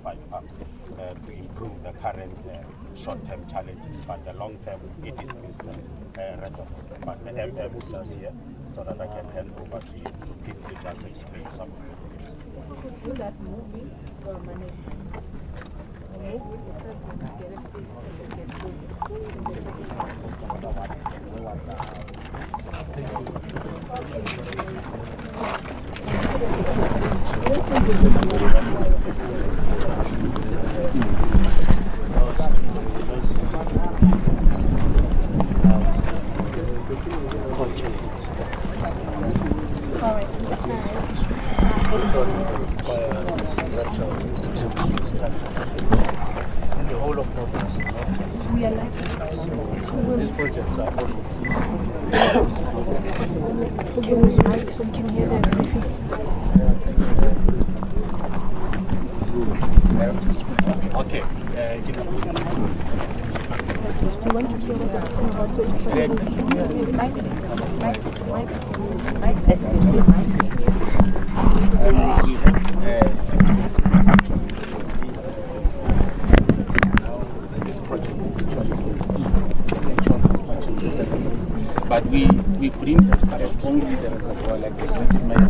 5 pumps to improve the current short-term challenges. But the long-term, it is this reservoir. But the MM is just here so that I can hand over to you. People will just explain some of it. Do that movie, so management. Move with the president and get everything These projects are all okay. This project is actually but we couldn't have started only the reservoir like the executive mayor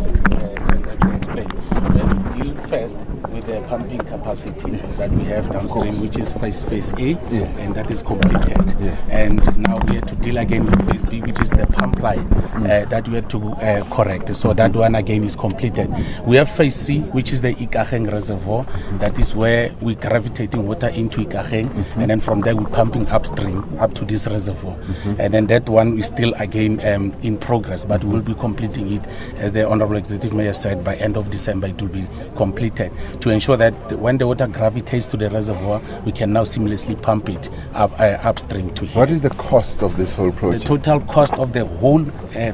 explained. We have to deal first with the pumping capacity that we have downstream, which is phase A, and that is completed. And now we have to deal again with phase B, which is the pump line that we have to correct. So that one again is completed. We have phase C, which is the Ikageng reservoir. That is where we're gravitating water into Ikageng, and then from there we're pumping upstream up to this reservoir. And then that one is still again in progress, but we'll be completing it, as the Honorable Executive Mayor said, by end of December it will be completed, to ensure that when the water gravitates to the reservoir, we can now seamlessly pump it upstream to here. What is the cost of this whole project? The total cost of the whole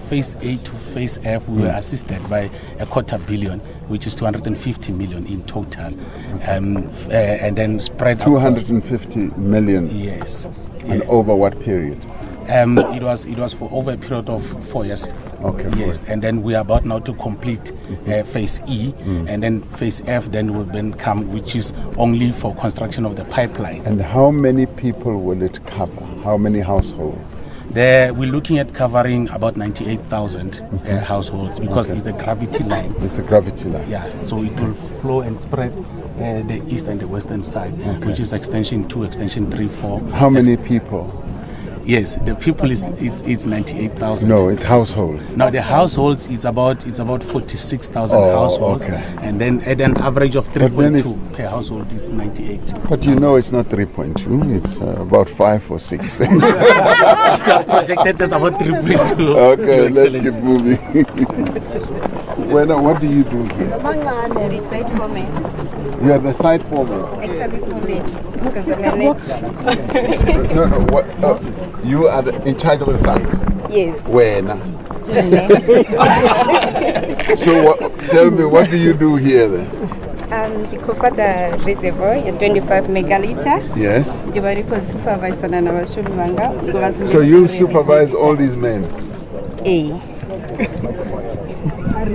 phase A to phase F, we were assisted by $250 million, which is 250 million in total, and then spread 250 million. Yes. And over what period? It was for over a period of 4 years. Okay. Yes, and then we are about now to complete phase E, and then phase F then will then come, which is only for construction of the pipeline. And how many people will it cover? How many households? We're looking at covering about 98,000 households, because it's the gravity line. It's a gravity line. Yeah, so it will flow and spread the east and the western side, which is extension 2, extension 3, 4. How many people? Yes, the people it's 98,000. No, it's households. Now the households it's about 46,000 households, and then at an average of 3.2 per household is 98. But you know it's not 3.2. It's about 5 or 6. It was projected at about 3.2. Okay, let's keep moving. What do you do here? the site foreman. You are the site foreman. Actually, 2 ladies, because I'm a lady. No. What? You are in charge of the site. Yes. When? So tell me, what do you do here then? The cover the reservoir at 25 megaliter. Yes. So you supervise all these men?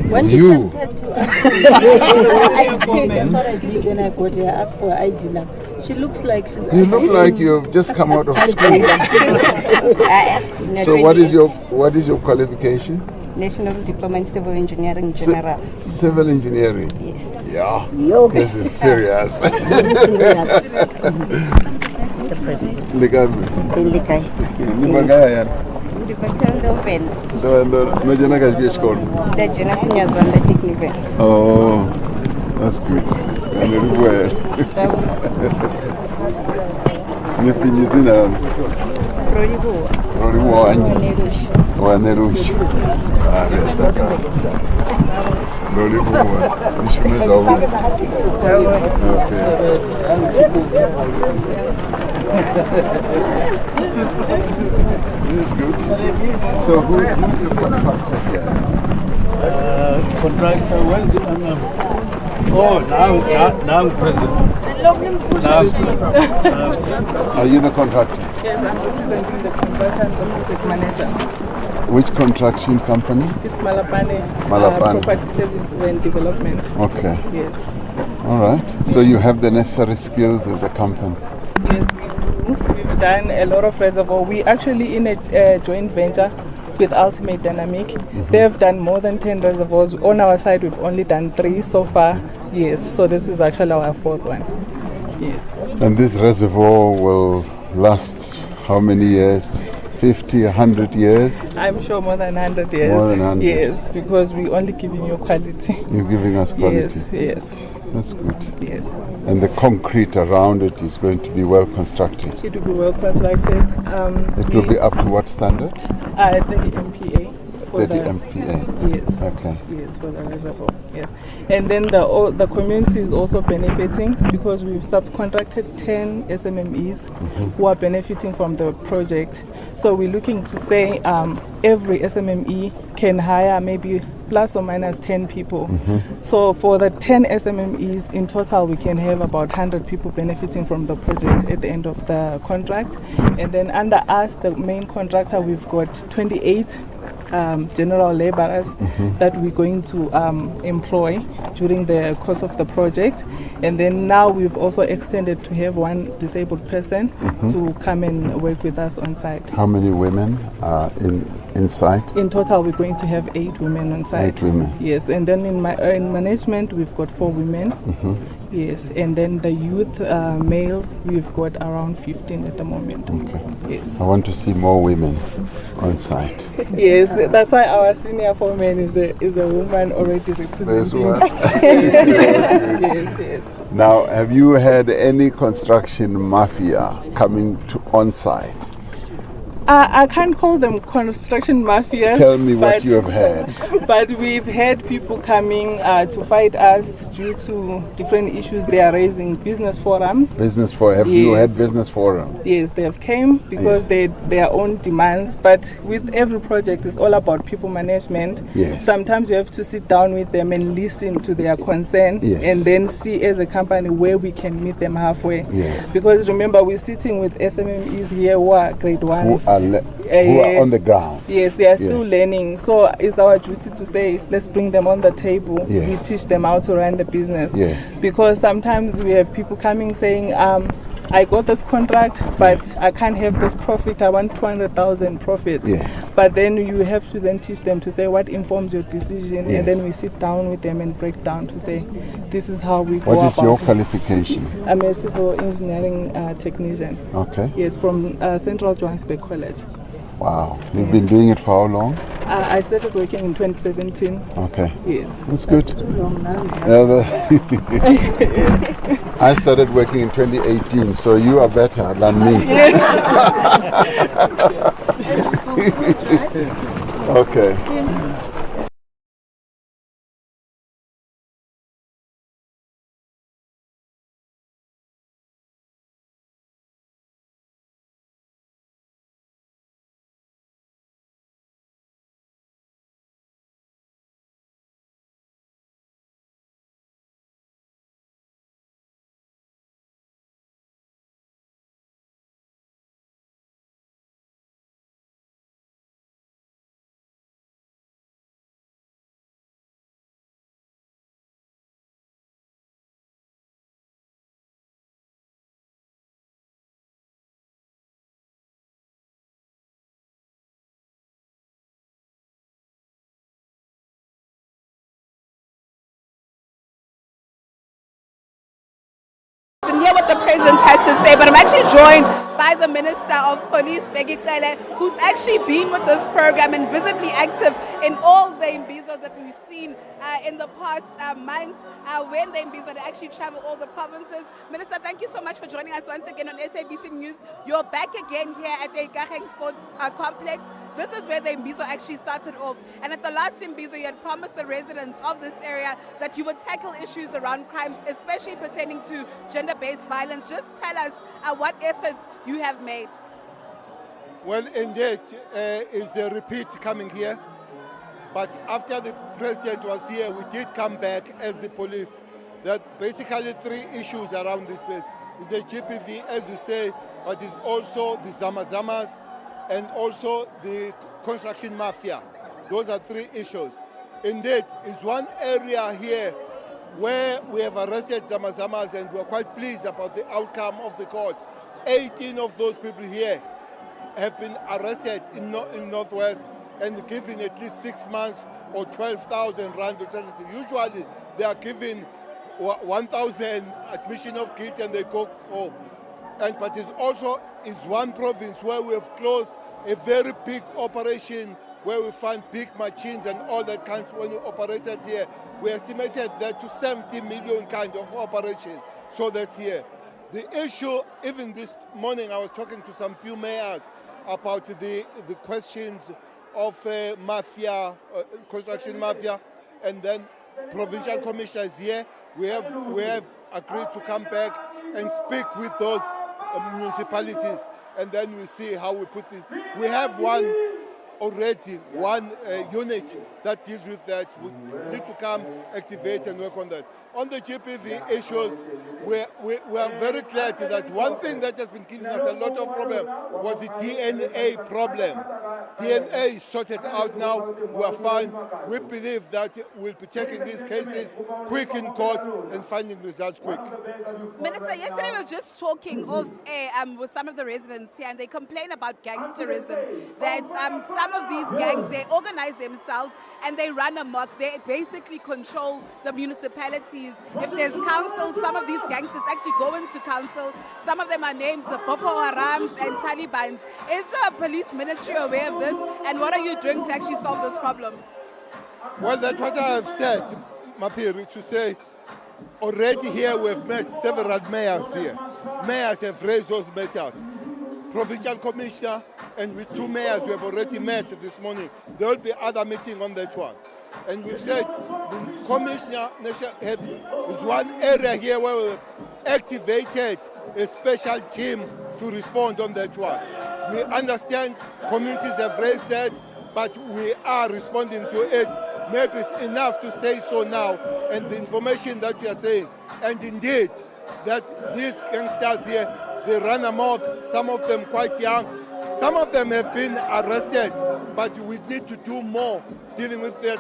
When you that's what I did when I got here. I asked for ID now. She looks like she's. You look like you've just come out of school. So what is your qualification? National Diploma in Civil Engineering General. Civil Engineering? Yes. Yeah. This is serious. Mr. President. The government. Oh, that's good. This is good. So who's the contractor here? Contractor, now president. Are you the contractor? Yes, I'm representing the consultant and project manager. Which construction company? It's Malapane. Malapane. Property Services and Development. Okay. Yes. All right. So you have the necessary skills as a company. Yes, we do. We've done a lot of reservoir. We actually in a joint venture with Ultimate Dynamic. They've done more than 10 reservoirs. On our side, we've only done 3 so far. Yes, so this is actually our 4th one. Yes. And this reservoir will last how many years? 50, 100 years? I'm sure more than 100 years. More than 100. Yes, because we're only giving you quality. You're giving us quality. Yes, yes. That's good. Yes. And the concrete around it is going to be well constructed. It will be well constructed. It will be up to what standard? 30 MPa. 30 MPa. Yes. Okay. Yes, for the reservoir. Yes. And then the community is also benefiting because we've subcontracted 10 SMMEs who are benefiting from the project. So we're looking to say every SMME can hire maybe plus or minus 10 people. So for the 10 SMMEs in total, we can have about 100 people benefiting from the project at the end of the contract. And then under us, the main contractor, we've got 28 general laborers that we're going to employ during the course of the project. And then now we've also extended to have 1 disabled person to come and work with us on site. How many women are inside? In total, we're going to have 8 women on site. 8 women. Yes, and then in management, we've got 4 women. Yes, and then the youth male, we've got around 15 at the moment. Okay. Yes. I want to see more women on site. Yes, that's why our senior foreman is a woman already representing. There's one. Yes, yes. Now, have you had any construction mafia coming to on site? I can't call them construction mafia. Tell me what you have had. But we've had people coming to fight us due to different issues they are raising. Business forums. Business forum. Have you had business forum? Yes, they have came because their own demands. But with every project, it's all about people management. Yes. Sometimes you have to sit down with them and listen to their concern, and then see as a company where we can meet them halfway. Yes. Because remember, we're sitting with SMMEs here who are grade 1s. Who are on the ground. Yes, they are still learning. So it's our duty to say, let's bring them on the table. Yes. We teach them how to run the business. Yes. Because sometimes we have people coming saying, I got this contract, but I can't have this profit. I want 200,000 profit. Yes. But then you have to then teach them to say what informs your decision, Yes. and then we sit down with them and break down to say, this is how we go about it. What is your qualification? I'm a civil engineering technician. Okay. Yes, from Central Johannesburg College. Wow. You've been doing it for how long? I started working in 2017. Okay. Yes. That's good. I started working in 2018, so you are better than me. Okay. And hear what the president has to say, but I'm actually joined by the Minister of Police, Bheki Cele, who's actually been with this program and visibly active in all the Imbizos that we've seen in the past months when the Imbizo actually travel all the provinces. Minister, thank you so much for joining us once again on SABC News. You're back again here at the Ikageng Sports Complex. This is where the Imbizo actually started off. And at the last Imbizo, you had promised the residents of this area that you would tackle issues around crime, especially pertaining to gender-based violence. Just tell us what efforts you have made. Well, indeed, it's a repeat coming here. But after the president was here, we did come back as the police. There are basically 3 issues around this place. It's the GPV, as you say, but it's also the Zamazamas and also the construction mafia. Those are 3 issues. Indeed, it's one area here where we have arrested Zamazamas, and we're quite pleased about the outcome of the courts. 18 of those people here have been arrested in Northwest and given at least 6 months or 12,000 rand alternative. Usually they are given 1,000 admission of guilt and they go home. But it also is one province where we have closed a very big operation where we found big machines and all that kind. When we operated here, we estimated that to 70 million kind of operation. So that's here. The issue, even this morning I was talking to some few mayors about the questions of mafia, construction mafia, and then provincial commissioners here. We have agreed to come back and speak with those municipalities, and then we see how we put it. We have one unit that deals with that. We need to come activate and work on that. On the GPV issues, we are very glad that one thing that has been giving us a lot of problem was the DNA problem. DNA is sorted out now. We are fine. We believe that we'll be taking these cases quick in court and finding results quick. Minister, yesterday we were just talking with some of the residents here, and they complain about gangsterism, that some of these gangs, they organize themselves and they run amok. They basically control the municipalities. If there's council, some of these gangsters actually go into council. Some of them are named the Boko Harams and Talibans. Is the police ministry aware of this? And what are you doing to actually solve this problem? Well, that's what I have said, Mapiri, to say already here we've met several mayors here. Mayors have raised those matters. Provincial commissioner and with 2 mayors we have already met this morning. There will be other meeting on that one. And we've said the commissioner is one area here where we've activated a special team to respond on that one. We understand communities have raised that, but we are responding to it. Maybe it's enough to say so now, and the information that we are saying. And indeed, that these youngsters here, they run amok, some of them quite young. Some of them have been arrested, but we need to do more dealing with that.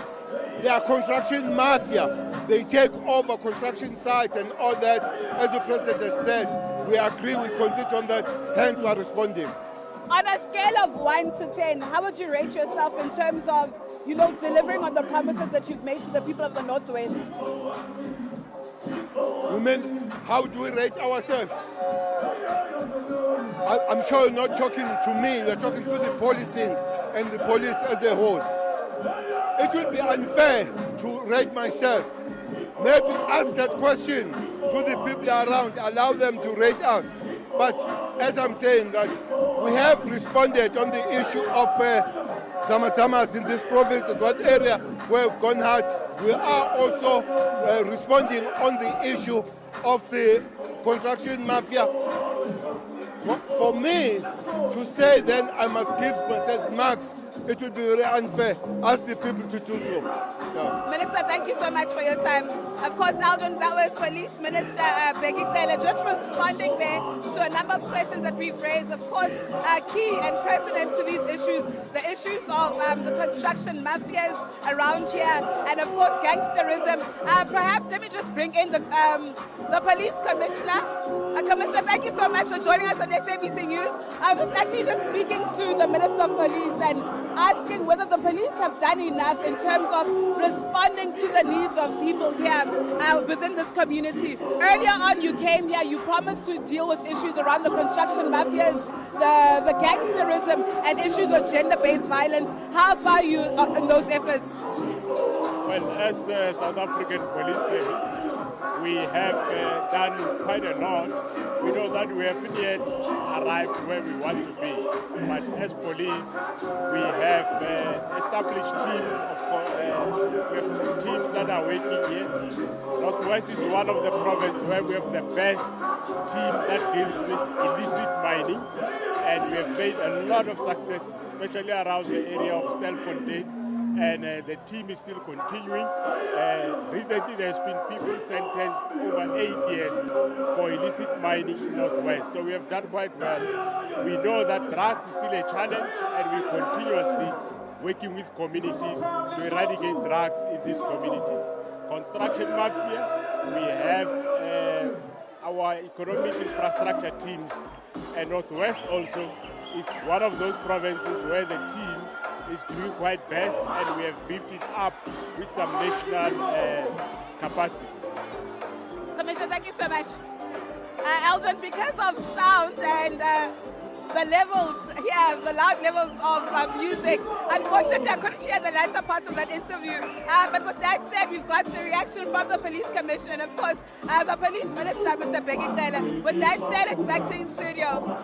They are construction mafia. They take over construction sites and all that. As the president has said, we agree, we concede on that, hence we are responding. On a scale of 1 to 10, how would you rate yourself in terms of, delivering on the promises that you've made to the people of the Northwest? You mean, how do we rate ourselves? I'm sure you're not talking to me, you're talking to the policing and the police as a whole. It would be unfair to rate myself. Maybe ask that question to the people around, allow them to rate us. But as I'm saying, that we have responded on the issue of Zamazamas in this province, is one area where we've gone hard. We are also responding on the issue of the construction mafia. For me to say then I must give myself marks, it would be very unfair. Ask the people to do so. Yeah. Minister, thank you so much for your time. Of course, Aldrin, that was Police Minister Becky Taylor, just responding there to a number of questions that we've raised. Of course, key and pertinent to these issues, the issues of the construction mafias around here, and of course, gangsterism. Perhaps let me just bring in the police commissioner. Commissioner, thank you so much for joining us on SABC News. I was actually just speaking to the Minister of Police and asking whether the police have done enough in terms of responding to the needs of people here within this community. Earlier on, you came here, you promised to deal with issues around the construction mafias, the gangsterism, and issues of gender-based violence. How far are you in those efforts? Well, as the South African Police Service, we have done quite a lot. We know that we haven't yet arrived where we want to be. But as police, we have established teams of teams that are working here. Northwest is one of the provinces where we have the best team that deals with illicit mining. And we have made a lot of success, especially around the area of Stelfontein. And the team is still continuing. Recently, there's been people sentenced over 8 years for illicit mining in Northwest. So we have done quite well. We know that drugs is still a challenge, and we continuously working with communities to eradicate drugs in these communities. construction mafia, we have our economic infrastructure teams. And Northwest also is one of those provinces where the team is doing quite best, and we have beefed it up with some national capacity. Commissioner, thank you so much. Eldon, because of sound and the levels here, the loud levels of music, unfortunately I couldn't hear the latter part of that interview. But with that said, we've got the reaction from the police commissioner and of course the police minister, Mr. Begitela. With that said, it's back to in studio.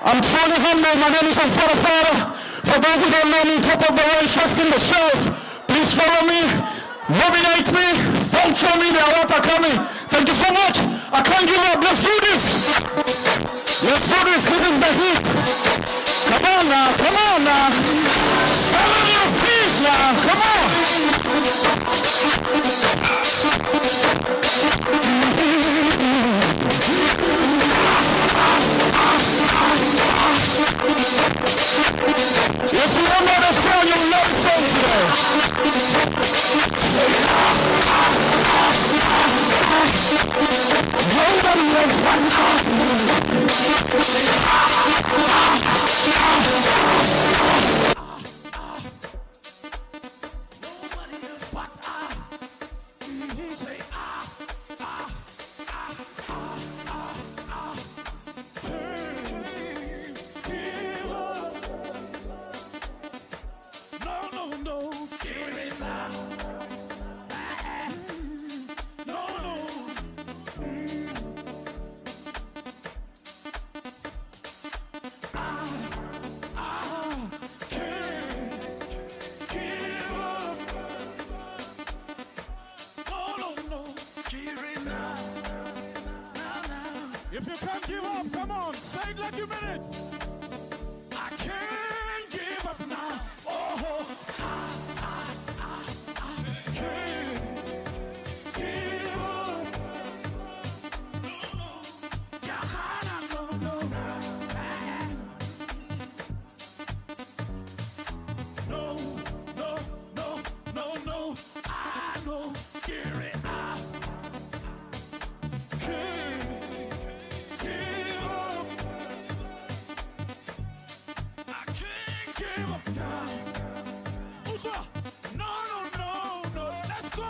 I'm truly humbled. My name is Father. For those who don't know me, top of the world, trust in the show. Please follow me, nominate me, vote for me. The awards are coming. Thank you so much. I can't give up. Let's do this. Let's do this. This is the heat. Come on now. Come on now. Stand on your feet now. Come on. If you don't know the song, you'll love the song today. Nobody loves one song. Nobody else but he say if you can't give up, come on, say it like you mean it. I can't give up now. Oh, can't give up. No. I know, hear it out. Give up now. No, let's go.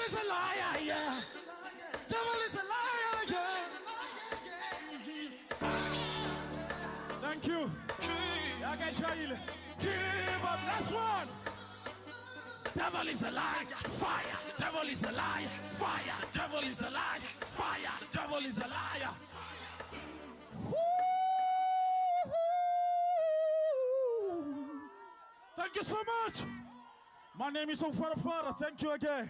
is a liar, yeah. Devil is a liar, yeah. Thank you. Okay, Shail. Give up. Last one. Devil is a liar, fire. Devil is a liar, fire. Devil is a liar, fire. Devil is a liar. Thank you so much. My name is Ofara. Thank you again.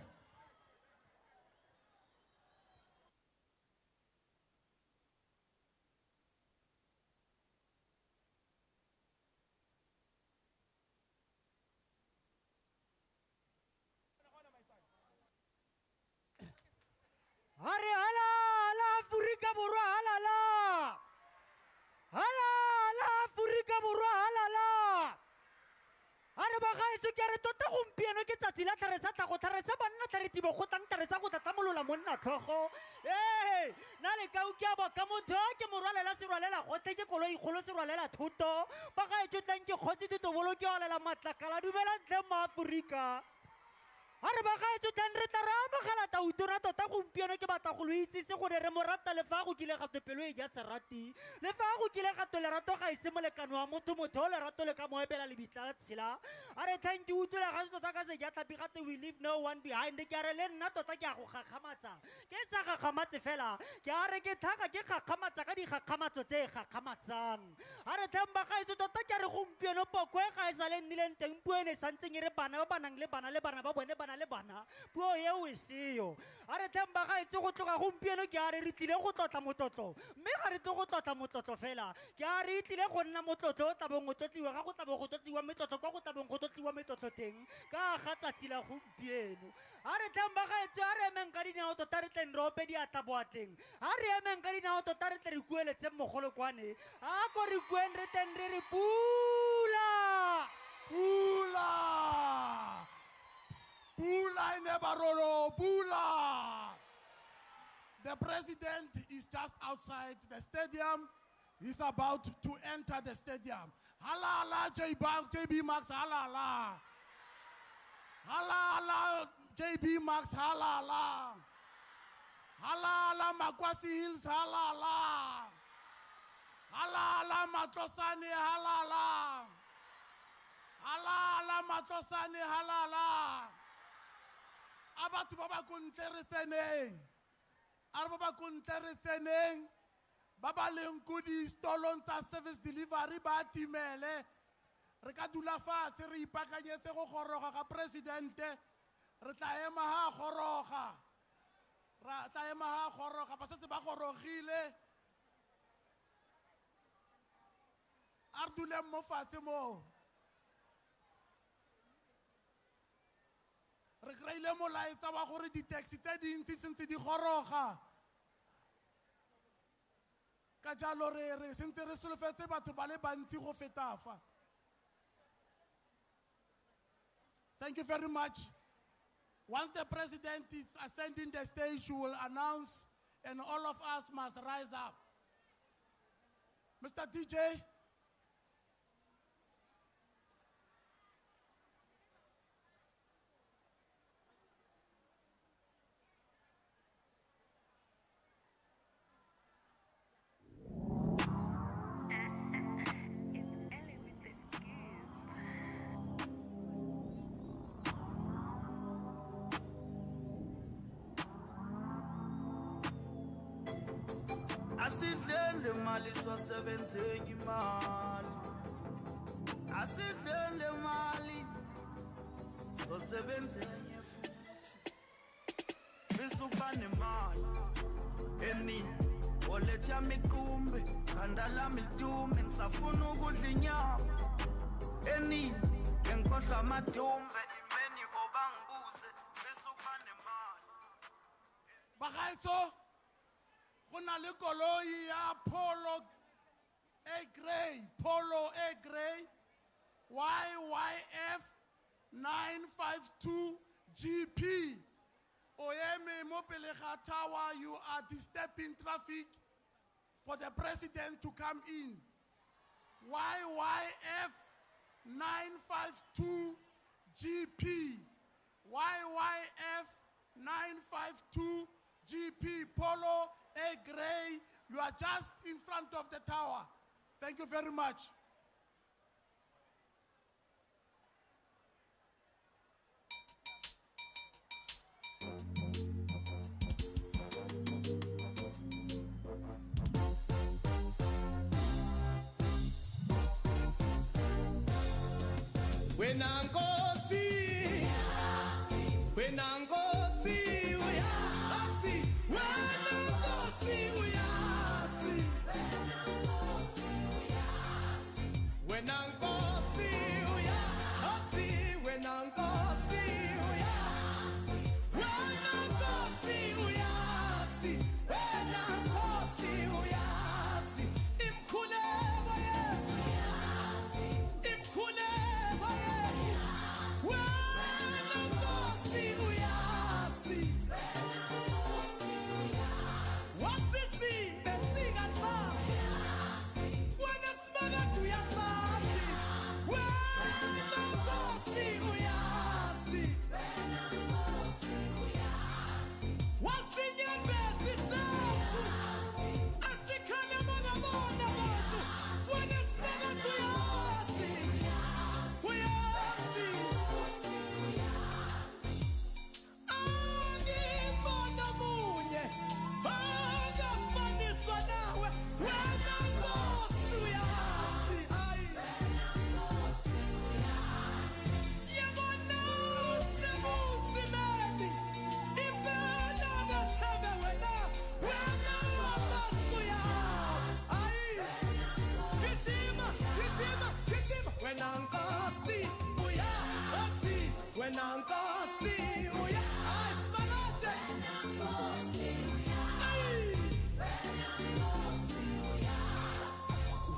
Hare hala hala Afrika borwa hala Afrika borwa hala. Hare ba ga itse ke re tota gompieno ke tsatsi la tlharesa tla go tlharesa banna tlhareti bo go tang tlharesa go tatamolola monna tlhogo. Na le ka o ke ba ka motho ke morwalela serwalela gote ke koloi kgolo serwalela thuto ba ga itse tlang ke khotsi thuto bolo ke walela matlakala dumela ntle mo Afrika. Hare ba ga itse tang re tara magala ta utura tota gompieno ke batla go lo itsise gore re morata le fa go kile ga topelo e ja serati le fa go kile ga tolerato ga ise molekano wa motho le rato le ka moepela le bitla tshela. Are thank you utula ga tota ka se ja tlapi ga we leave no one behind ke are le nna tota ke a go gagamatsa ke sa gagamatse fela ke are ke thaka ke gagamatsa ka di gagamatso tse gagamatsang. Are themba ga itse tota ke re gompieno poko e ga isa le nnileng teng puene santseng re bana ba banang le bana ba bone bana le bana puo ye o seo. Are themba ga itse go tloga gompieno ke are re tlile go tlotla motlotlo mme ga re tlo go tlotla motlotlo fela ke are re tlile go nna motlotlo o tabong o tlotliwa ga go tabong go tlotliwa metlotlo kwa go tabong go tlotliwa metlotlo teng ka ga tsatsi la gompieno. Are themba ga itse are emeng ka dinao tota re tleng re ope diatla boatleng are emeng ka dinao tota re tle re kueletse mogolo kwane a ko re kuen re teng re re pula Pula! Pula in Ebarolo, Pula! The president is just outside the stadium. He's about to enter the stadium. Hala hala JB Marks, hala hala. Hala hala JB Marks, hala hala. Hala hala Makwasi Hills, hala hala. Hala hala Matlosane, hala hala. Hala hala Matlosane, hala hala. Abatu baba kuntle re tseneng a re baba kuntle re tseneng ba ba leng go di stolong tsa service delivery ba timele re ka dula fatshe re ipakanyetse go goroga ga presidente re tla ema ha goroga ra tla ema ha goroga ba setse ba gorogile a re dule mo fatshe mo re kreile molaetsa wa gore di-taxi tse dintsi sentse di goroga ka jalo re sentse re solofetse batho ba le bantsi go feta fa. Thank you very much. Once the president is ascending the stage, we will announce and all of us must rise up. Mr. DJ. Asidlele mali swasebenzeni imali Asidlele mali swasebenzeni futhi Bisuka nemali eni oletha miqumbe khanda lami lidume ngisafuna ukudla inyama eni ngenkohla amadumbe imeni kobangibuze bisuka nemali Bagaetso go na le koloi ya Polo A Grey YYF 952 GP Oyeme mo pele ga tower, you are disturbing traffic for the president to come in. YYF 952 GP YYF 952 52 GP Polo A Gray. You are just in front of the tower. Thank you very much. When I'm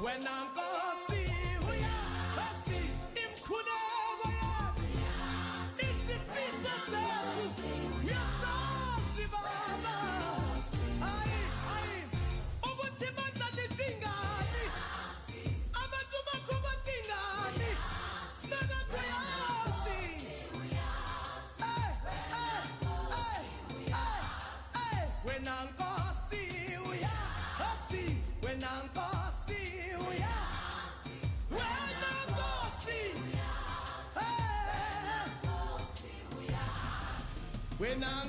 when I'm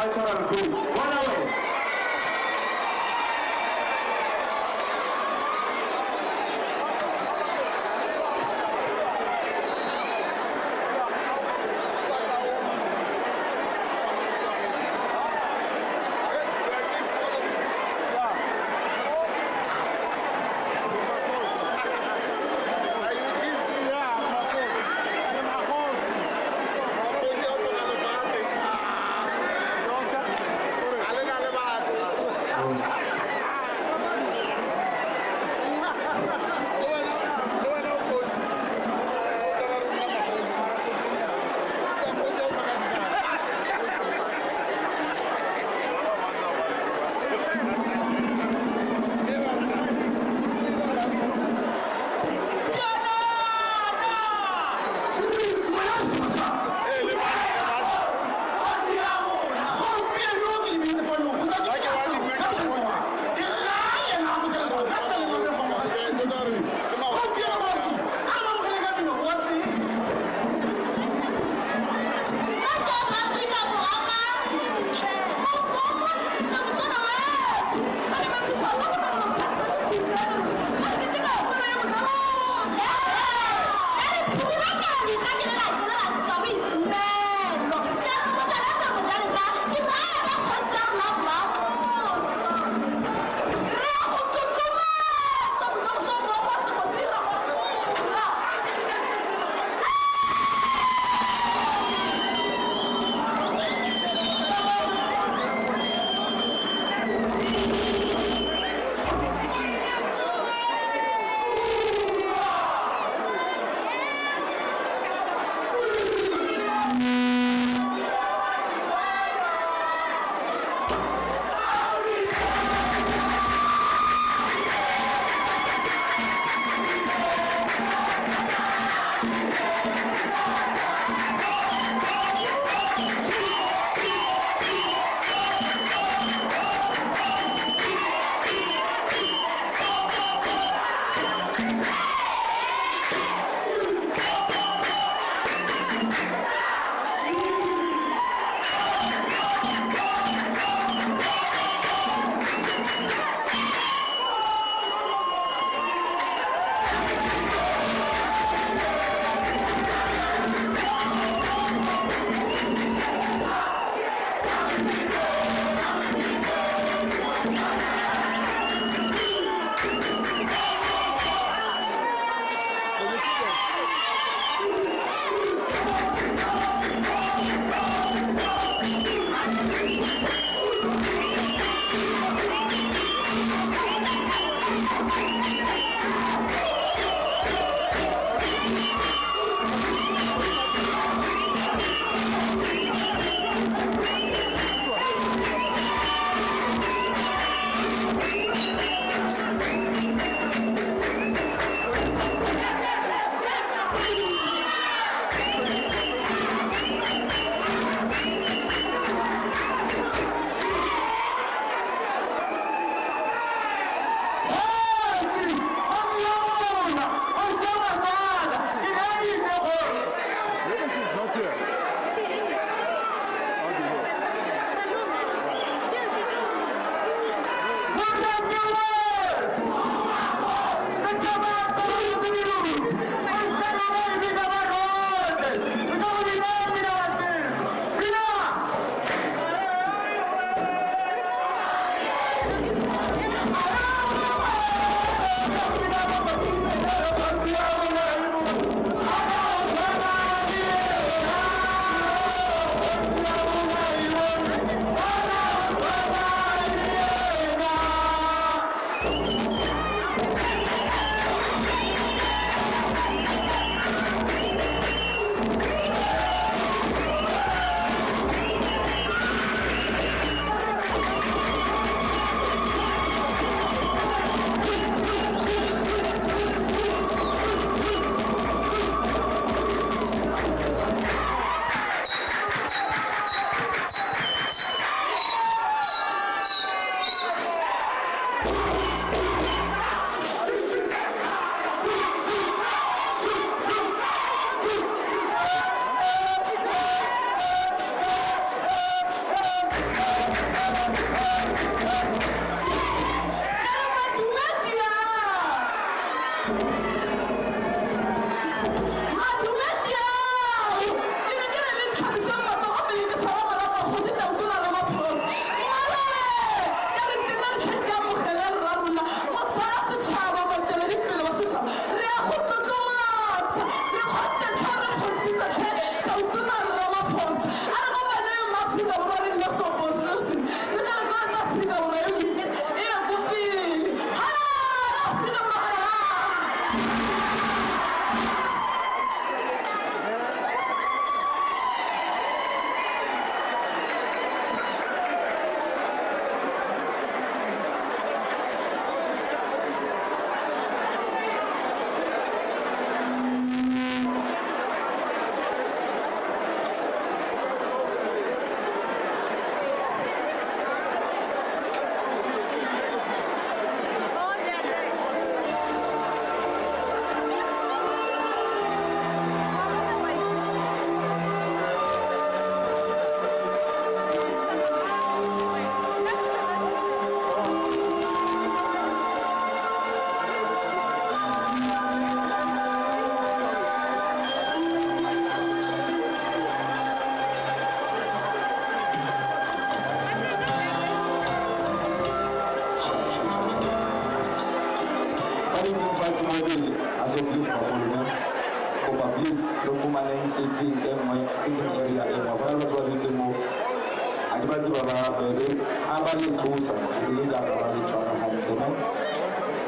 Cultural group. One away.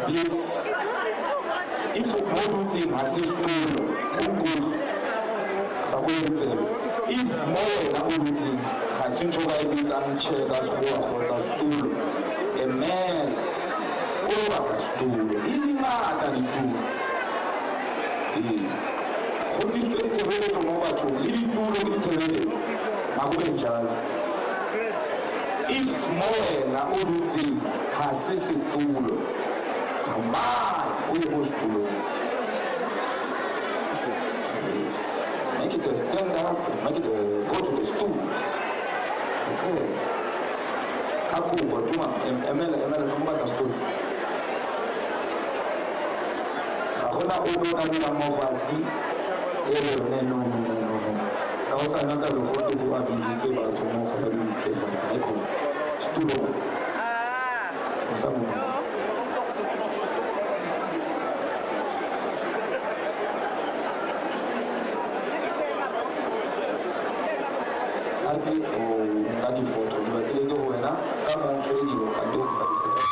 Please, if more thing has if more has and chair that's what a man over a stool, in if more na uruzi hasisi tulo kama uyo stulo. Yes. Make it a stand up, make it a go to the stool. Okay. Kaku batuma emela tumba stool. Sakona udo kani amovazi. No. Causa nota lo voto pour habiliter par tout le monde, ça va visiter très cool. C'est tout long. Ça vous Ati o ngani foto, ni batile go wena, kama unchwe digo, ando ngani foto.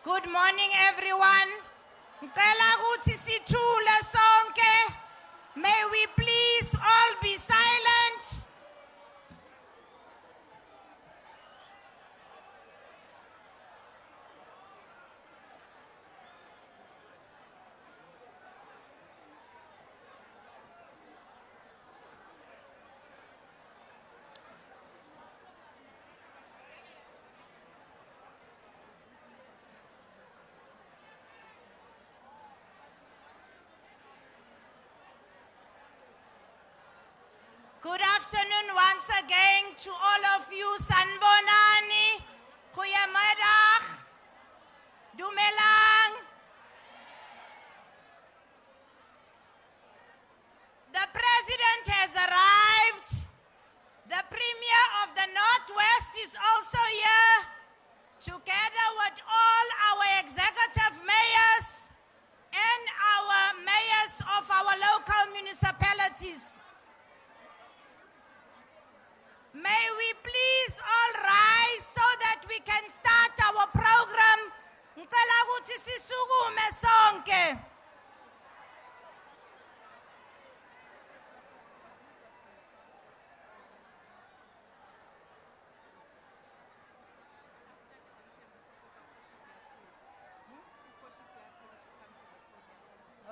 Good morning, everyone. Ngicela ukuthi sithule sonke. May we please all be silent. Good afternoon once again to all of you. Sanbonani, goeiemiddag, dumelang. The president has arrived. The premier of the Northwest is also here, together with all our executive mayors and our mayors of our local municipalities. May we please all rise so that we can start our program. Ngicela ukuthi sisukume sonke.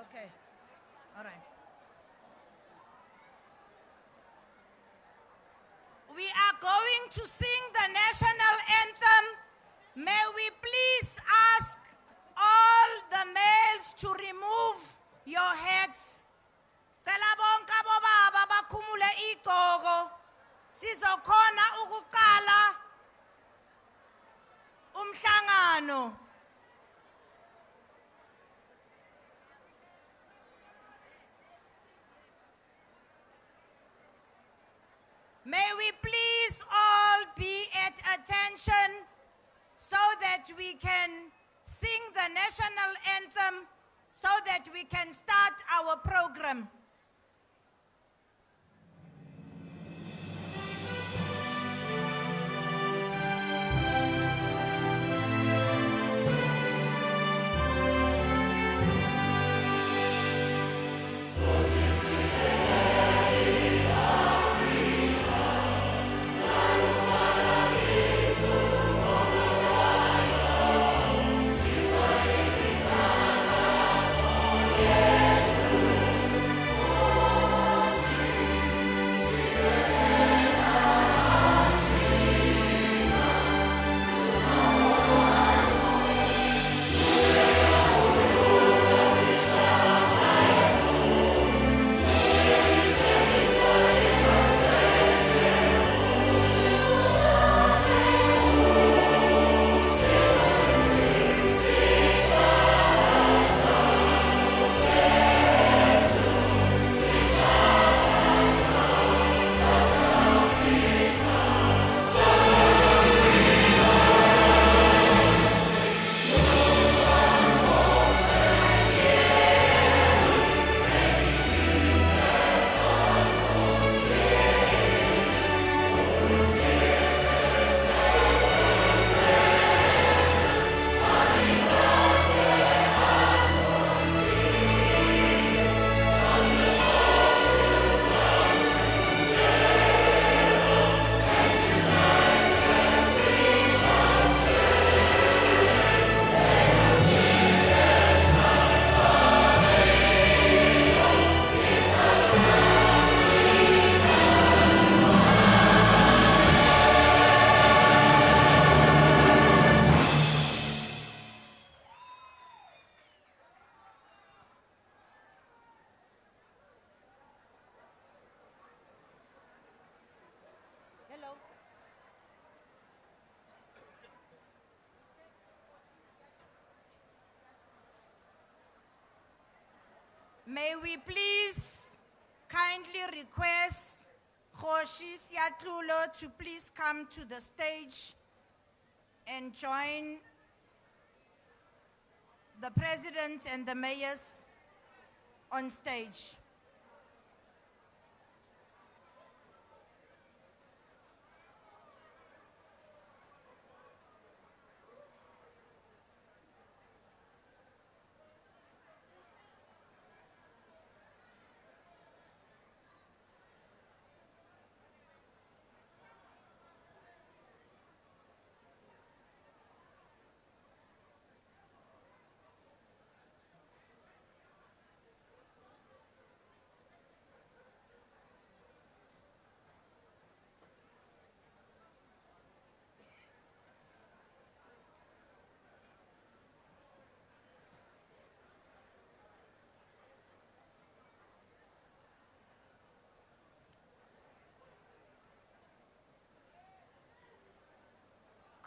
Okay. All right. We are going to sing the national anthem. May we please ask all the males to remove your hats. Cela bonke abobaba bakhumule igqoko. Sizokhona ukuqala umhlangano. May we please all be at attention so that we can sing the national anthem, so that we can start our program. May we please kindly request Khoshi Siatlulo to please come to the stage and join the president and the mayors on stage.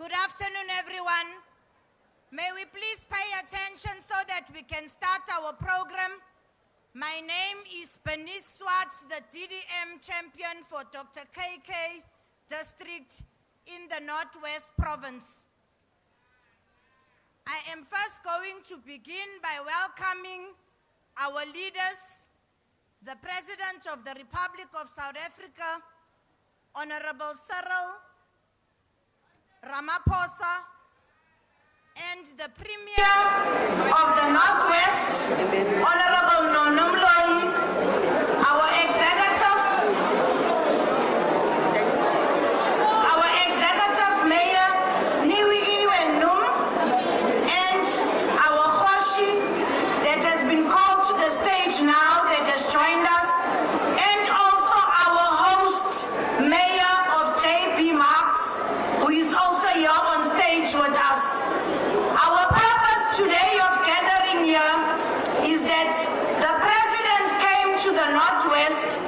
Good afternoon, everyone. May we please pay attention so that we can start our program. My name is Bernice Swartz, the DDM champion for Dr. KK district in the Northwest Province. I am first going to begin by welcoming our leaders, the President of the Republic of South Africa, Honorable Cyril Ramaphosa, and the Premier of the Northwest, Honorable Nonomloi, our executive mayor, Niwigi Wenum, and our Hoshi that has been called to the stage now, that has joined us, and also our host, Mayor of JB Marks, who is also here on stage with us. Our purpose today of gathering here is that the President came to the Northwest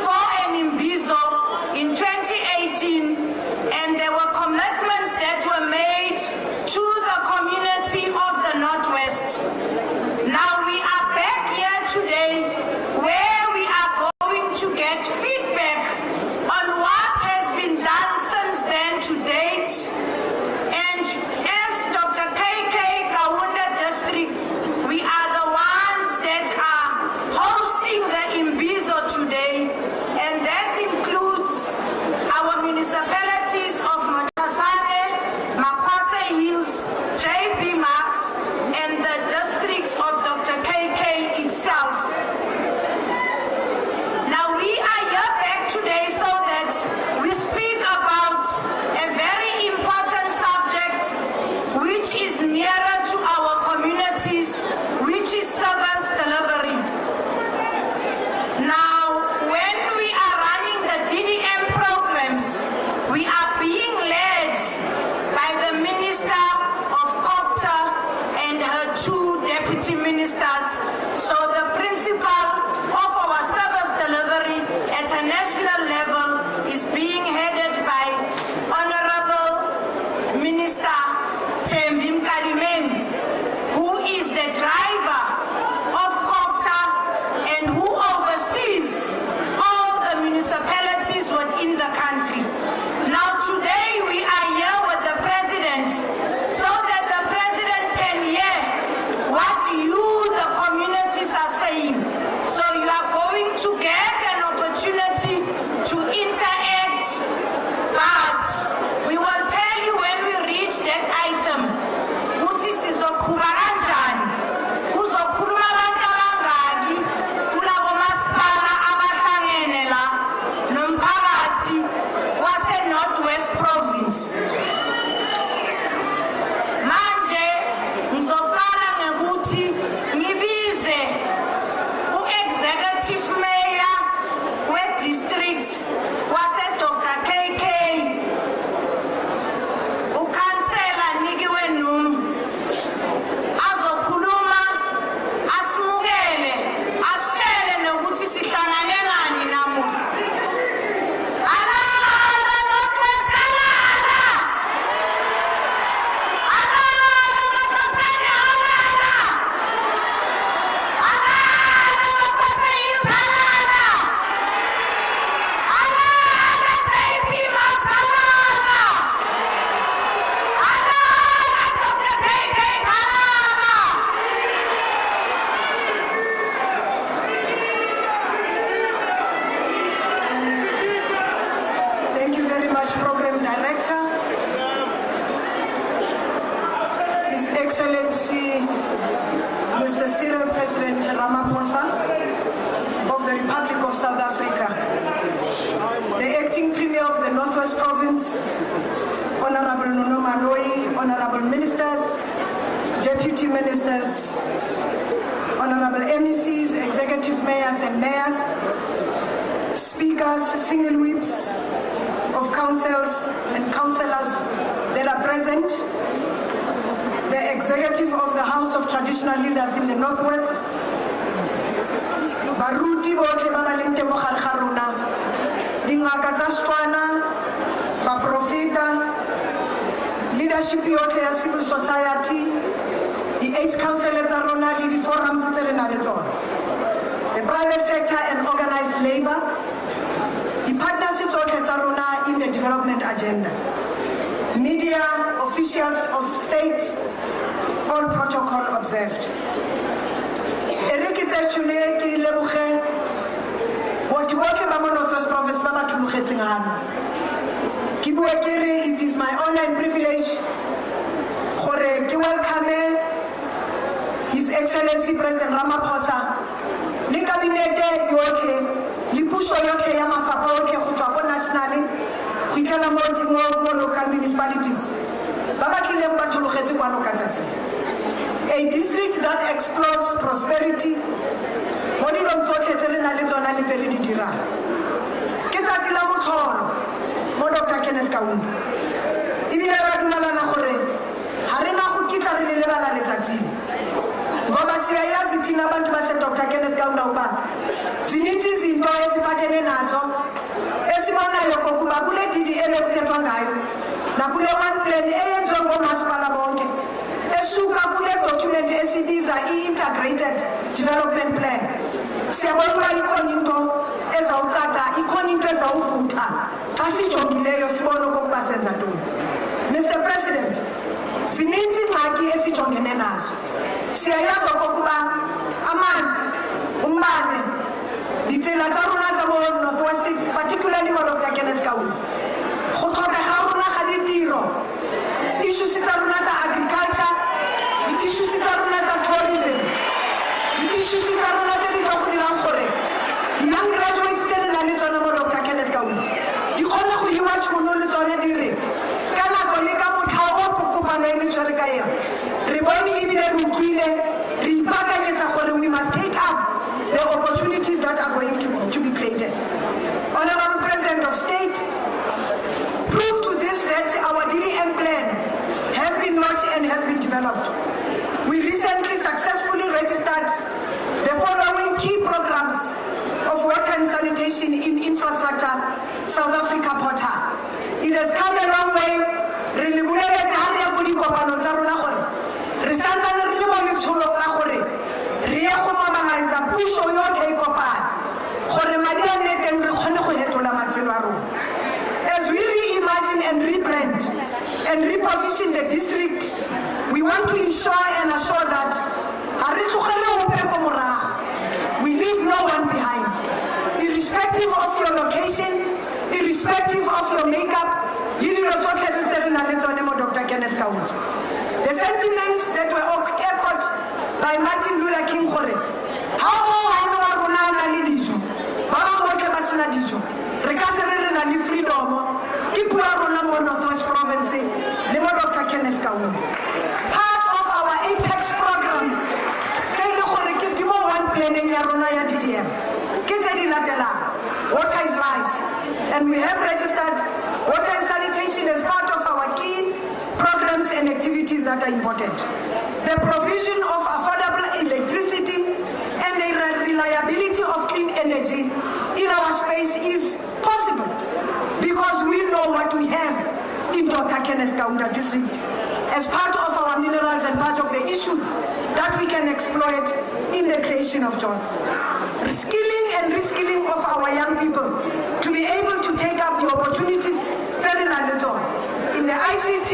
for an Imbizo in 2018, and there were commitments that were made to the community of the Northwest. Now we are back here today where we are going to get feedback on what has been done since then to date. And as Dr. KK Kaunda District, we are the ones that are hosting the Imbizo today, and that includes our municipalities of Motasane, Makwase Hills, JB Marks, and the districts of Dr. KK itself. Now we are here back today so that we speak about a very important subject which is nearer to our communities, which is service delivery. Now, when we are running the DDM programs, we are being led by the Minister of COPTA and her two deputy ministers. So the principal of our service delivery at a national level is being headed by Honorable Minister Thembi Mkadimen, who is the driver of COPTA and who oversees all the municipalities within the country. Now today we are here with the President so that the President can hear what you, the communities, are saying. So you are going to get an opportunity to interact, but we will tell you when we reach that item. Ukuthi sizoqhuba kanjani, kuzokhuluma abantu abangaki kulabo masipala abahlangene la nomphakathi wase Northwest Province. Manje ngizoqala ngokuthi ngibize u-executive mayor we-district wase Dr. KK, ukhansela Nikiwe Num, azokhuluma, asimukele, asitshele nokuthi sihlangane ngani namuhla. Alala Northwest, alala! Alala Matlosane, alala! Alala Makwase Hills, alala! Alala JB Marks, alala! Alala Dr. KK, alala! Thank you very much, Program Director. His Excellency, Mr. Cyril President Ramaphosa of the Republic of South Africa, the Acting Premier of the Northwest Province, Honorable Nonomloi, Honorable Ministers, Deputy Ministers, Honorable MECs, Executive Mayors and Mayors, Speakers, Single Whips of councils and councillors that are present, the Executive of the House of Traditional Leaders in the Northwest, Baruti bohle ba baleng teng mo gare ga rona, dingaka tsa Setswana, baprofeta le leadership yotlhe ya civil society, the 8 councillors tsa rona le di-forums tse re nang le tsona, the private sector and organized labor, the partners tsotlhe tsa rona in the development agenda, media, officials of state, all protocol observed. Actually, what you work about North West Province, it is my honor and privilege to welcome His Excellency President Ramaphosa, the cabinet yoke, the push yoke Yamafapa yoke, nationally, we local municipalities. A district that explores prosperity. Moni lo tsotlhe tse re na le tsona le tse re di dirang. Ke tsatsi la motlholo mo Dr. Kenneth Kaunda. Ebile ra dumelana gore ha re na go kitla re le lebala letsatsi. Ngoba siyayazi thina abantu base Dr. Kenneth Kaunda uba zininzi izinto eziphathene nazo esibonayo kokuba kule DDM ekuthethwa ngayo nakule one plan eyenziwe ngomasipala bonke esuka kule document esibiza i-integrated development plan. Siyabona ikhona into ezawucatha, ikhona into ezawuvutha xa sijongileyo sibone okokuba senza ntoni. Mr. President, zininzi ingxaki esijongene nazo. Siyayazi okokuba amanzi, umbane, ditsela tsa rona tsa mo Northwest, particularly mo Dr. Kenneth Kaunda, go tlhokega rona ga ditiro, issues tsa rona tsa agriculture, the issues tsa rona tsa tourism, the issues tsa rona tse di tlo go dirang gore the young graduates tse re nang le tsone mo Dr. Kenneth Kaunda di kgone go hiwa tšhono le tsone dire ka nako le ka motlha o kopano e le tshwere ka ena. Re bone ebile re utlwile re ipaakanyetsa gore we must take up the opportunities that are going to be created. Honorable President of State, proof to this that our DDM plan has been launched and has been developed. We recently successfully registered the following key programs of water and sanitation in infrastructure South Africa portal. It has come a long way. Re le buleletse ha re ya go dikopano tsa rona gore re santsane re le mo letsholong la gore re ye go mobilize puso yotlhe e kopane gore madi a nne teng re kgone go hetola matshelo a rona. As we reimagine and rebrand and reposition the district, we want to ensure and assure that we leave no one behind. Irrespective of your location, irrespective of your makeup, Dr. Kenneth Kaunda. The sentiments that were echoed by Martin Luther King Gore. How freedom, people are Northwest Province, Dr. Kenneth Kaunda. Part of our Apex programs, water is life, and we have registered water and sanitation as part of our key programs and activities that are important. The provision of affordable electricity and the reliability of clean energy in our space is possible because we know what we have in Dr. Kenneth Kaunda district as part of our minerals and part of the issues that we can exploit in the creation of jobs. Skilling and reskilling of our young people to be able to take up the opportunities in the ICT,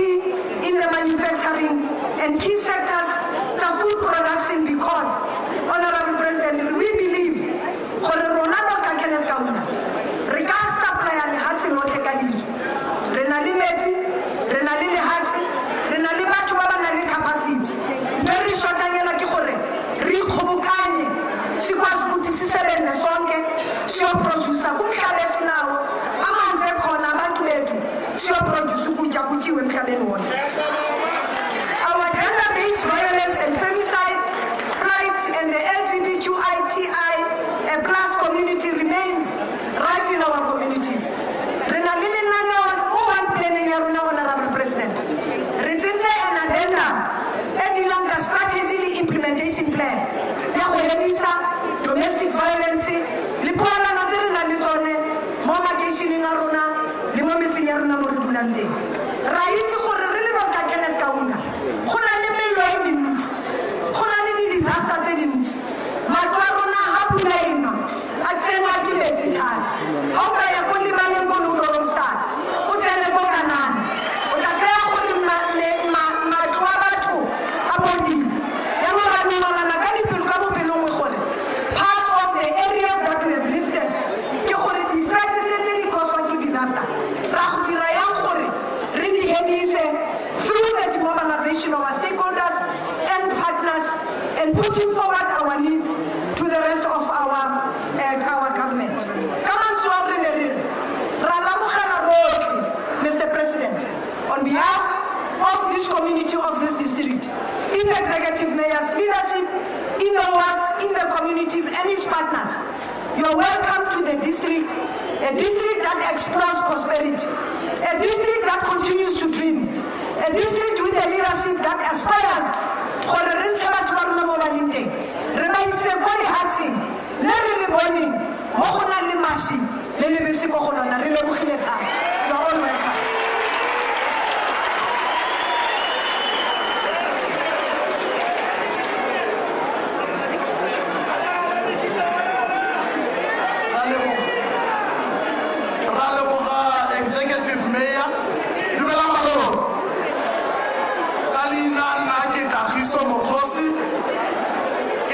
in the manufacturing and key sectors to food production because, Honorable President, we believe Dr. Kenneth Kaunda, regard supply and hustle what he can do. Renali Messi, Renali Hasi, Renali Matuala capacity. Very short sikwazi ukuthi sisebenze sonke siyoproduce kumhlabesi nawo amanzi ekhona abantu bethu siyoproduce ukutya kutyiwe emhlabeni wonke. Our gender-based violence and femicide, plight and the LGBTQITI plus community remains rife in our communities. Renalini nane one planning yaruna Honorable President. Retinte an addendum edilanga strategy implementation plan. Domestic violence, lipola na tsere na letsone mo makeisheneng a rona le mo metseng ya rona mo re dulang teng. Ra itse gore re le Dr. putting forward our needs to the rest of our government. Mr. President, on behalf of this community of this district, its executive mayor's leadership, in the wards, in the communities, and its partners, you are welcome to the district, a district that explores prosperity, a district that continues to dream, a district with a leadership that aspires for a you are all welcome. Executive Mayor, Kalina Naki Kahiso Mokosi,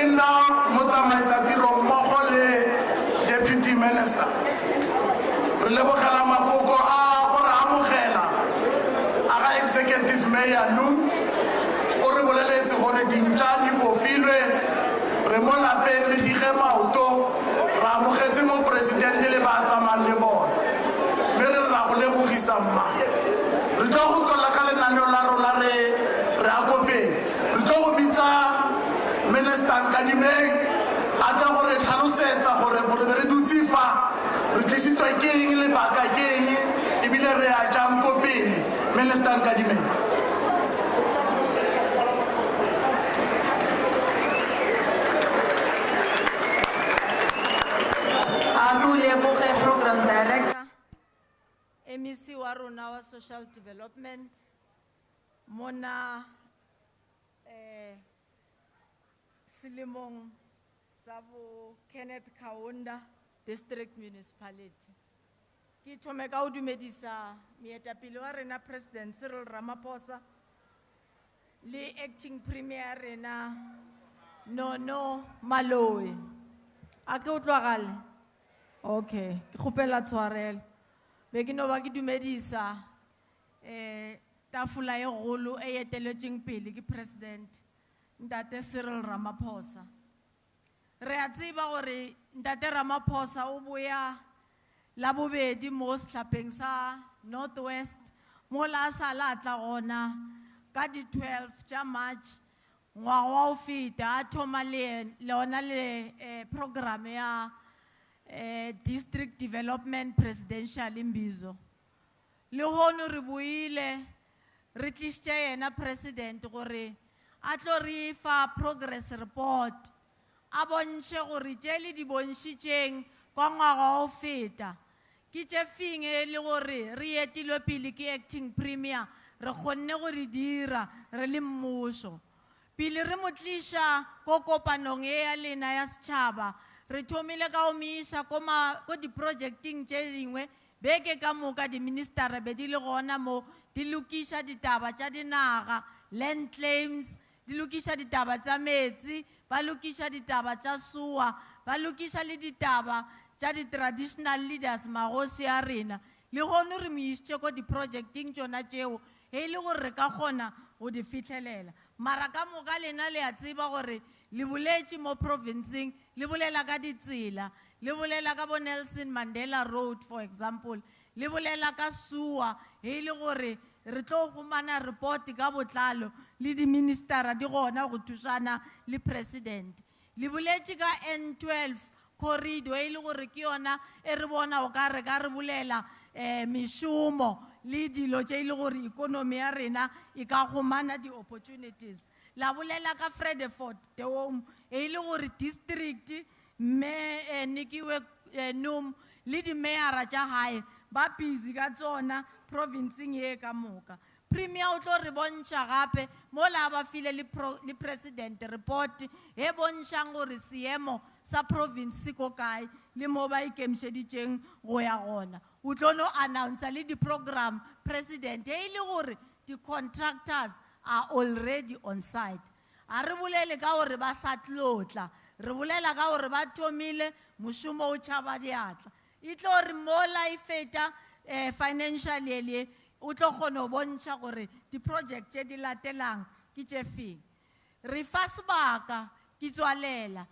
Inna Mutamaisatiro Mohole, Deputy Minister. Relebokhala mafoko a gore amogela aga Executive Mayor Nun o re boleletse gore dintja di bofilwe re mo lapeng re dige maoto ra amogetse mo president le ba tsamang le bona mme re ra go lebogisa mma re tlo go tswela ka lenaneo la rona re a kopeng re tlo go bitsa Minister Nkadimeng a tla gore tlhalosetsa gore re dutse fa re tlisitswe ke eng le baka ke eng ebile re a jang ko pele Minister Nkadimeng. Program Director, MEC wa rona wa Social Development, Mona Silimong Sabo Kenneth Kaunda District Municipality. Ki thome ka o dumedisa moetapele wa rena President Cyril Ramaphosa le Acting Premier rena Nono Maloe. A ke utlwagale? Okay, ke khopela tshwarelo. Be ke no ba ke dumedisa tafula e golo e eteletseng pele ke President Ntate Cyril Ramaphosa. Re a tseba gore Ntate Ramaphosa o boya la bobedi mo setlhapheng sa Northwest mo la sala tla gona ka di 12 tša March ngwaga wa o feta a thoma le ona le program ya District Development Presidential Imbizo. Le hono re buile re tlisitse yena President gore a tlo re fa progress report a bontshe gore tšele di bontšitšeng kwa ngwaga o feta ke tše feng le gore re etilwe pele ke Acting Premier re kgonne go di dira re le mmušo pele re mo tliša ko kopanong e ya lena ya setšhaba re thomile ka omiša ko di-projecting tše dingwe beke ka moka di-ministera be di le gona mo di lokiša ditaba tša dinaga land claims di lokiša ditaba tša metsi ba lokiša ditaba tša sewer ba lokiša le ditaba tša di-traditional leaders magosi a rena le gone re mo išitše ko di-projecting tšona tšeo e le gore re ka kgona go di fitlhelela mara ka moka lena le a tseba gore le boletše mo provinceng le bolela ka ditsela le bolela ka bo Nelson Mandela Road for example le bolela ka sewer e le gore re tlo fumana report ka botlalo le di-ministera di gona go thušana le president le boletše ka N12 corridor e le gore ke yona e re bona o ka re bolela mešomo le dilo tše e le gore economy ya rena e ka gomana di-opportunities la bolela ka Fredeford Teom e le gore district me nikiwe num le di mayora tša hae ba busy ka tsona provinceng ye ka moka Premier o tlo re bontša gape mo la ba file le president report e bontšang gore seemo sa province ko kae le mo ba ikemišeditšeng go ya gona o tlo no announce le di-program president e le gore di-contractors are already on site a re bolele ka gore ba sa tlotla re bolela ka gore ba thomile mošomo o tšhaba diatla e tlo re mola e feta financially le o tlo kgona go bontšha gore di-project tše di latelang ke tše feng re fa sebaka ki tswalela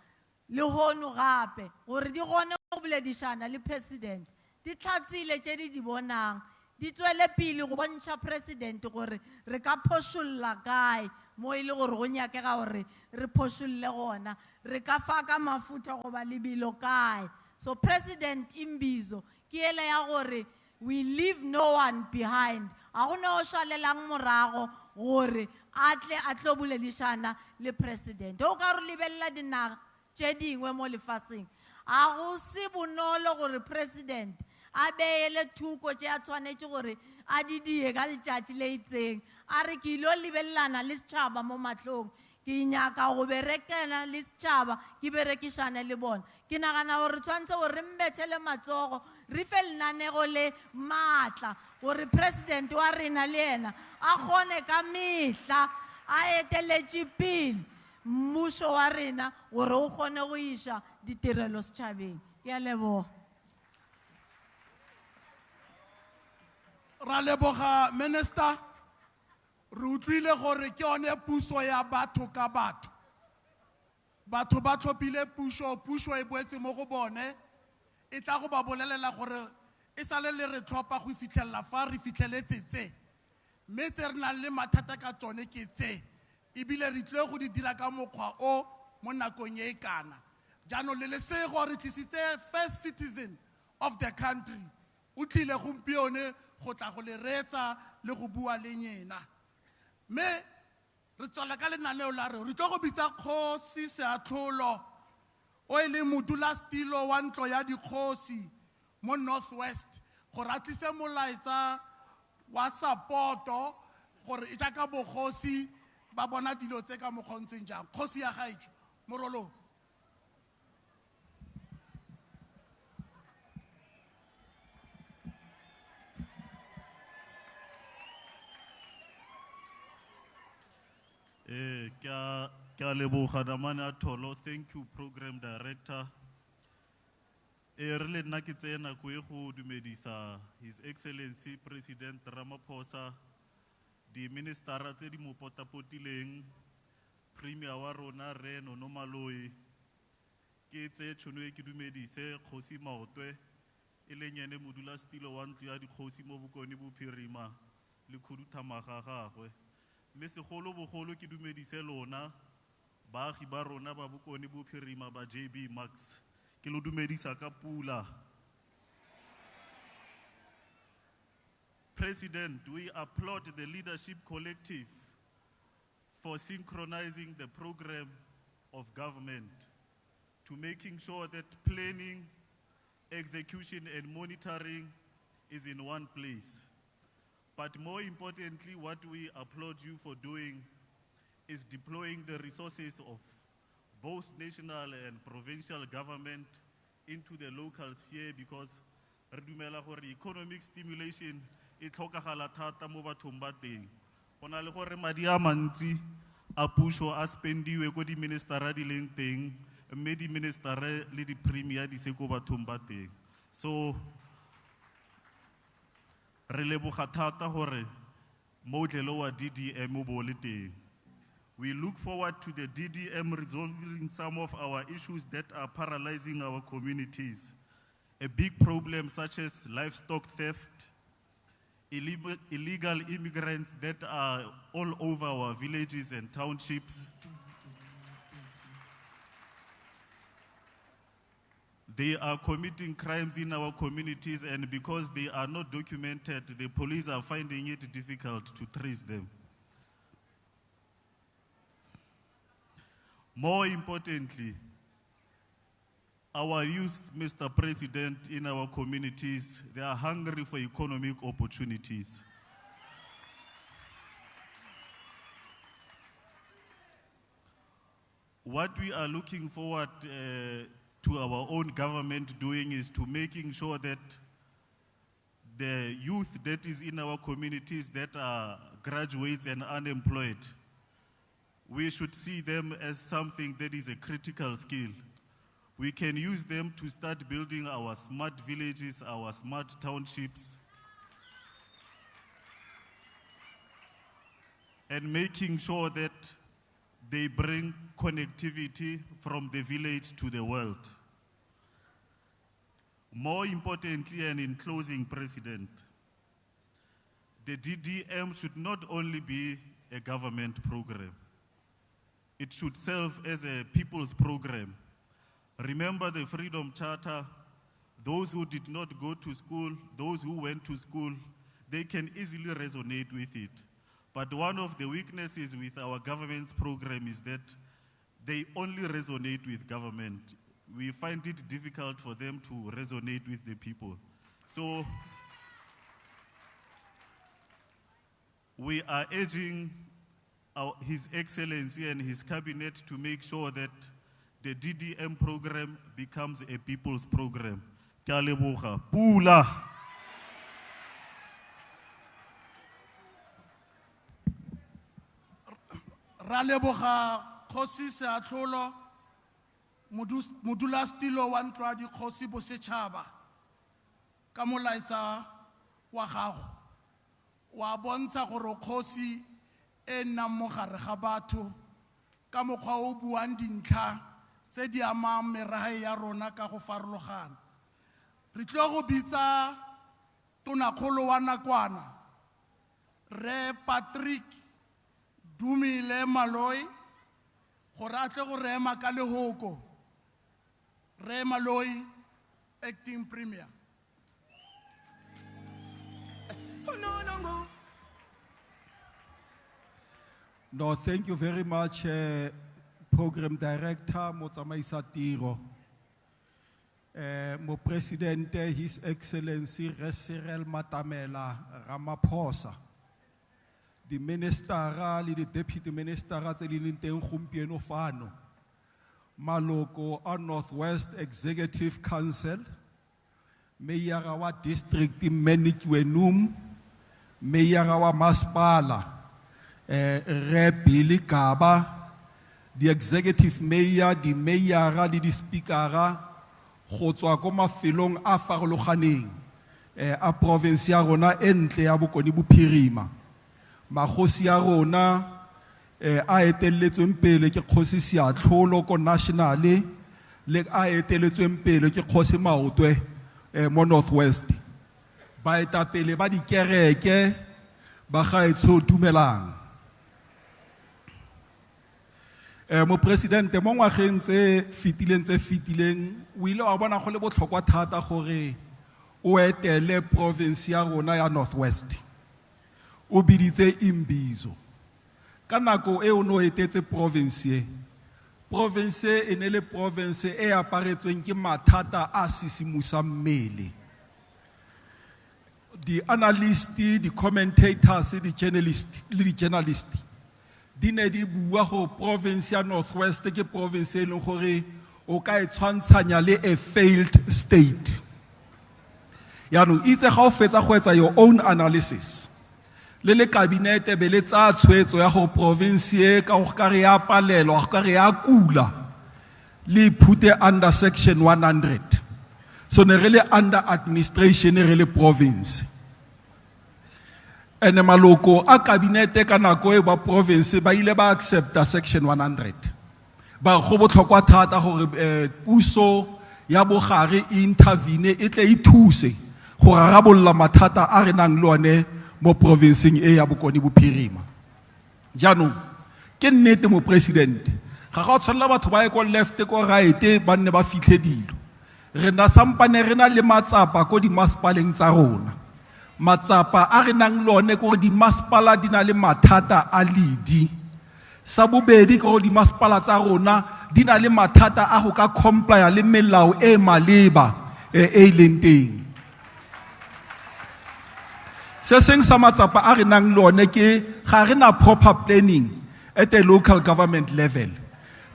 le hono gape gore di gone go boledišana le president di tlhatsile tše di bonang di tswele pele go bontšha president gore re ka phošolla kae mo e le gore go nyakega gore re phošolle gona re ka fa ka mafuta go ba lebelo kae. So President Imbizo ke ele ya gore we leave no one behind. A go no šalelang morago gore a tle a tlo boledišana le president. O ka re lebelela dinaga tše dingwe mo lefaseng a go se bonolo gore president a beele thuko tše a tshwanetše gore a di die ka letšatši le itseng a re ke ilo lebelelana le setšhaba mo mahlong ke nyaka go berekela le setšhaba ke berekišane le bona ke nagana gore tshwanetse gore re mbetšhele matsogo re fe lenanego le maatla gore president wa rena le ena a kgone ka mehla a eteletše pele mmušo wa rena gore o kgone go iša ditirelo setšhabeng. Ke a leboga. Ra leboga minister. Re utlwile gore ke yone puso ya batho ka batho. Batho ba tlhophile puso e boetse mo go bone e tla go ba bolelela gore e sale le re tlhopha go fitlhella fa re fitlheletse tse mme tse re nang le mathata ka tsone ke tse ebile re tlile go di dira ka mokgwa o mo nakong e kana jaanong le lesego re tlisitse first citizen of the country o tlile gompieno go tla go le reetsa le go bua le nyena mme re tswela ka lenaneo la re tlo go bitsa kgosi Seatlholo o e leng modulasetilo wa ntlo ya dikgosi mo Northwest gore a tlise molaetsa wa supporto gore e jaaka bogosi ba bona dilo tse ka mokgontseng jang kgosi ya gaetsho morolo. Thank you, Program Director. Re nna ke tsaya nako e go dumedisa His Excellency President Ramaphosa, di ministera tse di mo potapotileng, Premier wa rona Re Nonomaloi, ke tse tšhono e ke dumedise Kgosi Maotwe, e leng ene modulasetilo wa ntlo ya dikgosi mo Bokone Bophirima le khuduthamaga gagwe. Mme segolo-bogolo ke dumedise lona baagi ba rona ba Bokone Bophirima ba JB Marks ke lo dumedisa ka pula. President, we applaud the leadership collective for synchronizing the program of government to making sure that planning, execution and monitoring is in one place. But more importantly, what we applaud you for doing is deploying the resources of both national and provincial government into the local sphere because re dumela gore economic stimulation e tlhokagala thata mo bathong ba teng. Go na le gore madi a mantsi a puso a spendiwe ko di ministera di leng teng mme di ministera le di premier di se ko bathong ba teng. So re leboga thata gore motlelo wa DDM o bo le teng. We look forward to the DDM resolving some of our issues that are paralyzing our communities. A big problem such as livestock theft, illegal immigrants that are all over our villages and townships. They are committing crimes in our communities, and because they are not documented, the police are finding it difficult to trace them. More importantly, our youth, Mr. President, in our communities, they are hungry for economic opportunities. What we are looking forward to our own government doing is to making sure that the youth that is in our communities that are graduates and unemployed, we should see them as something that is a critical skill. We can use them to start building our smart villages, our smart townships, and making sure that They bring connectivity from the village to the world. More importantly, and in closing, President, the DDM should not only be a government program. It should serve as a people's program. Remember the Freedom Charter, those who did not go to school, those who went to school, they can easily resonate with it. But one of the weaknesses with our government's program is that they only resonate with government. We find it difficult for them to resonate with the people. So we are urging His Excellency and his cabinet to make sure that the DDM program becomes a people's program. Ke a leboga. Pula. Ra leboga Kgosi Seatlholo modulastilo wa ntlo ya dikgosi bosetšhaba ka molaetsa wa gago wa bontsha gore kgosi e nnang mo gare ga batho ka mokgwa o buang dintlha tse di amang merafe ya rona ka go farologana. Re tlo go bitsa tonakgolo wa nakwana Re Patrick Dumile Maloi gore a tle go rema ka lehoko. Re Maloi, Acting Premier. No, thank you very much, Program Director Motsamaisa Tiro. Mo President, His Excellency Cyril Ramaphosa. The Minister, the Deputy Minister, tse di leng teng gompieno fano. Maloko a Northwest Executive Council, Mayor wa District Menikwenum, Mayor wa Masipala, Re Billy Kaba, the Executive Mayor, the Mayor, the Speaker, go tswa ko mafelong a farologaneng a province ya rona entle ya Bokone Bophirima. Magosi ya rona a etelletsweng pele ke Kgosi Seatlholo ko nationally le a etelletsweng pele ke Kgosi Maotwe mo Northwest. Baetapele ba dikereke ba gaetsho dumelang. Mo Presidente mo ngwageng tse fitileng o ile wa bona go le botlhokwa thata gore o etele province ya rona ya Northwest. O biditse Imbizo. Ka nako e o no etetse province e ne le province e aparetsweng ke mathata a sisimusang mmele. The analysts, the commentators, the journalists, di ne di bua go province ya Northwest ke province e leng gore o ka e tshwantshanya le a failed state. Yaanong itse ga o fetsa go etsa your own analysis. Le kabinete be le tsa tshwetso ya go province e ka go ka re ya palelwa go ka re ya kula le phute under section 100. So ne re le under administration re le province. Ene maloko a kabinete ka nako e ba province ba ile ba accepta section 100. Ba go botlhokwa thata gore puso ya bogare intervene e tle e thuse go rarabolla mathata a re nang le one mo provinceng e ya Bokone Bophirima. Jaanong ke nnete mo President ga ga tshwanela batho ba go left ko right ba nne ba fitlhe dilo. Re na sampane re na le matsapa ko di masipaleng tsa rona. Matsapa a re nang lone ko di masipala di na le mathata a ledi. Sa bobedi ko di masipala tsa rona di na le mathata a go ka comply le melao e maleba e leng teng. Se seng sa matsapa a re nang lone ke ga re na proper planning at a local government level.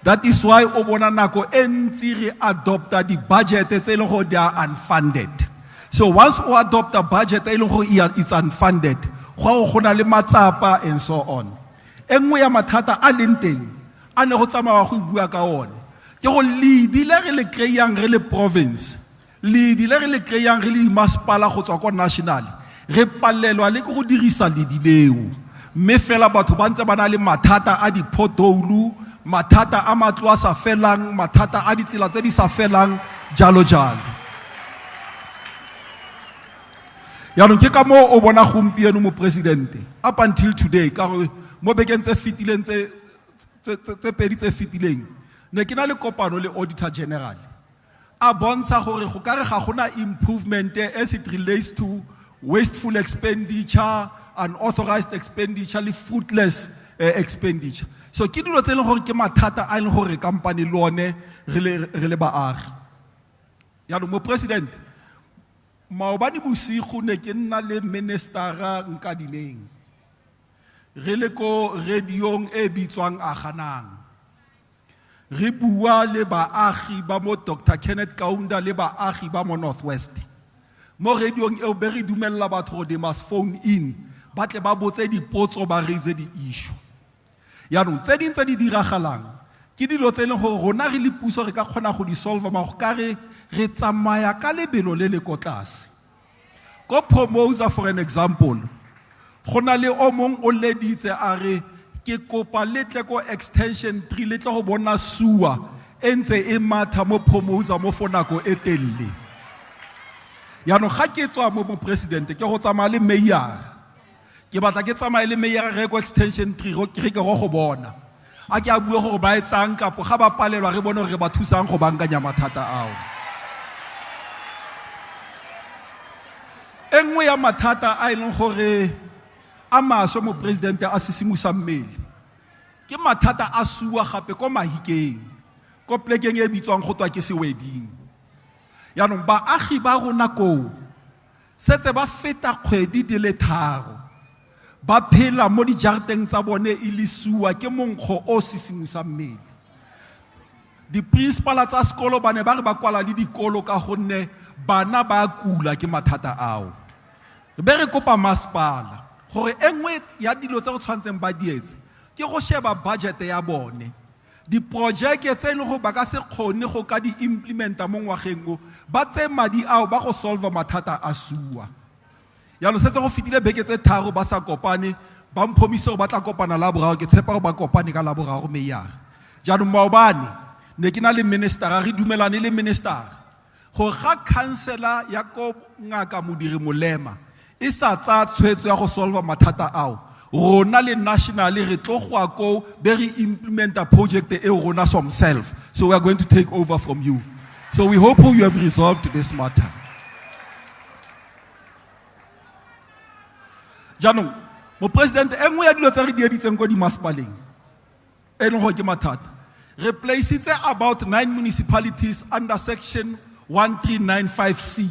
That is why o bona nako e ntsi re adopta di budget tse leng go they are unfunded. So once we adopt a budget e leng go it's unfunded, go na le matsapa and so on. Engwe ya mathata a leng teng a ne go tsamaya go bua ka one ke go leadi le re le kreyang re le province, leadi le re le kreyang re le masipala go tswa ko national. Re palelwa le go dirisa leadi leo. mme fela batho ba ntse ba na le mathata a di-pothole, mathata a matlo a sa felang, mathata a ditsela tse di sa felang, jalo jalo. Yaanong ke ka mo o bona gompieno mo presidente up until today ka mo bekeng tse fetileng tse pedi tse fetileng ne ke na le kopano le auditor general a bontsha gore go ka re ga gona improvement as it relates to wasteful expenditure, unauthorized expenditure, le fruitless expenditure. So ke dilo tse leng gore ke mathata a leng gore company lone re le baagi. Yaanong mo president maobane bosigo ne ke nna le ministera Nkadileng re le ko radiong e bitswang Aganang re bua le baagi ba mo Dr. Kenneth Kaunda le baagi ba mo Northwest mo radiong eo be re dumella batho gore they must phone in ba tle ba botse dipotso ba raise di-issue. Yaanong tse ding tse di diragalang ke dilo tse leng gore rona re le puso re ka kgona go di solve mago ka re tsamaya ka lebelo le le ko tlase. Go proposer for an example go na le o mong o leditse a re ke kopa letle ko extension 3 letle go bona sewer e ntse e matha mo proposer mo for nako e telele. Yaanong ga ke tswa mo president ke go tsamaya le mayor ke batla ke tsamaya le mayor re ko extension 3 re ke go bona a ke a bua gore ba etsang kapo ga ba palelwa re bone gore ba thusang go bankanya mathata ao. Engwe ya mathata a ileng gore a maso mo presidente a sisimusa mmele ke mathata a sua gape ko Mahikeng ko plekeng e bitswang go twa ke Seweding. Yaanong baagi ba rona ko setse ba feta kgwedi di le 3 ba phela mo dijarteng tsa bone e le sua ke monkgo o sisimusa mmele. Di-principal tsa sekolo ba ne ba re ba kwala le dikolo ka gonne bana ba kula ke mathata ao. Be re kopa masepala gore engwe ya dilo tse go tshwantseng ba dietse ke go sheba budget ya bone diprojeke tse leng go ba ka se kgone go ka di implementa mo ngwageng go ba tse madi ao ba go solve mathata a sua. Yaanong setse go fitile beke tse 3 ba sa kopane ba mphomise go ba tla kopana la boraro ke tshepa go ba kopane ka la boraro meya. Jaanong maobane ne ke na le ministera re dumelane le ministera go ga councilor ya ko ngaka modiri molema e sa tsa tshwetso ya go solve mathata ao rona le national re tlo go ko be re implement a project e rona self. So we are going to take over from you. So we hope you have resolved this matter. Jaanong mo president engwe ya dilo tse re di editseng ko di masepaleng e leng go ke mathata replace it about 9 municipalities under section 1395C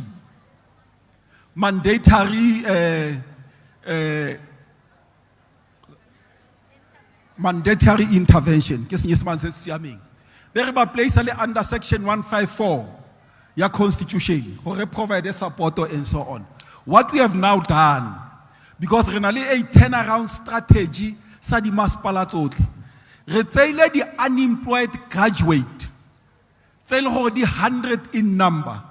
mandatory intervention ke senyesemane se siameng be re ba place le under section 154 ya constitution gore provide support and so on. What we have now done, because re na le a turnaround strategy sa di masepala tsotlhe re tseile di unemployed graduate tse le gore di 100 in number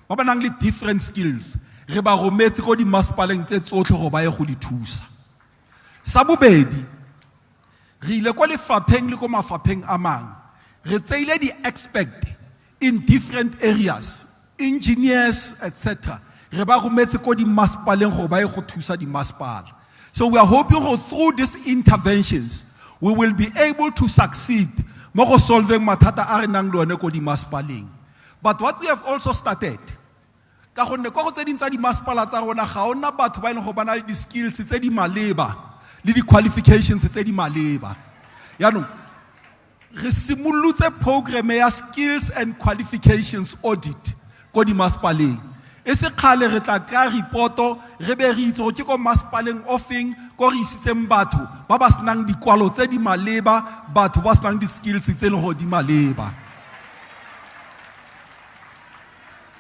ba ba nang le different skills re ba rometse go di masepaleng tse tsotlhe go ba ye go di thusa. Sa bobedi re ile kwa lefapheng le ko mafapheng a mang re tseile di expert in different areas, engineers etc. re ba rometse ko di masepaleng go ba ye go thusa di masepala. So we are hoping through these interventions we will be able to succeed mo go solving mathata a re nang le one ko di masepaleng. But what we have also started ka gonne go tse dintsa di masepala tsa rona ga ona batho ba ile go bana le di skills tse di maleba le di qualifications tse di maleba. Yaanong re simolotse program ya skills and qualifications audit ko di masepaleng e se khale re tla ka reporto re be re itse go ke ko masepaleng ofeng ko re isitseng batho ba ba senang dikwalo tse di maleba batho ba senang di skills tse le go di maleba.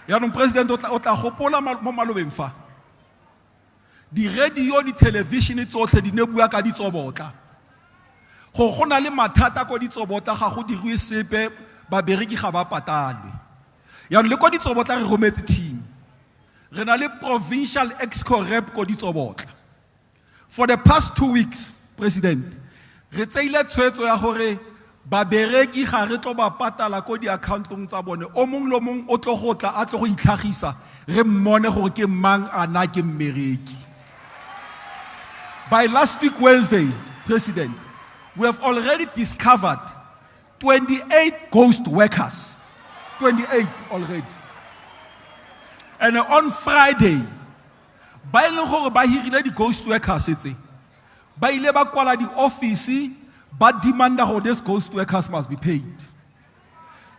Yaanong president o tla gopola mo malobeng fa di radio di television tsotlhe di ne bua ka ditsobotla go gona le mathata ko ditsobotla ga go dirwe sepe ba bereki ga ba patalwe. Yaanong le ko ditsobotla re rometse team re na le provincial exco rep ko ditsobotla. For the past 2 weeks President, re tseile tshwetso ya gore babereki ga re tlo ba patala ko di accountong tsa bone o mong lo mong o tlo go tla a tlo go itlhagisa re mmone gore ke mang ana ke mmereki. By last week Wednesday, President, we have already discovered 28 ghost workers. 28 already. And on Friday, ba ile gore ba hirile di ghost workers tse. Ba ile ba kwala di office ba demanda gore these ghost workers must be paid.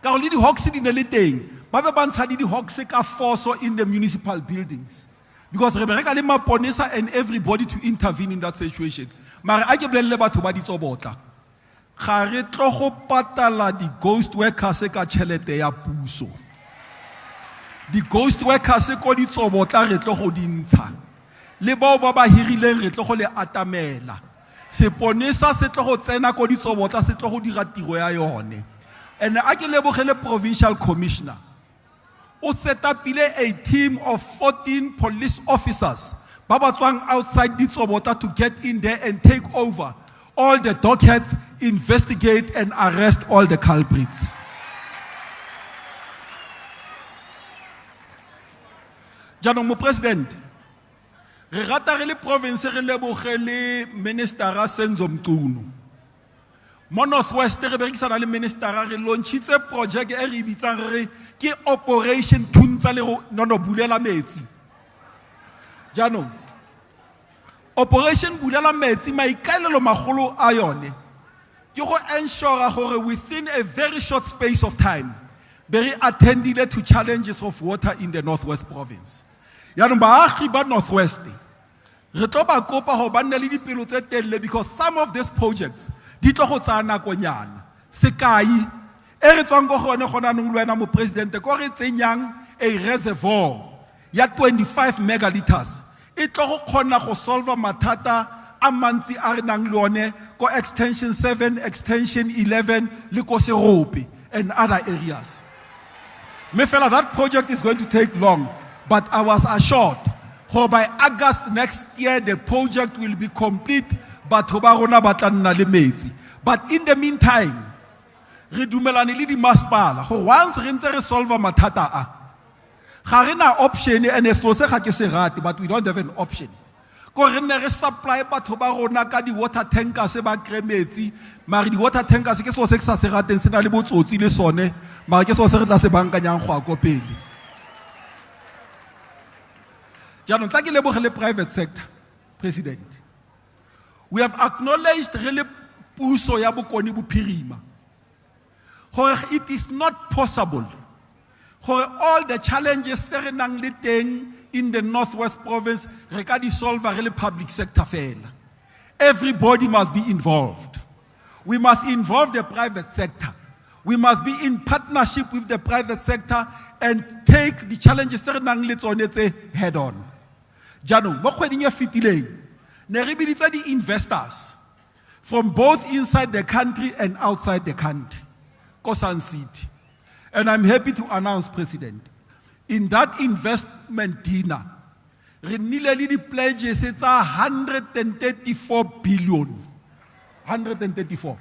Ka go le di hawks di ne le teng, ba be ba ntsha di hawks ka force in the municipal buildings. Because re bereka le maponesa and everybody to intervene in that situation. Mara a ke bolelle batho ba ditsobotla. Ga re tlo go patala di ghost workers ka tšhelete ya puso. Di ghost workers ko ditsobotla re tlo go dintsha. Le bao ba ba hirileng re tlo go le atamela. Seponesa se tlo go tsena ko ditsobotla se tlo go dira tiro ya yone. And a ke lebogele provincial commissioner. O set up a team of 14 police officers ba ba tswang outside ditsobotla to get in there and take over all the dockets, investigate and arrest all the culprits. Jaanong mo president, re rata re le province re lebogele ministera Senzo Mqunu. Mo Northwest re berekisana le ministera re launchitse project e re bitsang re ke Operation Thuntsa le no bulela metsi. Jaanong Operation Bulela metsi maikaelelo magolo a yone ke go ensure gore within a very short space of time be re attendile to challenges of water in the Northwest province. Jaanong baagi ba Northwest re tlo ba kopa go ba nne le dipelo tse telele because some of these projects di tlo go tsaya nakonyana. Sekai e re tswang go gone gona nong le wena mo president ko re tsenyang a reservoir ya 25 megaliters. It tlo go kgona go solve mathata a mantsi a re nang le one ko extension 7, extension 11 le ko Serope and other areas. Me fela that project is going to take long, but I was assured by August next year the project will be complete. But in the meantime, re dumelane le di masepala go once re ntse re solve mathata a ga re na option and so se ga ke se rate, but we don't have an option. Ko re ne re supply batho ba rona ka di water tankers ba kremetsi, mara di water tankers ke so se sa se rateng se na le botsotsi le sone, mara ke so se re tla se bankanyang go a go pele. Jaanong tla ke lebogele private sector, President. We have acknowledged really puso ya bokoni bophirima. It is not possible for all the challenges tse re nang le teng in the Northwest province re ka di solve really public sector fela. Everybody must be involved. We must involve the private sector. We must be in partnership with the private sector and take the challenges tse re nang le tsone tse head on. Jaanong mo kgweding ya fitileng ne re biditsa di investors from both inside the country and outside the country, Kosan City. And I'm happy to announce, President, in that investment dinner, re nnile le di pledges tsa 134 billion. 134.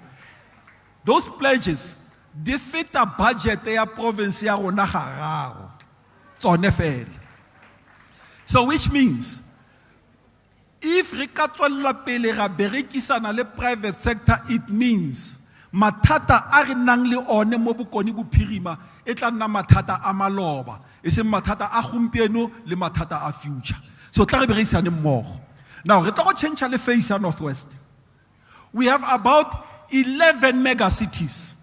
Those pledges di feta budget ya province ya rona gararo. Tsone fela. So which means if re ka tswella pele ga berekisana le private sector, it means mathata a re nang le one mo bokoni bophirima e tla nna mathata a maloba, e se mathata a gompieno le mathata a future. So tla re berekisane mmogo. Now re tla go change le face ya Northwest. We have about 11 mega cities,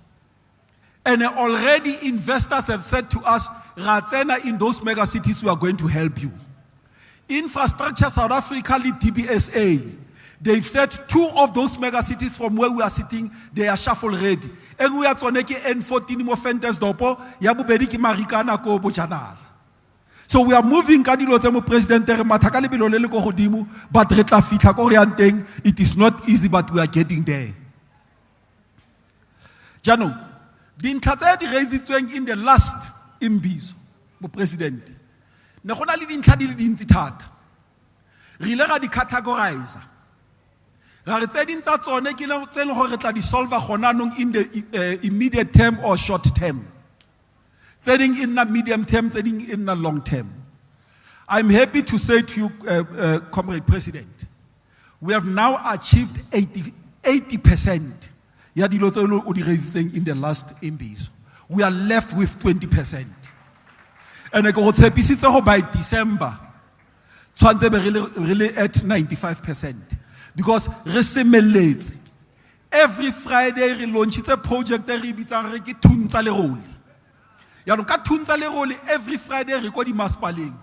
and already investors have said to us, Ratsena, in those mega cities we are going to help you. Infrastructure South Africa lead DBSA. They've said 2 of those mega cities from where we are sitting, they are shuffle ready. And we are tsoneke N14 mo Fentes dopo, ya bobedi ki Marikana ko Bojanala. So we are moving ka dilo tse mo president re mathaka le bilo le ko godimo, but re tla fitla ko re anteng. It is not easy, but we are getting there. Jano, dintlha tse di raisitsweng in the last Imbizo mo president. Ne gona le dintlha di le dintsi thata. Re ile ga di categorize. Ra re tse ding tsa tsone ke le tse leng gore re tla di solve gona nong in the immediate term or short term. Tse ding in the medium term, tse ding in the long term. I'm happy to say to you, Comrade President, we have now achieved 80% ya dilo tse o di raisitseng in the last Imbizo. We are left with 20%. And I go tshepisitse go by December, tshwantse be really at 95%. Because re semeletse. Every Friday re launchitse project e re bitsang re ke Thuntsa Lerole. Ya no ka Thuntsa Lerole every Friday re go di masepaleng.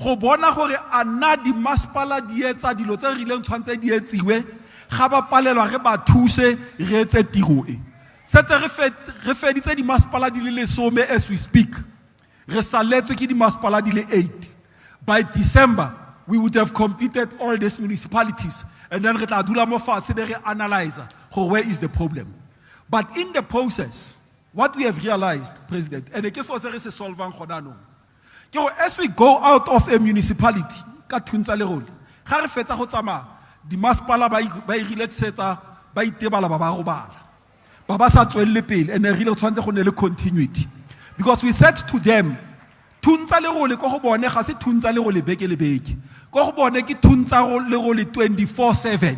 Go bona gore ana di masepala di etsa dilo tse rileng tshwantse di etsiwe, ga ba palelwa re ba thuse re etse tiro e. Setse re feditse di masepala di le 10 as we speak. Re saletswe ke di masepala di le 8. By December, we would have completed all these municipalities, and then we analyze where is the problem. But in the process, what we have realized, President, and as we go out of a municipality, the masepala ba relaxetsa ba itebala ba robala. Baba sa tswelle pele, and really tshwantse go ne le continuity. Because we said to them, Thuntsa Lerole ko go bone ga se Thuntsa Lerole beke le beke. Ko go bone ke Thuntsa Lerole 24/7.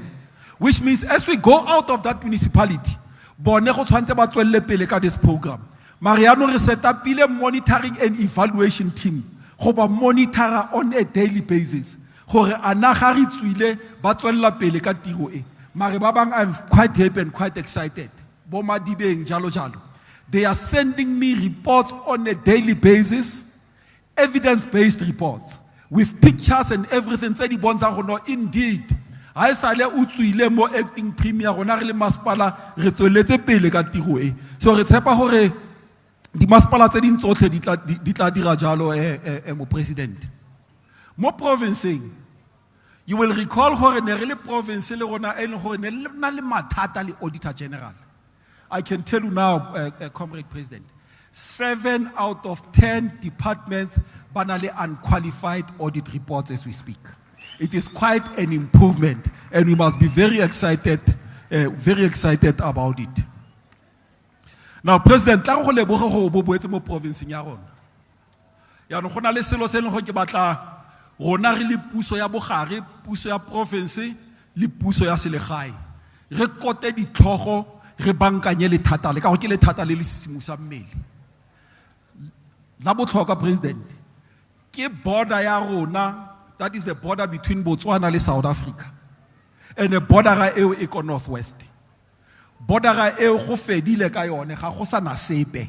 Which means as we go out of that municipality, bone go tshwantse ba tswelle pele ka this program. Mariano re set up a monitoring and evaluation team. Go ba monitor on a daily basis. Gore ana ga re tswile ba tswella pele ka tiro e. Mare ba bang I'm quite happy and quite excited. Bo madibeng jalo jalo. They are sending me reports on a daily basis, evidence-based reports, with pictures and everything. Say the bonds are no indeed. I sale utswile mo acting premier rona re le masepala re tsweletse pele ka tiro e. So re tshepa hore di masepala tse ding tsotlhe di tla dira jalo mo president. Mo province, you will recall hore ne re le province le rona e leng hore ne na le mathata le auditor general. I can tell you now, Comrade President, 7 out of 10 departments banally unqualified audit reports as we speak. It is quite an improvement, and we must be very excited about it. Now, President, tla go leboga go bo boetse mo province ya rona. Ya no gona le selo se leng go ke batla rona re le puso ya bogare, puso ya province le puso ya selegae. Re kote ditlhogo re bankanye le thata le ka go ke le thata le sisimusa mmele. La botlhoka President ke border ya rona, that is the border between Botswana and South Africa, and the border ga eo e ko northwest. Border ga eo go fedile ka yone ga go sa na sepe.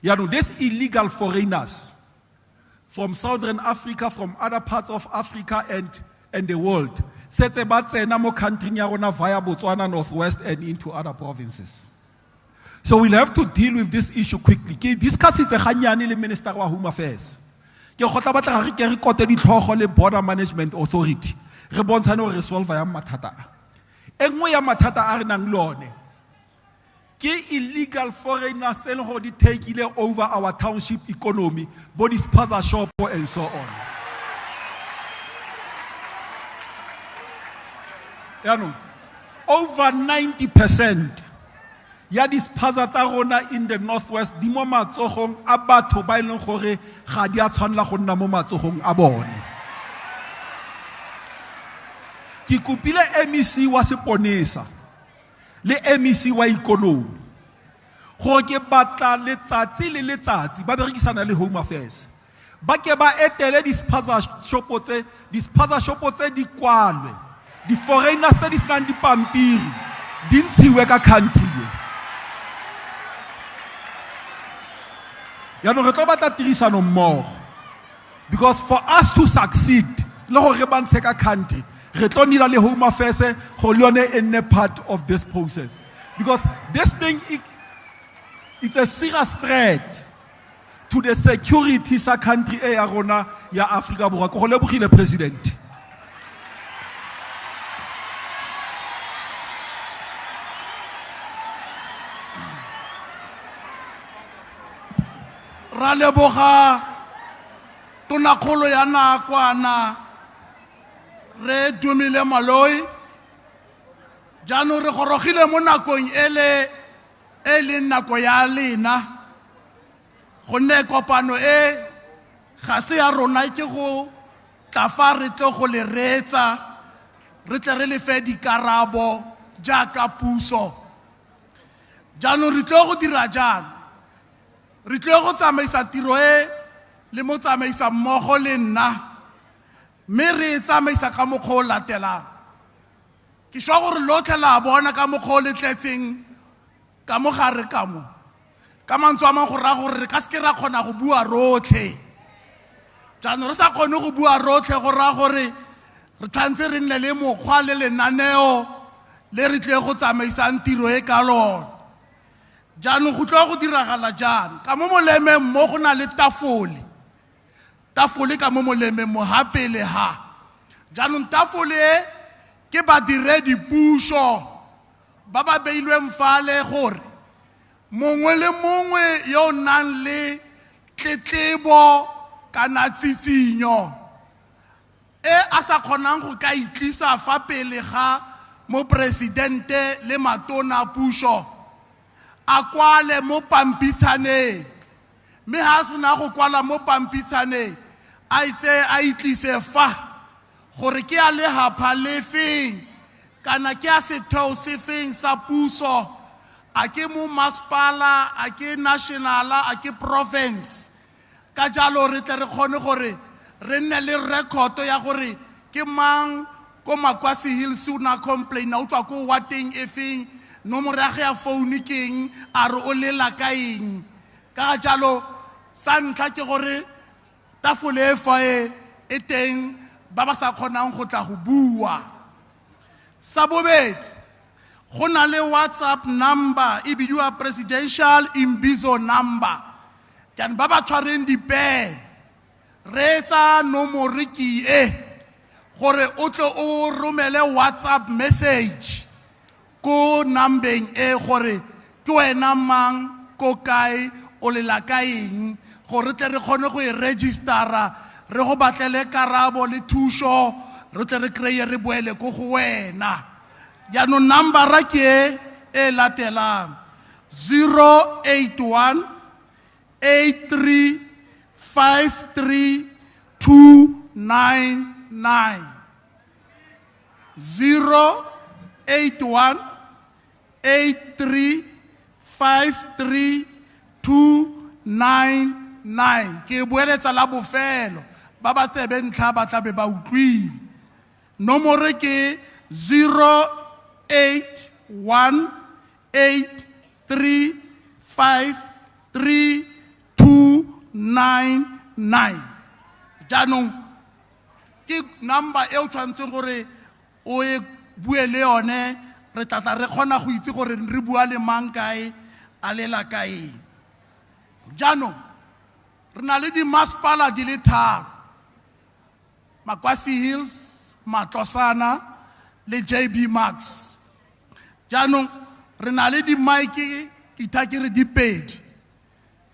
Ya no, these illegal foreigners from Southern Africa, from other parts of Africa and the world, setse ba tsena mo country ya rona via Botswana northwest and into other provinces. So we'll have to deal with this issue quickly. Ke discuss it ganyane le Minister wa Home Affairs. Ke gotla batla re ke re kote ditlhogo le Border Management Authority. Re bontshane go resolve ya mathata. Engwe ya mathata a re nang lone ke illegal foreigners e leng go di takeile over our township economy, body spaza shop and so on. You know, over 90% ya dispaza tsa rona in the northwest di mo matsogong a batho ba ileng gore ga di a tshwanela go nna mo matsogong a bone. Ke kopile MEC wa seponesa le MEC wa ikonomi gore ke batla letsatsi le letsatsi ba berekisana le Home Affairs ba ke ba etele dispaza shopo tse di kwalwe, di foreigners tse di snang di pampiri di ntshiwe ka country. Ya no re tlo batla tirisano mmogo, because for us to succeed le go re bantshe ka country re tlo nila le Home Affairs go lone in a part of this process, because this thing it's a serious threat to the security sa country e ya rona ya Africa Borwa. Go lebogile President. Ra leboga tonakgolo ya nakwana re Dumile Maloi Jano re gorogile mo nakong ele nako ya lena. Gonne kopano ga se ya rona ke go tla fa re tle go le retsa re tle re le fe dikarabo jaaka puso. Jaanong re tle go dira jang? Re tle go tsamaisa tiro le mo tsamaisa mmogo le nna, mme re tsamaisa ka mokgwa o latelang. Ke swa gore lotlhe la bona ka mokgwa o le tletseng ka mogare ka mo. Ka mantswe a mang go raya gore re ka seke ra kgona go bua rotlhe. Jaanong re sa kgone go bua rotlhe go raya gore re tshwanetse re nne le mokgwa le lenaneo le re tle go tsamaisang tiro ka lona. Jaanong go tlo go diragala jang? Ka mo molemeng mo go na le tafole ka mo molemeng mo hape le ha. Jaanong tafole ke badiredi puso ba ba beilweng fale gore mongwe le mongwe yo nang le tletlebo kana tsitsinyo a sa kgonang go ka itlisa fa pele ga mo presidente le matona puso a kwale mo pampitshaneng, mme ha se na go kwala mo pampitshaneng a itse a itlise fa gore ke a le hapha le feng kana ke a setheo se feng sa puso, a ke mo masepala, a ke nationala, a ke province. Ka jalo re tle re kgone gore re nne le rekoto ya gore ke mang ko Makwasi Hills o na complain o tswa ko wateng e feng, nomoro ya ya phone keng, a re o lela ka eng. Ka jalo sa ntlha ke gore tafole fa e teng ba ba sa kgonang go tla go bua. Sa bobedi go na le WhatsApp number e bidiwa Presidential Imbizo number. Kan ba ba tshwareng dipen re tsa nomoro ke gore o tlo o romele WhatsApp message ko numbering gore ke wena mang ko kae o lela ka eng, gore tle re kgone go e registera re go batlele karabo le thuso re tle re kreye re boele ko go wena. Jaanong number ke e latelang 081 8353 299 081 8353 299. Ke boeletsa la bofelo ba ba tsebe ntlha ba tlabe ba utlwile. Nomoro ke 0818353 jaanong ke number e o tshwantseng gore o e bue le yone re tla re kgona go itse gore re bua le mang kae a lela kae. Jaanong re na le di masepala di le tharo, Makwasi Hills, Matlosana le JB Marks. Jaanong re na le di mike ke re di pedi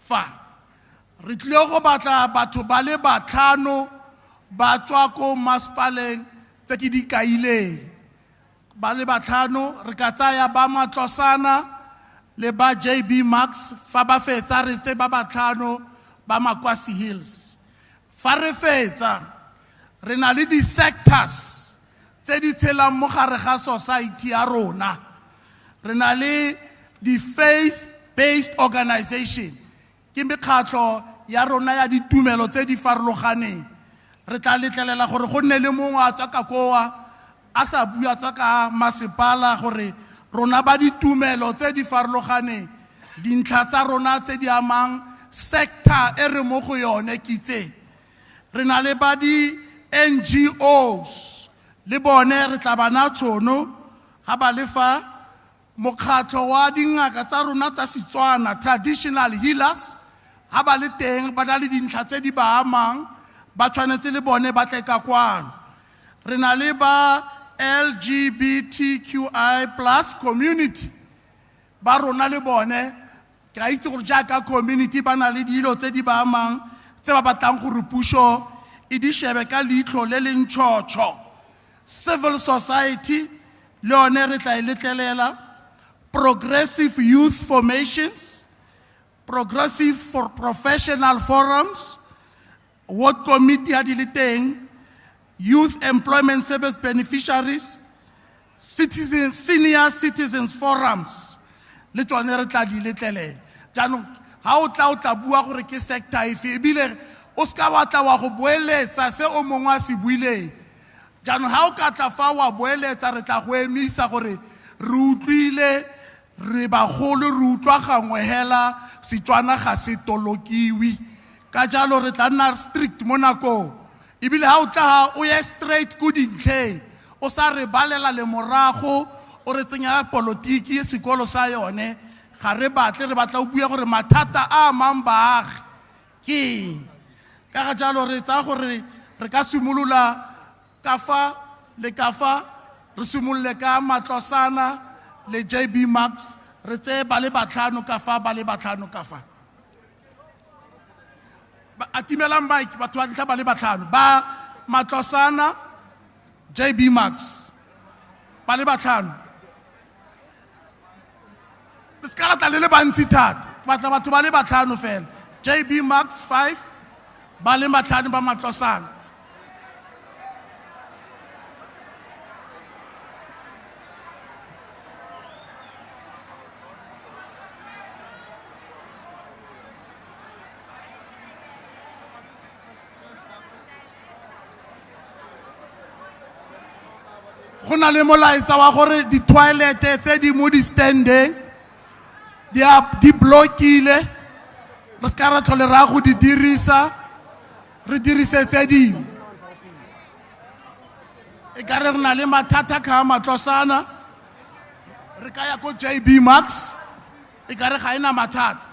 fa re tlile go batla batho ba le batlhano ba tswa ko masepaleng tse ke di kaileng. Ba le batlhano re ka tsaya ba Matlosana le ba JB Marks, fa ba fetsa re tse ba batlhano ba Makwasi Hills. Fa re fetsa re na le di sectors tse di tshelang mo gare ga society ya rona. Re na le di faith-based organization, ke mekgatlho ya rona ya ditumelo tse di farologaneng. Re tla letlelela gore go nne le mongwe a tswa ka koa a sa bua tswa ka masepala gore rona ba ditumelo tse di farologaneng dintlha tsa rona tse di amang sector e re mo go yone kitse. Re na le ba di NGOs le bone re tla bana tšhono ha ba lefa mokgatlho wa dingaka tsa rona tsa Setswana, traditional healers, ha ba le teng ba na le dintlha tse di ba amang ba tshwanetse le bone ba tle ka kwano. Re na le ba LGBTQI+ community ba rona le bone ke a itse gore jaaka community ba na le dilo tse di ba amang tse ba batlang gore puso e di shebe ka leitlho le le ntšhotšho. Civil society Leone re tla letlelela progressive youth formations, progressive for professional forums, ward committee ya di le teng, youth employment service beneficiaries, senior citizens forums, le tsone re tla di letlelela. Jaanong ha o tla bua gore ke sector efe ebile o ska batla wa go boeletsa se o mongwe a se buileng. Jaanong ha o ka tla fa wa boeletsa re tla go emisa gore re utlwile re bagolo re utlwa gangwe hela Setswana ga se tolokiwi. Ka jalo re tla nna strict mo nakong ebile ha o tla o ye straight go dintlheng o sa re balela le morago o re tsenya politiki sekolo sa yone ga re batle re batla o bua gore mathata a mang baagi ke ka ga jalo re tsa gore re ka simolola kafa le kafa re simolole ka Matlosana le JB Marks re tse ba le batlhano kafa ba le batlhano kafa atimela mike batho ba tla ba le batlhano ba Matlosana JB Marks ba le batlhano Biskala tla le bantsi thata batla batho ba le batlhano fela JB Marks 5 ba le batlhano ba Matlosana go na le molaetsa wa gore di toilet tse di mo di standeng di blokile re ska ra tlhole ra go di dirisa re dirise tse dingwe e ka re na le mathata ka Matlosana re ka ya ko JB Marks e ka re ga ena mathata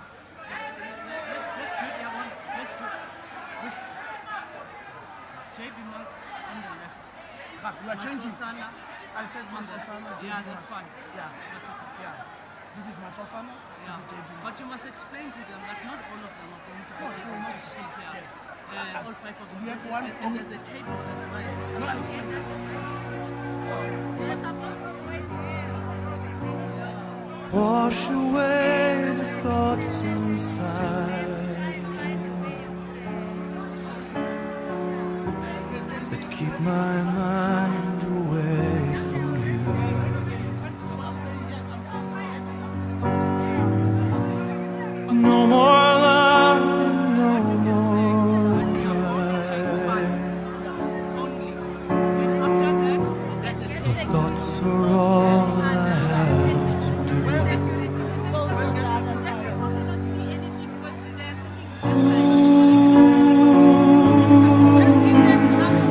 JB Marks on the left. You are changing. Matlosana. I said Matlosana. Yeah, that's fine. Yeah. That's okay. Yeah. This is Matlosana. Yeah. This is JB. But you must explain to them that not all of them are going to be No, able not to speak here. yes. All 5 of them. You have one. And there's a table as well. No, it's They're supposed to wait Wash away the thoughts inside that keep my mind away from you. No more love, no more kind. The thoughts are all I have to do.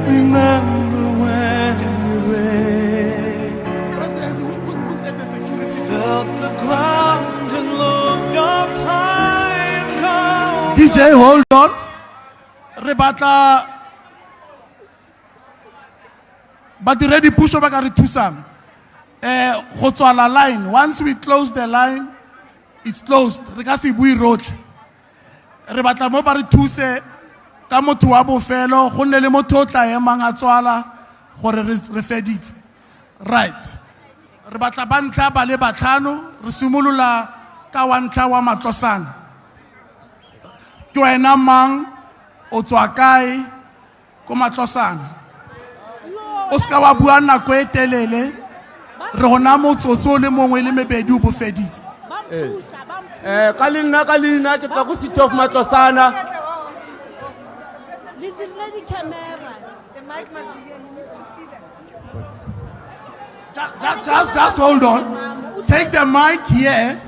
Remember when it rained, felt the ground and looked up high and called. DJ, hold on. Rebata. But the ready push over to Tusam. Hotswala line. Once we close the line, it's closed. Regasi Bui Road. Rebata Mobari Tuse. Kamo tuabo fellow. Honele motota yamanga tswala. Hore refedit. Right. Rebata Banta Bale Batano. Resumulula Kawanta wa Matlosana. Tuena mang. Otswakai. Komatlosana. Oska wa bua nako e telele re hona motsotso le mongwe le mebedi o bofeditse ka lena ke tswa go City of Matlosana This is lady camera. The mic must be here. You need to see them. just hold on. Take the mic here.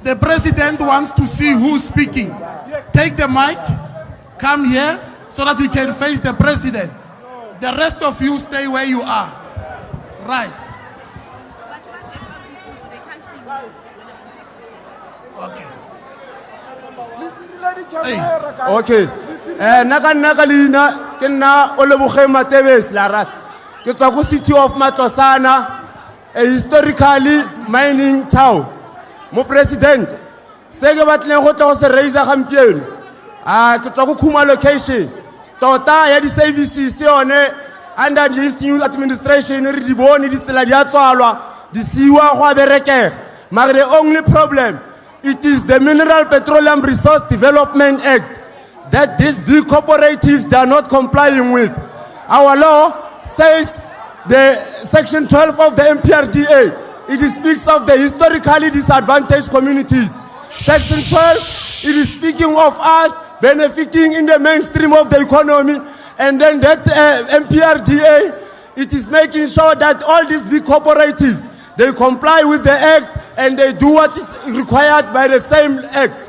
The president wants to see who's speaking. Take the mic. Come here so that we can face the president. The rest of you stay where you are. Right. Okay. okay naka lena ke nna o leboge Matebesi la ras ke tswa go City of Matlosana, a historically mining town. Mo president se ke batleng go tla go se raisa gampieno ke tswa go Khuma location tota ya di services yone under this new administration, re di bone di tsela di a tswalwa, di siwa go a berekega. But the only problem, it is the Mineral Petroleum Resource Development Act that these big cooperatives, they are not complying with. Our law says, the section 12 of the MPRDA, it speaks of the historically disadvantaged communities. Section 12, it is speaking of us benefiting in the mainstream of the economy, and then that MPRDA, it is making sure that all these big cooperatives, they comply with the act and they do what is required by the same act.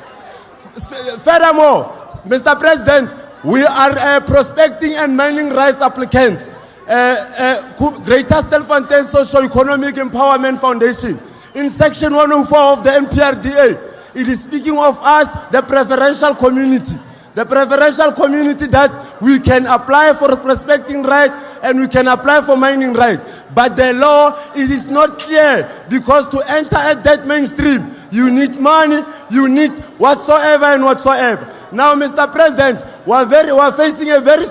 Furthermore, Mr. President, we are prospecting and mining rights applicants. Greater Stelfontein Socio-Economic Empowerment Foundation. In section 104 of the MPRDA, it is speaking of us, the preferential community. The preferential community that we can apply for prospecting right and we can apply for mining right. But the law, it is not clear, because to enter at that mainstream, you need money, you need whatsoever and whatsoever. Now, Mr. President, we are facing a very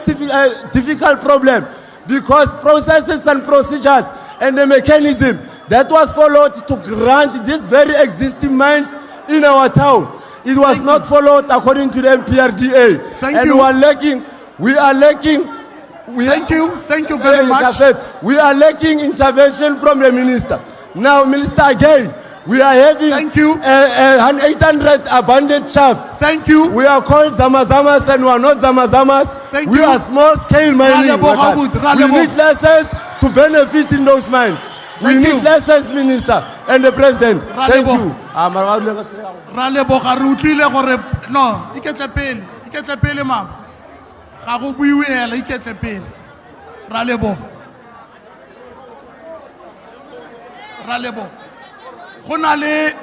difficult problem, because processes and procedures and the mechanism that was followed to grant these very existing mines in our town, it was not followed according to the MPRDA. Thank you. We are lacking. Thank you very much. We are lacking intervention from the minister. Now, Minister, again, we are having an 800 abandoned shafts. Thank you. We are called Zamazamas and we are not Zamazamas. We are small scale mining workers. We need lessons to benefit in those mines. We need lessons, Minister and the President. Thank you. Raleboga re utlwile gore no iketle pele mama ga go buiwe ela iketle pele Raleboga go na le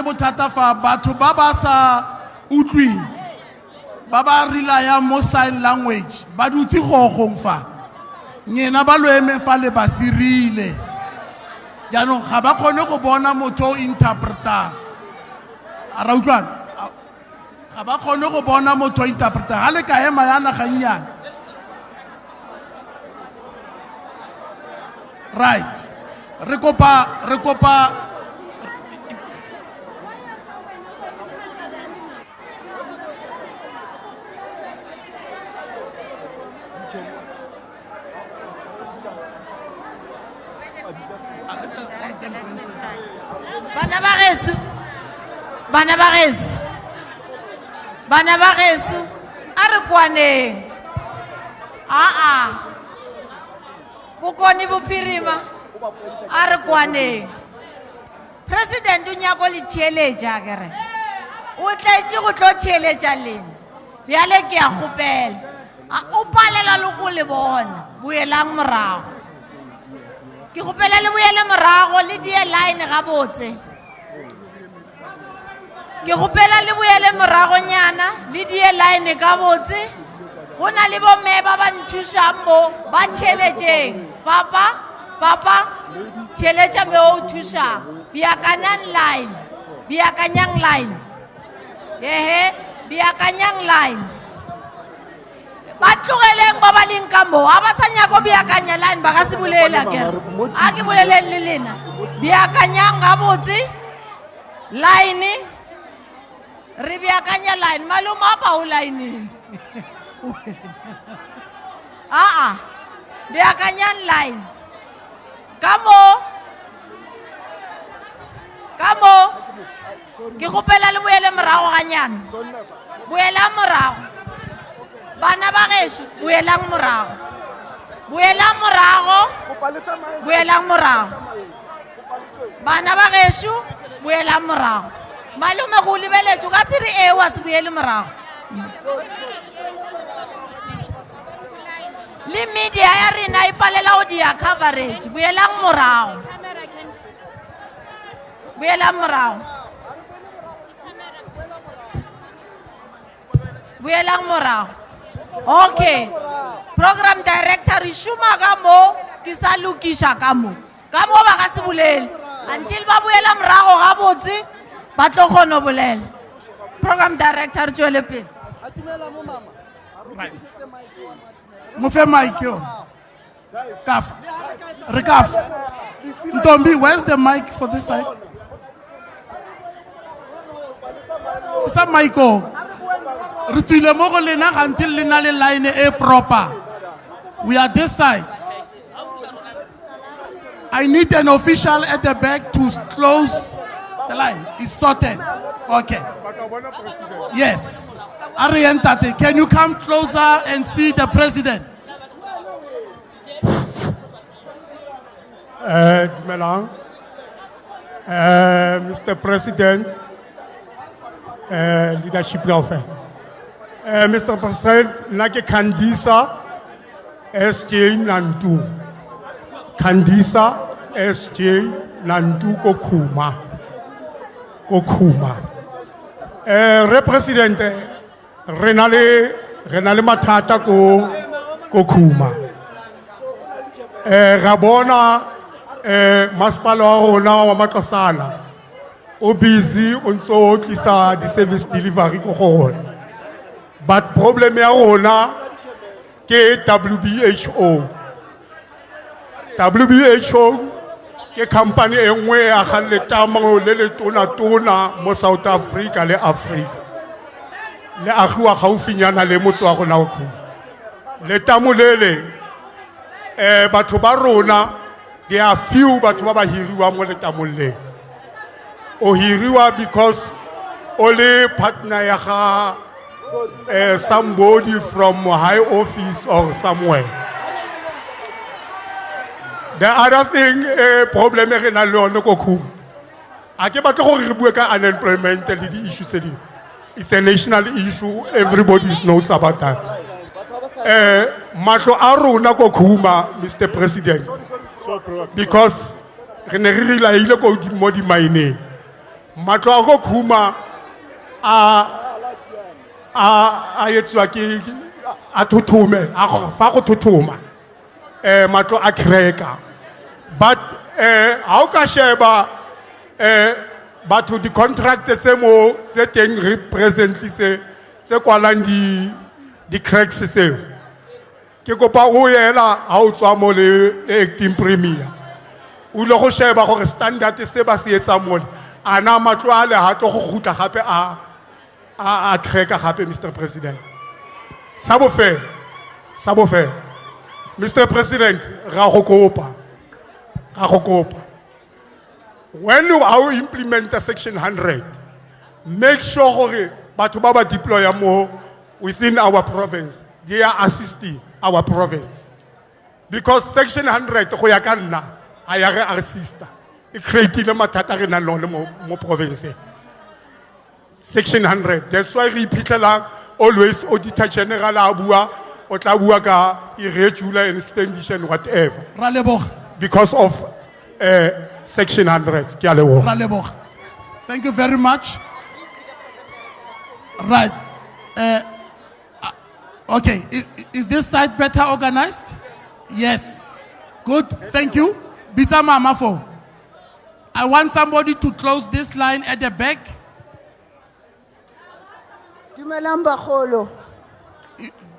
bothata fa batho ba ba sa utlwing ba ba rilaya mo sign language ba dutse gogong fa nyena ba lo eme fa le ba sirile jaanong ga ba kgone go bona motho o interpretang a ra utlwana ga ba kgone go bona motho o interpretang ga le ka ema yana gannyana right re kopa bana ba geso a re kwaneng bokoni bophirima a re kwaneng president o nyako le theeletša kere o tlaetse go tlo theeletša lena bjale ke a kgopela o palela le go le bona boelang morago ke kgopela le boele morago le die line gabotse ke kgopela le boele moragonyana le die line gabotse go na le bomme ba ba nthušang mo ba theeletšeng papa theeletša me o thušang beakanyang line beakanyang line ba tlogeleng ba ba leng ka mo a ba sa nyako beakanya line ba ka se bolela kere a ke boleleng le lena beakanyang gabotse line re beakanya line malome a ba o line beakanyang line ka mo ke kgopela le boele morago ganyana boelang morago bana ba geso boelang morago bana ba geso boelang morago malome go lebeletšo ka se re e wa se boele morago le media ya rena e palela go dia coverage boelang morago okay program director re šoma ka mo ke sa lokiša ka mo ba ka se bolele until ba boela morago gabotse ba tlo kgona bolela program director tswele pele Right. Mufe mic yo. Kaf. Rekaf. Ntombi, where's the mic for this side? Is that mic oh? Ritule mo go lena until lena le line e proper. We are this side. I need an official at the back to close the line. It's sorted. Okay. Yes. Arientate, can you come closer and see the president? Dumelang. Mr. President, leadership welfare. Mr. President, nake Kandisa SJ Nantu. Kandisa SJ Nantu Kokuma. Kokuma. Representant Renale Matata Kokuma. Rabona Maspalo Rona wa Makasana. O busy unso tlisa di service delivery ko gona. But problem ya rona ke WHO. WHO ke company e nngwe ya ga letamo le le tona mo South Africa le Africa. Le agiwa gaufinyana le motse wa gona o khu. Letamo lele batho ba rona there are few batho ba ba hiriwa mo letamo le. O hiriwa because only partner ya ga somebody from high office or somewhere. The other thing, problem is na leone ko khum. A ke batla go re bue ka unemployment le di issues tse. It's a national issue. Everybody knows about that. Matlo a rona ko khuma, Mr. President. Because re ne re la ile ko di mo di mine. Matlo a go khuma a yetswa ke a thuthume a fa go thuthuma. Matlo a kreka. But how ka sheba batho di contract tse mo se teng represently se kwalang di cracks se ke kopa o yela ha o tswa mo le acting premier o le go sheba gore standard se ba se etsa mo ana matlo a le ha to go gutla gape a cracka gape Mr. President sabo fe Mr. President ra go kopa when you implement section 100 make sure gore batho ba ba deploy mo within our province they are assisting our province because section 100 go ya ka nna a ya re assista e createile mathata re na lone mo province section 100 that's why re iphitlhela always auditor general a bua o tla bua ka irregular expenditure whatever because of section 100. Thank you very much. Right. Okay. Is this site better organized? Yes. Good. Thank you. Bita Mamafo. I want somebody to close this line at the back.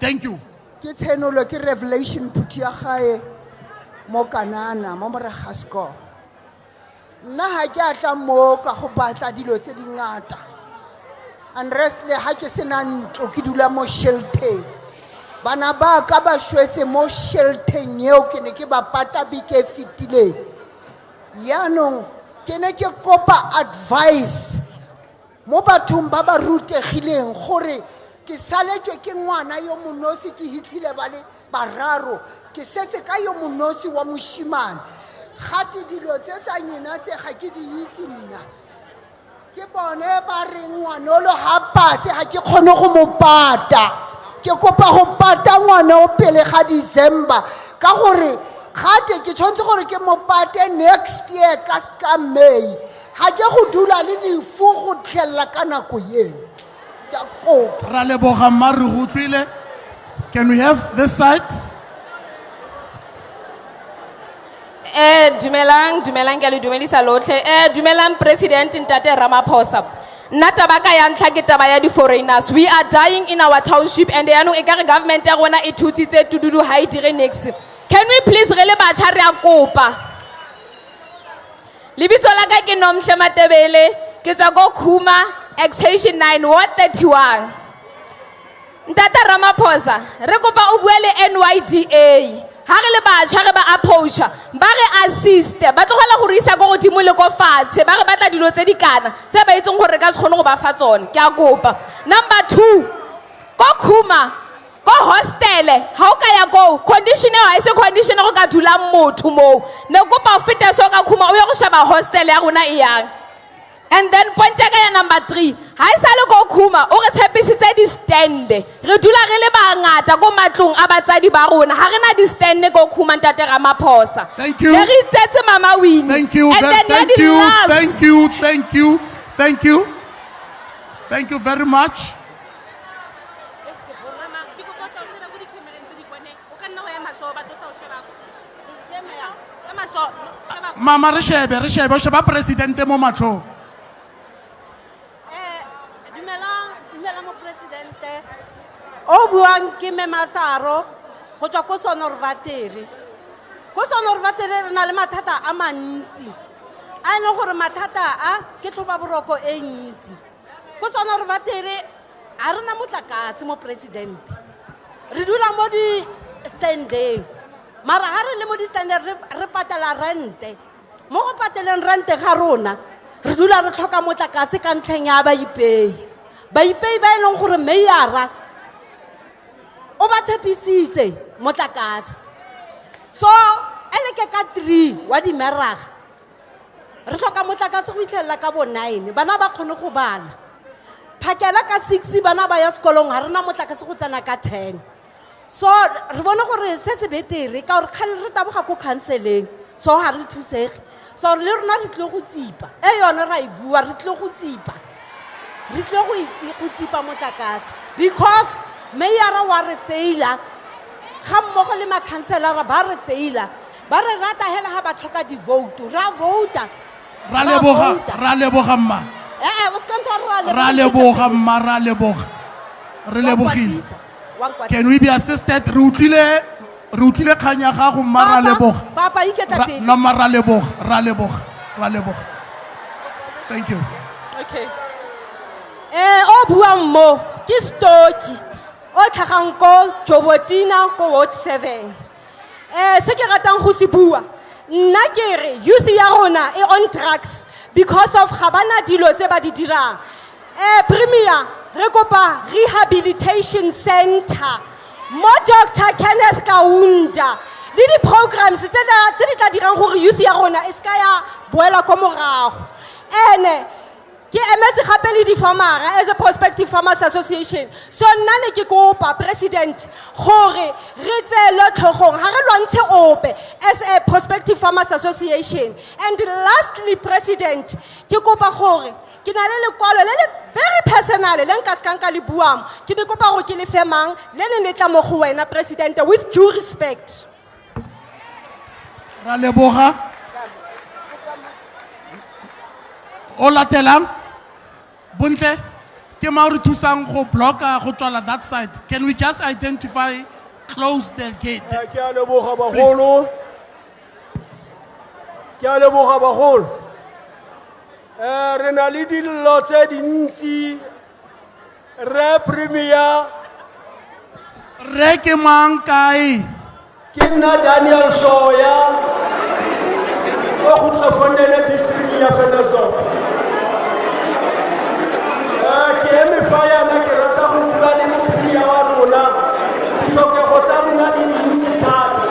Thank you. Revelation mo kanana mo moregasko nna ha ke atla mo ka go batla dilo tse di ngata unless le ha ke sena ntlo ke dula mo shelter bana ba ka ba shwetse mo shelter nyeo ke ne ke ba pata bi ke fitile yaanong ke ne ke kopa advice mo bathong ba ba rutegileng gore ke saletswe ke ngwana yo monosi ke hitlile ba le bararo ke setse ka yo monosi wa moshimane gati dilo tse tsa nyena tse ga ke di itse nna ke bone ba re ngwanolo ha pase ha ke khone go mo pata ke kopa go pata ngwana o pele ga December ka gore gate ke tshwantse gore ke mo pate next year ka May ha ke go dula le lefu go tlhella ka nako yeo ka kopa ra leboga mare go tlile. Can we have this side? Dumelang ke le dumelisa lotlhe. Dumelang President Ntate Ramaphosa. Natabaka ya ntlha ke taba ya di foreigners. We are dying in our township and yanong e ka re government ya rona e thutitse tududu ha e dire next. Can we please re le batjha re a kopa? Libitso la ka ke Nomhle Matebele ke tswa go Khuma extension 9 ward 31. Ntata Ramaphosa re kopa o bue le NYDA. Ha re le batjha re ba approacha ba re assist ba tlogela go re isa go godimo le go fatshe ba re batla dilo tse di kana tse ba itseng gore ka se kgone go ba fa tsone ke a kopa. Number 2 go Khuma go hostel ha o ka ya go condition ha ise condition go ka dula motho mo ne kopa o fete so ka Khuma o ya go sheba hostel ya rona e yang. And then point ya number 3 ha isa le go Khuma o re tshepisitse di stand re dula re le bangata go matlong a batsadi ba rona ha rena di stand go Khuma Ntate Ramaphosa. Thank you. Re itsetse Mama Winnie. Thank you. And then Thank you very much. Mama re shebe o sheba presidente mo matlong. O buang ke me Masaro go tswa ko Sonorvateri. Ko Sonorvateri re na le mathata a mantsi a ene gore mathata a ke tlhoba boroko e ntsi. Ko Sonorvateri a rena motlakase mo presidente re dula mo di standeng mara ha re le mo di standeng re patala rente mo go pateleng rente ga rona re dula re tlhoka motlakase ka ntlheng ya baipei ba e leng gore meyara o ba tshepisitse motlakase. So ele ke ka 3 wa di meraga re tlhoka motlakase go itlhela ka bo 9 bana ba kgone go bala phakela ka 6 bana ba ya sekolong ha rena motlakase go tsena ka 10. So re bona gore se se betere ka gore khale re taboga go counseling so ha re thusege so le rona re tle go tsipa yona ra e bua re tle go tsipa go tsipa motlakase because Mayara wa re faila ga mmogo le makhanselara ba re faila ba re rata hela ha ba tlhoka di vote ra vota ra leboga mma o ska ntwa ra leboga mma ra leboga re lebogile. Can we be assisted? Re utlwile khanya ga go mma ra leboga papa iketa pele no mma ra leboga. Thank you. Okay. O buang mo ke stoki o tlhagang ko Jobotina ko ward 7. Se ke ratang go se bua nna ke re youth ya rona e on drugs because of gabana dilo tse ba di dirang. Premier re kopa rehabilitation center mo Dr. Kenneth Kaunda le di programs tse di tla dirang gore youth ya rona e ska ya boela ko morago. Ke emetse gape le di farmers as a prospective farmers association so nna ne ke kopa president gore re tsele tlhogong ha re lwantshe ope as a prospective farmers association. And lastly president ke kopa gore ke na le lekwalo le le very personal le nka skanka le buang ke ne kopa gore ke le femang le ne le tla mo go wena president with due respect. Ra leboga o latelang Buntle, ke mauri thusang go blocka go tswala that side. Can we just identify, close the gate? Ke a leboga bagolo. Re na le dillo tse dintsi re premier re ke mang kae ke nna Daniel Soya o go tlhofondela district ya Federal. Fire na ke rata go bua le mophiri wa rona ditlhokego tsa rona di dintsi thata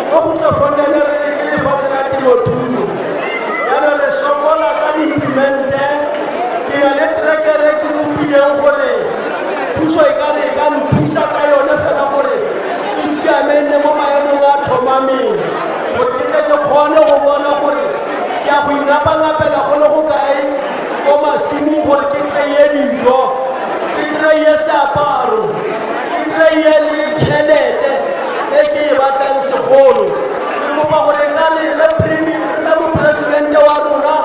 go tla fonela re le lefatshe la temothuo yana re sokola ka di-implemente ke ya le trekere ke bopileng gore puso e ka re e ka nthusa ka yone fela gore e siamenne mo maemong a tlhomameng gore ke tle ke kgone go bona gore ke a go ingapangapela go le go kae ko masimong gore ke tleye dijo ye saparo ke ye le tšhelete e ke e batlang segolo ke kopa gore le premier le mo presidente wa rona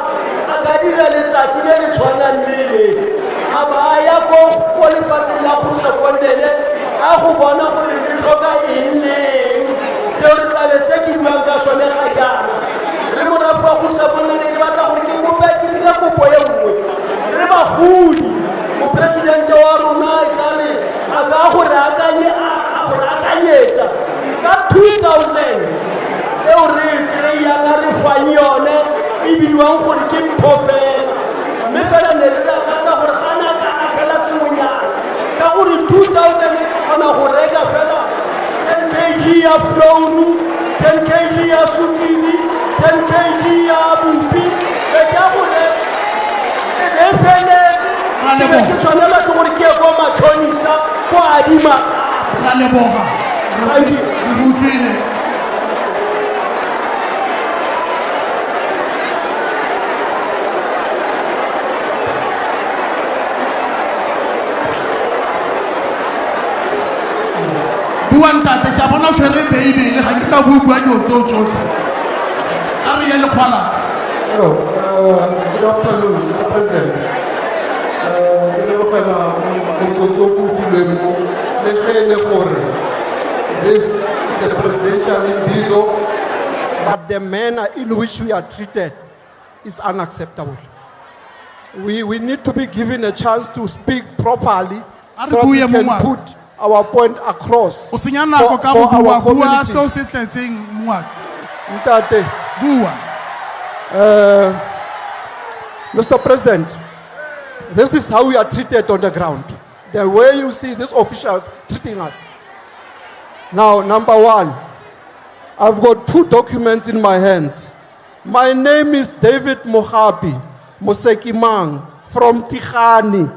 a ka dira letsatsi le le tshwanang le le abaya ko lefatsheng la go tlhokomele a go bona gore re tlhoka eng seo re tlabe se ke buang ka sone ga jaana re morago wa go tlhokomele ke batla gore ke kope ke dire kopo e nngwe re bagodi mopresidente wa rona ikare a ka gore akanyetsa ka 2000 eo re kry-ang a re fang yone e bidiwang gore ke mpho fela mme fela ne re lakatsa gore gana ka atlhela sengwenyana ka gore 2000 ke kgona go reka fela 10 kg ya flouru 10 kg ya sukiri 10 kg ya bupi e ka gore e be feletse ke tshwanela ke gore ke ye ko matšhonisa ko adima ra leboga re utlwile bua ntate ke a bona o tshwere beibele ga ke tla bua dilo tseo tsotlhe a re ye lekgwala. Good afternoon, Mr. President. This is a presidential imbizo, but the manner in which we are treated is unacceptable. We need to be given a chance to speak properly so that we can put our point across for our communities. Mr. President, this is how we are treated on the ground. The way you see these officials treating us. Now, number one, I've got 2 documents in my hands. My name is David Mohapi Mosekimang from Tikhani,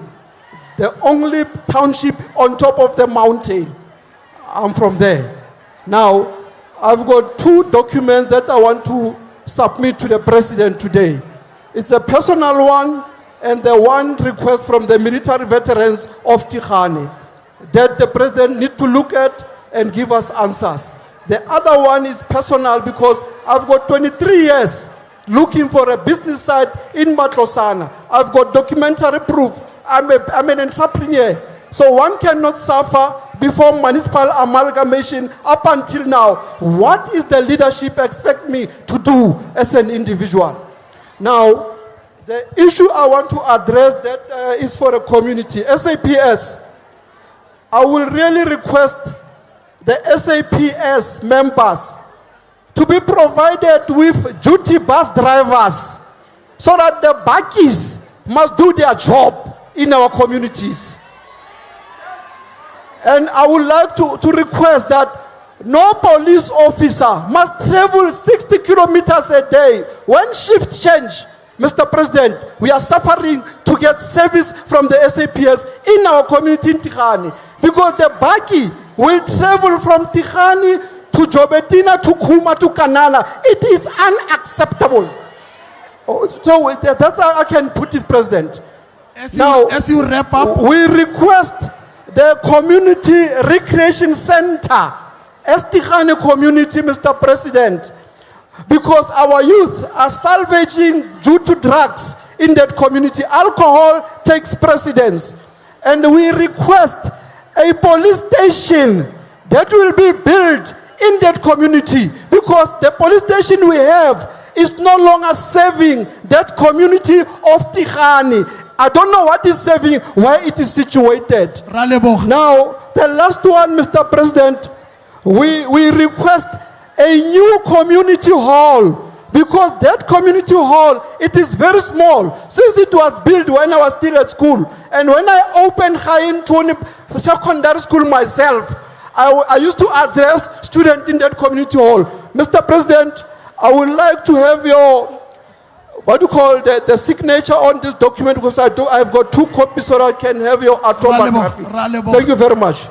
the only township on top of the mountain. I'm from there. Now, I've got 2 documents that I want to submit to the President today. It's a personal one and the one request from the military veterans of Tikhani that the President need to look at and give us answers. The other one is personal because I've got 23 years looking for a business site in Matlosana. I've got documentary proof. I'm an entrepreneur. So one cannot suffer before municipal amalgamation up until now. What is the leadership expect me to do as an individual? Now, the issue I want to address that is for a community. SAPS, I will really request the SAPS members to be provided with duty bus drivers so that the bakkies must do their job in our communities. And I would like to request that no police officer must travel 60 kilometers a day. When shift change, Mr. President, we are suffering to get service from the SAPS in our community in Tikhani because the bakkie will travel from Tikhani to Jobetina, to Kuma, to Kanana. It is unacceptable. So that's how I can put it, President. As you wrap up, we request the community recreation center, Tikhani community, Mr. President, because our youth are salvaging due to drugs in that community. Alcohol takes precedence. And we request a police station that will be built in that community because the police station we have is no longer serving that community of Tikhani. I don't know what is serving, where it is situated. Now, the last one, Mr. President, we request a new community hall because that community hall, it is very small since it was built when I was still at school. And when I opened Khain Tuni Secondary School myself, I used to address students in that community hall. Mr. President, I would like to have your, what do you call the signature on this document because I've got 2 copies so I can have your autobiography. Thank you very much.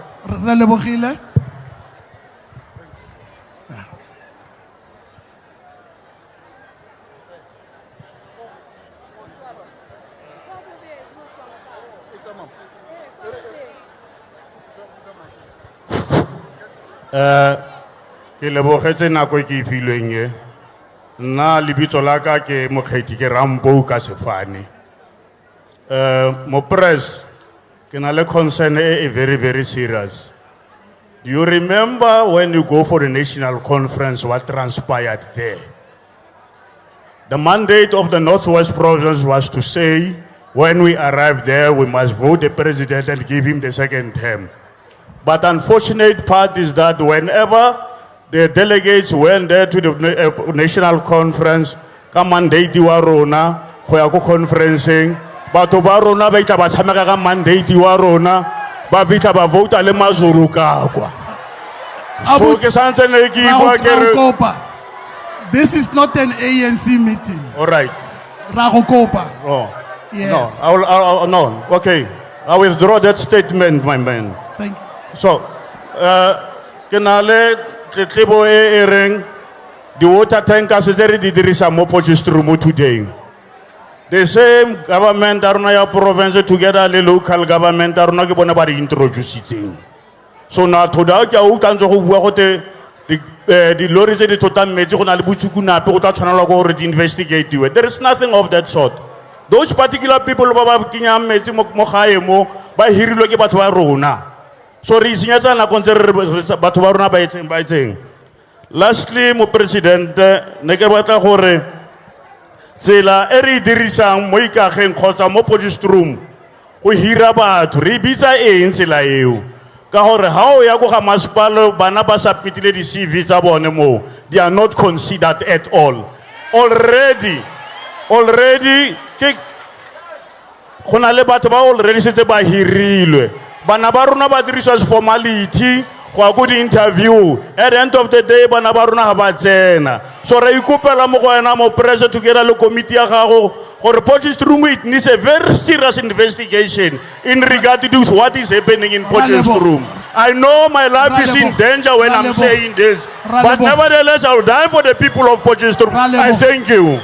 Ke lebogetse nako ke filweng e nna lebitso la ka ke mokgethi ke Rampo ka sefane Mopres, can I concern a very, very serious. Do you remember when you go for the national conference, what transpired there? The mandate of the Northwest Province was to say, when we arrive there, we must vote the president and give him the second term. But unfortunate part is that whenever the delegates went there to the national conference, ka mandate wa rona, go ya go conferencing, batho ba rona ba itla ba tshameka ka mandate wa rona, ba vitla ba vota le mazuru ka kwa. So ke santse ne ke bua ke re this is not an ANC meeting. All right. Ragokopa. Oh. Yes. No, no. Okay. I withdraw that statement, my man. Thank you. So, kenale tletlebo e reng the water tankers tse re di dirisa mo Potchefstroom today. The same government aruna ya province together le local government aruna ke bona ba re introducing. So na thoda ke o tantso go bua go te di lorry tse di tota metsi go na le butsuku nape go tla tshwanela go re di investigate. There is nothing of that sort. Those particular people ba ba kinya metsi mo gae mo ba hirilwe ke batho ba rona. So re isinyetsa na kontse re batho ba rona ba etseng. Lastly, mo president ne ke batla gore tsela e re dirisang mo ikageng kgotsa mo Potchefstroom go hira batho re bitsa eng tsela eo ka gore ha o ya go ga masipala bana ba submitile di CV tsa bone mo they are not considered at all already ke gona le batho ba already setse ba hirilwe bana ba rona ba diriswa as formality go go di interview at the end of the day bana ba rona ga ba tsena so re ikopela mo go ena mo president together le committee ya gago gore Potchefstroom it needs a very serious investigation in regard to what is happening in Potchefstroom. I know my life is in danger when I'm saying this, but nevertheless I will die for the people of Potchefstroom. I thank you.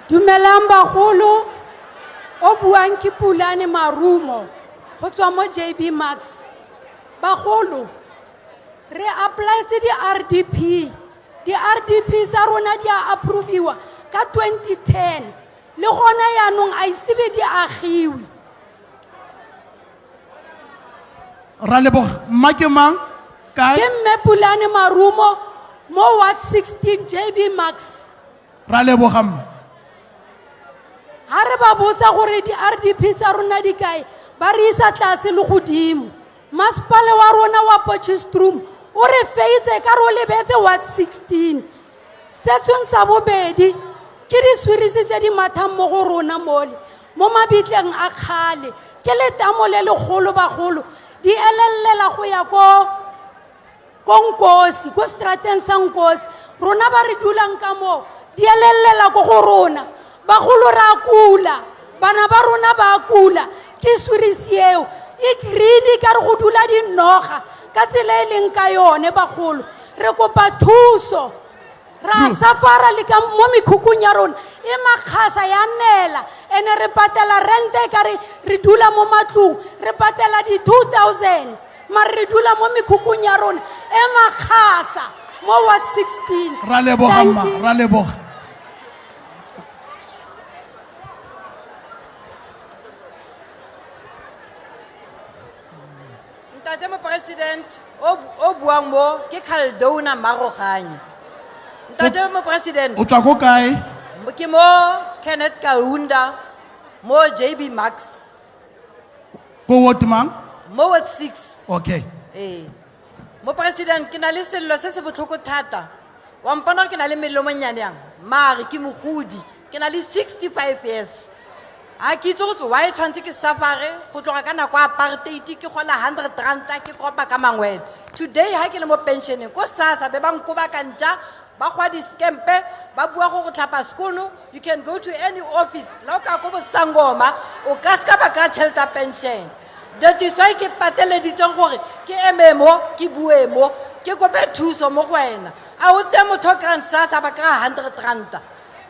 Dumelang bagolo o buang ke Pulane Marumo go tswa mo JB Marks bagolo re apply tse di RDP tsa rona di a approviwa ka 2010 le gona yaanong a isebe di agiwi ra lebo makemang kae ke mme Pulane Marumo mo Ward 16 JB Marks ra lebo gamma ha re ba botsa gore di RDP tsa rona di kae ba re isa tlase le godimo masipala wa rona wa Potchefstroom o re feitse ka ro lebetse Ward 16 sesong sa bobedi ke di swirisi tse di mathang mo go rona mole mo mabitleng a khale ke le tamo le legolo bagolo di elellela go ya ko Nkosi ko strateng sa Nkosi rona ba re dulang ka mo di elellela go rona bagolo ra kula bana ba rona ba kula ke swirisi eo e green ka re go dula di noga ka tsela e leng ka yone bagolo re kopa thuso ra safara le ka mo mekhukhung ya rona e makgasa ya nela ene re patela rente ka re dula mo matlong re patela di 2000 mare re dula mo mekhukhung ya rona e makgasa mo Ward 16 ra leboga Madam President, o buang mo ke Khaldona Maroganye. Madam President. O tswa go kae? Ke mo Kenneth Kaunda mo JB Marks. Go what mang? Mo Ward 6. Okay. Mo President ke na le sello se se botlhoko thata. Wa mpona ke na le melomo nyane yang. Mare ke mogudi. Ke na le 65 years. A ke itse go why tshwantse ke safare go tloga ka nako apartheid ke gola 100 rand ke kopa ka mangwele today ha ke le mo pensioneng ko sasa be bang ko ba kantja ba gwa di skempe ba bua go tlhapa skono you can go to any office la ka go bosangoma o ka ska ba ka chelta pension that is why ke patele di tseng gore ke ememo ke buemo ke kope thuso mo go wena a o te motho ka sasa ba ka 100 rand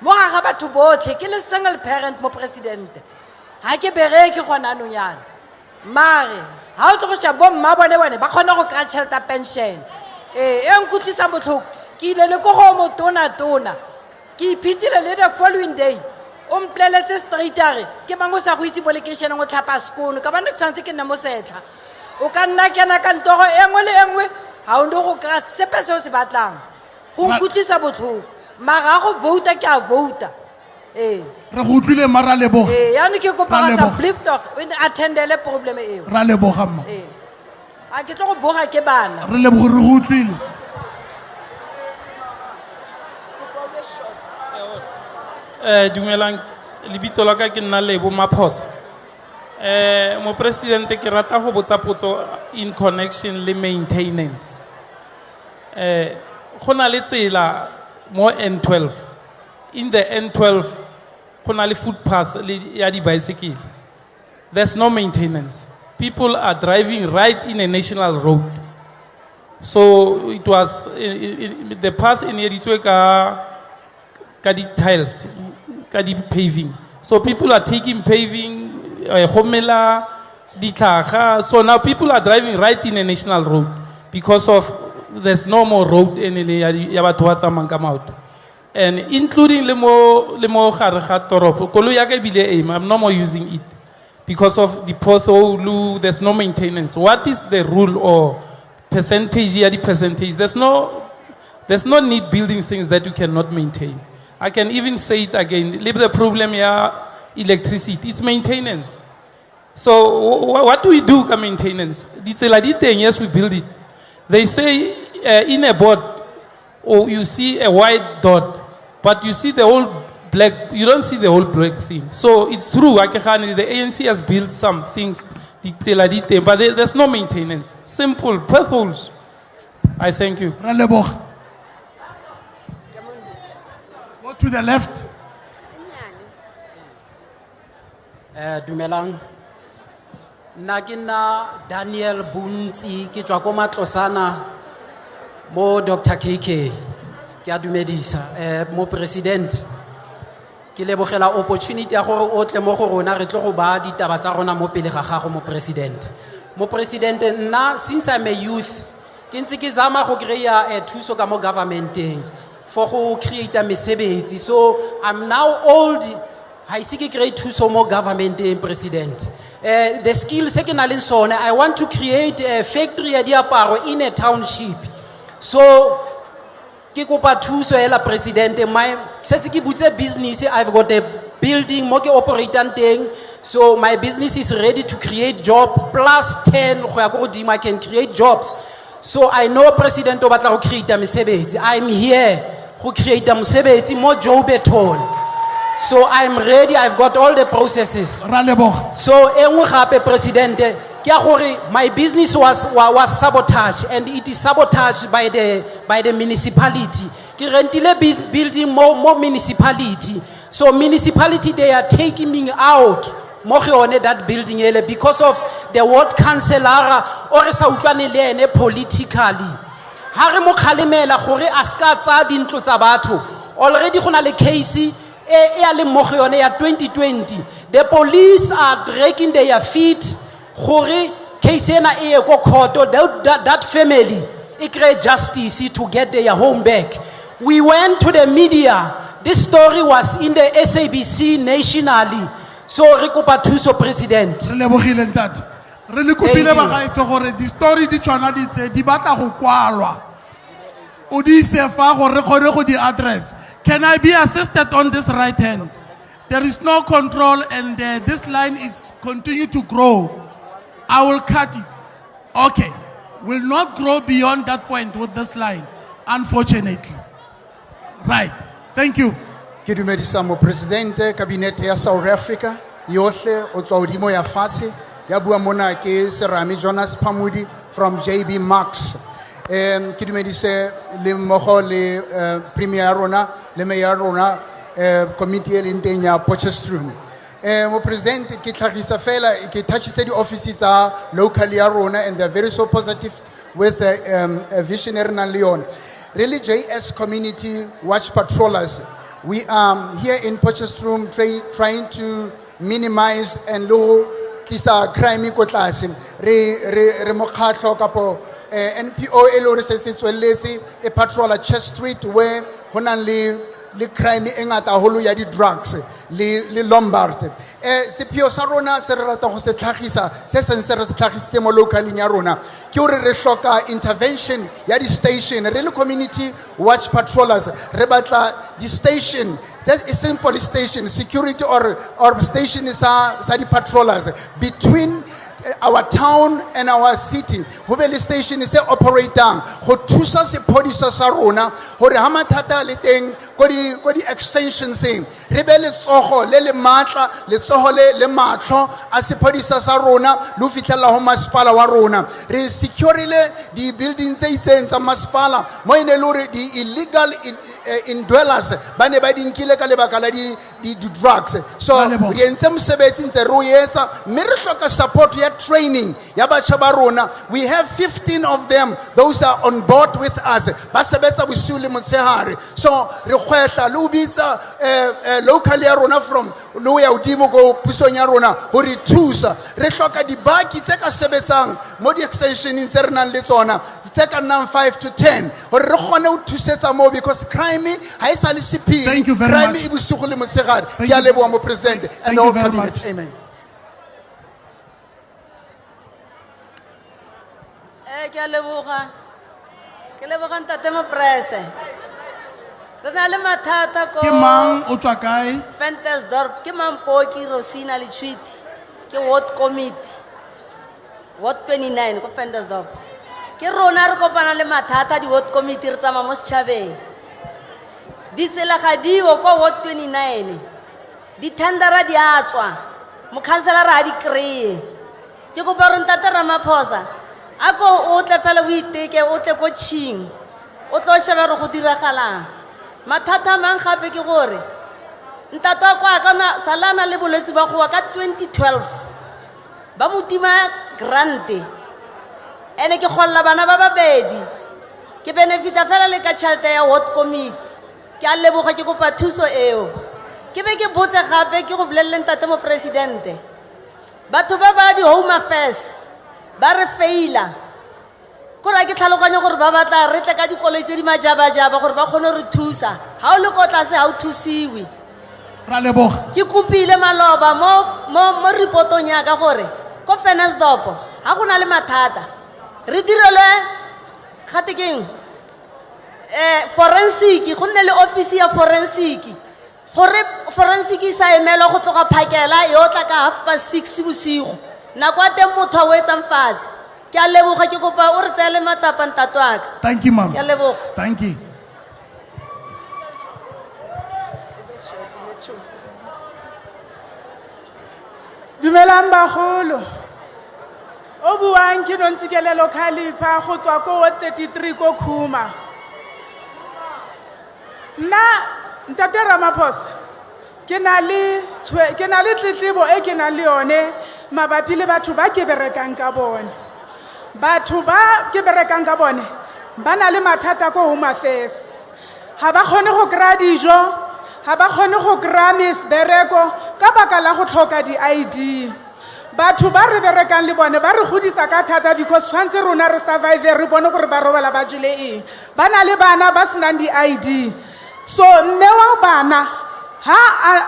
mo ga batho botlhe ke le single parent mo president ha ke bereke gona no yana mare ha o tlo go tša bomma bone ba kgona go kry-a tšhelete ya pension e nkutlwisa botlhoko ke ile le ko go motona-tona ke iphethile le the following day o mpoleletse straight a re ke mang o sa go itse mo lekeišeneng o tlhapa sekolo ka bane ke tshwanetse ke nne mo setlha o ka nna kena kantoro e nngwe le engwe ga o ne go kry-a sepe se o se batlang go nkutlwisa botlhoko mara ga go vouta ke a vouta re go utlwile mara leboga yane ke kopa sa bliftof o attendele probleme eo ra leboga mma a ke tlo go boga ke bana re leboga re go utlwile dumelang lebitso la ka ke nna Lebo Maphosa mo presidente ke rata go botsa potso in connection le maintenance go na le tsela mo N12 in the N12 go na le footpath ya di bicycle there's no maintenance people are driving right in a national road so it was the path in editswe ka di tiles ka di paving so people are taking paving homela ditlhaga so now people are driving right in a national road because of there's no more road anele ya batho ba tsamayang ka maoto and including le mo gare ga toropo koloi ya ka ebile I'm no more using it because of the pothole there's no maintenance what is the rule or percentage ya di percentage there's no need building things that you cannot maintain I can even say it again leave the problem ya electricity it's maintenance so what do we do ka maintenance ditsela di teng yes we build it they say in a board or you see a white dot but you see the whole black you don't see the whole black thing so it's true the ANC has built some things but there's no maintenance simple potholes I thank you go to the left dumelang nna ke nna Daniel Buntsi ke tswa ko Matlosana mo Dr. KK ke a dumedisa mo president ke lebogela opportunity ya gore o tle mo go rona re tlo go ba ditaba tsa rona mo pele ga gago mo president nna since I'm a youth ke ntse ke zama go kry-a thuso ka mo governmenteng for go create mesebetsi so I'm now old ha ise ke kry thuso mo governmenteng president the skills ke na le sone I want to create a factory ya diaparo in a township so ke kopa thuso ela president my setse ke butse business I've got a building mo ke operating teng so my business is ready to create job plus 10 go ya go godimo I can create jobs so I know president o batla go create mesebetsi I'm here go create mesebetsi mo Joburg so I'm ready I've got all the processes so engwe gape president my business was sabotaged and it is sabotaged by the municipality ke rentile building mo municipality so municipality they are taking me out mo go yone that building ele because of the ward councillor o re sa utlwane le ene politically ha re mo khalemela gore a ska tsa dintlo tsa batho already gona le case ya le mo go yone ya 2020 the police are dragging their feet gore case ena e go khoto that family e create justice to get their home back we went to the media this story was in the SABC nationally so re kopa thuso president re lebogile ntate re le kopile ba ga itse gore di story di tshwana di tse di batla go kwalwa o di se fa gore gore go di address can I be assisted on this right hand there is no control and this line is continue to grow I will cut it okay will not grow beyond that point with this line unfortunately right thank you ke dumedisa mo presidente cabinet ya South Africa yohle o tswa odimo ya fatshe ya bua mona ke Serame Jonas Phamudi from JB Marks ke dumedise le mmogo le premier rona le mayor rona committee e leng teng ya Potchefstroom mo president ke tlhagisa fela ke touchitse di offices tsa local ya rona and they're very so positive with a visionary na Leon really JS community watch patrollers we are here in Potchefstroom trying to minimize and tlisa crime ko tlase re mokgatlo kapo NPO e le hore se tswelletse e patrola Church Street where ho nang le crime e ngata holo ya di drugs le Lombard sepheo sa rona se re rata go se tlhagisa se seng se re se tlhagisitse mo localeng ya rona ke hore re hloka intervention ya di station re le community watch patrollers re batla di station a simple station security or station sa di patrollers between our town and our city ho be le station se operatang go thusa sepodisa sa rona hore ha mathata le teng ko di extensions re be le tsogo le matla le tsogo le matlo a sepodisa sa rona lo fitlela ho masipala wa rona re securile di buildings tse itseng tsa masipala mo ene lore di illegal indwellers ba ne ba dinkile ka lebaka la di drugs so re entse mosebetsi ntse re o etsa mme re hloka support ya training ya batjha ba rona we have 15 of them those are on board with us ba sebetsa bosiu le motshehare so re khwetla le o bitsa local ya rona from lo ya udimo go pusong ya rona ho re thusa re hloka dibaki tse ka sebetsang mo di extension tse re nang le tsona tse ka nang 5 to 10 hore re kgone ho thusetsa mo because crime ha isa le sephiri crime e bosigo le motshehare ke a leboha mo president and the whole cabinet amen. Ke a leboga ntate moprese re na le mathata ko ke mang o tswa kae Ventersdorp ke Mampoki Rosina Litshwiti ke ward committee ward 29 ko Ventersdorp ke rona re kopana le mathata di ward committee re tsama mo setšhabeng di tsela ga dio ko ward 29 di tendera di a tswa mo councilor a di kreye ke go ba re ntate Ramaphosa ako o tle fela o iteke o tle ko tšhing o tle o sheba re go diragalang mathata mang gape ke gore ntate wa kwa kana salana le bolwetse ba gowa ka 2012 ba motima grant ene ke golla bana ba babedi ke benefita fela le ka tšhelete ya ward committee ke a leboga ke kopa thuso eo ke be ke botse gape ke go bolelele ntate mo presidente batho ba ba di home affairs ba re faila kora ke tlhaloganya gore ba batla re tle ka dikoloi tse di majabajaba gore ba kgone re thusa ha o le ko tlase ha o thusiwe ra leboga ke kopile maloba mo reportong ya ka gore ko Ventersdorp ha go na le mathata re direlwe gate keng forensic go nne le office ya forensic gore forensic sa emela go tloga phakela yo tla ka 6:30 bosigo nako a teng motho o etsang fatshe ke a leboga ke kopa o re tsele matsapa ntate wa ka thank you mama ke a leboga thank you dumelang bagolo o buang ke Nontsikelelo Khalifa go tswa ko 33 ko Khuma nna ntate Ramaphosa ke na le tletlebo e ke na le yone mabapi le batho ba ke berekang ka bone batho ba ke berekang ka bone ba na le mathata ko home affairs ha ba kgone go kry dijo ha ba kgone go kry mesbereko ka baka la go tlhoka di-ID batho ba re berekang le bone ba re godisa ka thata because tshwantse rona re survive re bone gore ba robala ba jele eng ba na le bana ba senang di-ID so mme wa bana ha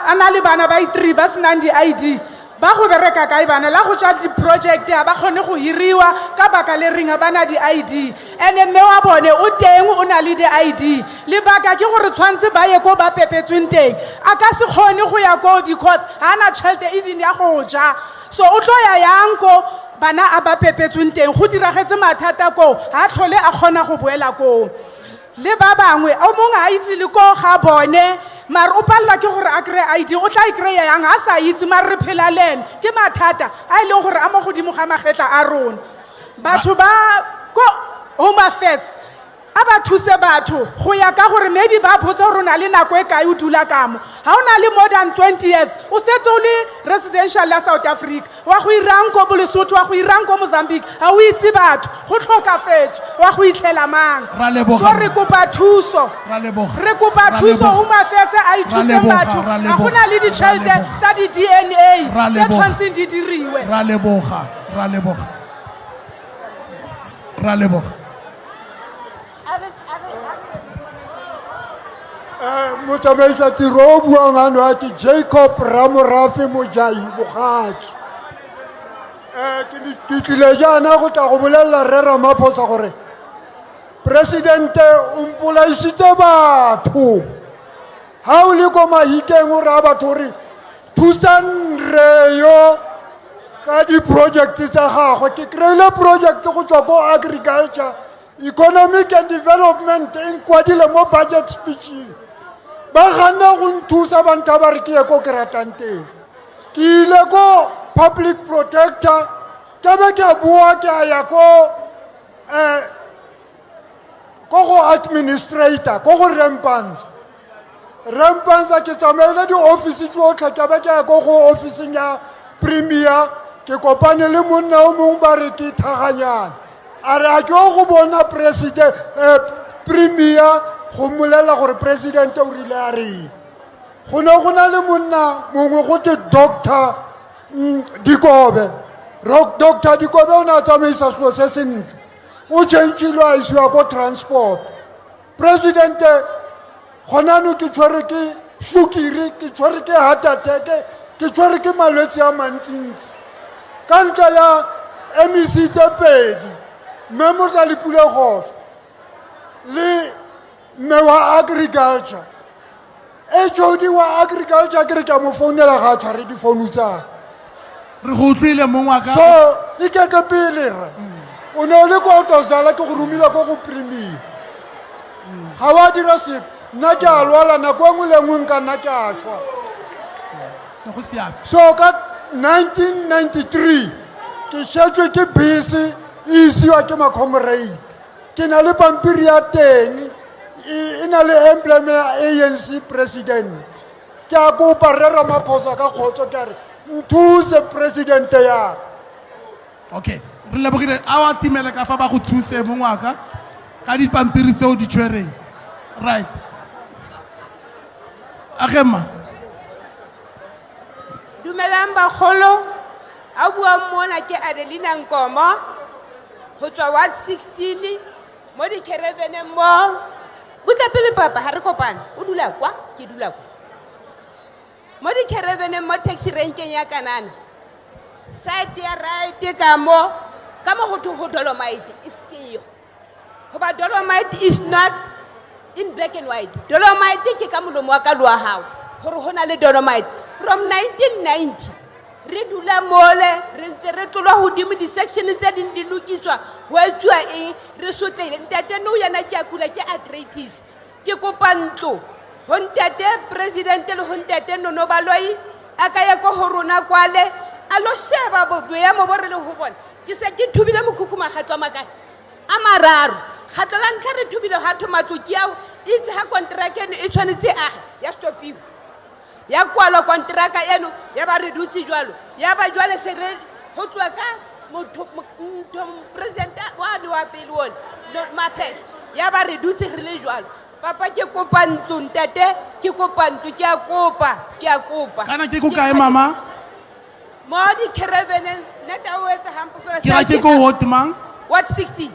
a na le bana ba i3 ba senang di-ID ba go bereka kae bana la go tšwa di-project ha ba kgone go hiriwa ka baka le ringa ba na di-ID ene mme wa bone o teng o na le di-ID lebaka ke gore tshwantse ba ye ko ba pepetsweng teng a ka se kgone go ya ko because ha na tšhelete even ya go ja so o tlo ya yang ko bana a ba pepetsweng teng go diragetse mathata ko ha tlhole a kgona go boela ko le ba bangwe o mongwe a itse le ko ga bone mara o palelwa ke gore a kry-e ID o tla e kry-a yang a sa itse mare re phela le ene ke mathata a e leng gore a mo godimo ga magetla a rona batho ba ko home affairs a ba thuse batho go ya ka gore maybe ba botsa gore o na le nako e kae o dula kamo ga o na le more than 20 years o setse o le residential la South Africa wa go irang ko Lesotho wa go irang ko Mozambique ga o itse batho go tlhokafetse wa go itlhela mang so re kopa thuso Home Affairs a ithuse batho ga go na le ditšhelete tsa di-DNA tse tshwantseng di diriwe ra leboga motsamaisa tiro o buang ano a ke Jacob Ramorafi Mojai Bogatsu ke tlile jaana go tla go bolelela Rre Ramaphosa gore presidente o mpolaisitse batho ha o le ko Mahikeng o ra batho gore thusan re yo ka di-project tsa gagwe ke kry-ile project go tswa ko agriculture economic and development e nkwadile mo budget speeching ba gana go nthusa ba ntha ba re ke ye ko ke ratang teng ke ile ko public protector ke be ke boa ke a ya ko go administrator ko go rampansa ke tsamaile di-office tsotlhe ke be ke ya ko go officing ya premier ke kopane le monna o mongwe ba re ke thaganyana a re a ke go bona premier go mmolela gore president o rile a reng go ne go na le monna mongwe go te Dr. Dikobe Dr. Dikobe o ne a tsamaisa selo se sentle o changile a isiwa ko transport presidente gonano ke tshwere ke sukiri ke tshwere ke heart attack ke tshwere ke malwetse a mantsintsi ka ntlha ya MEC tse pedi mme Motlalipule Khoso le mme wa agriculture HOD wa agriculture ke re ka mo founela ga a tshware difounu tsaka re go utlwile mongwe ka so ikeke pele re o ne o le ko Tozala ke go romile ko go premier ga wa dira sepe nna ke a lwala nako engwe le engwe nka nna ke a tshwa so ka 1993 ke šetšwe ke bese e isiwa ke ma-comrade ke na le pampiri ya teng e na le emblem ya ANC president ke a kopa Rre Ramaphosa ka kgotso ke re nthuse presidente yaka okay re lebogile a wa timela ka fa ba go thuse mongwaka ka dipampiri tseo di tshwereng right Agema dumelang bagolo a buang mona ke Adelina Nkomo go tswa Ward 16 mo di Caravan mo butla pele papa ha re kopana o dula kwa ke dula kwa mo di Caravan mo taxi rank ya Kanana side ya right ka mo go to Dolomite is seyo goba Dolomite is not in black and white Dolomite ke ka molomo wa ka lwa hao gore hona le Dolomite from 1990 re dula mole re ntse re tlola hodimo di-section tse ding di lokiswa ho etswa eng re sotlele ntate no yana ke a kula ke arthritis ke kopa ntlo ho ntate president le ho ntate Nono Baloi a ka ya ko ho rona kwale a lo sheba boya mo borele ho bona ke se ke thubile mokhukhuma khatwa makae a mararo khatla la ntlha re thubile ha tomatlo ke ao itse ha contract e tshwanetse ya stopiwa ya kwala kontraka eno ya ba re dutse jwalo ya ba jwale se re ho tloa ka motho president wa pele wona Mapes ya ba re dutse re le jwalo papa ke kopa ntlo ntate ke kopa ntlo ke a kopa kana ke go kae mama mo di Caravans neta o etsa hampo fela sa ke go hotmang what 16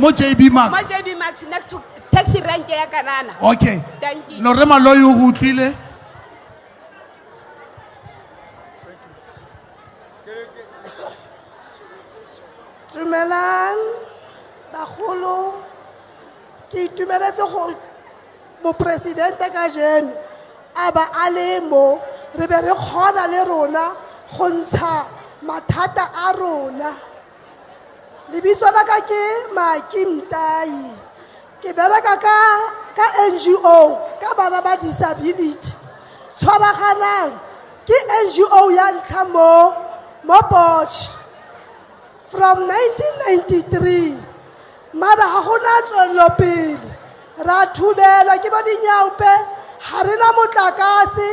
mo JB Marks mo JB Marks next to taxi rank ya Kanana okay thank you no re Maloi o go utlwile Dumelang bagolo ke itumeletse go mo presidente ka jeno a ba a le mo re be re kgona le rona go ntsha mathata a rona lebitso la ka ke Makimtai ke bereka ka NGO ka bana ba disability tshwaraganang ke NGO ya ntlha mo Potch from 1993 mara ga gona tswelelopele ra thubelwa ke ba dinyaupe ga re na motlakase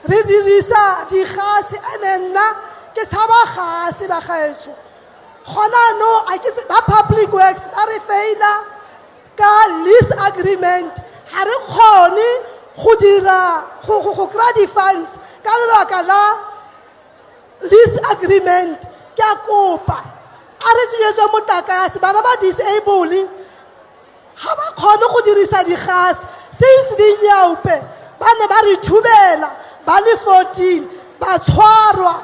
re dirisa digase ane nna ke tshaba gase ba gaetsho gona no a ke ba public works ba re feila ka lease agreement ga re kgone go dira go kry di-funds ka lebaka la lease agreement ke a kopa a re tsenyetswe motlakase bana ba disable ga ba kgone go dirisa digase since dinyaupe ba ne ba re thubela ba le 14 ba tshwarwa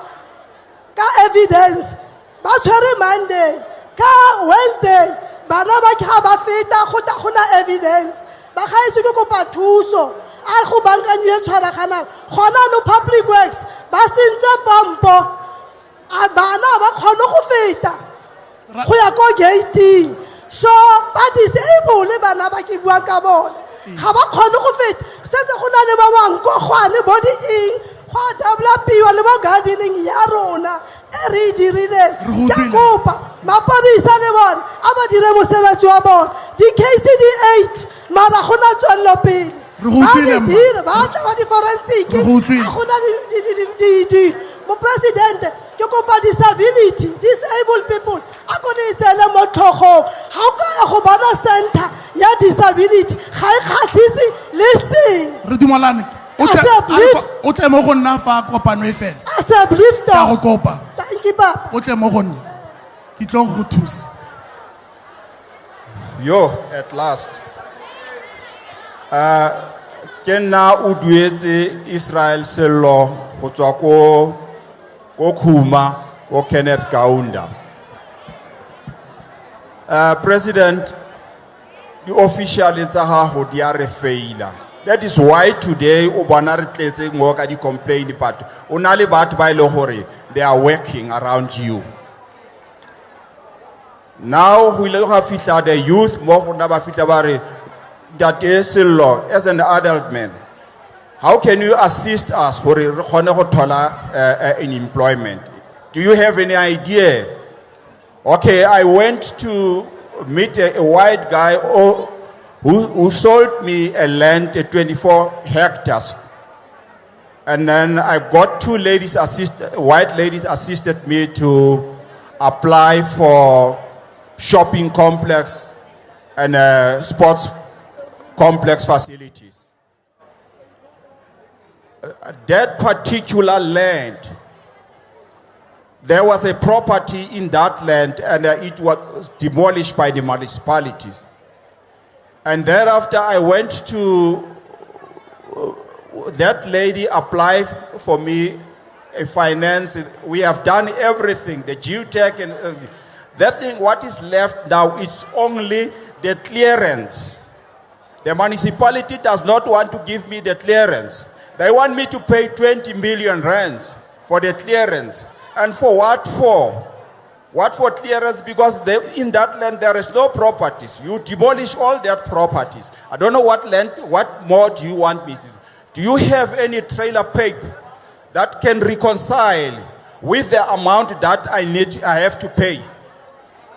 ka evidence ba tshwere Monday ka Wednesday bana ba ka ba feta go na evidence ba gaetse ke kopa thuso a go bankanye tshwaragana gona no public works ba sentse pompo a bana ba kgone go feta go ya ko gating so ba disable bana ba ke bua ka bone ga ba kgone go feta setse go na le ba bang go gwane body ing go developiwa le mo gardening ya rona e re dirile ka kopa mapodisa le bona a ba dire mosebetsi wa bona di-case di 8 mara go na tswelelopele ba tla ba di-forensic a go na mopresidente ke kopa disability disabled people a ko ne tsele mo tlhogong ga o ka ya go bona center ya disability ga e kgatlhise le seng re dumalane o tle mo go nna fa kopano e fela as a brief talk ka go kopa thank you papa o tle mo go nna ke tlo go thusa yo at last ke nna o duetse Israel Sello go tswa ko Khuma ko Kenneth Kaunda. President, the official tsa gago di a re faila. That is why today o bona re tletse ngo ka di complain but o na le batho ba ile gore they are working around you. Now go ile ga fitla the youth mo gona ba fitla ba re that is Sello as an adult man. How can you assist us for in employment? Do you have any idea? Okay, I went to meet a white guy who sold me a land, 24 hectares. And then I got white ladies assisted me to apply for shopping complex and sports complex facilities. That particular land, there was a property in that land and it was demolished by the municipalities. And thereafter I went to, that lady applied for me a finance. We have done everything, the geotech and that thing, what is left now, it's only the clearance. The municipality does not want to give me the clearance. They want me to pay 20 million rands for the clearance. And for what for? What for clearance? Because in that land there is no properties. You demolish all that properties. I don't know what land, what more do you want me to do? Do you have any trailer paper that can reconcile with the amount that I have to pay?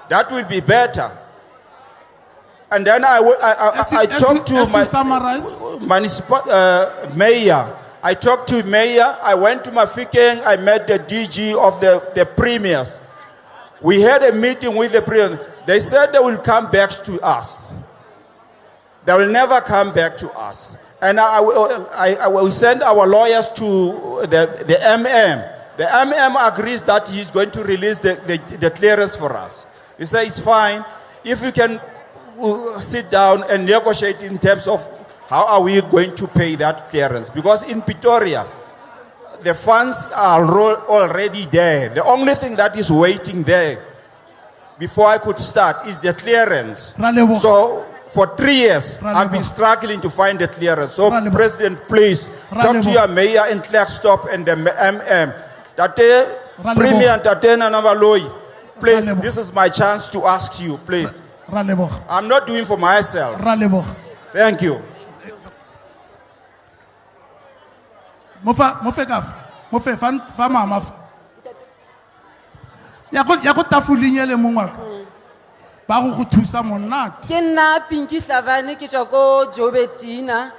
That will be better. And then I talked to my mayor. I talked to mayor. I went to Mafikeng. I met the DG of the premiers. We had a meeting with the premiers. They said they will come back to us. They will never come back to us. And I will send our lawyers to the MM. The MM agrees that he's going to release the clearance for us. He said it's fine if you can sit down and negotiate in terms of how are we going to pay that clearance. Because in Pretoria, the funds are already there. The only thing that is waiting there before I could start is the clearance. So for 3 years, I've been struggling to find the clearance. So President, please talk to your mayor in Clarkstop and the MM. Premier Tatena Navaloi, please, this is my chance to ask you, please. I'm not doing for myself. Thank you. Ya go tafulinya le mongwa. ba go thusa monate. Ke nna Pinky Hlavane ke tswa ko Jobetina.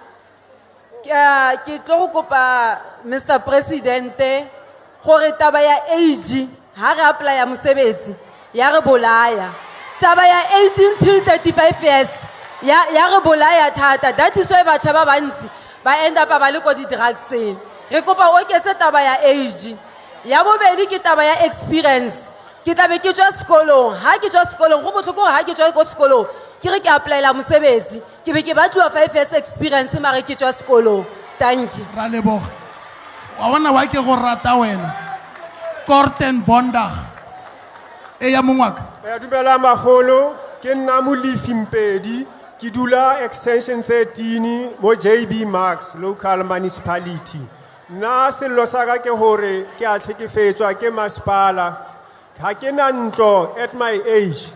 Ke tlo go kopa Mr. Presidente gore taba ya age ha re apply mosebetsi ya re bolaya. Taba ya 18 till 35 years ya re bolaya thata. That is why batjha ba bantsi ba end up ba le ko di drugs. Re kopa o ke se taba ya age. Ya bobedi ke taba ya experience. Ke tla be ke tswa sekolong. Ha ke tswa sekolong go botlhoko ha ke tswa ko sekolong. Ke re ke apply la mosebetsi. Ke be ke batliwa 5 years experience mare ke tswa sekolong. Thank you. Ra leboga. Wa bona wa ke go rata wena. Korten Bonda. Eya mongwaka. Dumela magolo ke nna Molefi Mpedi ke dula extension 13 mo JB Marks Local Municipality. Na sello sa ka ke hore ke a tlhekefetswa ke masepala. Ha ke na ntlo at my age.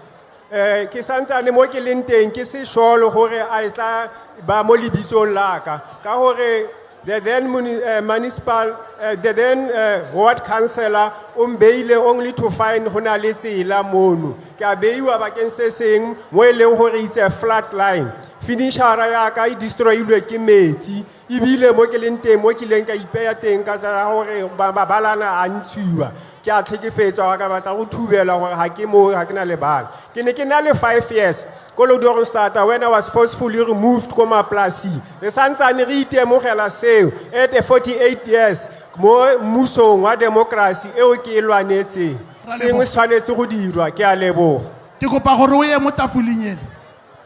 Ke santsane mo ke leng teng ke se sholo hore a tla ba mo lebitsong la ka ka hore the then municipal the then ward councillor umbeile only to find hona le tsela mono ka beiwa bakeng se seng mo eleng hore it's a flat line finishara ya ka I destroyilwe ke metsi ibile mo ke leng teng mo ke leng ka ipeya teng ka tsa hore ba balana a ntshiwa ke a tlhekefetswa ka batla go thubela gore ha ke mo ha ke na le bana ke ne ke na le 5 years Kolodoro starter when I was forcefully removed ko maplasi re santsane re itemogela seo at 48 years mo musong wa democracy eo ke lwanetse sengwe tshwanetse go dirwa ke a leboga ke kopa gore o ye mo tafoleng ele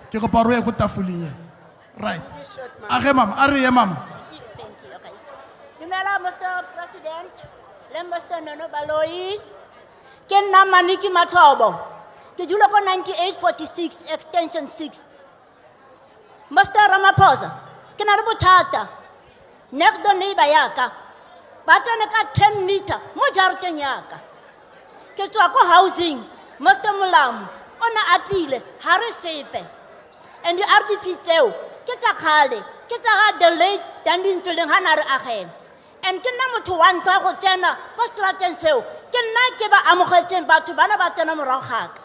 ke kopa gore o ye go tafoleng ele right age mama a re ye mama Dumela Mr. President le Mr. Nono Baloi ke nna Maniki Mathobo ke dula ko 9846 extension 6 Mr. Ramaphosa ke na le bothata next door neighbor yaka ba tsene ka 10 meter mo jareteng yaka ke tswa ko housing Mr. Mulamu ona atlile ha re sepe and the RDP tseo ke tsa khale ke tsa ga the late Dandin Toleng ha na re agela and ke nna motho wa ntse go tsena ko strateng seo ke nna ke ba amogetseng batho bana ba tsena morago gaka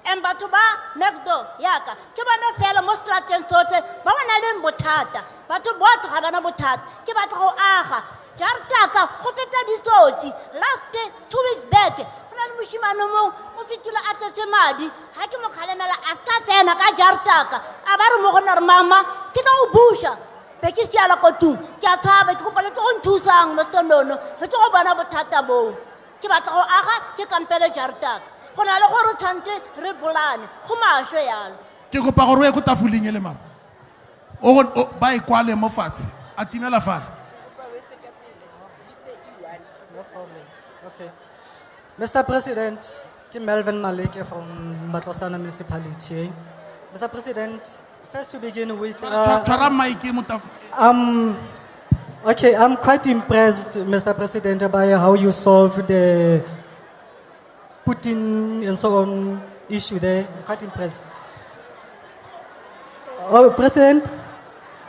and batho ba next door yaka ke bana fela mo strateng tsotlhe ba bona le bothata batho botlhe ga bana bothata ke batla go aga jartaka go feta ditsotsi last 2 weeks back le moshimane mo o fitile a tsetse madi ha ke mo khalemela a ska tsena ka jartaka a ba re mo gona re mama ke ka o busha be ke siala ko tu ke a tshaba ke go pala go nthusang Mr. Nono re tlo go bona bothata bo ke batla go aga ke kampele jartaka go na le gore tshante re bolane go maswe yalo ke kopa gore o ye go tafoleng ele mama o ba e kwale mo fatshe a timela fala Okay. Mr. President, I'm Melvin Maleke from Matlosana Municipality. Mr. President, first to begin with, okay, I'm quite impressed, Mr. President, by how you solved the Putin and so on issue there. I'm quite impressed. Oh, President?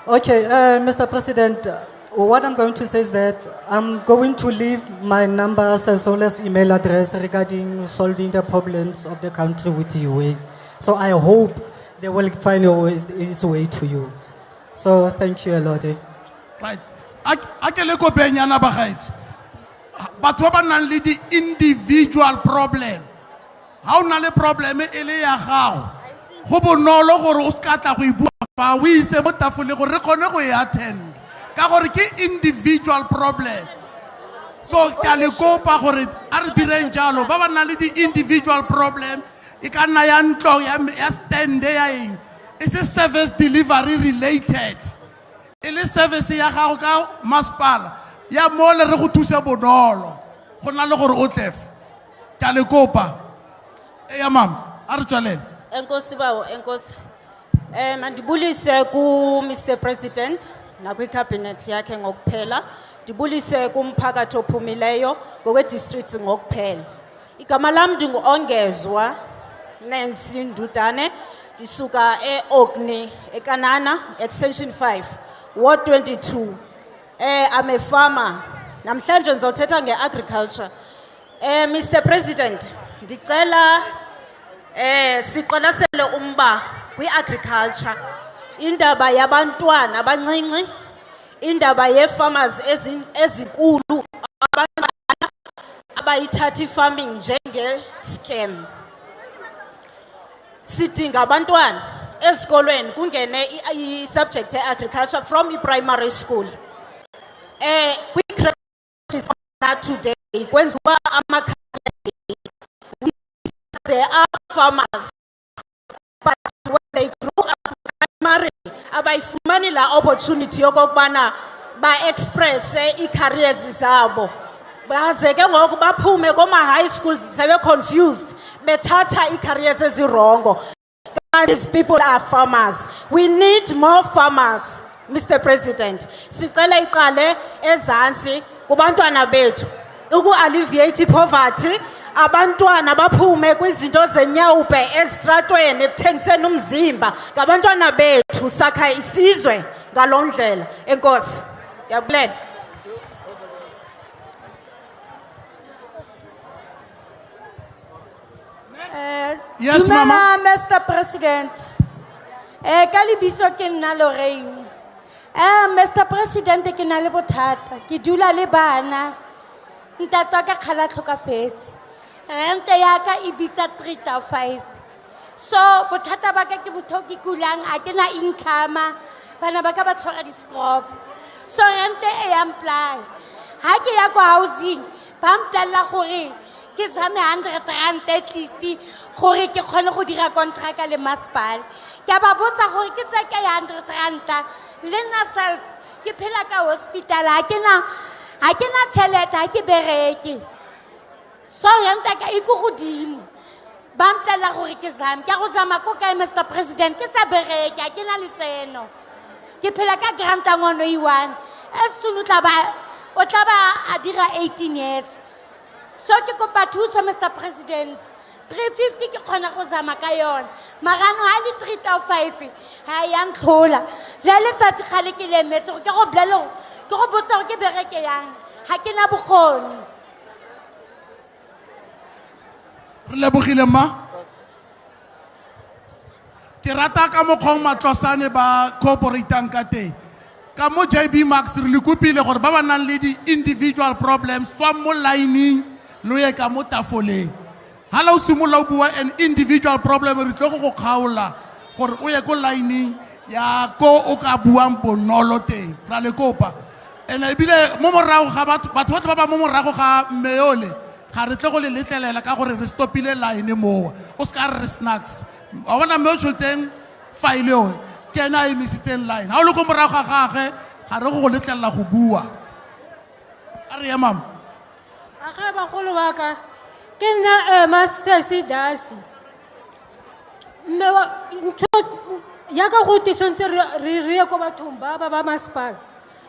Okay, Mr. President, what I'm going to say is that I'm going to leave my numbers as well as email address regarding solving the problems of the country with you. So I hope they will find its way to you. So thank you a lot. Right. I can look up benyana bagaitso. Batho ba nang le di individual problem. Ha o na le problem e le ya gago. Go bonolo gore o ska tla go ibua fa o ise mo tafole gore re kgone go e attend. Ka gore ke individual problem. So ke a le kopa gore a re direng jalo ba ba nang le di individual problem e ka nna ya ntlo ya stand ya eng. It's a service delivery related. Ele service ya gago ka masepala ya mo le re go thusa bonolo go na le gore o tlefe ke a le kopa ya mama a re tswalele enkosi bawo enkosi mandibulise ku Mr. President nakwi-cabinet yakhe ngokuphela ndibulise kumphakathi ophumileyo ngokwe-districts ngokuphela igama lam ndingu-Ongezwa Nancy Ndudane ndisuka e-Ogni eKanana extension 5 ward 22 I'm a farmer namhlanje ndizothetha nge-agriculture Mr. President ndicela siqwalasele umba kwi-agriculture, indaba yabantwana abancinci, indaba ye-farmers ezinkulu abayithatha i-farming njenge-scam. Sidinga abantwana ezikolweni kungene i-subject ye-agriculture from i-primary school. Kwi-credit today, kwenziwa there are farmers, but when they grow up primary, abayifumani la opportunity yokokubana ba-express i-careers zabo. Baze ke ngoku baphume koma-high schools sebe confused, bethatha i-careers ezirongo. These people are farmers. We need more farmers, Mr. President. Sicela iqale ezansi kubantwana bethu uku-alleviate poverty. Abantwana baphume kwizinto zenyawupe ezitratweni ekuthengiseni umzimba. Ngabantwana bethu sakha isizwe ngaloo ndlela. Enkosi. Yabulela. Yes, Mama. Mr. President. Ka lebitso ke nna Lorraine. Mr. President, ke na le bothata. Ke dula le bana. Ntate wa ka kgala tlhokafetse. Rente ya ka e bitsa 3,500. So bothata ba ka ke botho ke kulang, a ke na income. Bana ba ka ba tshwara di-scrop. So rente e ya mply. Ha ke ya ko housing, ba mptalla gore ke zame 100 rand at least gore ke kgone go dira contract le masepala. Ke ba botsa gore ke tse ke 100 rand le nna ke phela ka hospital, ha ke na tšhelete, ha ke bereke. So renta ka e go godimo. Ba mptalla gore ke zame, ke go zama ko kae Mr. President, ke sa bereke, ha ke na letseno. Ke phela ka grant ngono i1. Soon o tla ba a dira 18 years. So ke kopa thuso Mr. President. 350 ke kgona go zama ka yona. Marano ha le 3,500 ha ya ntlhola. Le letsatsi gale ke lemetse go ke go blelo, ke go botsa go ke bereke yang. Ha ke na bokgoni. Re lebogile ma. Ke rata ka mokgong matlosane ba cooperateang ka teng. Ka mo JB Marks re le kopile gore ba ba nang le di individual problems tswa mo lining lo ye ka mo tafoleng. Hala o simolola o bua an individual problem re tlo go kgaola gore o ye ko lining ya ko o ka buang bonolo teng. Ra le kopa. Ene ebile mo morago ga batho ba ba mo morago ga mmeole ga re tle go le letlelela ka gore re stopile line mo o ska re snacks. A bona me o tshoteng file o ke na e misitseng line. Ha o le go morago ga gage ga re go letlelela go bua. A re ya mama. Aga ba golo ba ka ke nna Master Sidasi. Mme wa ya ka go tshwantse re ko bathong ba masepala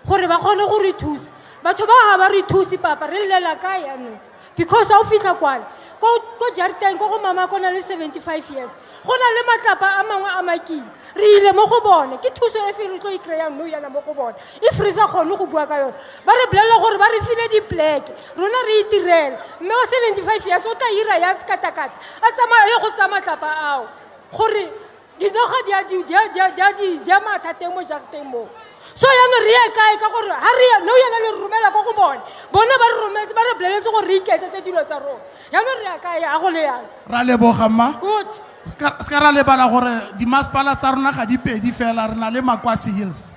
gore ba kgone go re thusa. Batho ba ga ba re thusi papa re lela ka yana because ha o fitla kwala ko jariteng go mama ko na le 75 years go na le matlapa a mangwe a makile re ile mo go bone ke thuso e fe re tlo ikreya no yana mo go bone e frisa gone go bua ka yona ba re bolela gore ba re file di-pleke rona re itirela mme wa 75 years o ta ira ya skatakata a tsamaya go tsama matlapa ao gore dinoga di a mathateng mo jariteng mo. So yana re ya kae ka gore ha re ya no yana le rumela go bona ba re rometse ba re bleletse go re iketse dilo tsa rona yana re ya kae a go le yana Ra leboga ma. good Ska ra lebala gore di masepala tsa rona ga di pedi fela re na le Makwasi Hills.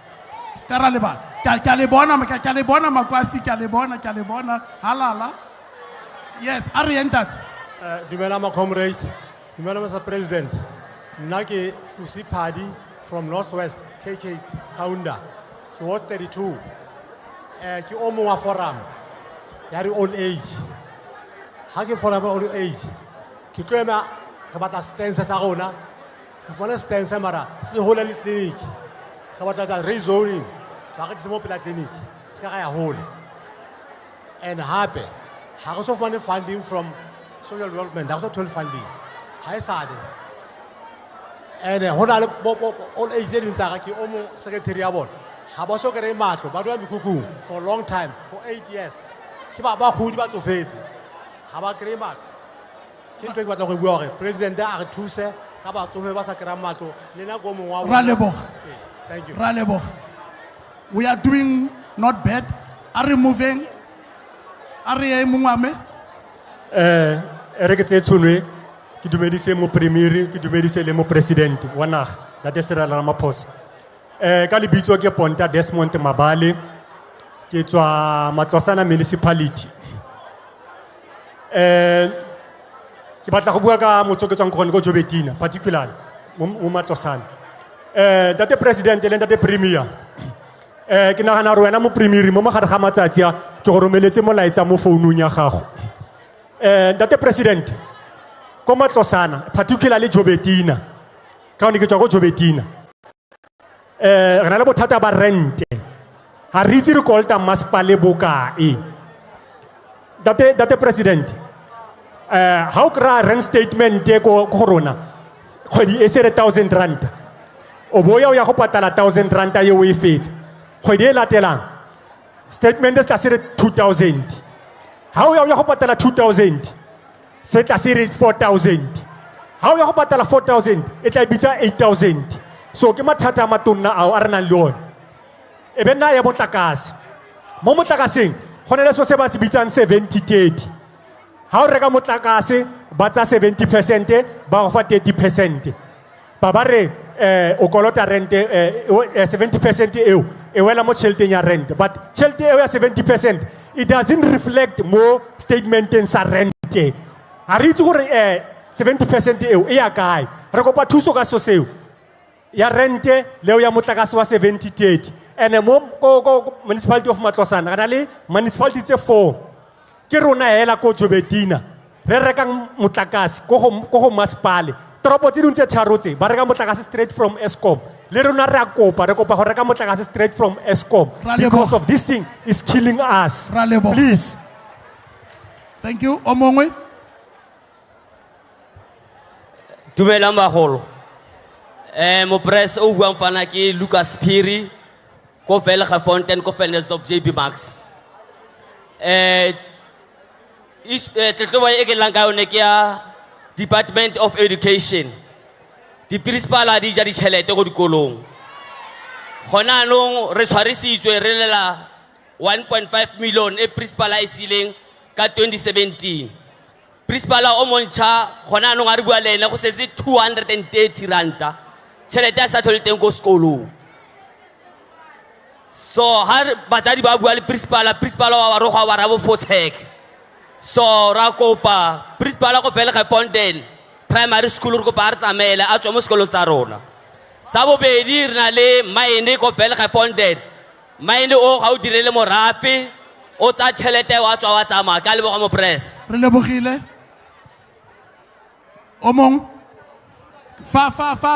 Ska ra lebala. Ke le bona Makwasi, ke le bona halala. Yes, oriented. Dumela ma comrade, dumela Mr. President. Nna ke Fusi Padi from Northwest KK Kaunda. So what 32. Ke o mongwe wa forum ya di old age. Ha ke forum old age. Ke tlema ga batla stance sa rona. Ke bona stance mara se hola le clinic. Ga batla rezoning. Ba ke tsemo pela clinic. Se ka ya hole. And hape ha go so fane funding from social development. Ha go so 12 funding. Ha e sale. And hona le old age din tsa ke o mo secretary ya bona. Ha ba so kere matlo ba dwa mikukung for a long time for 8 years. Ke ba godi ba tsofetse. Ha ba kere matlo. ke ntho e ke batla go bua gore president a re thuse ga batsofe ba sa kry-a matlo le nako mongwe wa Ra leboga. Thank you. Ra leboga. We are doing not bad. Are we moving? Are we moving? Re ke tse tshonwe ke dumedise mo premier ke dumedise le mo president wa naga that is Cyril Ramaphosa ka lebitso ke Ponta Desmond Mabale ke tswa Matlosana municipality ke batla go bua ka motso ke tswang go Jobetina particularly mo Matlosana that president le that premier ke nagana re wena mo premier mo mogare ga matsatsi a ke go romeletse molaetsa mo founung ya gago that president ko Matlosana particularly Jobetina ka one ke tswa go Jobetina re na le bothata ba rente ha re itse re kolta masipale bokae that president how kra rent statement ko rona kgwedi e sere 1000 rand o boya o ya go patala 1000 rand ye o e fetse kgwedi e latelang statement e tla sere 2000 ha o ya go patala 2000 se tla sere 4000 ha o ya go patala 4000 e tla bitsa 8000 so ke mathata a matonna ao a re nang le one e be nna ya motlakase mo motlakaseng go ne le so se ba se bitsang 70-30 ha o reka motlakase ba tsa 70% ba go fa 30% ba re o kolota rente 70% eo e wela mo tšheleteng ya rent but tšhelete eo ya 70% it doesn't reflect mo statementeng sa rente ha re itse gore 70% eo e ya kae re kopa thuso ka so seo ya rente leo ya motlakase wa 70-30 and mo municipality of Matlosana ga na le municipality tse 4 ke rona hela ko Jobetina re rekang motlakase ko go masipale toropo tse dingwe tse tharo tse ba reka motlakase straight from Eskom le rona re kopa go reka motlakase straight from Eskom because of this thing is killing us please. Thank you. O mongwe Dumelang bagolo mo press o buang fana ke Lucas Phiri ko Velga Fountain ko Fairness of JB Marks tletlebo e ke lang ka yone ke ya Department of Education di principal a di ja ditšhelete go dikolong gona anong re tshwarisitswe re lela 1.5 million e principal a e sileng ka 2017 principal o montšha gona anong a re bua le ene go setse 230 ranta tšhelete a sa tlhole teng ko sekolong so ha batsadi ba bua le principal wa roga wa rabo fotek so ra kopa principal go Velga Fountain primary school re kopa re tsamaela a tswa mo sekolong sa rona sa bobedi re na le maene ko Velga Fountain maene o ga o direle morape o tsa tšhelete wa tswa wa tsamaya ka leboga mo press re lebogile o mong fa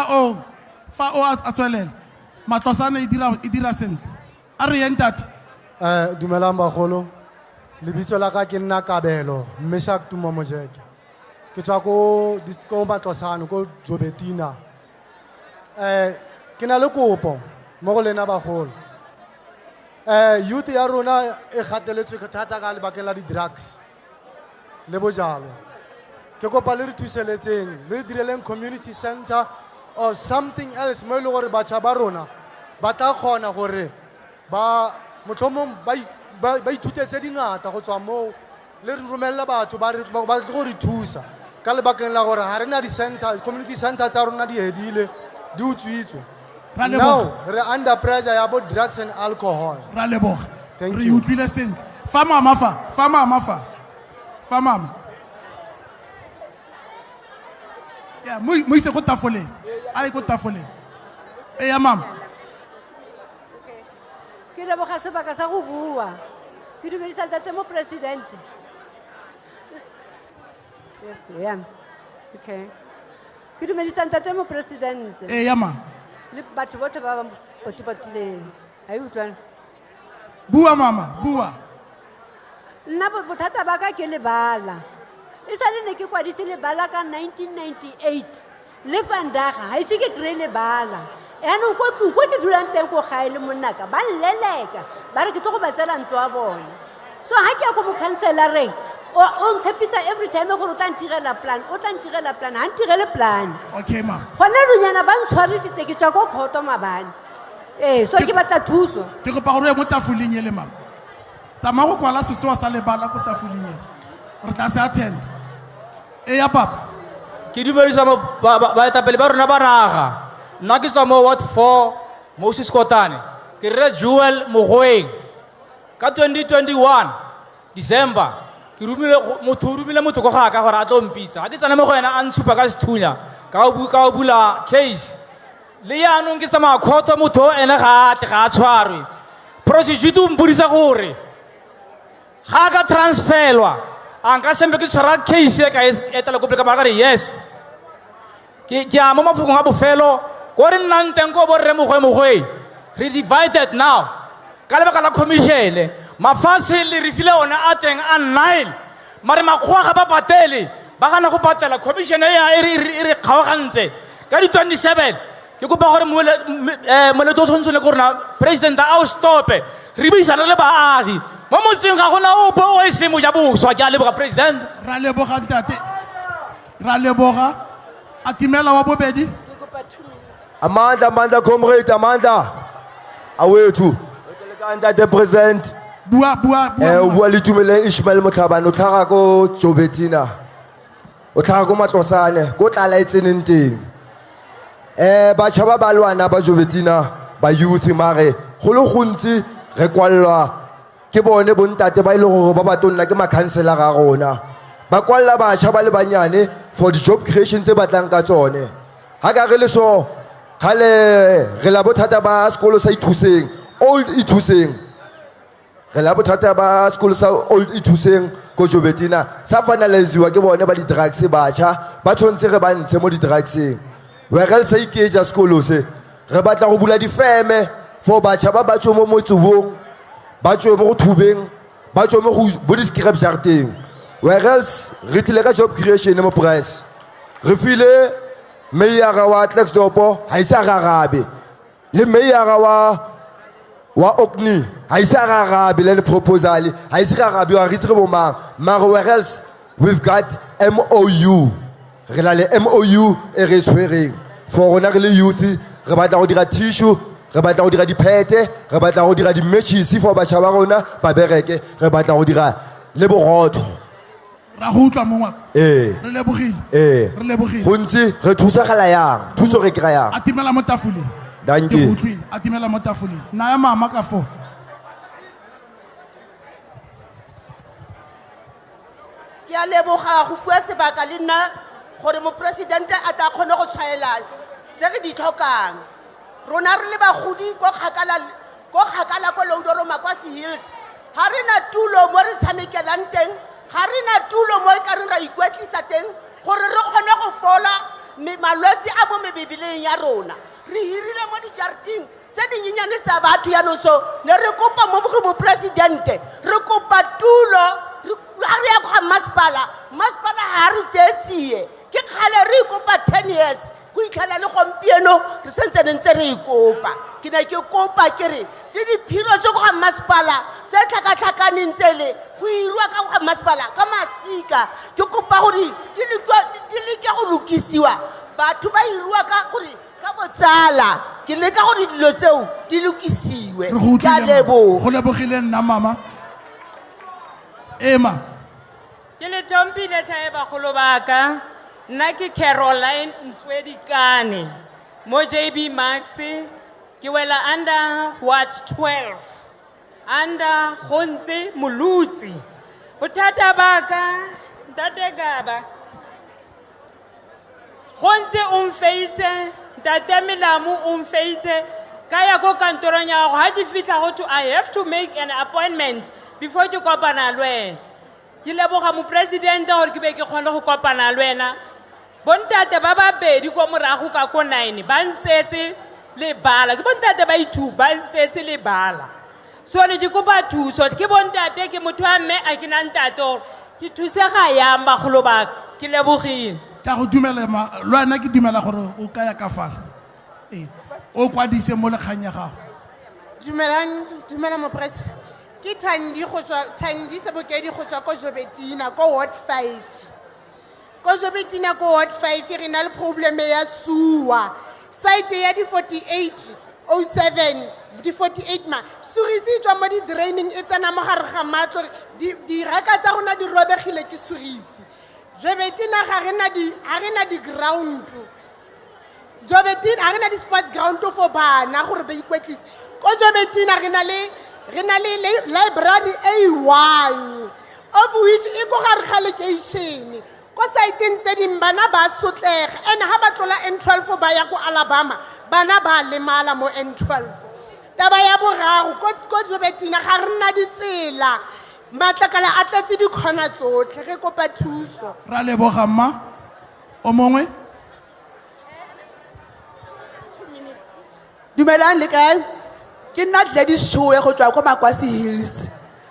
o a tswelela Matlosana e dira sentle a re yeng tate dumelang bagolo lebitso la ka ke nna Kabelo Meshak Tuma Mojeke ke tswa ko Matlosana ko Jobetina ke na le kopo mo go lena bagolo youth ya rona e gateletswe thata ka lebakeng la di-drugs le bojalwa ke kopa le re thuseletseng le direleng community center or something else mo e le gore batšha ba rona ba tla kgona gore ba motlhomong ba ithutetse dingata go tswa moo le re romelela batho ba tle go re thusa ka lebakeng la gore ga re na di-center community center tsa rona di hedile di utswitswe now re under pressure ya bo drugs and alcohol ra leboga Thank re you. utlwile sentle fa mama ya mo ise go tafoleng a go tafoleng ya mama ke leboga sebaka sa go bua ke dumedisa ntate mo president okay ke dumedisa ntate mo president ya mama le batho botlhe ba ba potipotileng a e utlwana bua mama bua nna bothata ba ka ke lebala e sa le ne ke kwadise lebala ka 1998 le fandaga ga ise ke kry lebala yaanong ko ke dulang teng ko gae le monnaka ba nleleka ba re ke tlo go ba tsela ntlo wa bona so ga ke ya ko mokhanselareng o ntshepisa every time gore o tla ntirela plan o tla ntirela plan ha ntirele plan Okay, ma'am. gona lunyana ba ntshwarisitse ke tswa ko khoto mabane so ke batla thuso Ke go pa gore mo tafoleng ele mama. Tama go kwala sesewa sa lebala ko tafoleng ele. Re tla se attend. Ya papa. Ke dumedisa baetapele ba rona ba naga. Nna ke tswa mo Ward 4 Moses Kotane. Ke rre Joel Mogoeng. Ka 2021 December ke rumile motho go ga ka gore a tlo mpitsa. Ha ke tsana mo go ena a ntshupa ka sethunya ka o bula case. Le yaanong ke tsamaya khoto motho ene ga a tshwarwe. Prosecutor o mpodisa gore ga ka transferwa a nka sembe ke tshwara case e ka etela ko ka magare yes ke a mo mafokong a bofelo ko re nnang teng ko borre mogwe re divided now ka lebaka la commission mafatshe le re file ona a teng a 9 mare makgoa ga ba patele ba gana go patela commission e re kgaogantse ka di 27 ke kopa gore moletlo o tshwanetse le gore president a o stope re buisana le baagi mo motseng ga gona ope o e se mo ja boswa ke a leboga president Ra leboga ntate. Ra leboga. Atimela wa bobedi. Amanda comrade Amanda awethu ntate president bua bua le tumele Ishmael Motlhabane o tlhaga ko Jobetina o tlhaga ko Matlosane ko tlala e tseneng teng batjha ba balwana ba Jobetina ba youth mare go le gontsi re kwallwa ke bone bontate ba ile gore ba batonna ke makhansela ga rona ba kwalla batjha ba le banyane for the job creation tse batlang ka tsone ha ka re le so gale re la bothata ba sekolo sa ithuseng old ithuseng re la bothata ba sekolo sa old ithuseng ko Jobetina sa finalizewa ke bone ba di drugs batjha ba tshwantse re ba ntshe mo di drugseng we re sa ikeja sekolo se re batla go bula difeme for batjha ba tswe mo motsubong ba tswe mo go thubeng ba tswe mo go bo di scrap jarteng whereas re tlile ka job creation mo price re file meyara wa Klexdopo ha isa garabe le meyara wa Okni ha isa garabe le proposal ha isa garabe wa re bo mang mara whereas we've got MOU re la le MOU e re tshwereng for rona re le youth re batla go dira tissue re batla go dira diphete re batla go dira di-matches for batjha ba rona ba bereke re batla go dira le borotho ra go utlwa mo ngaka re lebogile go ntse re thusagala yang thuso re kry yang atimela mo tafoleng Thank Ke you. go utlwile. Atimela mo tafoleng naya mama ka fo ke a leboga go fua sebaka le nna gore mopresidente a tla kgone go tshwaela tse re di tlhokang rona re le bagodi ko kgakala ko Loudoroma kwa Hills ga re na tulo mo re tshamekelang teng ga re na tulo mo e ka reng ra ikwetlisa teng gore re kgone go fola malwetse a mo mebileng ya rona re hirile mo dijarting tse dinyenyane tsa batho yaanong so ne re kopa mo go mopresidente re kopa tulo ha re ya kwa masepala ha re tsetsie ke kgale re kopa 10 years go itlhela le gompieno re sentse ntse re ikopa ke ne ke kopa ke re le diphilo se go ga masepala se tlhakatlhakaneng tsele go irwa ka go masepala ka masika ke kopa gore di leke go lokisiwa batho ba irwa ka gore ka botsala ke leka gore dilo tseo di lokisiwe ka lebo go lebogile nna mama ema ke le tompile thae bagolo baka nna ke Caroline Ntswedikane mo JB Marks ke wela under Ward 12 under Gontse Molutsi bothata baka ntate Gaba Gontse o mfeitse ntate Melamu o mfeitse ka ya go kantorong ya go ha ke fitla go to I have to make an appointment before ke kopana le wena ke leboga mo president gore ke be ke kgone go kopana le wena bontate ba babedi ko morago ka ko 9 ba ntsetse le bala ke bontate ba itu ba ntsetse le bala so le ke kopa thuso ke bontate ke motho a mme a ke nang tato ke thusega yang bagolo ba ke lebogile ka go dumela le wena ke dumela gore o ka ya ka fala o kwadise mo lekganya gago dumela mo president ke Thandi Sebokedi go tswa ko Jobetina ko Ward 5. Ko Jobetina ko Ward 5 re na le problem ya sewer. Site ya di 4807 di 48 ma surisi tswa mo di draining e tsena mo gare ga matlo di raka tsa rona di robegile ke surisi. Jobetina ga rena di ground. Jobetina ga rena di sports ground for bana gore ba ikwetlisa. Ko Jobetina re na le library A1 of which e go gare ga location. Ko saiteng tse ding bana ba sotlega and ha ba tlola N12 ba ya ko Alabama bana ba lemala mo N12. Taba ya boraro ko Jobetina ga rena ditsela matlakala a tletse di khona tsotlhe re kopa thuso. Ra leboga mma o mongwe. Dumelang le kae? Ke nna Gladys Shoe go tswa ko Makwasi Hills.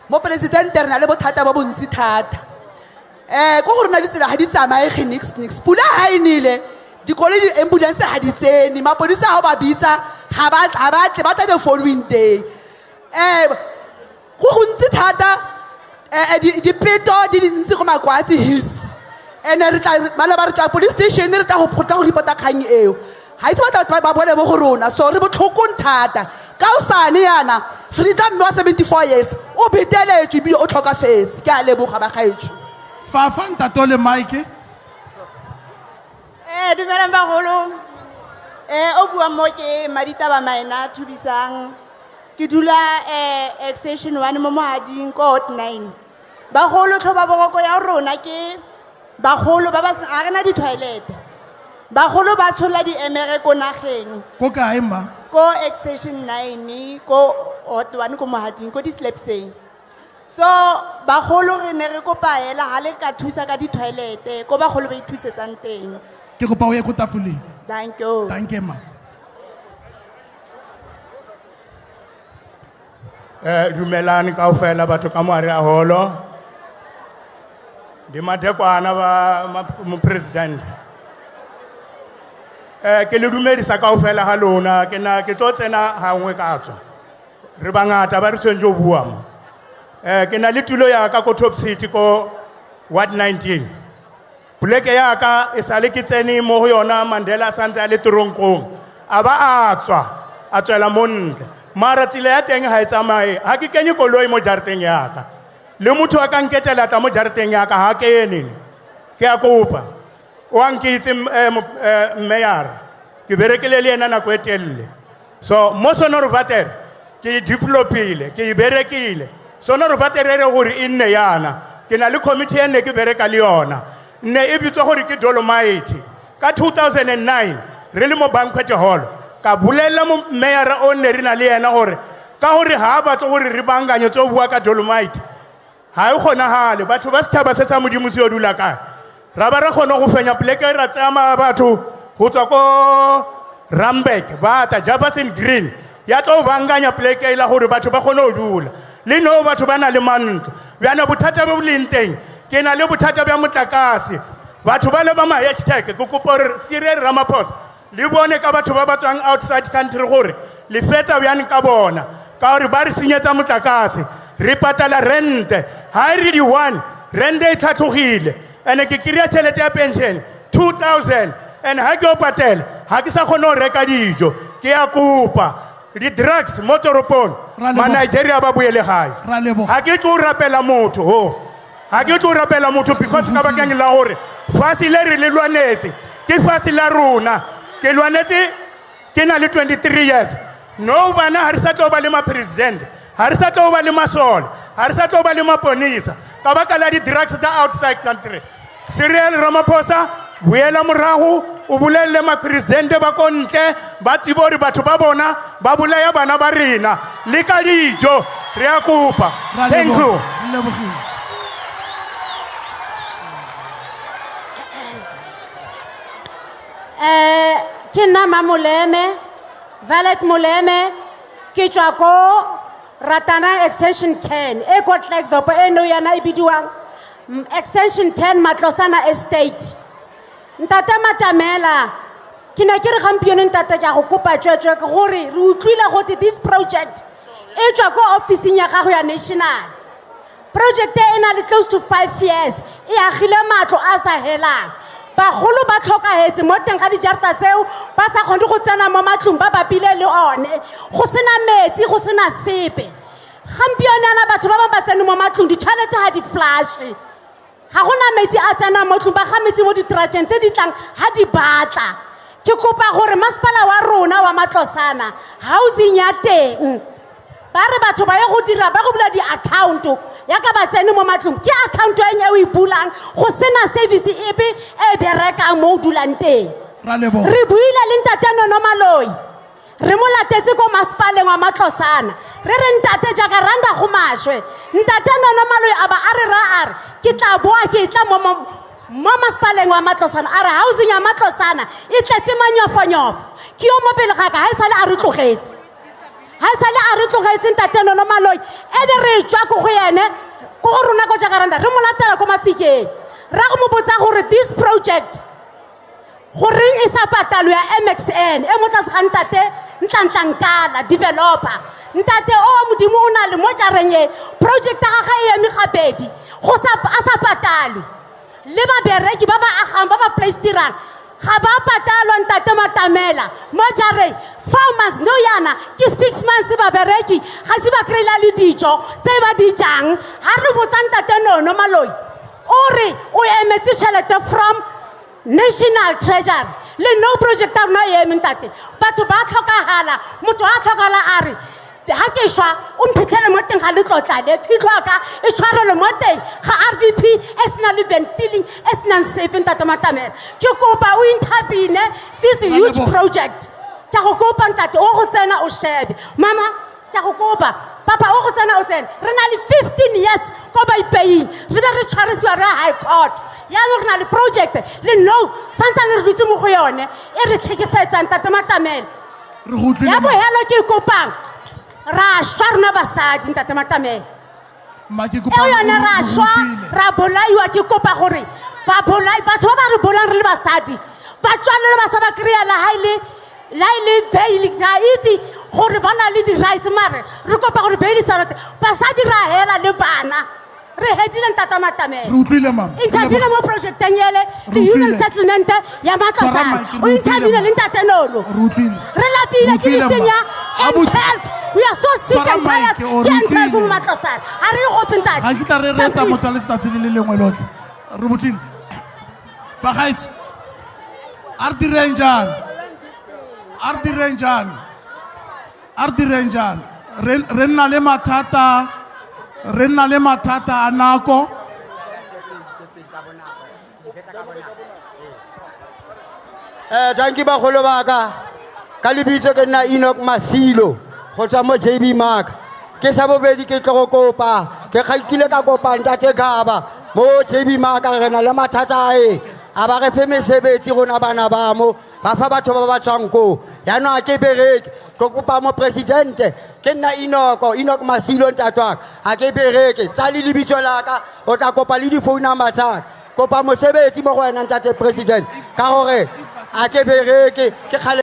Mo president re na le bothata ba bontsi thata. Ko go rena ditsela ga di tsamaye ge nix pula ha inile dikole di ambulance ha di tsene mapodisa ha ba bitsa ga ba tle ba tla the following day. Go gontsi thata di peto di ntse go Makwasi Hills ene re tla bana ba re tla police station re tla go report kgang eo ha ise ba bone mo go rona so re botlhokong thata ka o sane yana freedom wa 74 years o beteletswe bi o tlhokafetse ke a leboga ba gaetso Fafa ntato le Mike. Dumelang bagolo. O bua mo ke Maditaba Maina Thubisang. Ke dula extension 1 mo Mohading ko 9. Bagolo tlhoba boroko ya rona ke bagolo ba ba a rena di toilet. Bagolo ba tshola di emere ko nageng. Ko kae mma? Ko extension 9 ko 1 ko Mohading ko di Slepseng. So bagolo re ne re kopa ela ha le ka thusa ka di toilet ko bagolo ba ithusetsang teng. Ke kopa o ye ko tafoleng. Thank you. Thank you ma. Dumelani kaofela batho ka moare a holo. Di matekwana ba mo president. Ke le dumedisa kaofela ha lona ke na ke tlo tsena hangwe ka tswa. Re bangata ba re tsentse o bua mo. Ke na le tulo ya ka ko Top City ko Ward 19. Poleke ya ka e sale ke tsene mo go yona Mandela santse a le toronkong. A ba a tswela montle. Mara tsile ya teng ha e tsamaye ha ke kenye koloi mo jareteng ya ka. Le motho a ka nketela ta mo jareteng ya ka ha ke ene. Ke a kopa. O ankitse mayor. Ke berekele le ena na go etelle. So mo Sonor Vater ke diplopile ke berekile. Sonor Vater re gore e nne yana. Ke na le committee ene ke bereka le yona. Ne e bitswa gore ke Dolomite. Ka 2009 re le mo banquet hall. Ka bulela mo mayor o ne re na le yena gore ka gore ha ba tso gore re banganye tso bua ka Dolomite. Ha e gona hale batho ba setšhaba se sa modimo se o dula ka. Ra ba re gona go fenya pleke ra tsama batho go tswa ko Rambek ba ta Jefferson Green ya tlo banganya pleke ila gore batho ba gone o dula. Le no batho ba na le mantlo. Bana bothata bo lenteng ke na le bothata ba motlakase. Batho ba le ba ma hashtag go kopa Cyril Ramaphosa le bone ka batho ba tswang outside country gore le fetsa bjang ka bona ka gore ba re senyetsa motlakase re patala rente ha re di 1 rente e thathogile ene ke kry-a tšhelete ya pension 2000 and ha ke o patela ha ke sa kgone go reka dijo ke ya kopa di-drugs mo toropong ma-Nigeria ba boele gae ha ke tlo rapela motho ha ke tlo rapela motho because ka bakeng la gore fase le re le lwanetse ke fase la rona ke lwanetse ke na le 23 years no bana ha re sa tlo ba le ma-president ha re sa tlo ba le masole ha re sa tlo ba le maponisa ka baka la di-drugs tsa outside country. Cyril Ramaphosa boela morago o bolelle ma-presidente ba ko ntle ba tsebe gore batho ba bona ba bolaya bana ba rena le ka dijo re a kopa. Thank you. Ke nna Mamoleme, Valet Moleme, ke tswa ko Ratana extension 10 e ko Tlexipo e no yana e bidiwang extension 10 Matlosana estate. Ntate Matamela ke ne ke re gampieno ntate ke go kopa tswetswe ke gore re utlwile go this project e tswa ko officing ya gago ya national. Project e na le close to 5 years e agile matlo a sa helang. Bagolo ba tlhokahetse mo teng ga dijarata tseo ba sa kgone go tsena mo matlong ba bapile le one go sena metsi go sena sepe. Gampione ana batho ba ba tsene mo matlong di-toilet ha di flush ga gona metsi a tsena mo tlong ba ga metsi mo ditrakeng tse di tlang ha di batla. Ke kopa gore masepala wa rona wa Matlosana housing ya teng ba re batho ba ye go dira ba go bula di-account ya ka ba tsene mo matlong ke account e nye o e bulang go sena service epe e berekang mo o dulang teng. Re buile le ntate Nono Maloi re mo latetse ko masepaleng wa Matlosana re re ntate jaaka randa go mashwe ntate Nono Maloi a ba a re ra a re ke tla boa ke tla mo masepaleng wa Matlosana a re housing ya Matlosana e tletse manyofonyofo ke yo mo pele ga ka ha e sale a re tlogetse ha e sale a re tlogetse ntate Nono Maloi e be re tswa ko go yene ko go rona ko jakaranda re mo latela ko mafikeng ra go mo botsa gore this project goreng e sa patalo ya MXN e mo tlase ga ntate Ntlankala developer ntate o modimo o na le mo jareng e project ga ga e eme gabedi go a sa patalo le ba bereki ba ba agang ba ba place dirang ga ba patalwa ntate Matamela mo jareng farmers no yana ke 6 months ba bereki ga se ba kreila le dijo tse ba di jang ha re botsa ntate Nono Maloi o re o emetse tšhelete from national treasury le no project a rona e eme ntate batho ba tlhokagala motho a tlhokagala a re ha ke shwa o mphitlhele mo teng ga le tlotla le phitlhwa ka e tshwarele mo teng ga RDP e sena le ventiling e sena safe ntate Matamela ke kopa o intervene this huge project ka go kopa ntate o go tsena o shebe mama ka go kopa papa o go tsena o tsena re na le 15 years ko ba ipei re be re tshwarisiwa re high court ya re na le project le no santane re dutse mo go yone e re tlhekefetsa ntate Matamela ya bo hela ke kopang ra shwa rona basadi ntate Matamela e yone ra shwa ra bolaiwa ke kopa gore ba bolai batho ba re bolang re le basadi ba tswana le basaba kreya la haile bail ga itse gore ba na le di-rights mare re kopa gore bail tsarate basadi ra hela le bana re hedile ntate Matamela intervene mo projecteng ele le human settlement ya Matlosana o intervene le ntate Nono re lapile ke diteng ya N12 we are so sick and tired ke N12 mo Matlosana ha re go pintate ga ke tla re retsa motho le setsi le lengwe lotlhe re botlile ba gaitse ardi renjan re nna le mathata a nako thank you bagolo baka ka lebitso ke nna Enoch Masilo go tswa mo JB Marks ke sa bobedi ke tlo go kopa ke kile ka kopa ntate Gaba mo JB Marks re na le mathata a ba re fe mesebetsi rona bana ba mo ba fa batho ba ba tswang ko ya no a ke bereke go kopa mo presidente ke nna Enoch Masilo ntatwa a ke bereke tsa le lebitso la ka o tla kopa le di phone number tsa kopa mosebetsi mo go wena ntate president ka gore a ke bereke ke khale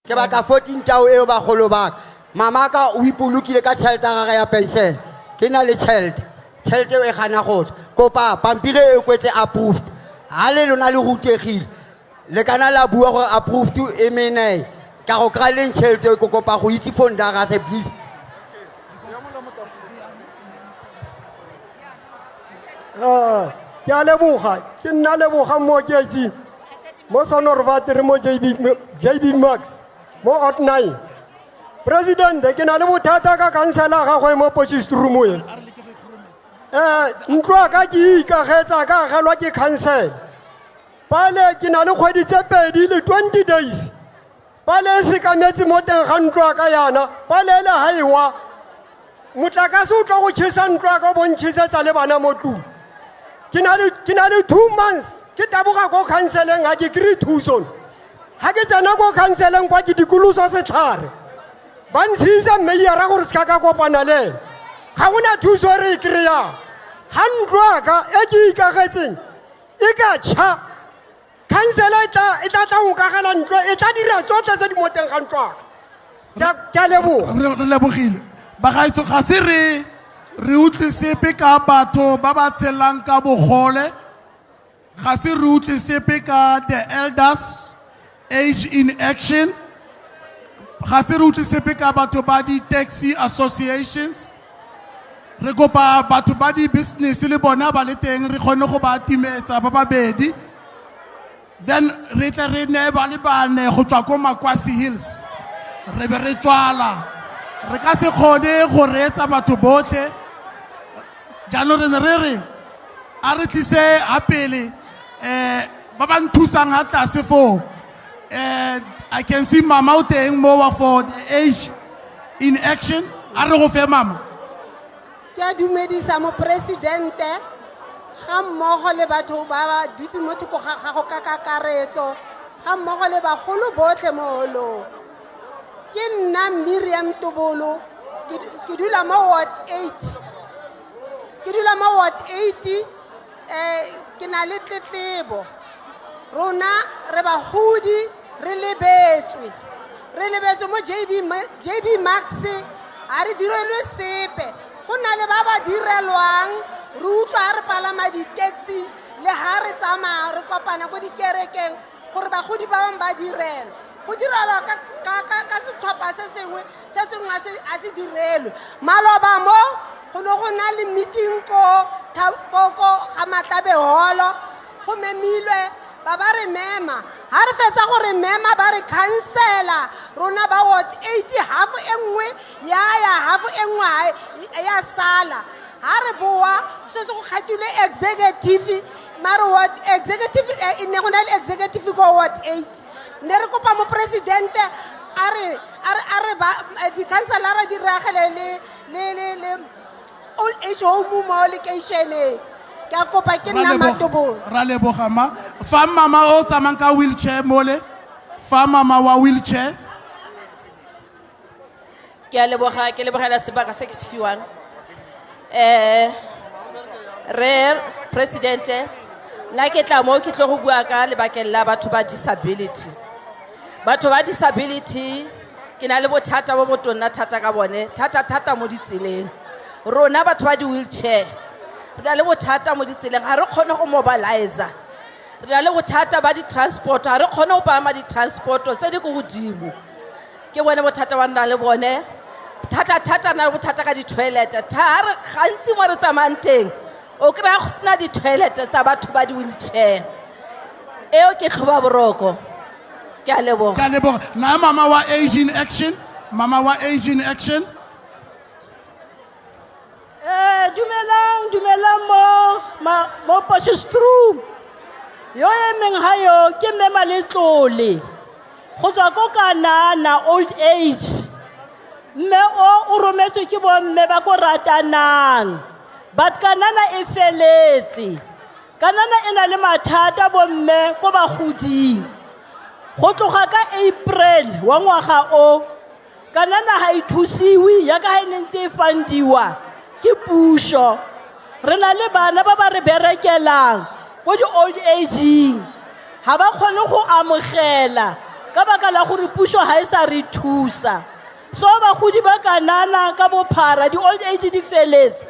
ke batla 14 tao eo ba golo baka mama ka o ipolokile ka tšhelete ga ya pension ke na le tšhelete eo e gana go kopa pampire e kwetse approved ha le lona le rutegile le kana la bua gore approved e mene ka go kra le tšhelete ko kopa go itse fonda ga se please ke a leboga ke nna leboga mo ketsi mo sonorvate re mo JB Marks mo out 9 president ke na le bothata ka kansela ga go mo Potchefstroom e ntwa ka ke ikagetse ka gelwa ke council pale ke na le kgwedi tse pedi le 20 days pale se ka metsi mo teng ga ntwa ka yana pale le haiwa motlakase o tlo go tšhisa ntwa ka bontšhisetsa le bana mo tlung ke na le 2 months ke taboga go counseling ga ke kry thuso ha ke tsena ko counseleng kwa ke dikoloso setlhare ba ntshisa mmeiara gore se ka ka kopana le ena ga gona thuso e re e kry-ang ga ntlo aka e ke ikagetseng e ka tšha councela e tla tla nkagela ntlo e tla dira tsotlhe tse di mo teng ga ntlo aka ke a leboga re lebogile bagaetso ga se re utlwe sepe ka batho ba ba tshelang ka bogole ga se re utlwe sepe ka the elders age in action ga se re utlwe sepe ka batho ba di-taxi associations re kopa batho ba di-business le bona ba le teng re kgone go ba timetsa ba babedi then re tle re ne ba le bane go tswa ko Makwasi Hills re be re tswala re ka se kgone go reetsa batho botlhe jaanong re ne re re a re tlise a pele ba ba nthusang ha tlase foo I can see mama o teng mo for the age in action a re go fe mama ke a dumedisa mopresidente ga mmogo le batho ba ba dutse mo thoko ga gago ka kakaretso ga mmogo le bagolo botlhe mo holong ke nna Miriam Tobolo ke dula mo Ward 8 ke dula mo Ward 80 ke na le tletlebo rona re bagodi re lebetswe mo JB Marks a re direlwe sepe go na le ba ba direlwang re utlwa re palama di-taxi le ha re tsamaya re kopana ko dikerekeng gore bagodi ba bangwe ba direlwa go direlwa ka setlhopha se sengwe a se direlwe maloba mo go ne go na le meeting ko ga Matlabe holo go memilwe ba re mema ha re fetsa gore mema ba re cancela rona ba Ward 80 half e nngwe ya half e nngwe ya sala ha re boa se go khathile executive mara Ward executive e ne go na le executive ko Ward 8 ne re kopa mo presidente a re ba di councilor di ragele le old age home mo location ke a kopa ke nna Matobolo ra leboga ma fa mama o tsamang ka wheelchair mole fa mama wa wheelchair ke a leboga ke lebogela sebaka se ke se fiwang re presidente nna ke tla mo ke tlo go bua ka lebakeng la batho ba disability ke na le bothata bo botonna thata ka bone thata mo ditseleng rona batho ba di-wheelchair re na le bothata mo ditseleng ga re kgone go mobilizer re na le bothata ba di-transport ga re kgone go palama di-transporto tse di ko godimo ke bone bothata ba nna le bone thata na le bothata ka di-toilete gantsi mo re tsamayang teng o kry-a go sena di-toilete tsa batho ba di-wheelchair eo ke tlhoba boroko ke a leboga na mama wa Asian action dumelang mo Potchefstroom yo emeng ha yo ke Mema Letlole go tswa ko Kanana old age mme o rometswe ke bomme ba ko ratanang but Kanana e feletse Kanana e na le mathata bomme ko bagoding go tloga ka April wa ngwaga o Kanana ha ithusiwe ya ka ha ne ntse e fandiwa ke puso re na le bana ba ba re berekelang ko di old age ha ba kgone go amogela ka baka la gore puso ha e sa re thusa so bagodi ba Kanana ka bophara di old age di feletse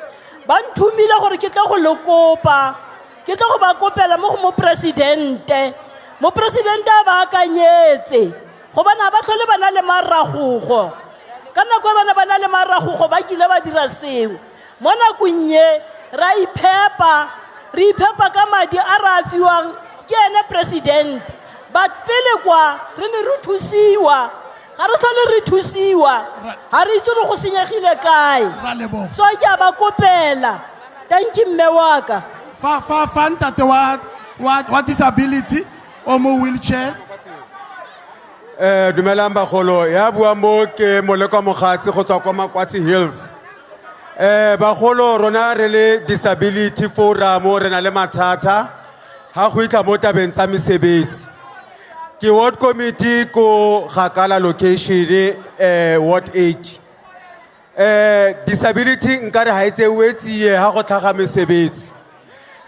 ba nthumile gore ke tle go lekopa ke tle go ba kopela mo go mopresidente a ba akanyetse go bana ba tlhole bana le maragogo ka nako bana na le maragogo ba kile ba dira sengwe mo nakong ye re iphepa ka madi a re a fiwang ke ene president but pele kwa re ne re thusiwa ga re tlhole re thusiwa ga re itse go senyegile kae so ke a ba kopela thank you mme wa ka fa ntate wa disability o mo wheelchair dumelang bagolo ya bua mo ke Moleko Mogatsi go tswa kwa Makwasi Hills bagolo rona re le disability forum re na le mathata ha go itla mo tabeng tsa mesebetsi ke ward committee ko Gakala location ward 8. Disability nkare ha itse wetsie ha go tlhaga mesebetsi.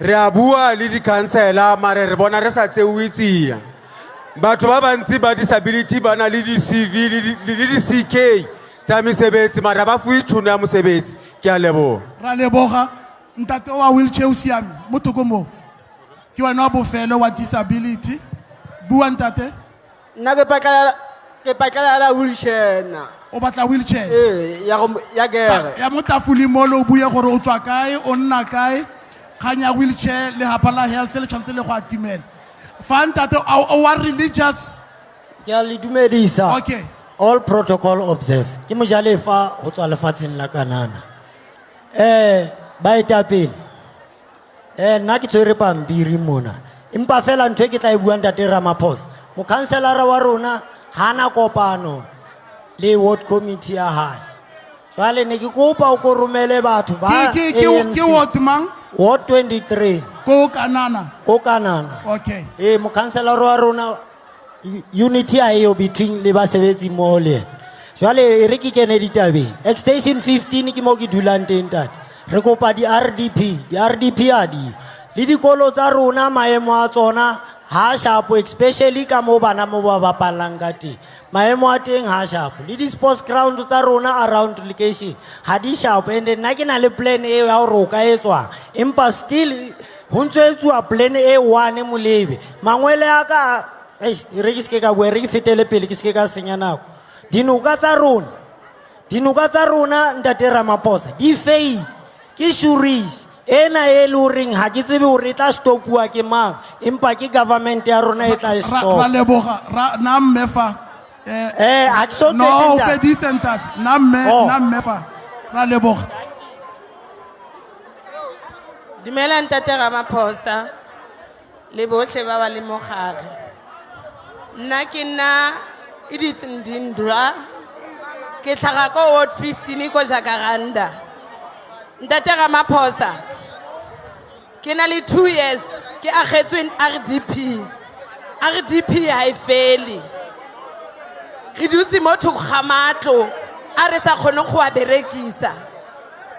Re a bua le di councilor mare re bona re sa tsewetsia. Batho ba bantsi ba disability ba na le di CV le di CK tsa mesebetsi mara ba fuwe tšhono ya mosebetsi. Ke a leboga. Ra leboga ntate wa wheelchair o siame mo tokomo ke wena wa bofelo wa disability bua ntate. Nna ke pakela la wheelchair na. O batla wheelchair? Ya gere. Ya motafuli molo o bue gore o tswa kae o nna kae kanya wheelchair le hapa la health le tshwantse le go atimela. Fa ntate o wa religious? Ke a le dumedisa. Okay. All protocol observe. Ke mojalefa ho tswa lefatsheng la Kanana. Baetapele. Nna ke tswere pampiri mona. Empa fela ntwe ke tla e bua ntate Ramaphosa. Mo councilor wa rona hana kopano le ward committee ya hae. Jwale ne ke kopa o ko romele batho ba ke ward mang? Ward 23. Ko Kanana. Ko Kanana. Okay. Mo councilor wa rona unity ayo between le basebetsi mo le. Jwale re ke kene ditabeng. Extension 15 ke mo ke dulang teng tate. Re kopa di RDP adi. Le dikolo tsa rona maemo a tsona ha sharp, especially ka mo bana mo ba bapalang ka teng. Maemo a teng ha sharp. Le di sports ground tsa rona around location ha di sharp and nna ke na le plan e ya go ka etswa. Empa still ho ntshetswa plan e one molebe. Mangwele a ka re ke se ka bua re ke fetele pele ke se ka senya nako. Dinuka tsa rona ntate Ramaphosa di fail. Ke shurish ena e le ring ha ke tsebe hore tla stopua ke mang empa ke government ya rona e tla stop. Ra leboga na mmefa ha ke so no feditse ntate na mmefa ra leboga. Dumela ntate Ramaphosa le bohle ba ba le mogare. Nna ke nna Edith Ndindwa ke tlhaga ko ward 15 ko Jacaranda. Ntate Ramaphosa ke na le 2 years ke agetswe RDP ha e fele. Re dutse mo thoko ga matlo a re sa kgone go a berekisa.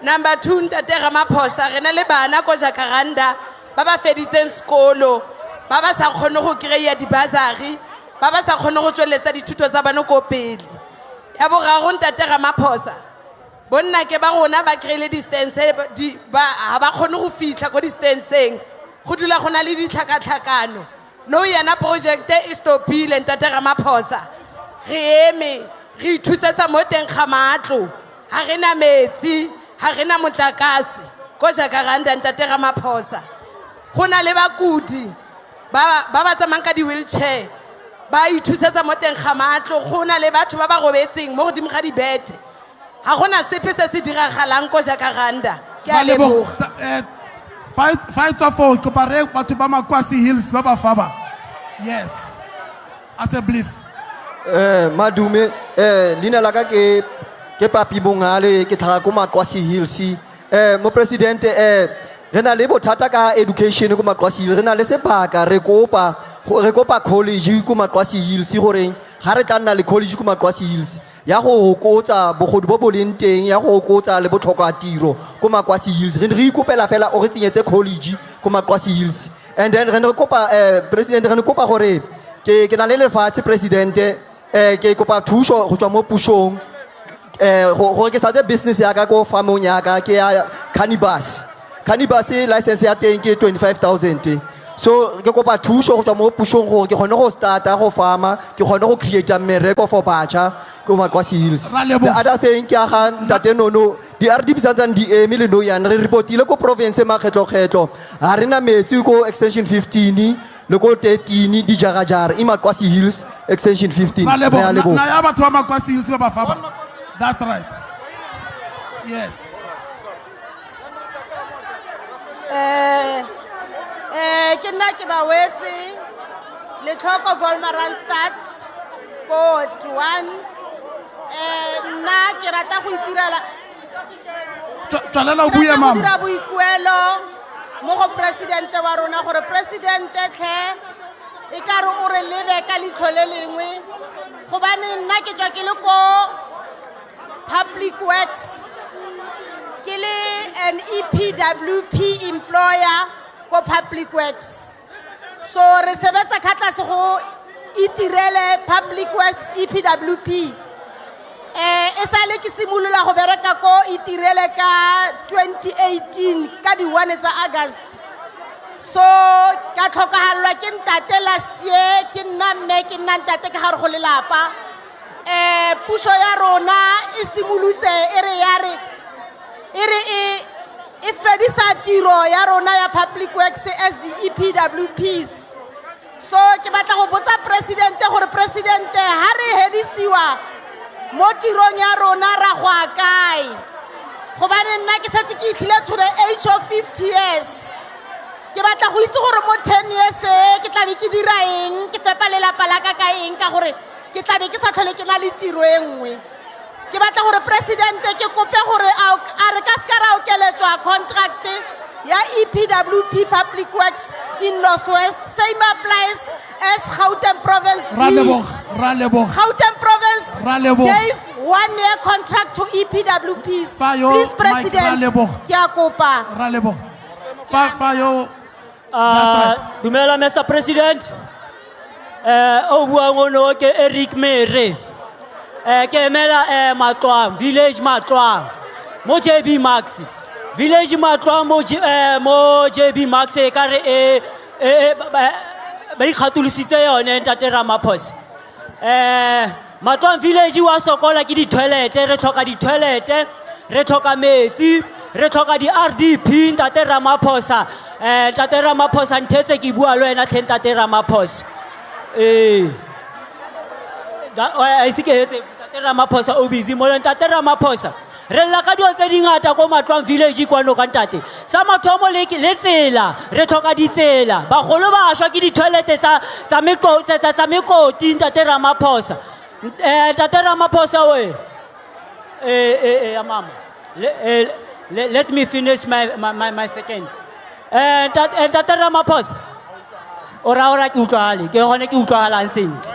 Number 2 ntate Ramaphosa re na le bana ko Jacaranda ba ba feditseng sekolo ba ba sa kgone go kry-a dibasari ba ba sa kgone go tsweletsa dithuto tsa bana ko pele. Ya boraro ntate Ramaphosa bonna ke ba rona ba kry-ile distance ha ba kgone go fitlha ko distanceng go dula go na le ditlhakatlhakano. No yana project e stopile ntate Ramaphosa. Re eme re ithusetsa mo teng ga matlo ha re na metsi ha re na motlakase ko Jacaranda ntate Ramaphosa. Go na le bakudi ba tsamayang ka di-wheelchair ba ithusetsa mo teng ga matlo. Go na le batho ba ba robetseng mo godimo ga dibete. Ha gona sepe se se diragalang ko Jacaranda. Ke a leboga. Fight for kopare batho ba Makwasi Hills ba ba faba. Yes. As a belief. Madume lina la ka ke Papi Bongale ke tlhaga ko Makwasi Hills. Mo president re na le bothata ka education ko Makwasi Hills. Re na le sebaka re kopa college ko Makwasi Hills gore ha re tla nna le college ko Makwasi Hills ya go hokotsa bogodu bo bo leng teng ya go hokotsa le botlhokwa tiro ko Makwasi Hills. Re ikopela fela o re tsenyetse college ko Makwasi Hills. And then re kopa president re kopa gore ke na le lefatshe president ke kopa thuso go tswa mo pusong gore ke sa business ya ka ko farmong ya ka ke ya cannabis license ya teng ke 25,000. So ke kopa thuso go tswa mo pusong gore ke kgone go starta go farma ke kgone go create mmereko for batjha ko Makwasi Hills. The other thing ke ga ntate nono di RDP santsane di eme le no yana re reportile ko province makgetlo ha rena metsi ko extension 15 le ko 13 di jara in Makwasi Hills extension 15. Na ya batho ba Makwasi Hills ba faba. That's right. Yes. Ke nna ke ba wetse le tlhoko Volmaranstad code 1 nna ke rata go itirela tsalela o bua mama dira boikuelo mo go president wa rona gore president tle e ka re o re lebe ka leitlho le lengwe gobane nna ke tswa ke le ko public works ke le an EPWP employer ko public works so re sebetsa ka tlase go itirele public works EPWP e sale ke simolola go bereka ko itirele ka 2018 ka di 1 tsa August so ka tlhokahalwa ke ntate last year ke nna mme ke nna ntate ka gare go lelapa puso ya rona e simolutse e re e fedisa tiro ya rona ya public works as the EPWPs so ke batla go botsa presidente gore presidente ha re hedisiwa mo tirong ya rona ra go akae gobane nna ke setse ke itlhile to the age of 50 years ke batla go itse gore mo 10 years ke tlabe ke dira eng ke fepa lelapa la ka eng ka gore ke tlabe ke sa tlhole ke na le tiro e nngwe ke batla gore presidente ke kope gore a re ka ska ra okeletswa contract ya EPWP public works in Northwest same applies as Gauteng province Gauteng province gave 1-year contract to EPWPs please president ke a kopa dumela Mr President o bua ngono ke Eric Mere ke emela Matlwang village Matlwang mo JB Marks village Matlwang mo JB Marks e ka re ba ikgatolositse yone ntate Ramaphosa Matlwang village wa sokola ke di toilet re tlhoka di toilet re tlhoka metsi re tlhoka di RDP ntate Ramaphosa ntate Ramaphosa ntetse ke bua le wena ntate Ramaphosa I see ke ntate Ramaphosa o busy mo ntate Ramaphosa re la ka dio tse dingata ko Matlwang village kwano ka ntate sa mathomo le tsela re tlhoka ditsela bagolo ba shwa ke di toilet tsa mekoti ntate Ramaphosa ntate Ramaphosa we mama let me finish my second ntate Ramaphosa ora ke utlwale ke gone ke utlwalang sentle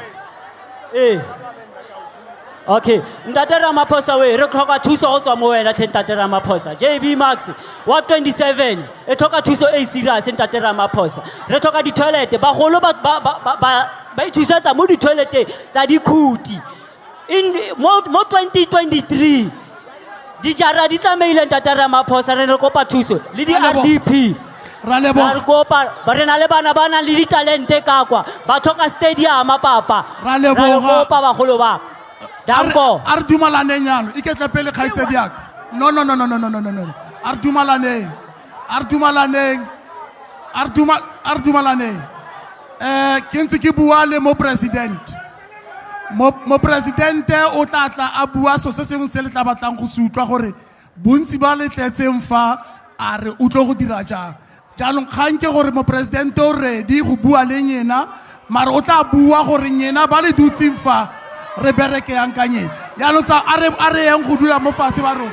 okay ntate Ramaphosa we re tlhoka thuso go tswa mo wena ntate Ramaphosa JB Marks wa 27 e tlhoka thuso e serious ntate Ramaphosa re tlhoka di toilet bagolo ba ithusetsa mo di toilet tsa dikhuti mo 2023 di jara di tsamaile ntate Ramaphosa re kopa thuso le di RDP ra kopa ba re na le bana le di talente ka kwa ba tlhoka stadium papa ra kopa bagolo ba Danko. Ardumalane nyalo. Iketle pele khaitsedi yaka. No. Ardumalane. Ke ntse ke bua le mo president. Mo presidente o tlatla a bua so se sengwe se le tla batlang go se utlwa gore bontsi ba le tletseng fa a re o tlo go dira jang. Jaanong kgang ke gore mo presidente o ready go bua le nyena mara o tla bua gore nyena ba le dutseng fa re bereke yang ka nyena yaanong tsa a re yang go dula mo fatshe ba rona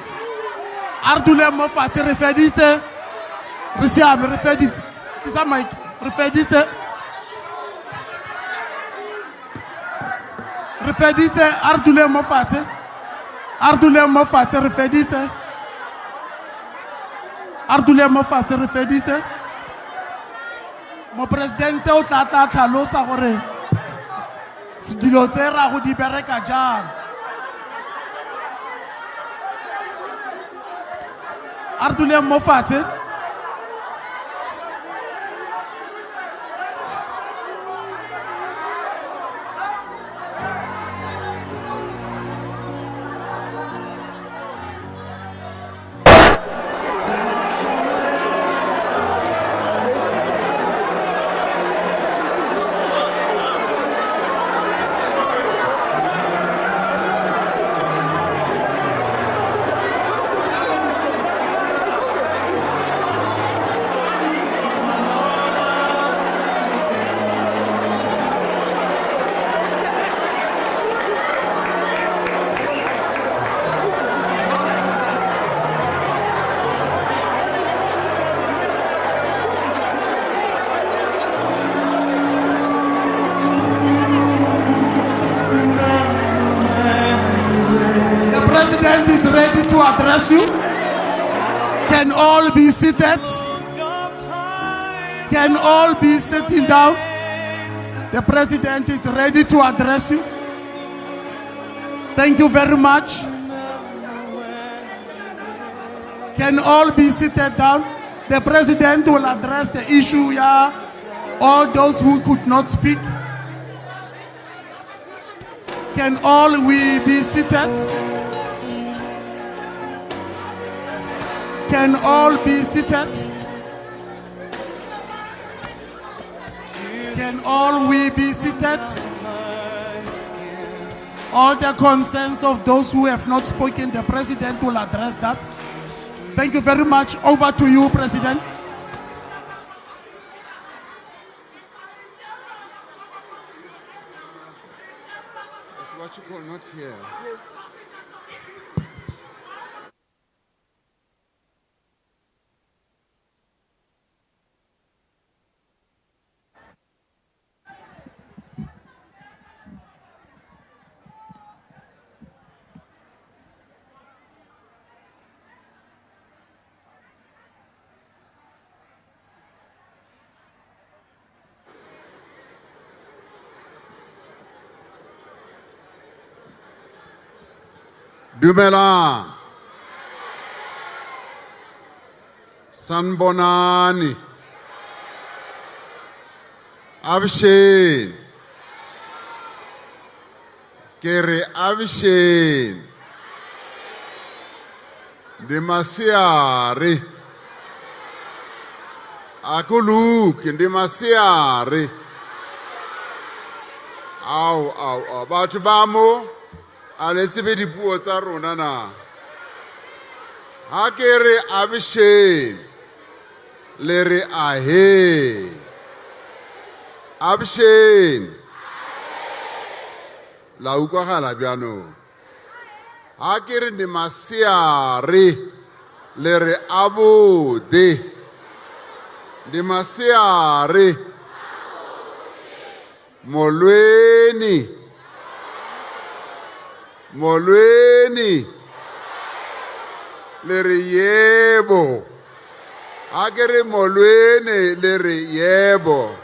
a re dule mo fatshe re feditse re siame re feditse tlisa mike re feditse a re dule mo fatshe re feditse a re dule mo fatshe re feditse mo presidente o tla tlhalosa gore dilo tse ra go di bereka jang a re duleng mo fatshe address you. Can all be seated? Can all be sitting down? The president is ready to address you. Thank you very much. Can all be seated down? The president will address the issue, all those who could not speak. Can all we be seated? Can all be seated? Can all we be seated? All the concerns of those who have not spoken, the president will address that. Thank you very much. Over to you, President. That's what you call not here. Dumelang. Sanbonani. Abshin. Kere Abshin. Demasiari. Akuluk demasiari. Au. Batho ba mo a le tsebe dipuo tsa rona na. Ha ke re Abshin le re ahe. Abshin la utlwagala bjano. Ha ke re demasiari le re abude. Demasiari molweni. Molweni le re yebo. Ha ke re molweni le re yebo.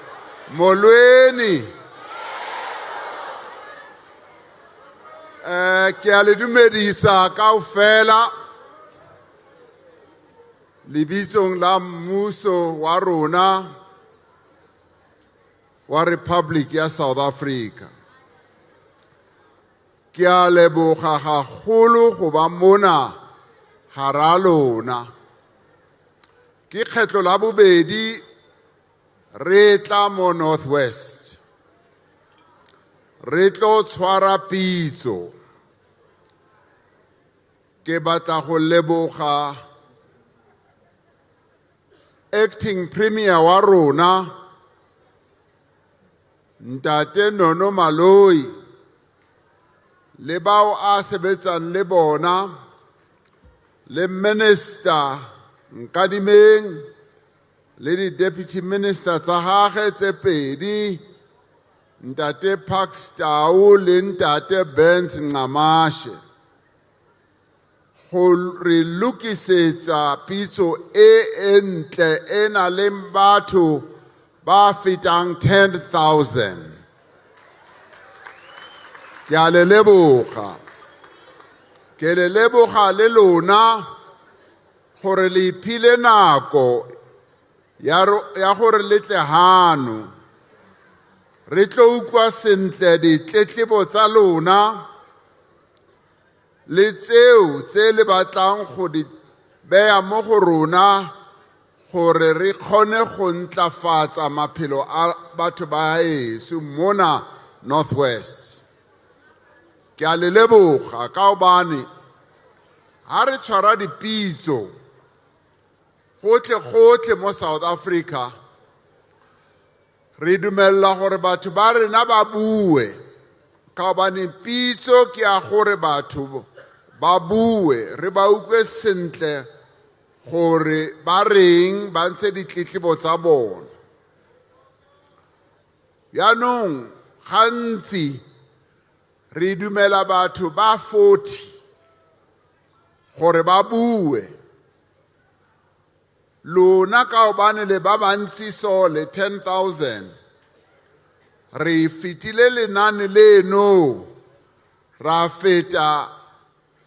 Molweni. Ke a le dumedisa kaofela lebitsong la mmuso wa rona wa Republic ya South Africa. Ke a leboga gagolo go ba mona hara lona. Ke kgetlo la bobedi re tla mo Northwest. Re tlo tshwara pitso. Ke batla go leboga acting premier wa rona Ntate Nono Maloi le bao a sebetsang le bona, le minister Nkadimeng le di deputy minister tsa gagwe tse pedi, Ntate Pakstau le Ntate Benz Ncamashe, go re lokisetsa pitso e entle e na le batho ba fetang 10,000. Ke a le leboga. Ke le leboga le lona gore le iphile nako ya gore le tle hano. Re tlo utlwa sentle ditletlebo tsa lona le tseo tse le batlang go di beya mo go rona gore re kgone go ntlafatsa maphelo a batho ba heso mona Northwest. Ke a le leboga ka hobane ha re tshwara dipitso gotlhe mo South Africa, re dumella gore batho ba rena ba bue, ka hobane pitso ke a gore batho ba bue, re ba utlwe sentle gore ba reng ba ntse ditletlebo tsa bona. Yaanong gantsi re dumela batho ba 40 gore ba bue. Lona ka obane le ba bantsi so le 10,000 re fitile lenane leno ra feta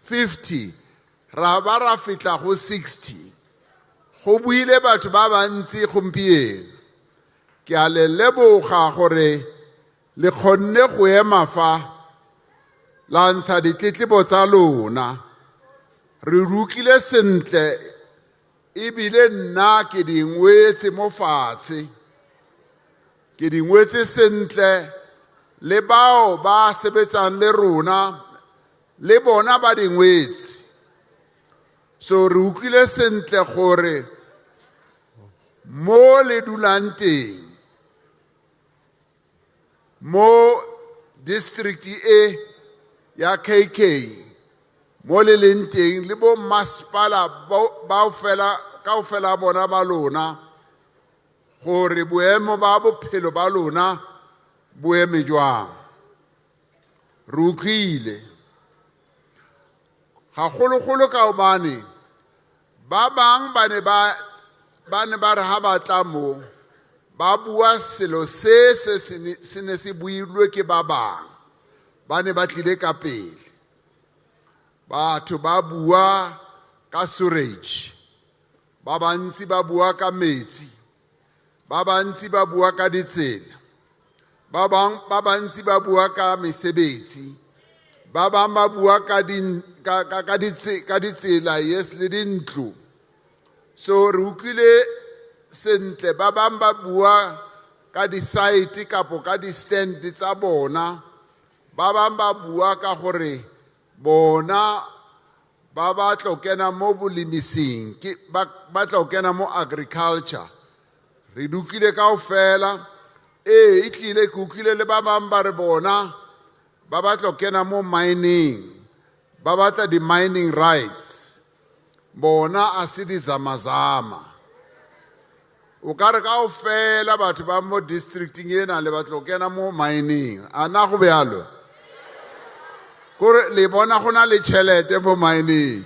50 ra ba ra fitla go 60 go buile batho ba bantsi gompieno. Ke a le leboga gore le kgonne go ema fa la ntsha ditletlebo tsa lona. Re rukile sentle ebile nna ke dingwetse mo fatshe, ke dingwetse sentle le bao ba sebetsang le rona le bona ba dingwetse. So re utlwile sentle gore mo le dulang teng, mo district e ya KK, mo le leng teng le bo masepala kaofela bona ba lona, gore boemo ba bophelo ba lona bo eme jwang. Re utlwile gagologolo ka obane ba bang ba ne ba re ha ba tla mo ba bua selo se ne se builwe ke ba bang ba ne ba tlile ka pele. Batho ba bua ka storage, ba bantsi ba bua ka metsi, ba bantsi ba bua ka ditsela, ba bantsi ba bua ka mesebetsi, ba bang ba bua ka ditsela, yes, le dintlo. So re utlwile sentle ba bang ba bua ka di-site kapo ka di-stand tsa bona, ba bang ba bua ka gore bona ba batla go kena mo bolemising, ba tla go kena mo agriculture. Re dukile kaofela e tlile ke utlwile le ba bang ba re bona ba batla go kena mo mining, ba batla di-mining rights, bona a se di zamazama. O ka re kaofela batho ba mo districting ena le batla go kena mo mining, a na go bealo? Kore le bona go na le tšhelete mo mining,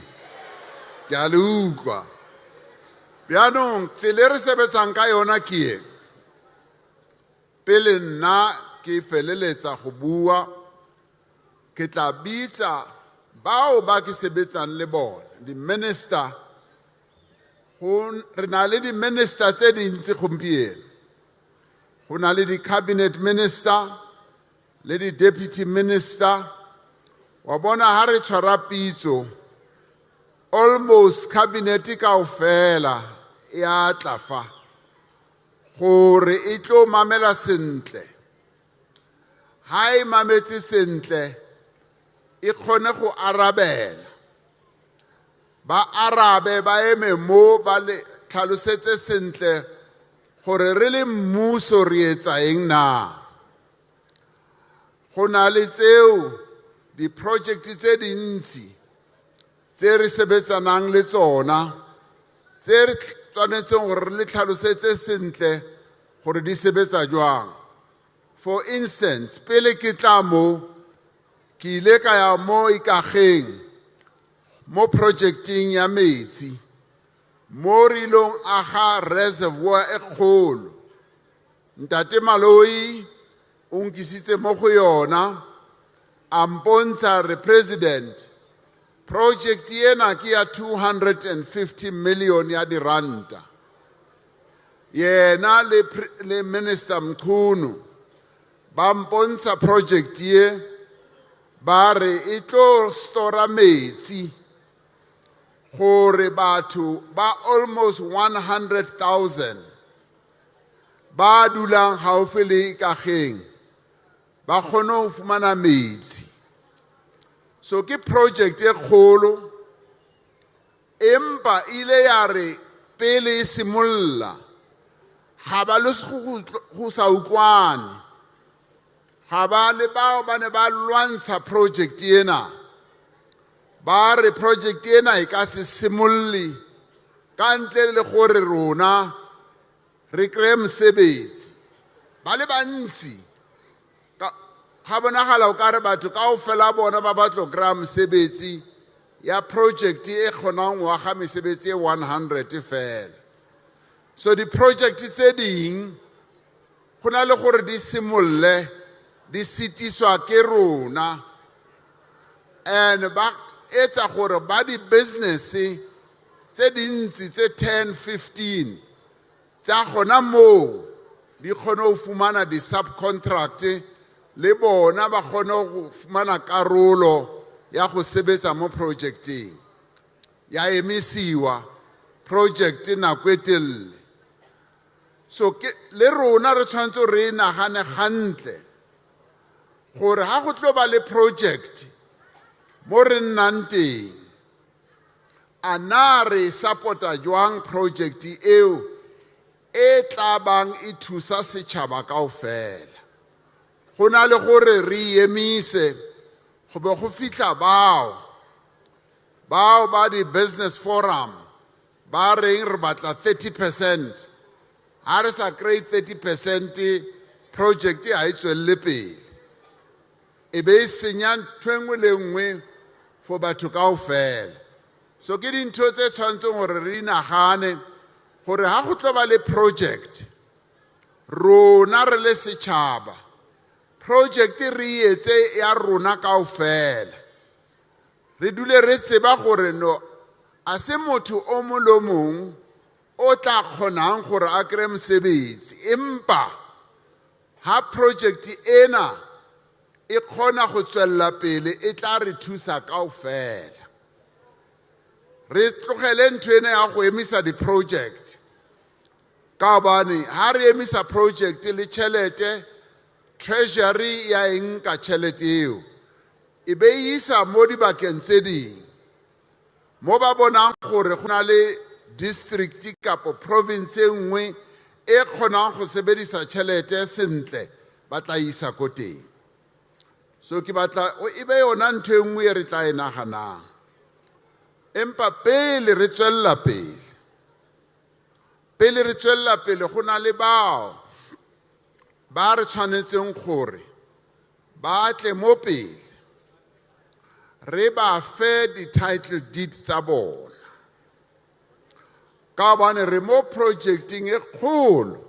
ke a le utlwa. Bjanong tsela re sebetsang ka yona ke e, pele nna ke feleletsa go bua ke tla bitsa bao ba ke sebetsang le bona, di-minister. Re na le di-minister tse dintsi gompieno, go na le di-cabinet minister le di-deputy minister. Wa bona ha re tshwara pitso almost cabinet kaofela ya tla fa gore e tlo mamela sentle. Ha e mametse sentle e kgone go arabela, ba arabe ba eme mo ba le tlhalosetse sentle gore re le mmuso re etsa eng na. Go na le tseo di-project tse dintsi tse re sebetsanang le tsona tse re tshwanetseng gore re le tlhalosetse sentle gore di sebetsa jwang. For instance, pele ke tla mo ke ile ka ya mo Ikageng mo projecting ya metsi, mo re ilong aga reservoir e kgolo. Ntate Maloi o nkisitse mo go yona, a mpontsha re president project ena ke ya 250 million ya diranta. Yena le minister Mkhunu ba mpontsha project ye, ba re e tlo stora metsi gore batho ba almost 100,000 ba dulang gaufi le Ikageng ba kgone go fumana metsi. So ke project e kgolo, empa ile ya re pele e simolla ga ba le go sa utlwane, ga ba le bao ba ne ba lwantsha project ena, ba re project ena e ka se simolli ka ntle le gore rona re kreye mosebetsi. Ba le bantsi ga bonagala o ka re batho kaofela bona ba batlo kry-a mosebetsi ya project e kgonang go aga mesebetsi e 100 fela. So di project tse ding go na le gore di simolle di sitiswa ke rona, and ba etsa gore ba di business tse dintsi tse 10-15 tsa gona mo di kgone go fumana di subcontract le bona ba kgone go fumana karolo ya go sebetsa mo projecting ya emisiwa project nako e telele. So le rona re tshwanetse re nagane gantle gore ha go tlo ba le project mo re nnang teng, a na re supporta jwang project eo e tla bang e thusa setšhaba kaofela. Go na le gore re emise go be go fitlha bao ba di business forum ba reng re batla 30%, ha re sa kry 30% project ha e tswelle pele, e be e senya ntho enngwe le nngwe for batho kaofela. So ke dintho tse tshwanetseng gore re inagane gore ha go tlo ba le project, rona re le setšhaba project re etse ya rona kaofela, re dule re tseba gore no a se motho o mo le mong o tla kgonang gore a kry mosebetsi, empa ha project ena e kgona go tswella pele e tla re thusa kaofela. Re tlogele ntho ena ya go emisa di-project, ka gobane ha re emisa project le tšhelete treasury ya enka tšhelete eo e be isa mo dibakeng tse ding mo ba bonang gore go na le district kapo province nngwe e kgonang go sebedisa tšhelete sentle, ba tla isa ko teng. So ke batla e be yona ntho e nngwe e re tla e naganang, empa pele re tswella pele go na le bao ba re tshwanetseng gore ba tle mo pele re ba fe di-title deeds tsa bona, ka gobane re mo projecting e kgolo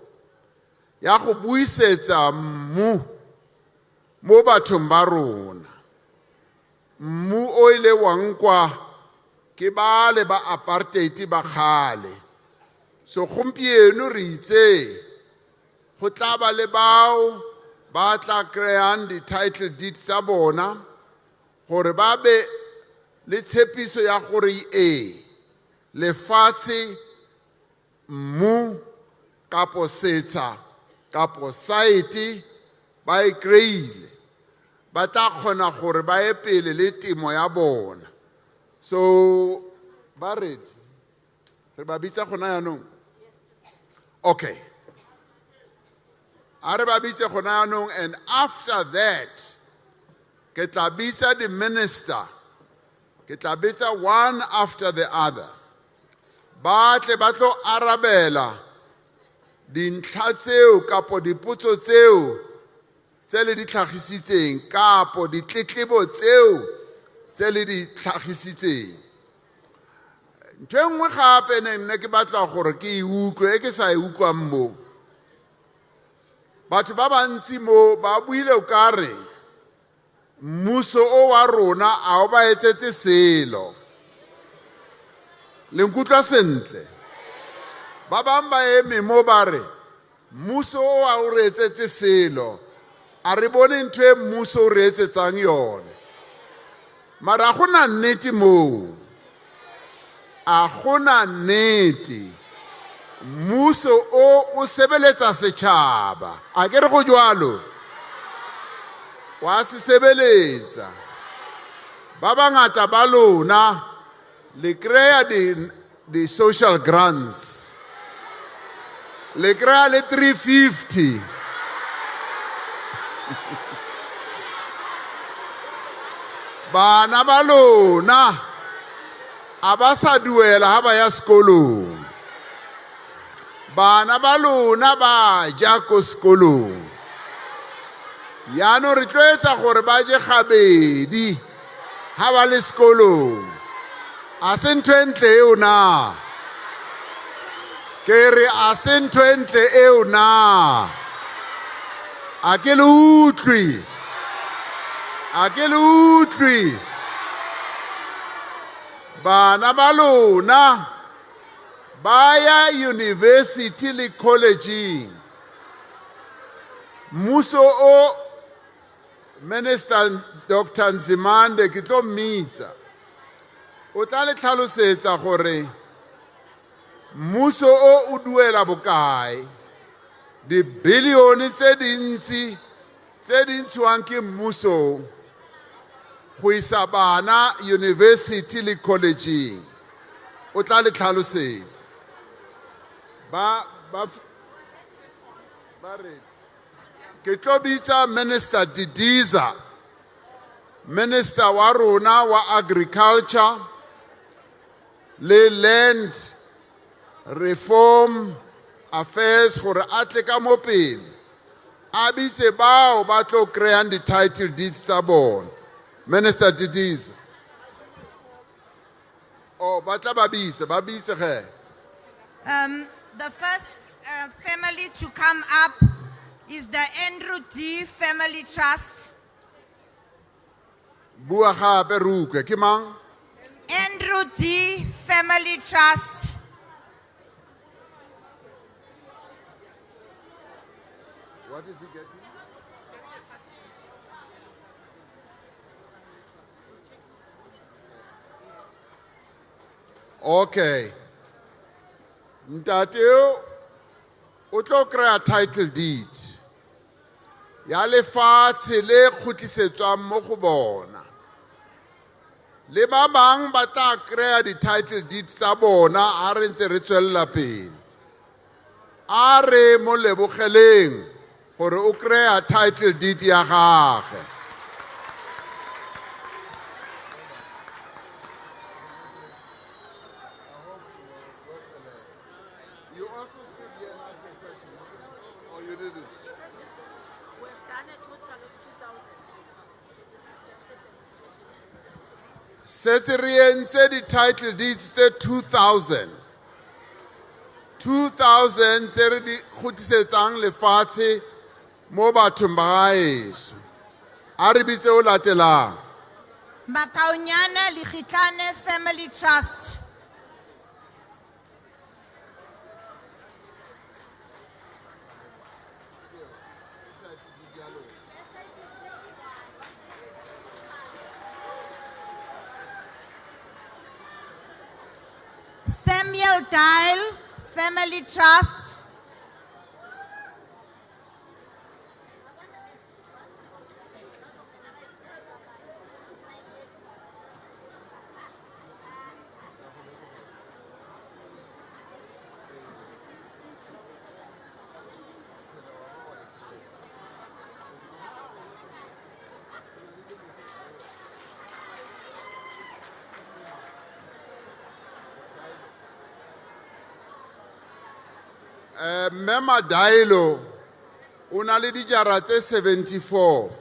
ya go buisetsa mmu mo bathong ba rona, mmu o ile wa nkwa ke bale ba apartheid ba kgale. So gompieno re itse go tla ba le bao ba tla kry-ang di-title deeds tsa bona gore ba be le tshepiso ya gore lefatshe, mmu kapo setsha kapo site ba e kry-ile, ba tla kgona gore ba ye pele le temo ya bona. So ba ready? Re ba bitsa gona yaanong? Okay. A re ba bitse gona yaanong, and after that ke tla bitsa the minister, ke tla bitsa one after the other, ba tle ba tlo arabela dintlha tseo kapo dipotso tseo tse le di tlhagisitseng kapo ditletlebo tseo tse le di tlhagisitseng. Ntho e nngwe gape nne ke batla gore ke e utlwe e ke sa e utlwang mo, batho ba bantsi mo ba buile o kare mmuso o wa rona a o ba etsetse selo. Le nkutlwa sentle? Ba bang ba eme mo ba re mmuso o wa o re etsetse selo, a re bone ntho e mmuso o re etsetsang yone. Mara go na nnete moo, a go na nnete. Mmuso o sebeletsa setšhaba, a ke re go jwalo? Wa se sebeletsa. Ba bangata ba lona le kry-a di social grants, le kry-a le 350. Bana ba lona a ba sa duela ha ba ya sekolong, bana ba lona ba ja ko sekolong. Yaanong re tlo etsa gore ba je gabedi ha ba le sekolong, a se ntho e ntle eo na ke re a se ntho e ntle eo na a ke le utlwi bana ba lona ba ya university le collegeng mmuso o Minister Dr. Nzimande ke tlo mmitsa o tla le tlhalosetsa gore mmuso o duela bokae di-billion tse dintshiwang ke mmuso go isa bana university le collegeng o tla le tlhalosetsa ba re ke tlo bitsa Minister Didiza, Minister wa rona wa Agriculture le Land Reform Affairs gore a tle ka mo pele a bitse bao ba tlo kry-ang di-title deeds tsa bona. Minister Didiza. Oh, ba tla ba bitse ge. The first family to come up is the Andrew D. Family Trust. Bua gape re utlwe ke mang? Andrew D. Family Trust. What is he getting? Okay. Ntate o tlo kry-a title deed ya lefatshe le kgutlisetswang mo go bona le ba bang ba tla kry-a di-title deed tsa bona a re ntse re tswelela pele a re mo lebogeleng gore o kry-a title deed ya gage. You also stood here and asked a question, or you didn't? We've done a total of 2,000 so far, so this is just a demonstration. Setse re entse di-title deeds tse 2,000. 2,000 tse re di kgutlisetsang lefatshe mo bathong ba gaeso. A re bitse o latelang. Makaonyana Likhitlane Family Trust. Samuel Dial Family Trust. Mema Dailo o na le dijara tse 74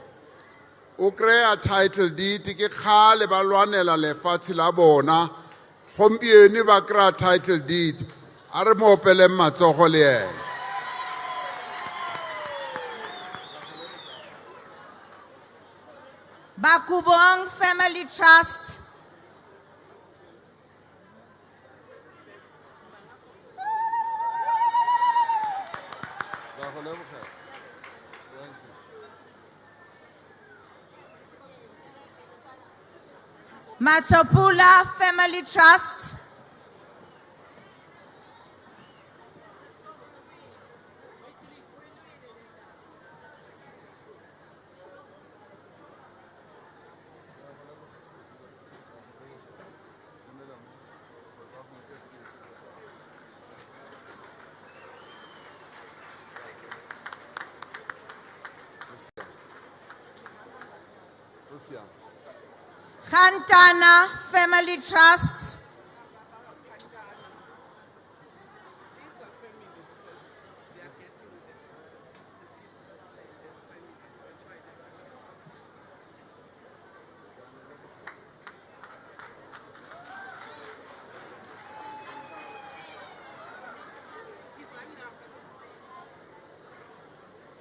o kry-a title deed ke kgale ba lwanela lefatshe la bona gompieno ba kry-a title deed a re mo opeleng matsogo le ena. Bakubong Family Trust. Matsopula Family Trust. Khantana Family Trust.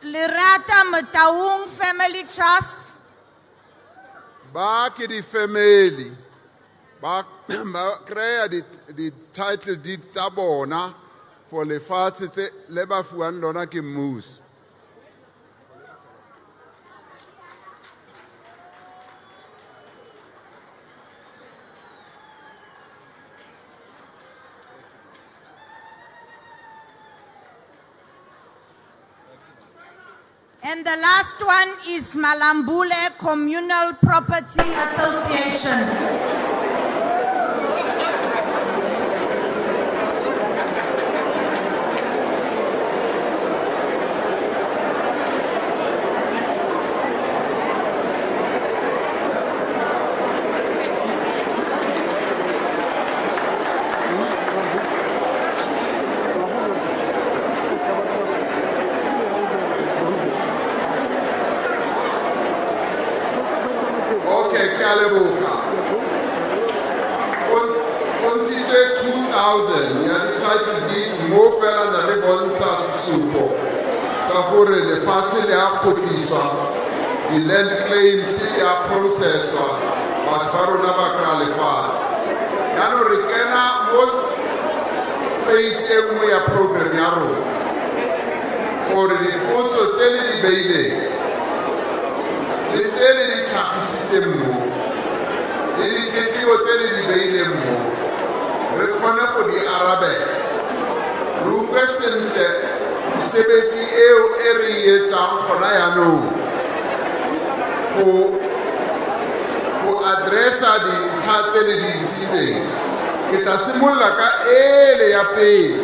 Lerata Motaung Family Trust. Ba ke di family ba krea di title deeds tsa bona for lefatshe tse le ba fuwang lona ke mmuso. And the last one is Malambule Communal Property Association. The land claims are processed but Faruna Bakra Lefas. Yano Rikena was face we are program Yaro for the post of Telly Baby. The Telly tax system more. The Teti Telly Baby more. Refana for the Arabic. Lucas and the SABC areas are for Ayano. Who address the cartel disease. It has similar like a pay.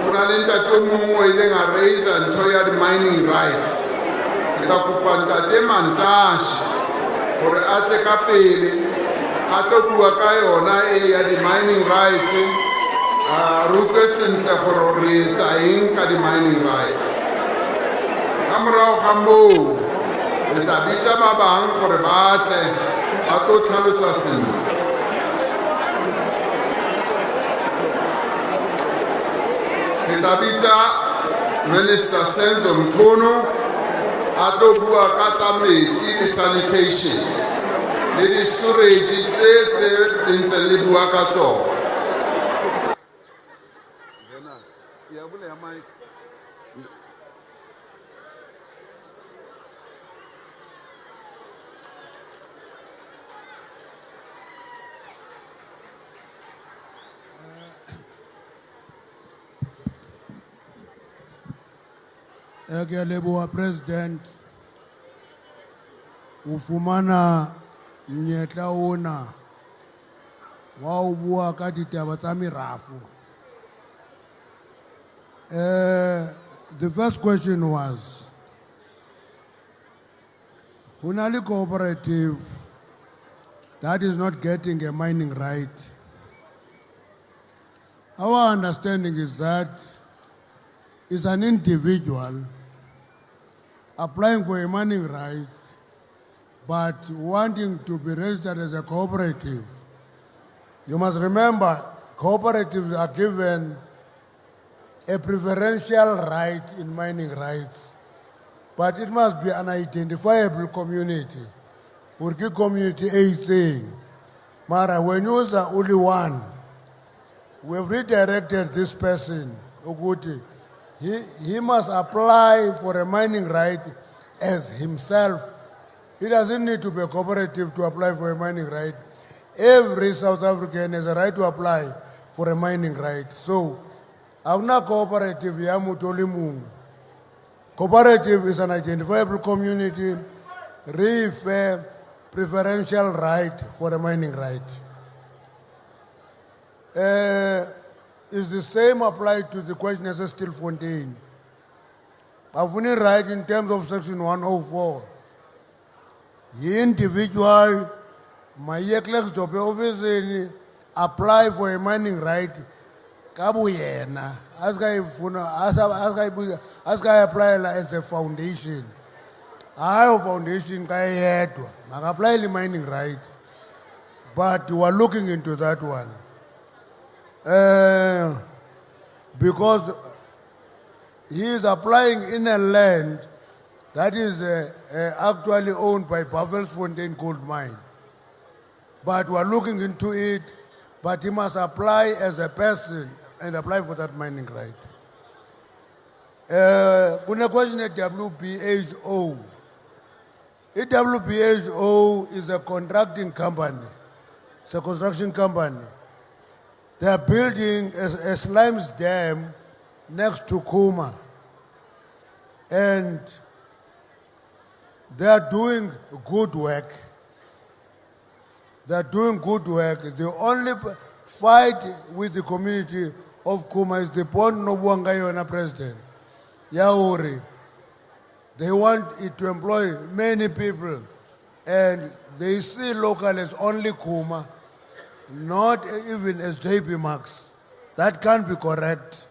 Unalenta tomu ilenga raise and toya mining rights. Ita kupanda demantage for ate kapele. Ato kuwakayo na ya the mining rights. Requesting for raise inka the mining rights. Amra hambo. Tabisa mabang for bate ato talusasin. Tabisa Minister Senzo Mkono ato bua kata meti sanitation. Lidi sureji zete inteli bua kato. Leboa President ufumana mnyetla ona wa o bua ka ditaba tsa merafu. The first question was Hunali cooperative that is not getting a mining right. Our understanding is that is an individual applying for a mining right but wanting to be registered as a cooperative. You must remember, cooperatives are given a preferential right in mining rights, but it must be an identifiable community. Urki community is saying, Mara, when you are only one, we have redirected this person, Oguti. He must apply for a mining right as himself. He doesn't need to be a cooperative to apply for a mining right. Every South African has a right to apply for a mining right. So, Avna cooperative Yamutolimu. Cooperative is an identifiable community, refer preferential right for a mining right. Is the same applied to the question as Still Fontaine. Avuni right in terms of section 104. The individual, my yeklex to office apply for a mining right. Kabuyena. Ask I apply as a foundation. I have foundation I apply the mining right. But you are looking into that one. Because he is applying in a land that is actually owned by Bavelsfontein Gold Mine. But we're looking into it, but he must apply as a person and apply for that mining right. Kuna question at WBHO. WBHO is a contracting company. It's a construction company. They are building a slimes dam next to Kuma. And they are doing good work. They are doing good work. The only fight with the community of Kuma is the Pond Nobuangayona president, Yauri. They want it to employ many people, and they see local as only Kuma, not even as JB Marks. That can't be correct.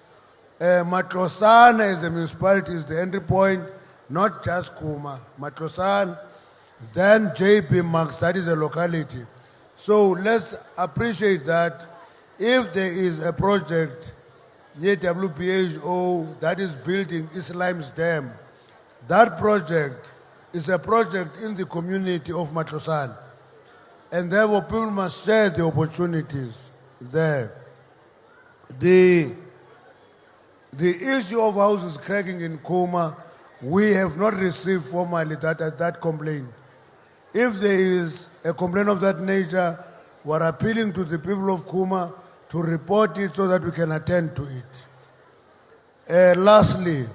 Matlosana as a municipality is the entry point, not just Kuma. Matlosana, then JB Marks, that is a locality. So let's appreciate that if there is a project, WBHO, that is building Islam's Dam, that project is a project in the community of Matlosan. And therefore people must share the opportunities there. The issue of houses cracking in Kuma, we have not received formally that complaint. If there is a complaint of that nature, we're appealing to the people of Kuma to report it so that we can attend to it. Lastly,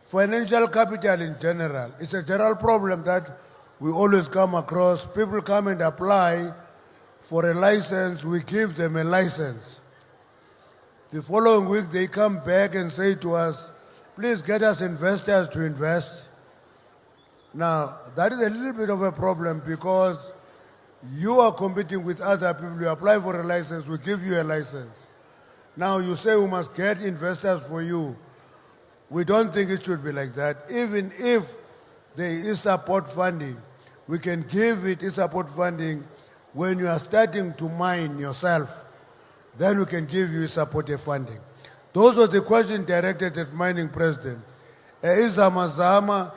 financial capital in general is a general problem that we always come across. People come and apply for a license, we give them a license. The following week they come back and say to us, please get us investors to invest. Now, that is a little bit of a problem because you are competing with other people. You apply for a license, we give you a license. Now you say we must get investors for you. We don't think it should be like that. Even if there is support funding, we can give it support funding when you are starting to mine yourself. Then we can give you supportive funding. Those were the questions directed at mining president. Izamazama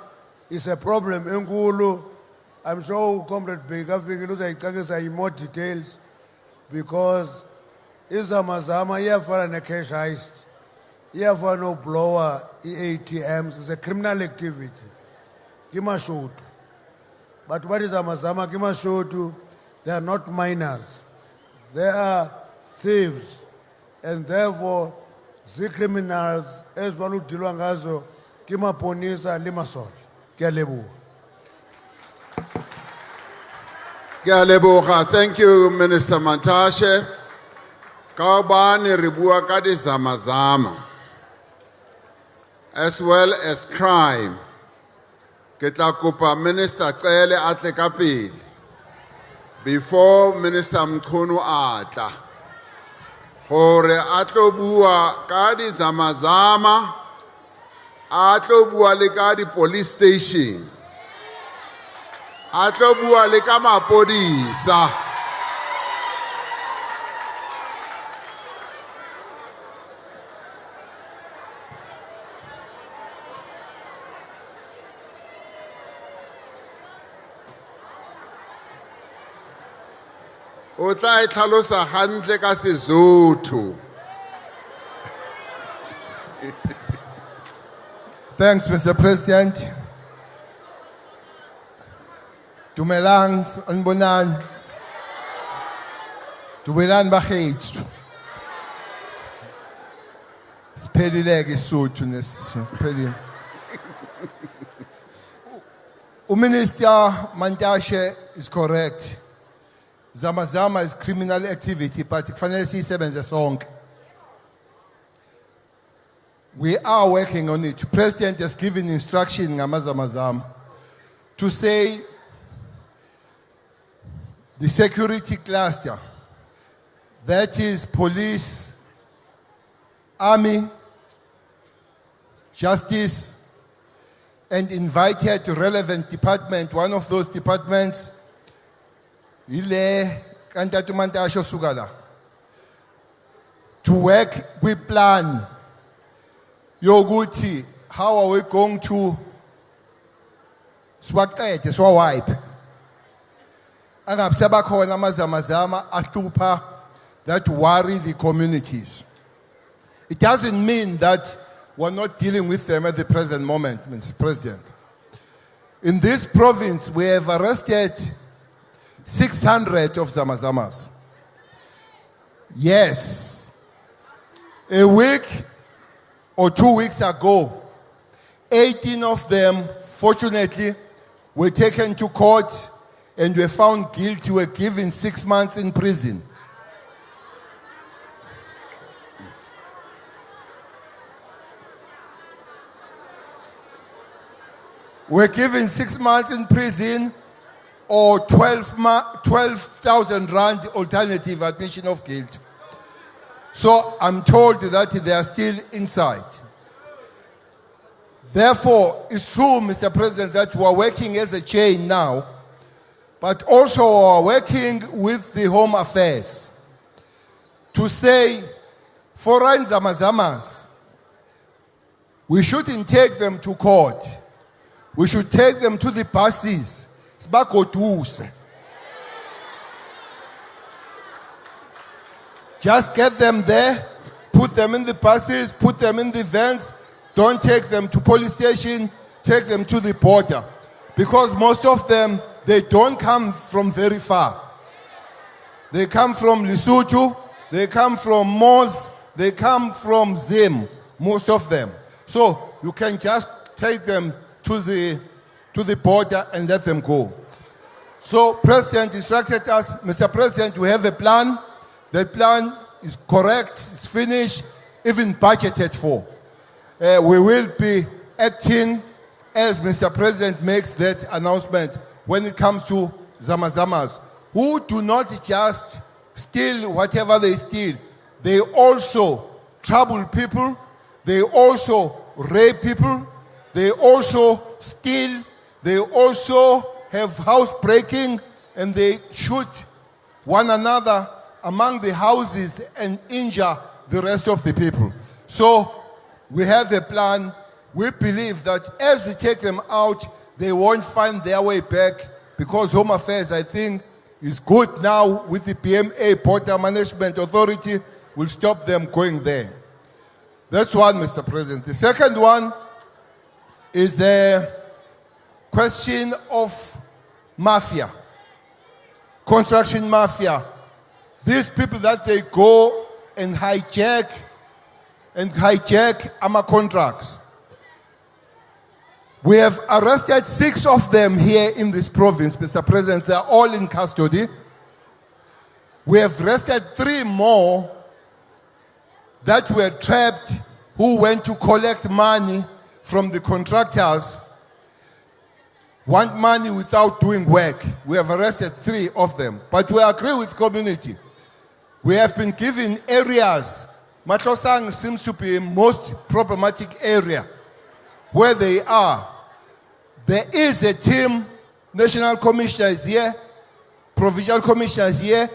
is a problem. Engulu, I'm sure Comrade Begafik say more details because Izamazama here for a cash heist. Here for no blower, ATMs, is a criminal activity. Kimashotu. But what is Amazama? Kimashotu, they are not miners. They are thieves. And therefore, the criminals, as well as Diluangazo, Kimaponisa, Limasol. Kialebu. Kialebu, thank you, Minister Mantashe. Kaubani ribua kadi zamazama. As well as crime. Ketlakupa Minister Tele Atlekapil. Before Minister Mkunu Atla. Hore atlobua kadi zamazama. Atlobua lekadi police station. Atlobua lekama polisa. Otla itlhalosa hantle ka Sesotho. Thanks, Mr. President. Dumelang, Anbonan. Dumelang bakhethu. Siphelile-ke isotho nesiphelile. Minister Mantashe is correct. Zamazama is criminal activity, but kufanele siyisebenze sonke. We are working on it. The President has given instruction ngamazamazama to say the security cluster, that is police, army, justice, and invited relevant department. One of those departments, Ile Kantatu Mantashe Sugala, to work with plan yoguti how are we going to wipe? Angabseba khona amazamazama ahlupha that worry the communities. It doesn't mean that we're not dealing with them at the present moment, Mr. President. In this province, we have arrested 600 of Zamazamas. Yes. A week or 2 weeks ago, 18 of them, fortunately, were taken to court and were found guilty, were given 6 months in prison. Were given 6 months in prison or 12,000 rand alternative admission of guilt. So I'm told that they are still inside. Therefore, it's true, Mr. President, that we are working as a chain now, but also we are working with the Home Affairs to say, foreign Zamazamas, we shouldn't take them to court. We should take them to the buses. Just get them there, put them in the buses, put them in the vans. Don't take them to police station, take them to the border. Because most of them, they don't come from very far. They come from Lesotho, they come from Mos, they come from Zim, most of them. So you can just take them to the border and let them go. So President instructed us, Mr. President, we have a plan. That plan is correct, it's finished, even budgeted for. We will be acting as Mr. President makes that announcement when it comes to Zamazamas, who do not just steal whatever they steal. They also trouble people. They also rape people. They also steal. They also have house breaking, and they shoot one another among the houses and injure the rest of the people. So we have a plan. We believe that as we take them out, they won't find their way back, because Home Affairs, I think, is good now with the PMA, Border Management Authority, will stop them going there. That's one, Mr. President. The second one is a question of mafia, construction mafia. These people that they go and hijack AMA contracts. We have arrested 6 of them here in this province, Mr. President. They are all in custody. We have arrested 3 more that were trapped, who went to collect money from the contractors, want money without doing work. We have arrested 3 of them. But we agree with community. We have been given areas. Matlosang seems to be the most problematic area where they are. There is a team, national commissioner is here, provincial commissioner is here.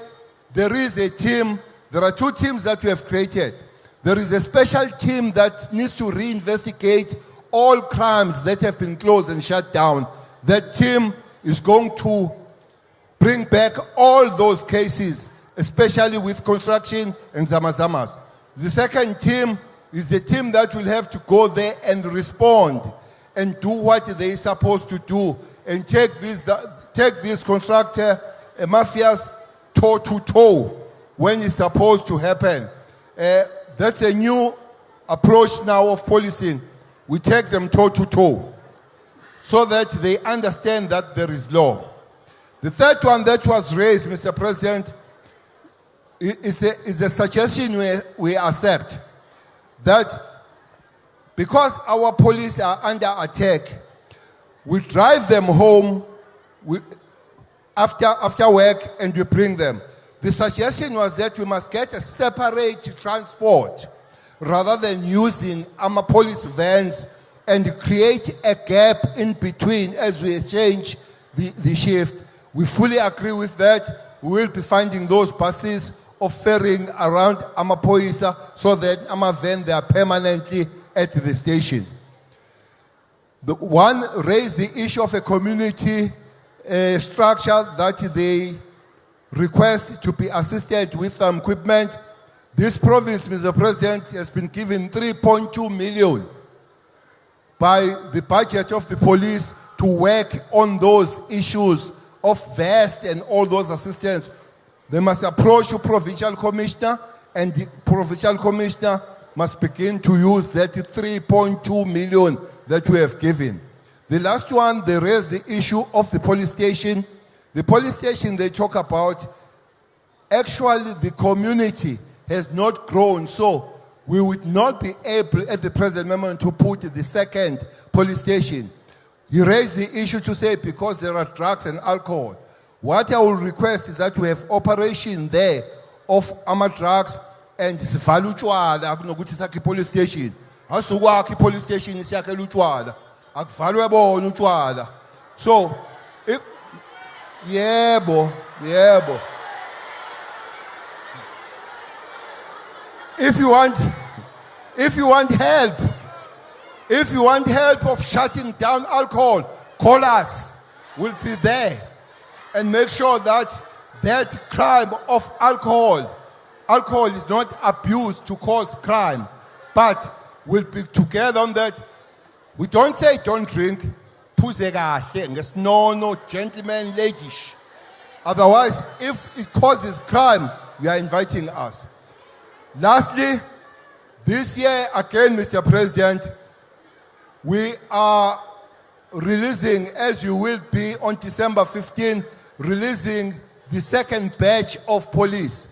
There is a team, there are 2 teams that we have created. There is a special team that needs to reinvestigate all crimes that have been closed and shut down. That team is going to bring back all those cases, especially with construction and Zamazamas. The second team is the team that will have to go there and respond and do what they're supposed to do and take these contractor mafias toe to toe when it's supposed to happen. That's a new approach now of policing. We take them toe to toe so that they understand that there is law. The third one that was raised, Mr. President, is a suggestion we accept, that because our police are under attack, we drive them home after work and we bring them. The suggestion was that we must get a separate transport rather than using our police vans and create a gap in between as we change the shift. We fully agree with that. We will be finding those buses of ferrying around Amapoisa so that Amaven, they are permanently at the station. The one raised the issue of a community structure that they request to be assisted with some equipment. This province, Mr. President, has been given 3.2 million by the budget of the police to work on those issues of vest and all those assistance. They must approach the provincial commissioner, and the provincial commissioner must begin to use that 3.2 million that we have given. The last one, they raised the issue of the police station. The police station they talk about, actually the community has not grown, so we would not be able at the present moment to put the second police station. He raised the issue to say because there are drugs and alcohol. What I will request is that we have operation there of drugs and sifaluchwala kunokuthi sakhe police station. Asukwakhe police station isiyakhe utshwala. Akuvalwe bona utshwala. So if yebo. If you want help of shutting down alcohol, call us. We'll be there and make sure that that crime of alcohol is not abused to cause crime, but we'll be together on that. We don't say don't drink. No, gentlemen, ladies. Otherwise, if it causes crime, you are inviting us. Lastly, this year again, Mr. President, we are releasing, as you will be on December 15, releasing the second batch of police.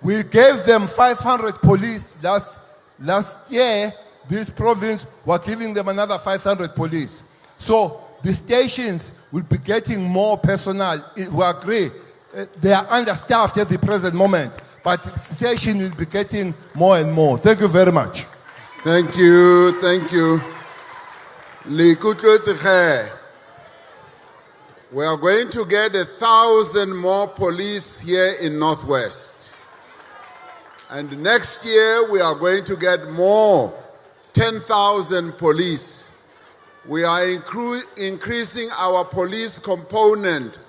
We gave them 500 police last year. This province were giving them another 500 police. So the stations will be getting more personnel. We agree. They are understaffed at the present moment, but the station will be getting more and more. Thank you very much. Thank you. We are going to get 1,000 more police here in Northwest. And next year we are going to get more, 10,000 police. We are increasing our police component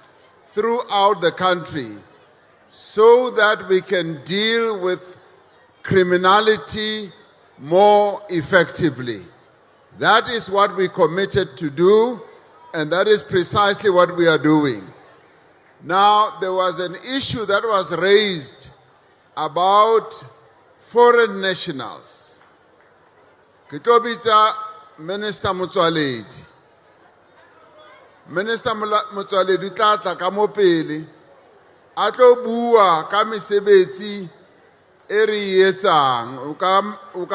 throughout the country so that we can deal with criminality more effectively. That is what we committed to do, and that is precisely what we are doing. Now, there was an issue that was raised about foreign nationals. Kitobita Minister Motsoaledi. Minister Motsoaledi tla tla ka mo pele a tlo bua ka mesebetsi e re etsang. O ka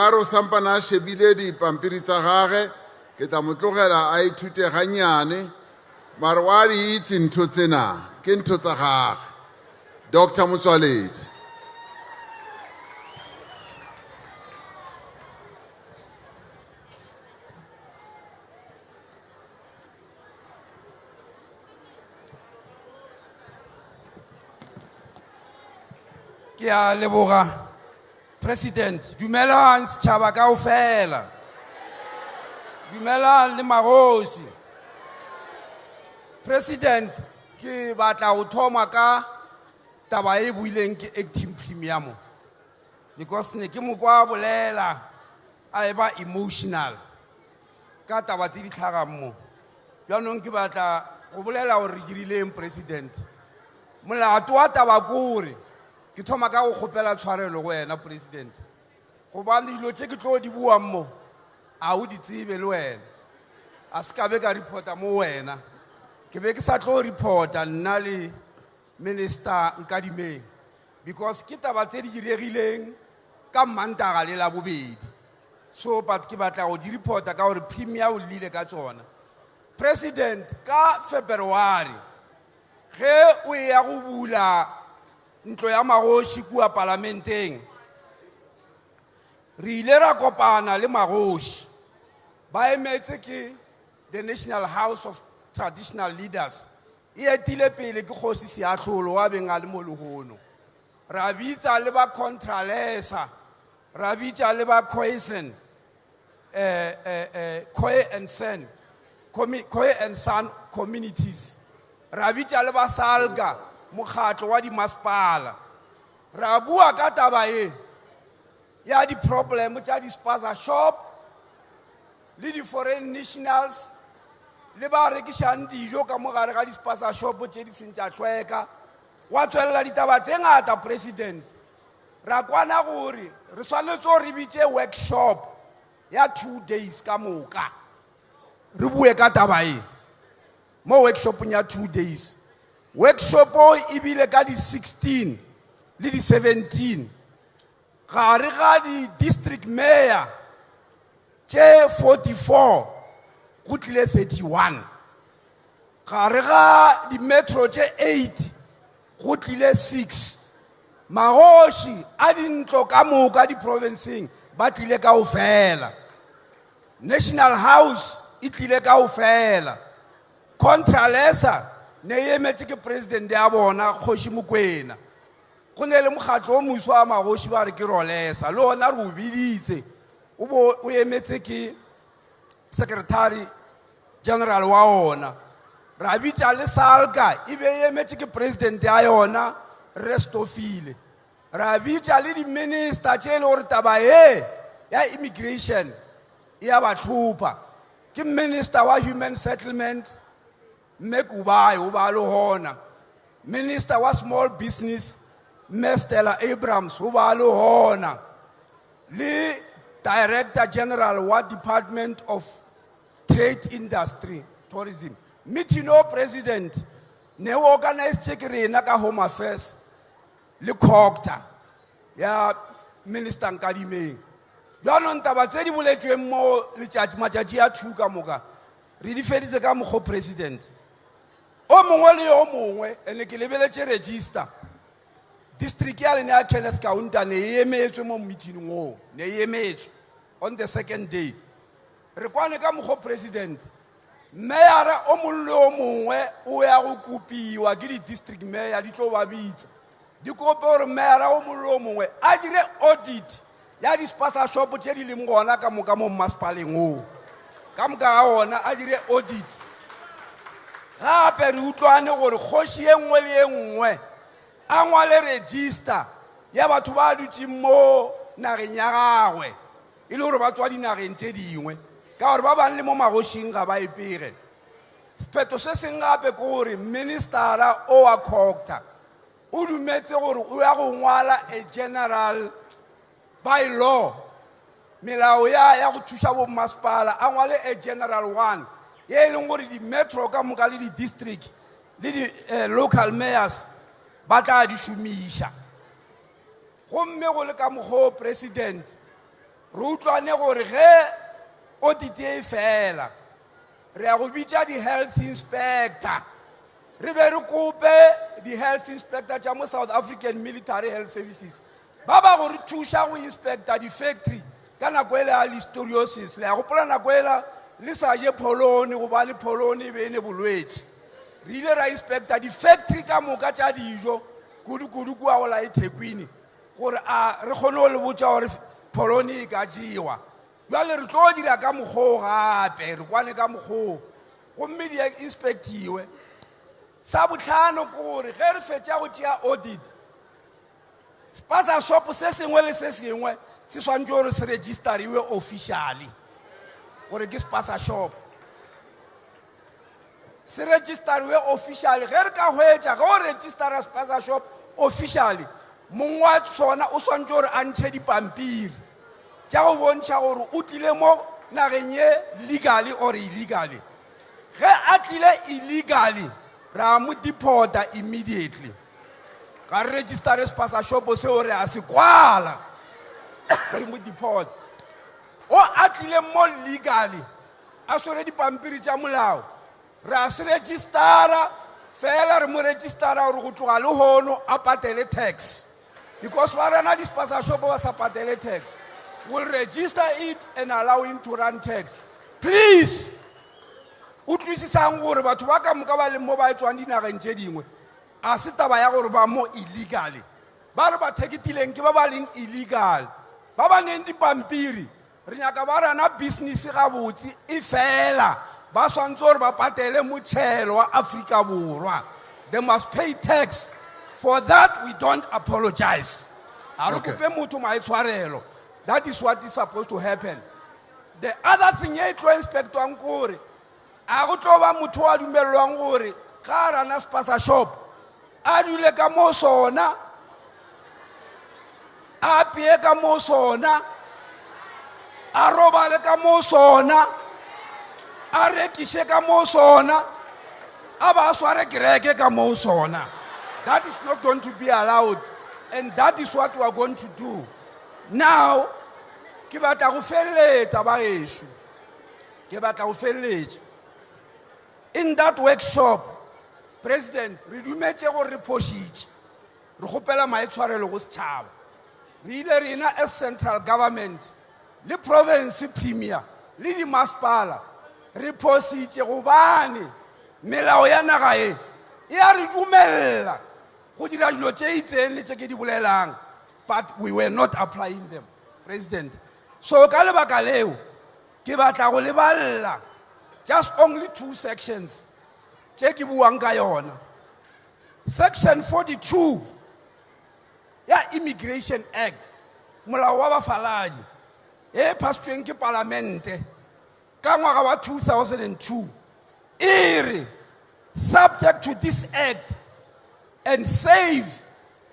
re o sampana a shebile dipampiri tsa gage, ke tla mo tlogela a ithute ganyane, mare wa di itse ntho tsena ke ntho tsa gage. Dr. Motsoaledi. Ke a leboga President, dumelang setjhaba kaofela. Dumelang le magosi. President, ke batla ho thoma ka taba e buileng ke acting premium. Because ne ke mo kwa bolela a eba emotional ka taba tse di tlhagang mo. Jaanong ke batla go bolela hore re dirileng President. Molato wa taba kore ke thoma ka go kgopela tshwarelo go wena President. Go bane dilo tse ke tlo di buang mo a o di tsebe le wena. A se ka be ka reporta mo wena. Ke be ke sa tlo reporta nna le Minister Nkadimeng because ke taba tse di diregileng ka Mantaga le la bobedi. So but ke batla go di reporta ka gore premier o lile ka tsona. President, ka February ge o ya go bula ntlo ya magoši kua parlamenteng, re ile ra kopana le magoši ba emetse ke the National House of Traditional Leaders. E etile pele ke kgoši Seahlolo wa beng a le mo lehono. Ra bitsa le ba Contralesa, ra bitsa le ba Khoe and Sen, Khoi and San communities. Ra bitsa le ba SALGA mokgatlo wa di masepala. Ra bua ka taba e ya di problem tsa di spaza shop le di foreign nationals le ba rekisang dijo ka mogare ga di spaza shop tse di seng tsa tlweka wa tswella ditaba tse ngata president. Ra kwana gore re tshwanetse go re bitse workshop ya 2 days ka moka re bue ka taba e mo workshop ya 2 days. Workshop o ibile ka di 16 le di 17 gare ga di district mayor tse 44 go tlile 31 gare ga di metro tse 8 go tlile 6 magoši a dintlo ka moka di provinceng ba tlile ka go fela. National House e tlile ka go fela. Contralesa ne emetse ke president ya bona Kgoši Mokwena. Go ne le mokgatlo o moso wa magoši ba re ke rolesa le ona re o biditse o emetse ke secretary general wa ona. Ra bitsa le SALGA e be emetse ke president ya yona Restofile. Ra bitsa le di minister tse le gore taba e ya immigration ya ba tlhopa ke minister wa human settlement Mekubai o ba lo hona, minister wa small business Stella Abrams o ba lo hona, le director general wa department of trade industry tourism. Mitino president ne organize check-rena ka home affairs le COGTA ya minister Nkadimeng. Jwanong taba tse di boletsweng mo matšatši a 2 ka moka re di feditse ka mokgwa president o mongwe le o mongwe ene ke lebeletše register district ya lene ya Kenneth Kaunta ne e emetswe mo meeting o ne e emetswe on the 2nd day re kwane ka mokgwa president mayor o mongwe le o mongwe o ya go kopiwa ke di district mayor di tlo ba bitsa di kope gore mayor o mongwe le o mongwe a dire audit ya di spaza shop tse di leng gona ka moka mo masepaleng o ka moka ga ona a dire audit gape re utlwane gore kgoši e nngwe le e nngwe a ngwale register ya batho ba dutse mo nageng ya gagwe e le gore ba tswa dinageng tse dingwe ka gore ba bang le mo magošing ga ba epege. Sephetho se seng gape ke gore ministera o wa COGTA o dumetse gore o ya go ngwala a general by law melao ya go thuša bo masepala a ngwale a general one ye e leng gore di metro ka moka le di district le di local mayors ba tla di šomiša. Gomme go le ka mokgwa president re utlwane gore ge audit e fela re ya go bitša di health inspector re be re kope di health inspector tša mo South African Military Health Services ba ba go re thuša go inspector di factory ka nako ele ya listeriosis le ya gopola nako ela le sa je pholone goba le pholone e be ene bolwetse re ile ra inspector di factory ka moka tša dijo kudu-kudu kua go la eThekwini gore a re kgone go le botša gore pholone e ka jewa jwale re tlo dira ka mokgwa gape re kwane ka mokgwa gomme di inspectiwe. Sa botlhano ke gore ge re fetša go tšea audit spaza shop se sengwe le se sengwe se swantse gore se registeriwe officially gore ke spaza shop se registeriwe officially ge re ka hwetša ge o registera spaza shop officially mongwe wa tsona o swantse gore a ntšhe dipampiri tša go bontšha gore o tlile mo nageng ye legally or illegally. Ge a tlile illegally ra mo deporta immediately ka registere spaza shop seo re a se kwala re mo deport. O a tlile mo legally a swere dipampiri tša molao ra se registera fela re mo registera gore go tloga le hono a patele tax because ba rena di spaza shop ba sa patele tax. We'll register it and allow him to run tax. Please utlwisisang gore batho ba ka moka ba le mo ba etswang dinageng tše dingwe a se taba ya gore ba mo illegally ba re ba theketileng ke ba ba leng illegal ba ba neng dipampiri re nyaka ba rana business gabotse e fela ba swantse gore ba patele motšhelo wa Afrika Borwa. They must pay tax. For that, we don't apologize. Okay. That is what is supposed to happen. The other thing is to inspect Angore. I go to Mutua Dumelangore, car and a spasa shop. Adule Camosona, Apie Camosona, Aroba le Camosona, Arekishe Camosona, Abasware Grege Camosona. That is not going to be allowed. And that is what we are going to do. Now, in that workshop, President, we as central government, the province premier, the masspala, reposite Rubani, Melaoyanagae, Yarumela. But we were not applying them, President. So, just only 2 sections. Section 42, Immigration Act. Mulawa Falani, Pastuenki Parlamente, Kamarawa 2002. Subject to this act, and save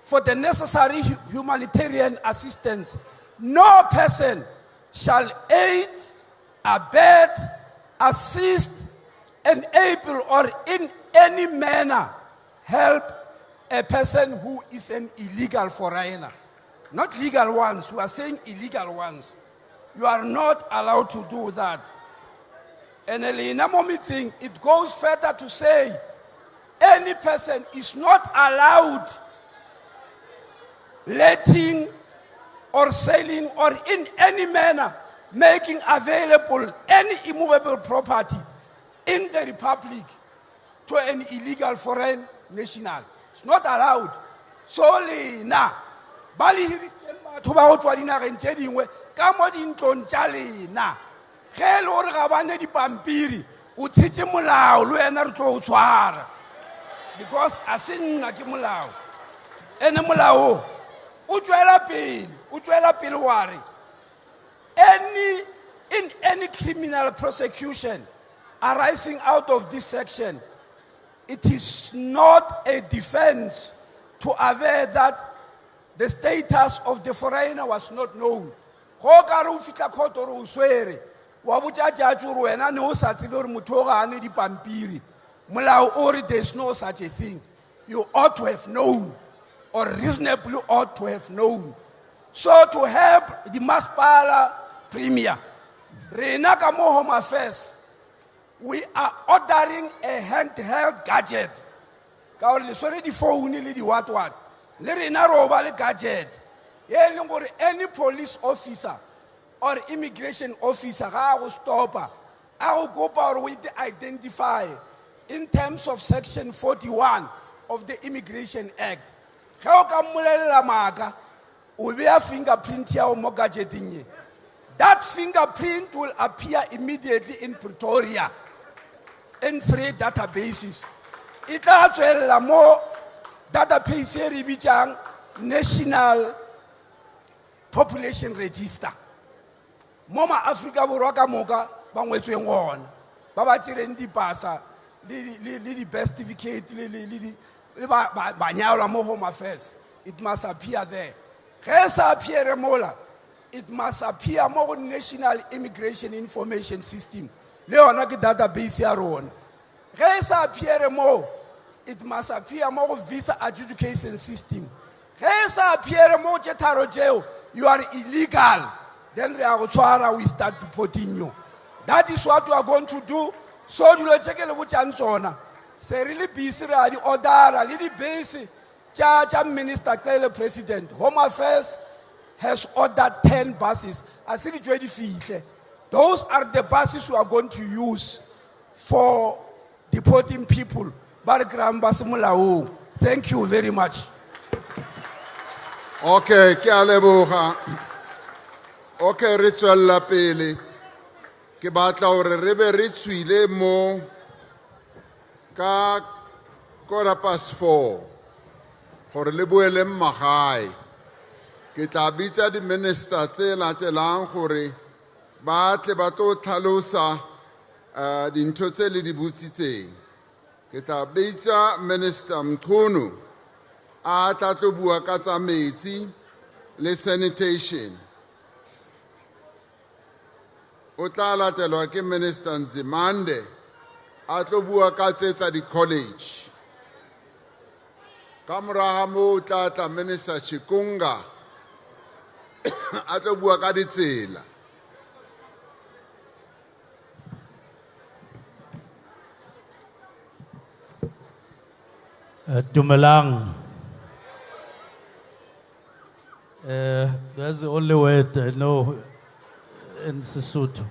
for the necessary humanitarian assistance, no person shall aid, abet, assist, enable, or in any manner help a person who is an illegal foreigner. Not legal ones, we are saying illegal ones. You are not allowed to do that. And in a meeting, it goes further to say, any person is not allowed letting or selling or in any manner making available any immovable property in the Republic to an illegal foreign national. It's not allowed. Solely na bali hirisema to ba otwa dina re ntse dingwe ka mo dintlong tsa lena ge le gore ga bane dipampiri o tshetse molao le wena re tlo o tshwara. Because asinna ke molao ene molao o tswela pele ware in any criminal prosecution arising out of this section, it is not a defense to aver that the status of the foreigner was not known. Go ka re o fitla court o re o swere wa botsa judge o re wena ne o sa tsebe gore motho o ga ane dipampiri. Mulao ori, there's no such a thing. You ought to have known, or reasonably ought to have known. So to help the masspala premier, Renaka Home Affairs, we are ordering a handheld gadget. Sorry, the phone, the what. Le gadget. Any police officer or immigration officer, I will stop her. I will go power with the identifier. In terms of Section 41 of the Immigration Act, how come Mulamaga will be a fingerprint here or gadgeting? That fingerprint will appear immediately in Pretoria in 3 databases. It will more database National Population Register. Moma Africa Buraka Moga, Bangwetwing Baba Tirendi Pasa. The best certificate, Home Affairs. It must appear there. It must appear more National Immigration Information System. Database it must appear more Visa Adjudication System. You are illegal. Then we start deporting you. That is what we are going to do. So you check it with Chansona. Say really busy, the order, a little busy. Minister, tell the President, Home Affairs has ordered 10 buses. I see the 20 feet. Those are the buses we are going to use for deporting people. Thank you very much. Okay, ke a leboga. Okay, re tswella pele. ke batla hore re be re tswile mo ka 4:15 gore le boele mmagae. Ke tla bitsa di-minister tse latelang gore ba tle ba tlo tlhalosa dintho tse le di botsitseng. Ke tla bitsa Minister Mkhunu a tla tlo bua ka tsa metsi le sanitation. O tla latelwa ke Minister Nzimande a tlo bua ka tse tsa di-college. Ka moraga moo o tla tla Minister Chikunga a tlo bua ka ditsela. Dumelang. That's the only word I know in Sesotho.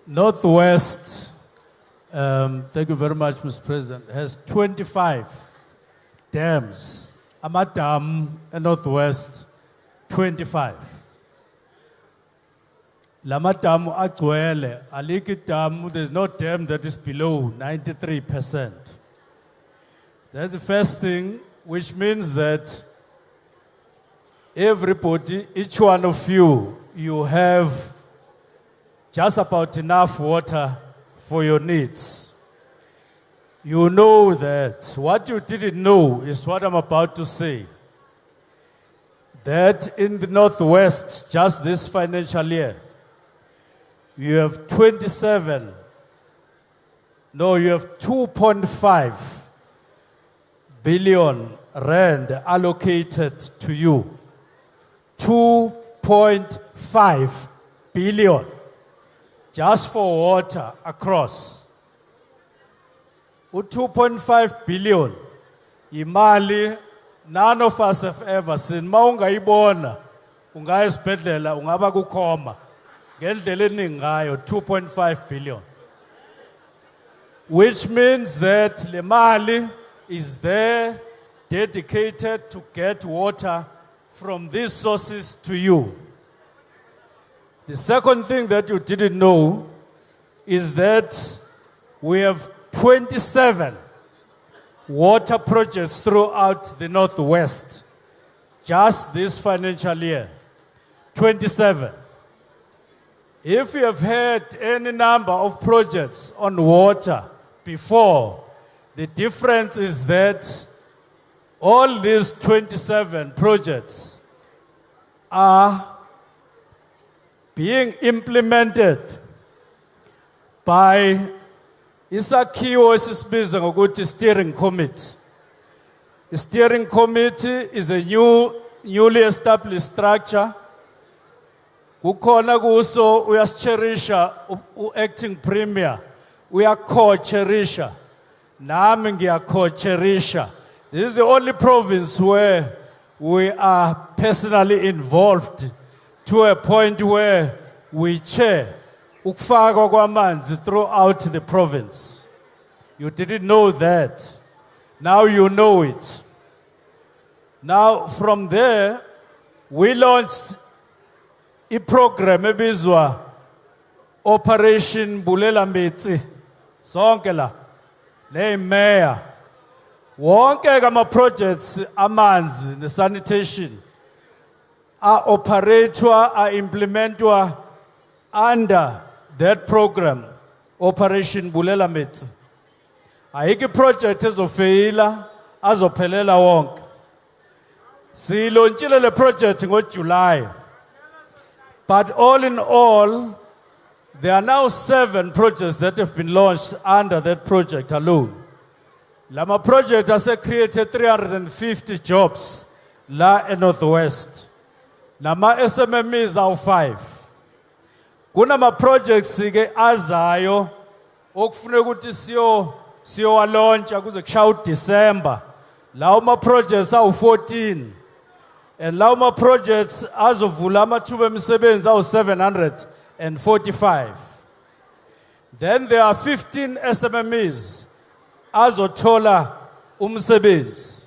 Northwest, thank you very much, Mr. President, has 25 dams. Amadam and Northwest, 25. Lamadam Agwele, Aliki Dam, there's no dam that is below 93%. That's the first thing, which means that everybody, each one of you, you have just about enough water for your needs. You know that. What you didn't know is what I'm about to say. That in the Northwest, just this financial year, you have 2.5 billion rand allocated to you. 2.5 billion just for water across. 2.5 billion imali none of us have ever seen. Maunga ibona ungaya esibhedlela ungaba kukhoma ngendlela eningayo 2.5 billion, which means that le mali is there dedicated to get water from these sources to you. The second thing that you didn't know is that we have 27 water projects throughout the Northwest, just this financial year. 27. If you have had any number of projects on water before, the difference is that all these 27 projects are being implemented by isakhiwo esisibiza ngokuthi steering committee. The steering committee is a newly established structure. Kukhona kuso uyasicherisha acting premier, uya-co-cherisha, nami ngiya-co-cherisha. This is the only province where we are personally involved to a point where we chair ukufakwa kwamanzi throughout the province. You didn't know that. Now you know it. Now from there, we launched a program ebizwa Operation Bulela Metsi. Sonke la, le mayor. Wonke kama projects amanzi ne sanitation are operatwa, are implementwa under that program, Operation Bulela Metsi. Ayiki project ezofeyila azophelela wonke. Silonchile le project ngoJuly. But all in all, there are now 7 projects that have been launched under that project alone. Lama project has created 350 jobs la in Northwest. Nama SMMEs are 5. Kuna ma projects ke azayo okufuna ukuthi siyo wa launch akuze kushaya December. Lawo ma projects are 14. And lawo ma projects azovula amathuba emisebenzi awu 745. Then there are 15 SMMEs azothola umsebenzi.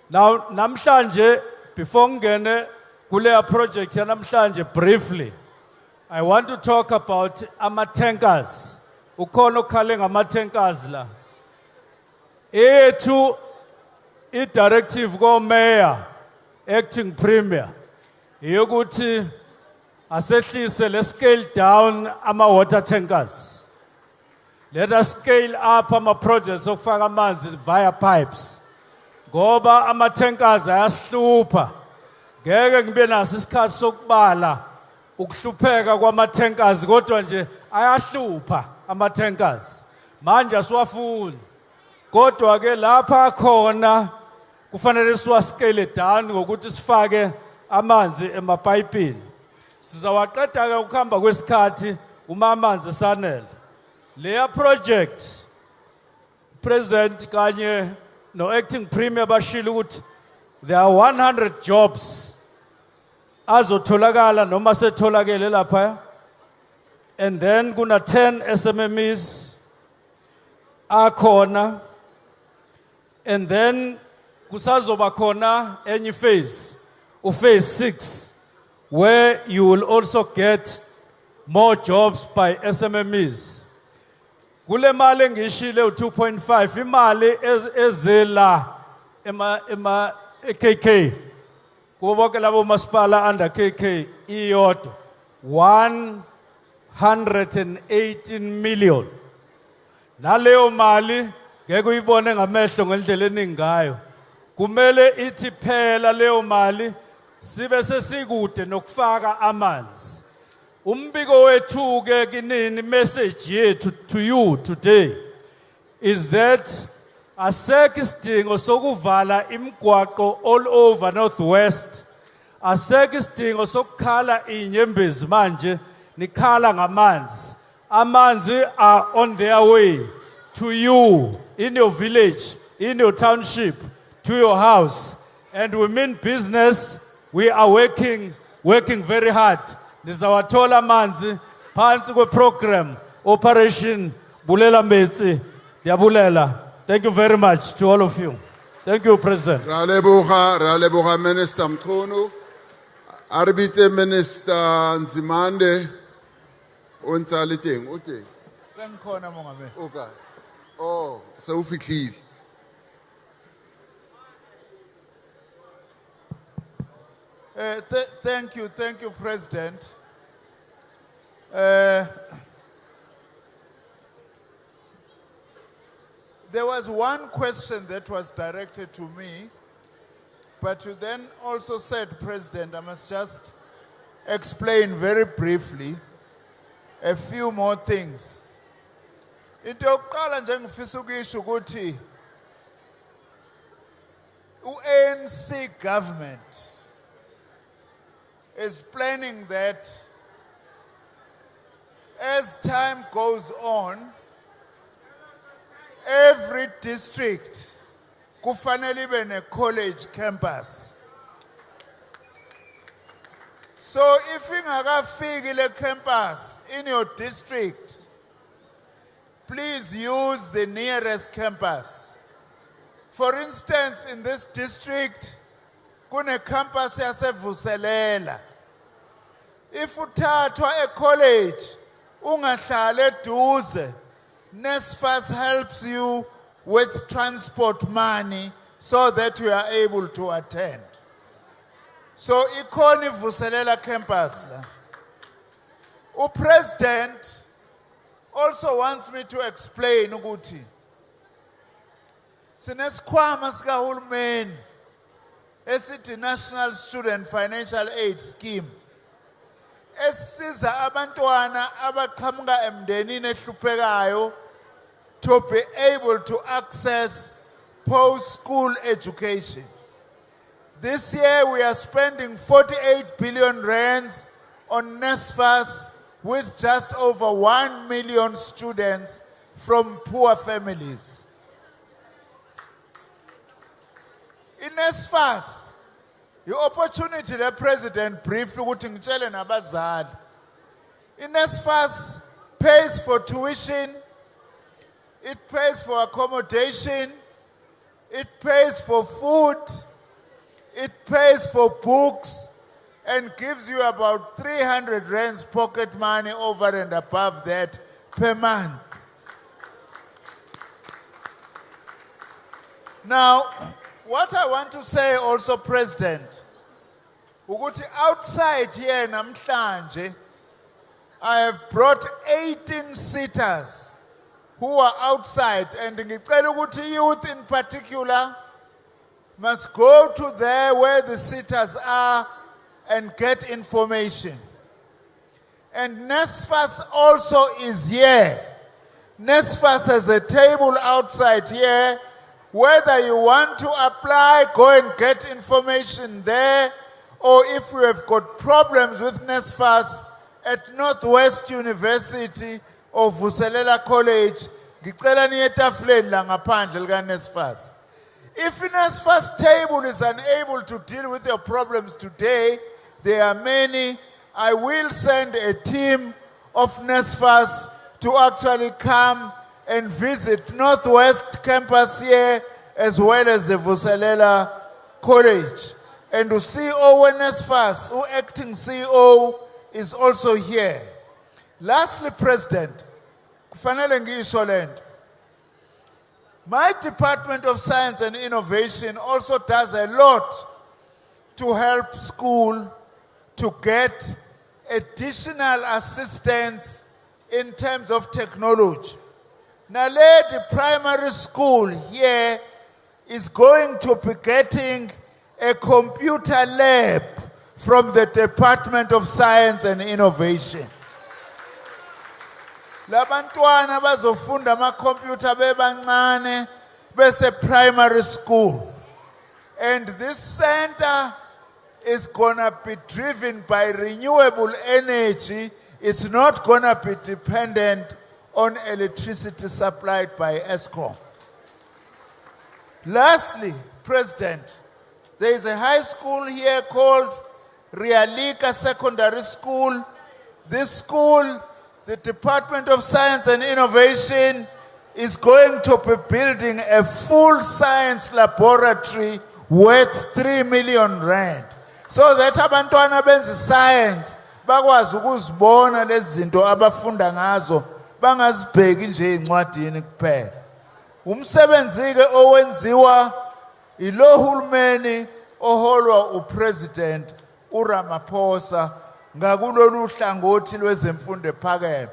Now namhlanje before ngene kuleya project yanamhlanje briefly I want to talk about ama-tankers. Ukhona okhale ngama-tankers la. Ethu i-directive ko-mayor, acting premier, yokuthi asehlise le scale down ama-water tankers. Let us scale up ama-projects okufaka amanzi via pipes. Ngoba ama-tankers ayasihlupha. Ngeke ngibe naso isikhathi sokubala ukuhlupheka kwama-tankers kodwa nje ayahlupha ama-tankers. Manje asiwafuni. Kodwa ke lapha khona kufanele siwascale down ngokuthi sifake amanzi emapayipini. Sizawaqeda ke ukuhamba kwesikhathi uma amanzi sanele. Leya project President kanye no acting premier bashilo ukuthi there are 100 jobs azotholakala noma setholakele lapha, and then kuna 10 SMMEs akhona, and then kusazoba khona enye phase, phase 6, where you will also get more jobs by SMMEs. Kule mali engishile u2.5 imali ezela ema KK kubo ke labo masipala under KK iyodwa 118 million. Naleyo mali ngeke uyibone ngamehlo ngendlela eningayo. Kumele ithi phela leyo mali sibe sesikude nokufaka amanzi. Umbiko wethu ke kinini message yethu to you today is that asekho isidingo sokuvala imigwaqo all over Northwest. Asekho isidingo sokukhala inyembezi manje nikhala ngamanzi. Amanzi are on their way to you in your village, in your township, to your house. And we mean business, we are working very hard. Nizawathola amanzi phansi kwe program Operation Bulela Metsi. Diabulela. Thank you very much to all of you. Thank you, President. Ralebuha Minister Mkhunu, Arbitse Minister Nzimande, Unsaliting, Uti. Sengikhona mongameli. Okay. Oh, sewufihlile. Thank you, President. There was one question that was directed to me, but you then also said, President, I must just explain very briefly a few more things. Into yokuqala nje ngifisa ukuyisho ukuthi u-ANC government is planning that as time goes on, every district kufanele ibe ne-college campus. So if ingakafiki le campus in your district, please use the nearest campus. For instance, in this district, kune campus yasevuselela. If uthathwa e-college, ungahlali eduze, NSFAS helps you with transport money so that you are able to attend. So ikhona ivuselela campus la. President also wants me to explain ukuthi sinesikhwama sikahulumeni esithi National Student Financial Aid Scheme esisiza abantwana abaqhamuka emndenini ehluphekayo to be able to access post-school education. This year we are spending 48 billion rands on NSFAS with just over 1 million students from poor families. In NSFAS, the opportunity the President briefly ukuthi ngitshele nabazali. NSFAS pays for tuition, it pays for accommodation, it pays for food, it pays for books, and gives you about 300 rands pocket money over and above that per month. Now, what I want to say also, President, ukuthi outside here namhlanje, I have brought 18 sitters who are outside, and ngicela ukuthi youth in particular must go to there where the sitters are and get information. And NSFAS also is here. NSFAS has a table outside here. Whether you want to apply, go and get information there, or if you have got problems with NSFAS at Northwest University or Vuselela College, ngicela niye etafuleni la ngaphandle lika NSFAS. If NSFAS table is unable to deal with your problems today, there are many. I will send a team of NSFAS to actually come and visit Northwest campus here as well as the Vuselela College. And the CEO NSFAS, who acting CEO, is also here. Lastly, President, kufanele ngisho lento. My Department of Science and Innovation also does a lot to help school to get additional assistance in terms of technology. Naledi Primary School here is going to be getting a computer lab from the Department of Science and Innovation. Labantwana bazofunda ama-computer bebancane bese primary school. And this center is gonna be driven by renewable energy. It's not gonna be dependent on electricity supplied by ESCOM. Lastly, President, there is a high school here called Realika Secondary School. This school, the Department of Science and Innovation is going to be building a full science laboratory worth 3 million rand. So that abantwana benza science bakwazi ukuzibona lezi zinto abafunda ngazo bangazibheki nje encwadini kuphela. Umsebenzi ke owenziwa ilo hulumeni oholwa uPresident uRamaphosa ngakulolu hlangothi lwezemfundo ephakeme.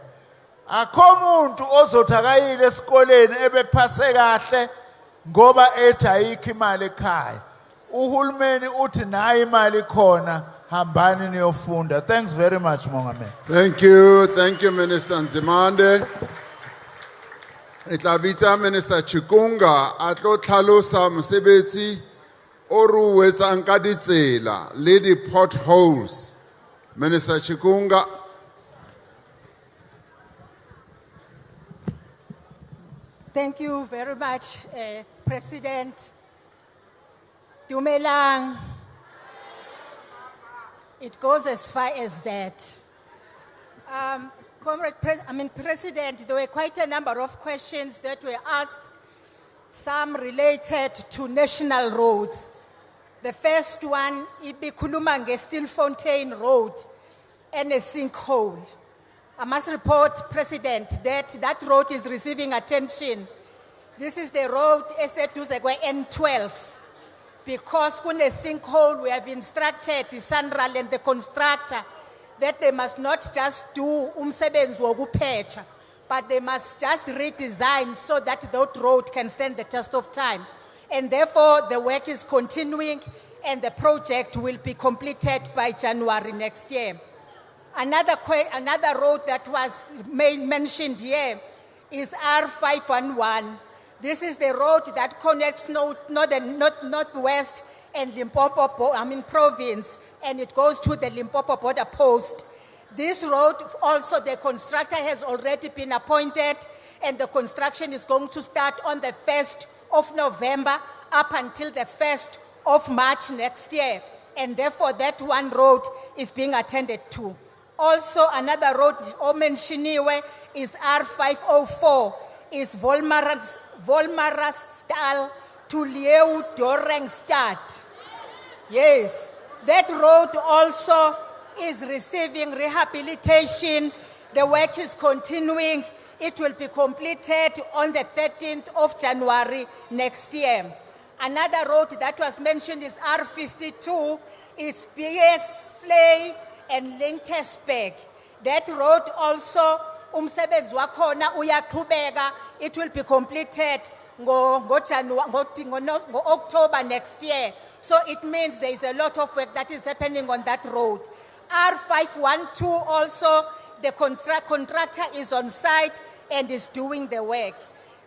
Akho umuntu ozothi akayile esikoleni ebephase kahle ngoba ethi ayikho imali ekhaya. Uhulumeni uthi nayi imali khona, hambani niyofunda. Thanks very much, Mongameli. Thank you, Minister Nzimande. Itlabita Minister Chikunga atlo tlhalosa mosebetsi o re o etsang ka ditsela le di potholes. Minister Chikunga. Thank you very much, President. Dumelang. It goes as far as that. President, there were quite a number of questions that were asked, some related to national roads. The first one, Ibikuluma Stilfontein Road and a sinkhole. I must report, President, that road is receiving attention. This is the road Eseduzekwe N12. Because kune sinkhole, we have instructed the Sanral and the constructor that they must not just do umsebenzi wokuphetha, but they must just redesign so that that road can stand the test of time. And therefore, the work is continuing and the project will be completed by January next year. Another road that was mentioned here is R511. This is the road that connects Northwest and Limpopo, province, and it goes to the Limpopo border post. This road also, the constructor has already been appointed, and the construction is going to start on the 1st of November up until the 1st of March next year. And therefore, that one road is being attended to. Also, another road, Omenshiniwe, is R504, is Volmarastal to Leeudoringstad. Yes, That road also is receiving rehabilitation. The work is continuing. It will be completed on the 13th of January next year. Another road that was mentioned is R52, is BS Flay and Linkersberg. That road also, umsebenzi wakhona uyaqhubeka. It will be completed October next year. So it means there is a lot of work that is happening on that road. R512 also, the contractor is on site and is doing the work.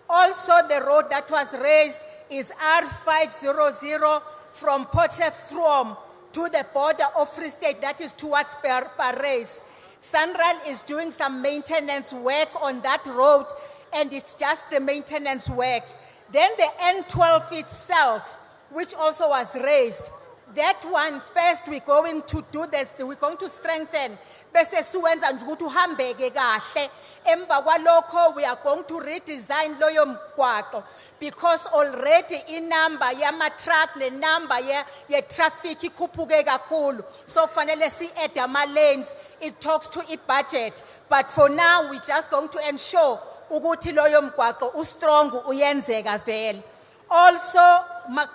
Also, the road that was raised is R500 from Potchefstroom to the border of Free State, that is towards Paris. Sanral is doing some maintenance work on that road, and it's just the maintenance work. Then the N12 itself, which also was raised, that one first we're going to do this, we're going to strengthen. Bese siwenza nje ukuthi uhambeke kahle. Emva kwalokho we are going to redesign loyo mgwaqo because already inumber yama truck ne number ye traffic ikhuphuke kakhulu. So kufanele si add ama lanes. It talks to a budget, but for now we're just going to ensure ukuthi loyo mgwaqo ustrong uyenzeka vele. Also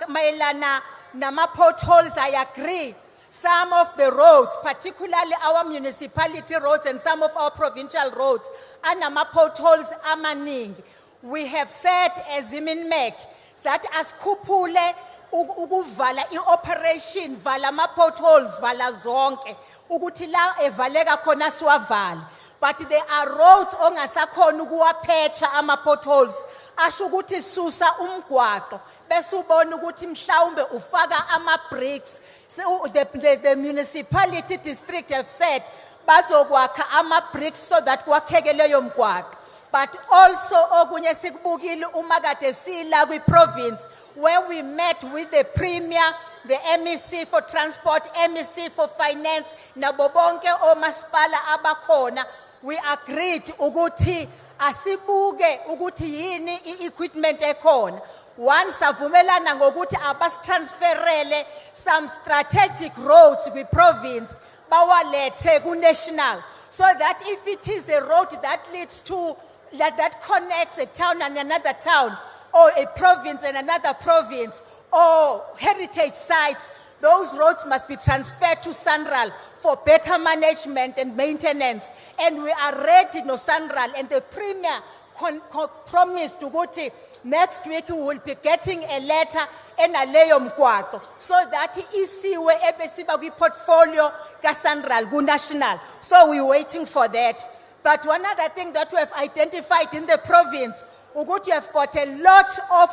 mayelana nama potholes, I agree. Some of the roads, particularly our municipality roads and some of our provincial roads, are nama potholes amaning. We have said as Iminmek that as kupule ukuvala i-operation vala ma potholes vala zonke ukuthi la evaleka khona siwavala. But there are roads ongasakhona ukuwaphetha ama potholes. Asho ukuthi susa umgwaqo bese ubona ukuthi mhlawumbe ufaka ama bricks. So the municipality district have said bazokwakha ama bricks so that kwakheke leyo mgwaqo. But also okunye sikubukile uma kade sila kwi province where we met with the premier, the MEC for transport, MEC for finance, nabo bonke omasipala abakhona. We agreed ukuthi asibuke ukuthi yini i-equipment ekhona. Once avumelana ngokuthi abasitransferele some strategic roads kwi province bawalethe ku national, so that if it is a road that leads to that connects a town and another town, or a province and another province, or heritage sites, those roads must be transferred to Sanral for better management and maintenance. And we are ready, no Sanral, and the premier promised to go to next week we will be getting a letter and a leyo mkwato so that isiwe ebesiba kwi portfolio ka Sanral ku national. So we're waiting for that. But one other thing that we have identified in the province, you have got a lot of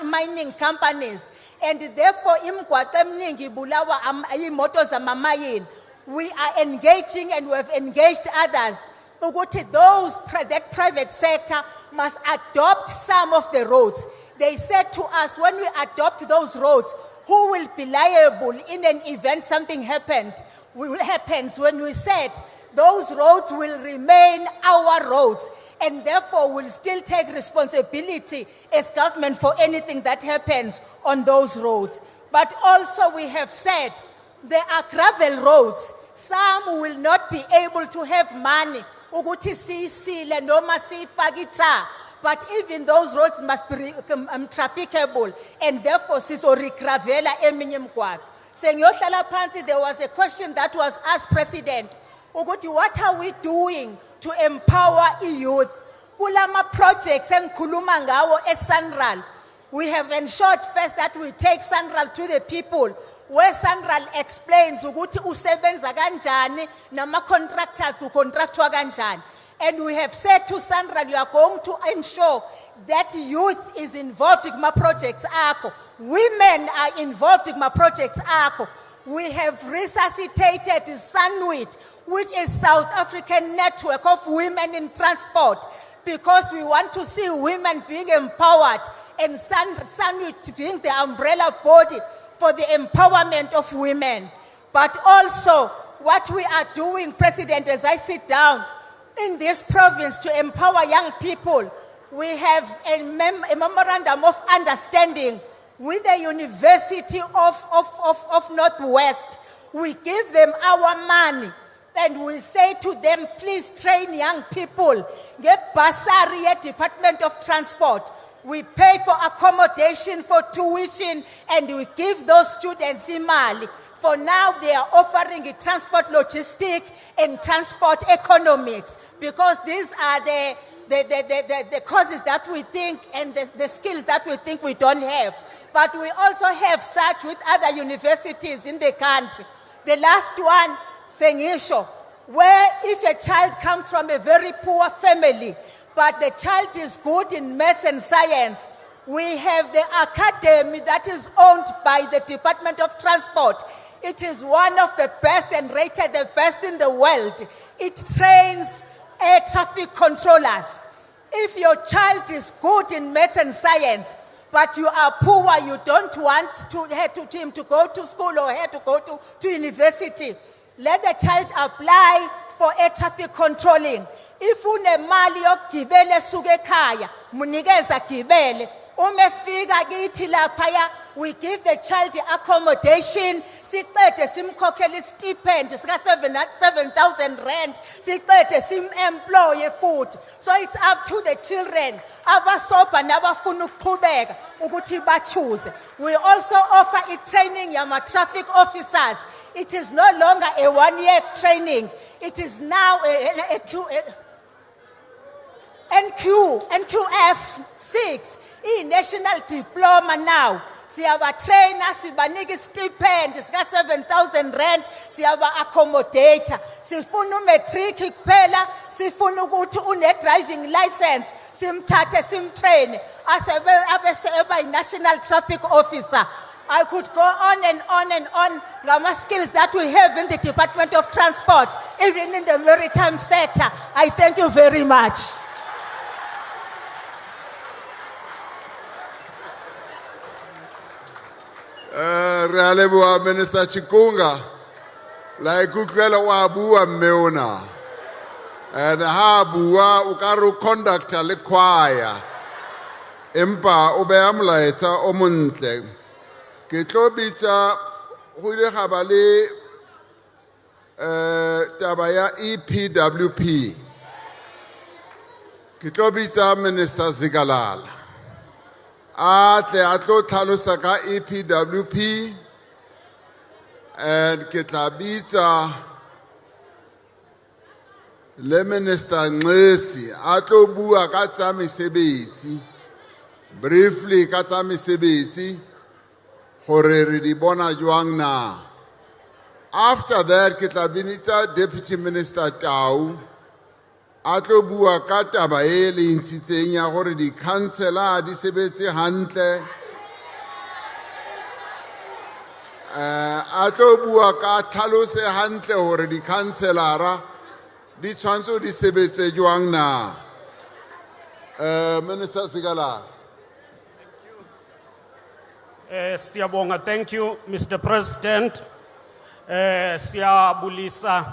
mining companies, and therefore we are engaging and we have engaged others. That private sector must adopt some of the roads. They said to us, when we adopt those roads, who will be liable in an event something happens? When we said those roads will remain our roads, and therefore will still take responsibility as government for anything that happens on those roads. But also we have said there are gravel roads. Some will not be able to have money. But even those roads must be trafficable, and therefore gravela eminye mgwaqo. There was a question that was asked, President, what are we doing to empower youth? Kulama projects engikhuluma ngawo eSanral. We have ensured first that we take Sanral to the people, where Sanral explains ukuthi usebenza kanjani nama contractors kucontractwa kanjani. And we have said to Sanral, you are going to ensure that youth is involved in my projects akho. Women are involved in my projects akho. We have resuscitated Sunwit, which is South African network of women in transport, because we want to see women being empowered and Sunwit being the umbrella body for the empowerment of women. But also what we are doing, President, as I sit down in this province to empower young people, we have a memorandum of understanding with the University of Northwest, We give them our money and we say to them, please train young people. Get bursary at Department of Transport. We pay for accommodation, for tuition, and we give those students imali. For now, they are offering a transport logistic and transport economics, because these are the courses that we think and the skills that we think we don't have. But we also have such with other universities in the country. The last one, Sengisho, where if a child comes from a very poor family, but the child is good in maths and science, we have the academy that is owned by the Department of Transport. It is one of the best and rated the best in the world. It trains air traffic controllers. If your child is good in maths and science, but you are poor, you don't want him to go to school or to go to university, let the child apply for air traffic controlling. If unemali yokugibela esuka ekhaya, munikeza gibele. Umefika kithi laphaya, we give the child the accommodation, siqede simkhokhela stipend sika 7,000 rand, siqede sim-employe futhi. So it's up to the children abasobha nabafuna ukuqhubeka ukuthi bachoose. We also offer a training yama traffic officers. It is no longer a 1-year training. It is now NQF 6. National diploma now. Siyaba trainer, sibaniki stipend, sika 7,000 rand, siyaba accommodator. Sifuna matric kuphela, sifuna ukuthi une driving license, simthathe simtrain abese national traffic officer. I could go on and on and on. Ngama skills that we have in the Department of Transport, even in the maritime sector. I thank you very much. Realeboa Minister Chikunga, like ukwela wa bua meona, and ha bua ukaru conductor le choir, empa obeamla esa omuntle, ketlobita huile habale tabaya EPWP, ketlobita Minister Zigalala. Atlo tlhalosa ka EPWP and ke tla bitsa le Minister Nxesi atlo bua ka tsa mesebetsi briefly ka tsa mesebetsi gore re di bona jwang na. After that ke tla binitsa Deputy Minister Tau atlo bua ka taba e le ntshitseng ya gore di councilor di sebetse hantle, atlo bua ka tlhalose hantle gore di councilora di tshwanetse di sebetse jwang na. Minister Sigala. Siyabonga, thank you Mr. President. Siyabulisa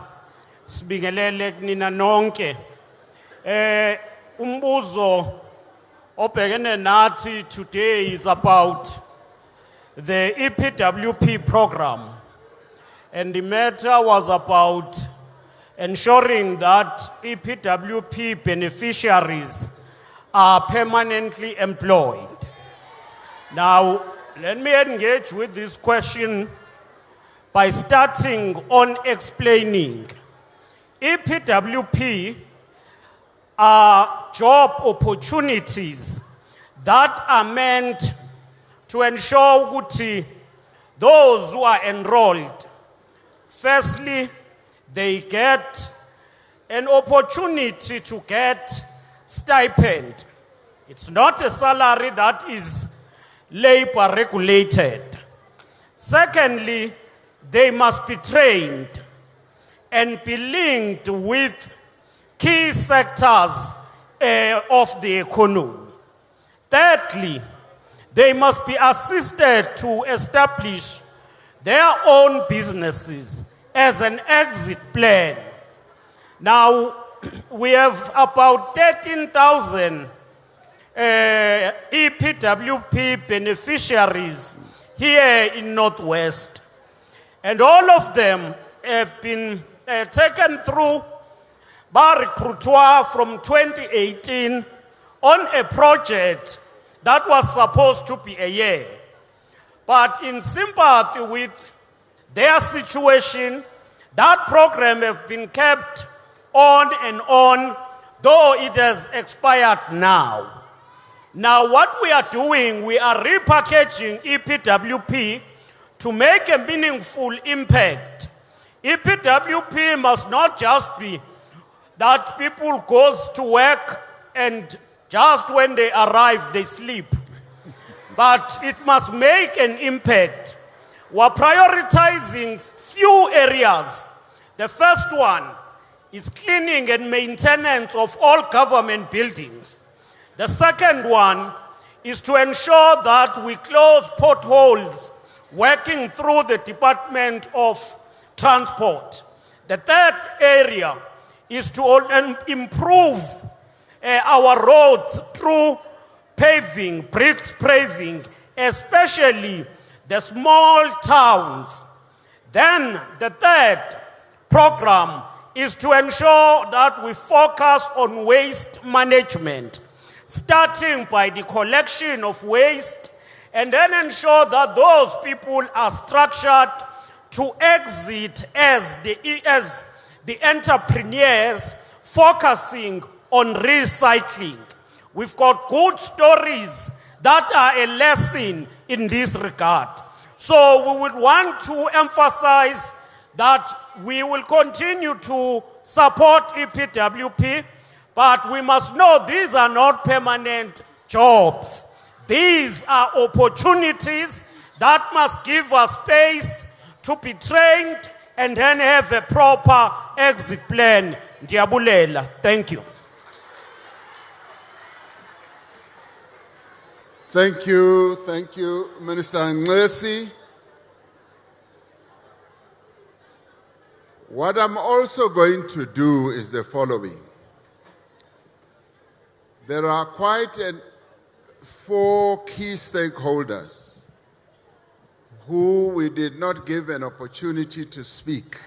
sibingelele kunina nonke. Umbuzo obhekene nathi today is about the EPWP program, and the matter was about ensuring that EPWP beneficiaries are permanently employed. Now, let me engage with this question by starting on explaining EPWP are job opportunities that are meant to ensure that those who are enrolled, firstly, they get an opportunity to get stipend. It's not a salary that is labor regulated. Secondly, they must be trained and be linked with key sectors of the economy. Thirdly, they must be assisted to establish their own businesses as an exit plan. Now, we have about 13,000 EPWP beneficiaries here in Northwest. And all of them have been taken through by recruiter from 2018 on a project that was supposed to be a year. But in sympathy with their situation, that program has been kept on and on, though it has expired now. Now what we are doing, we are repackaging EPWP to make a meaningful impact. EPWP must not just be that people goes to work and just when they arrive, they sleep. But it must make an impact. We're prioritizing few areas. The first one is cleaning and maintenance of all government buildings. The second one is to ensure that we close potholes working through the Department of Transport. The third area is to improve our roads through paving, bridge paving, especially the small towns. Then the third program is to ensure that we focus on waste management, starting by the collection of waste, and then ensure that those people are structured to exit as the entrepreneurs focusing on recycling. We've got good stories that are a lesson in this regard. So we would want to emphasize that we will continue to support EPWP, but we must know these are not permanent jobs. These are opportunities that must give us space to be trained and then have a proper exit plan. Ndiyabulela. Thank you. Thank you, Minister Nglesi. What I'm also going to do is the following. There are quite 4 key stakeholders who we did not give an opportunity to speak.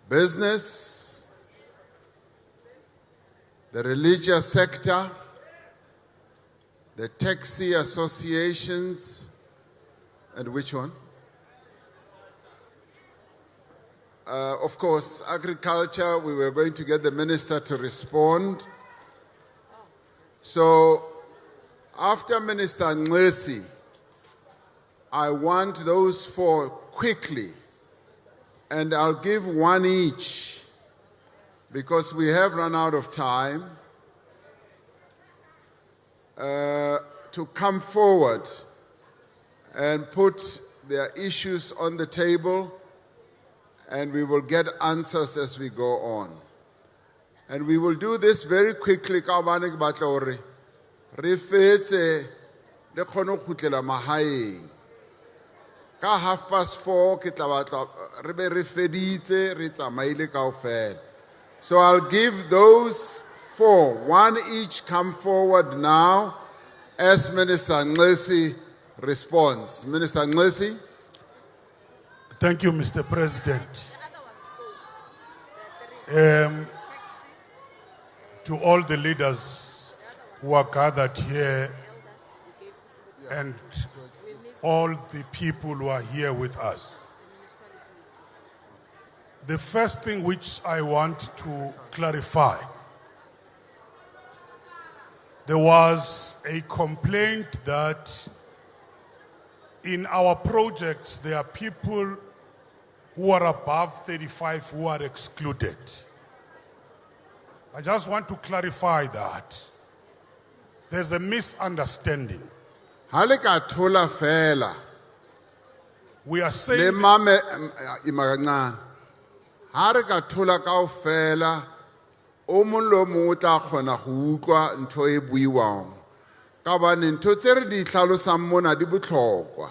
Business, the religious sector, the taxi associations, and which one? Of course, agriculture, we were going to get the minister to respond. So, after Minister Nglesi, I want those 4 quickly, and I'll give 1 each, because we have run out of time, to come forward and put their issues on the table, and we will get answers as we go on. And we will do this very quickly. Ka re fetse le kgone go khutlela mahaeng ka 4:30 ke tla batla re be re feditse re tsamaile kaofela. So I'll give those 4, 1 each, come forward now as Minister Nglesi responds. Minister Nglesi. Thank you, Mr. President. To all the leaders who are gathered here and all the people who are here with us. The first thing which I want to clarify, there was a complaint that in our projects there are people who are above 35 who are excluded. I just want to clarify that. There's a misunderstanding. We are saying o mong le o mong o tla kgona go utlwa ntho e buiwang ka bane ntho tse re di tlhalosang mona di botlhokwa.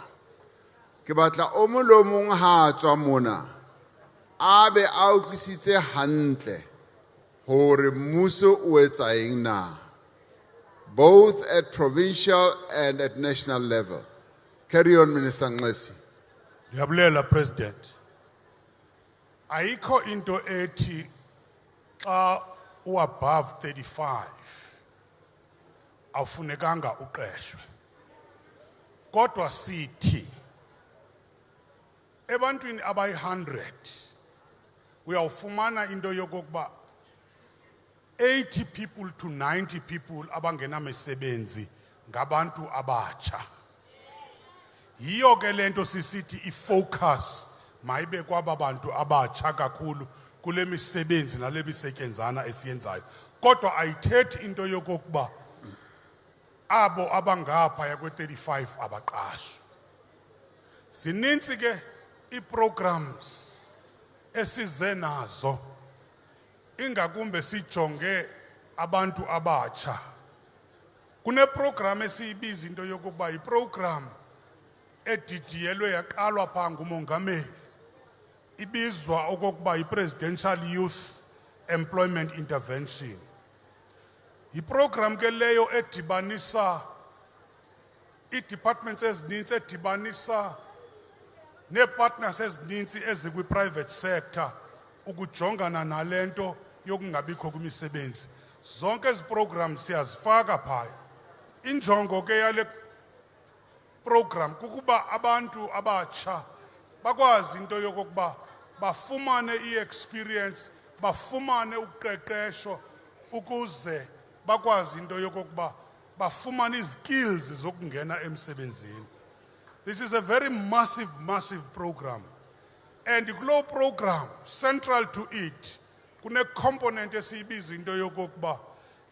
Ke batla o mong le o mong ha tswa mona a be a utlwisitse hantle gore mmuso o etsa eng na, both at provincial and at national level. Carry on, Minister Nglesi. Ndiyabulela President. Ayikho into ethi xa above 35 awufunekanga uqeshwe. Kodwa sithi ebantwini abayi100 uyawufumana into yokokuba 80 people to 90 people abangena misebenzi ngabantu abatsha. Yiyo ke lento sisithi ifocus mayibe kwaba bantu abatsha kakhulu kule misebenzi nale misetyenzana esiyenzayo. Kodwa ayithethi into yokokuba abo abangapha kwe-35 abaqashwe. Zininzi ke i-programs esize nazo ingakumbe sijonge abantu abatsha. Kune-program esiyibiza into yokuba yi-program edidiyelwe yaqalwa phaa ngumongameli ibizwa okokuba yi-Presidential Youth Employment Intervention. Yi-program ke leyo edibanisa i-departments ezininzi, edibanisa nee-partners ezininzi ezikwi-private sector ukujongana nalento yokungabikho kwimisebenzi. Zonke ezi programs siyazifaka phaya. Injongo ke yale program kukuba abantu abatsha bakwazi into yokokuba bafumane i-experience, bafumane uqeqesho ukuze bakwazi into yokokuba bafumane izikills zokungena emsebenzini. This is a very massive program. And kulo program, central to it, kune component esiyibiza into yokokuba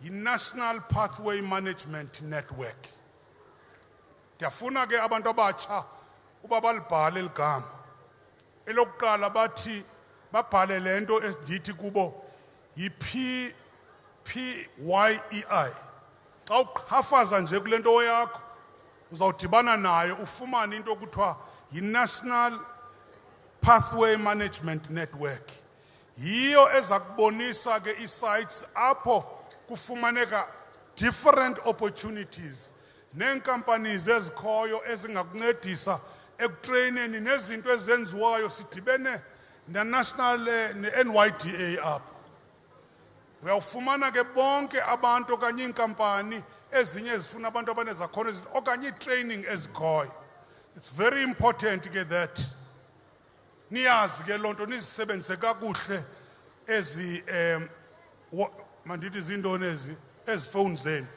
yi-National Pathway Management Network. Ndiyafuna ke abantu abatsha uba balibhale ligama. Elokuqala bathi babhale lento esidithi kubo yi-PYEI. Xa uqhafaza nje kule nto yakho uzawudibana nayo ufumane into okuthiwa yi-National Pathway Management Network. Yiyo eza kubonisa ke i-sites apho kufumaneka different opportunities neenkampanies ezikhoyo ezingakuncedisa ekutraineni nezinto ezenziwayo. Sidibene ne-national ne-NYDA apho. Uyawufumana ke bonke abantu okanye iinkampani ezinye ezifuna abantu abanezakhono okanye i-training ezikhoyo. It's very important ke that niyazi ke loo nto nizisebenzise kakuhle ezi mandithi zintoni ezi phone zenu,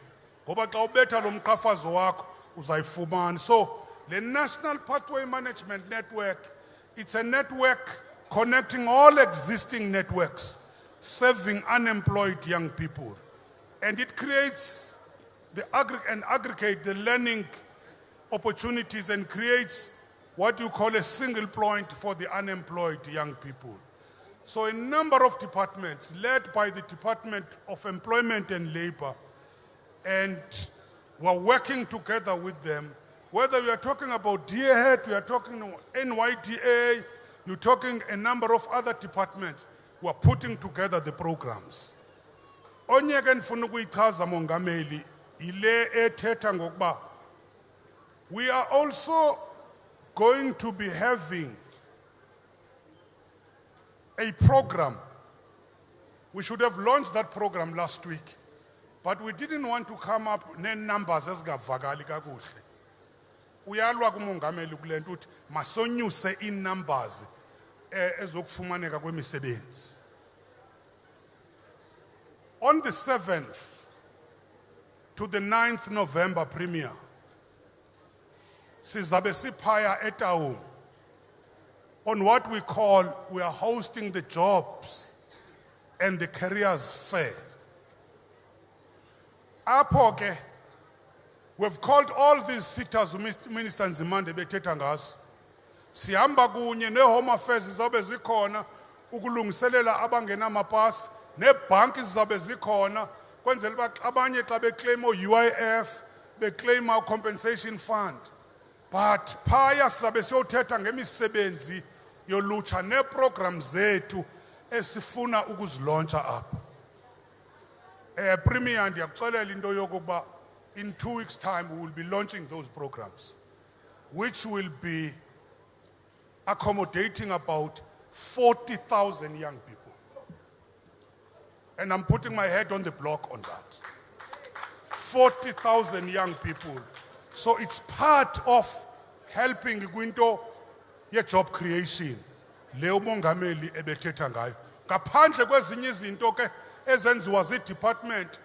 ngoba xa ubetha lo mqhafazo wakho uzayifumana. So the National Pathway Management Network, it's a network connecting all existing networks serving unemployed young people, and it creates and aggregate the learning opportunities and creates what you call a single point for the unemployed young people. So a number of departments led by the Department of Employment and Labor, and we're working together with them. Whether we are talking about DAHET, we are talking NYDA, you're talking a number of other departments, we're putting together the programs. Onye ke ndifuna ukuyichaza mongameli ile ethetha ngokuba we are also going to be having a program. We should have launched that program last week, but we didn't want to come up ne-numbers ezingavakali kakuhle. Uyalwa kumongameli kule nto uthi masonyuse in-numbers ezokufumaneka kwemisebenzi. On the 7th to the 9th November premier, sizabe siphaya eTaung on what we are hosting the Jobs and the Careers Fair. Apho ke, we've called all these sitters, Minister Nzimande bethetha ngazo. Sihamba kunye ne-Home Affairs zizabe zikhona ukulungiselela abangena mapasi, nebhanki zizabe zikhona kwenzela uba abanye xa beclaim o-UIF beclaim compensation fund. But phaya sizabe siyothetha ngemisebenzi yolutsha nee-programs zethu esifuna ukuzilauncha apha. Premier, ndiyakuxelela into yokuba in 2 weeks' time we will be launching those programs, which will be accommodating about 40,000 young people. And I'm putting my head on the block on that. 40,000 young people. So it's part of helping kwinto ye-job creation. Leo mongameli ebethetha ngayo. Ngaphandle kwezinye izinto ke ezenziwa zi-department,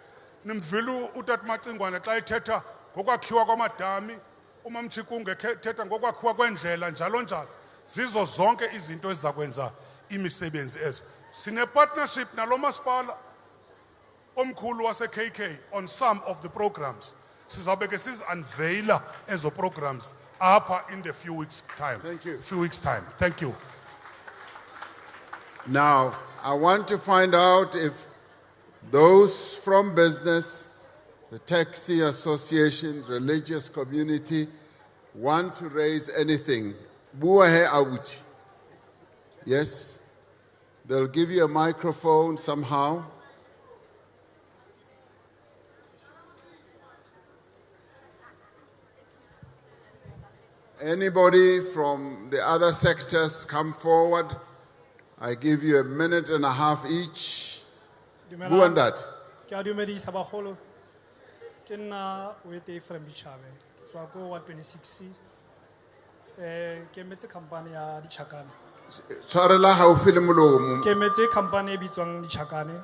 nimvile uTat Macingwane xa ethetha ngokwakhiwa kwamadami, uMamchikunge ethetha ngokwakhiwa kwendlela njalo njalo. Zizo zonke izinto ezizakwenza imisebenzi ezo. Sine partnership nalo masipala omkhulu wase KK on some of the programs. Sizabe ke siz-unveila ezo programs apha in the few weeks time. Thank you. Few weeks time. Thank you. Now, I want to find out if those from business, the taxi association, religious community, want to raise anything. Buahe Awuchi. Yes? They'll give you a microphone somehow. Anybody from the other sectors come forward? I give you 1.5 minutes each. Who and that? Ke a dumedisa bagolo. Ke nna Wete from Bichabe. Ke tswa ko 126. Ke metse company ya Dichakane. Tshwarela haufi le molomo. Ke metse company e bitswang Dichakane.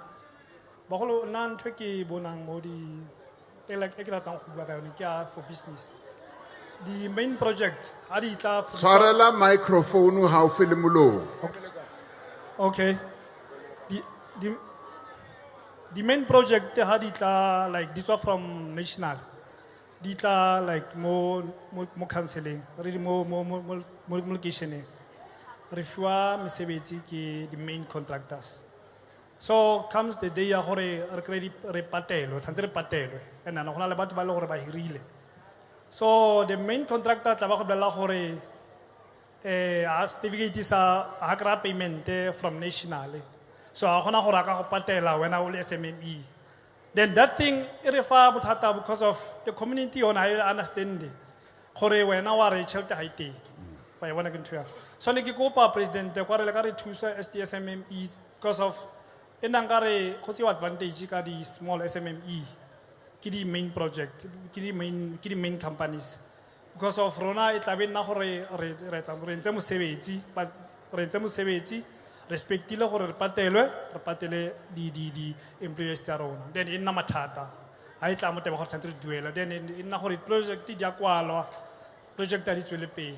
Bagolo nna ntwe ke bonang mo di e ke ratang go bua ka yone ke ya for business. The main project a di tla Tshwarela microphone haufi le molomo. Okay. The main project had it like this one from national. Dita like more counseling, really more location. Refua mesebetsi ke the main contractors. So comes the day ya hore re credit re patelo, tshantse re patelwe. And na gona le batho ba le gore ba hirile. So the main contractor tla ba go bela gore a certificate sa ha kra payment from national. So I gona gore ka go patela when I will SMME. Then that thing e re fa bothata because of the community on I understand gore wena wa re tšhelete ha ite. Ba bona ke ntwa. So ne ke kopa president kwa re le ka re thusa SMME because of enangare go tsewa advantage ka di small SMME. Ke di main project, ke di main companies. Because of Rona, it have been now for a rentemo seveti, but rentemo seveti, respectile for repatele di employees tarona. Then in Namatata, I tell them about central duel. Then in Nahori project, Diaqualo, project that it will pay.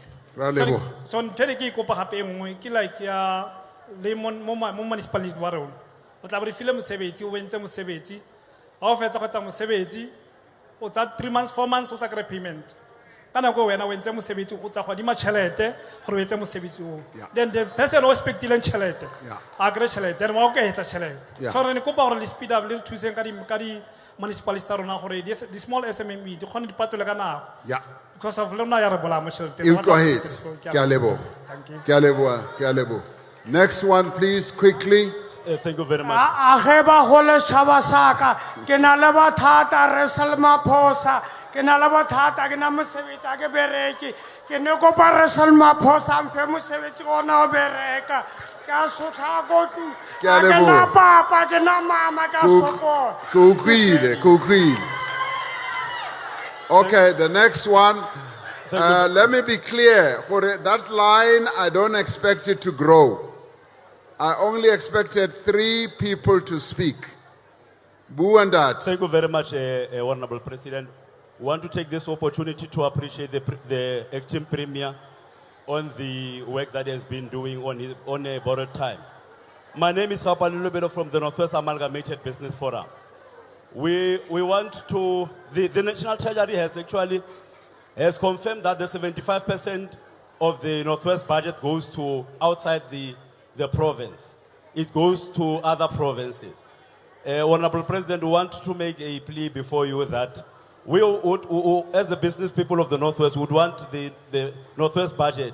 So, Teleki Copa Happy, like ya Lemon municipality Warren. But I will film seveti, when some seveti, offer seveti, or that 3 months, 4 months was a payment. Kana go when I went to Musebiti, Utahua Chalete, for Musebiti. Then the person was expecting Chalete. Aggressively, then walk a Chalete. So when you go power speed up little to Kari municipality already, this small SMME, the Honey Patulagana. Yeah. Because of Lona Yarabola, you go ahead. Kialebo. Next one, please, quickly. Thank you very much. Aheba hole Shabasaka, Kenalaba Tata, Resal Ramaphosa, Kenalaba Tata, Kenamusevich, Agabereki, Kenoko Resal Ramaphosa, and Femusevich on Bereka, Kasuka go to Papa, Kenama, Kukui. Okay, the next one. Let me be clear. For that line, I don't expect it to grow. I only expected 3 people to speak. Boo and that. Thank you very much, Honorable President. We want to take this opportunity to appreciate the acting Premier on the work that he has been doing on a borrowed time. My name is Rapalilo Bedo from the Northwest Amalgamated Business Forum. We want to, the National Treasury has confirmed that the 75% of the Northwest budget goes to outside the province. It goes to other provinces. Honorable President, we want to make a plea before you that we would, as the business people of the Northwest, would want the Northwest budget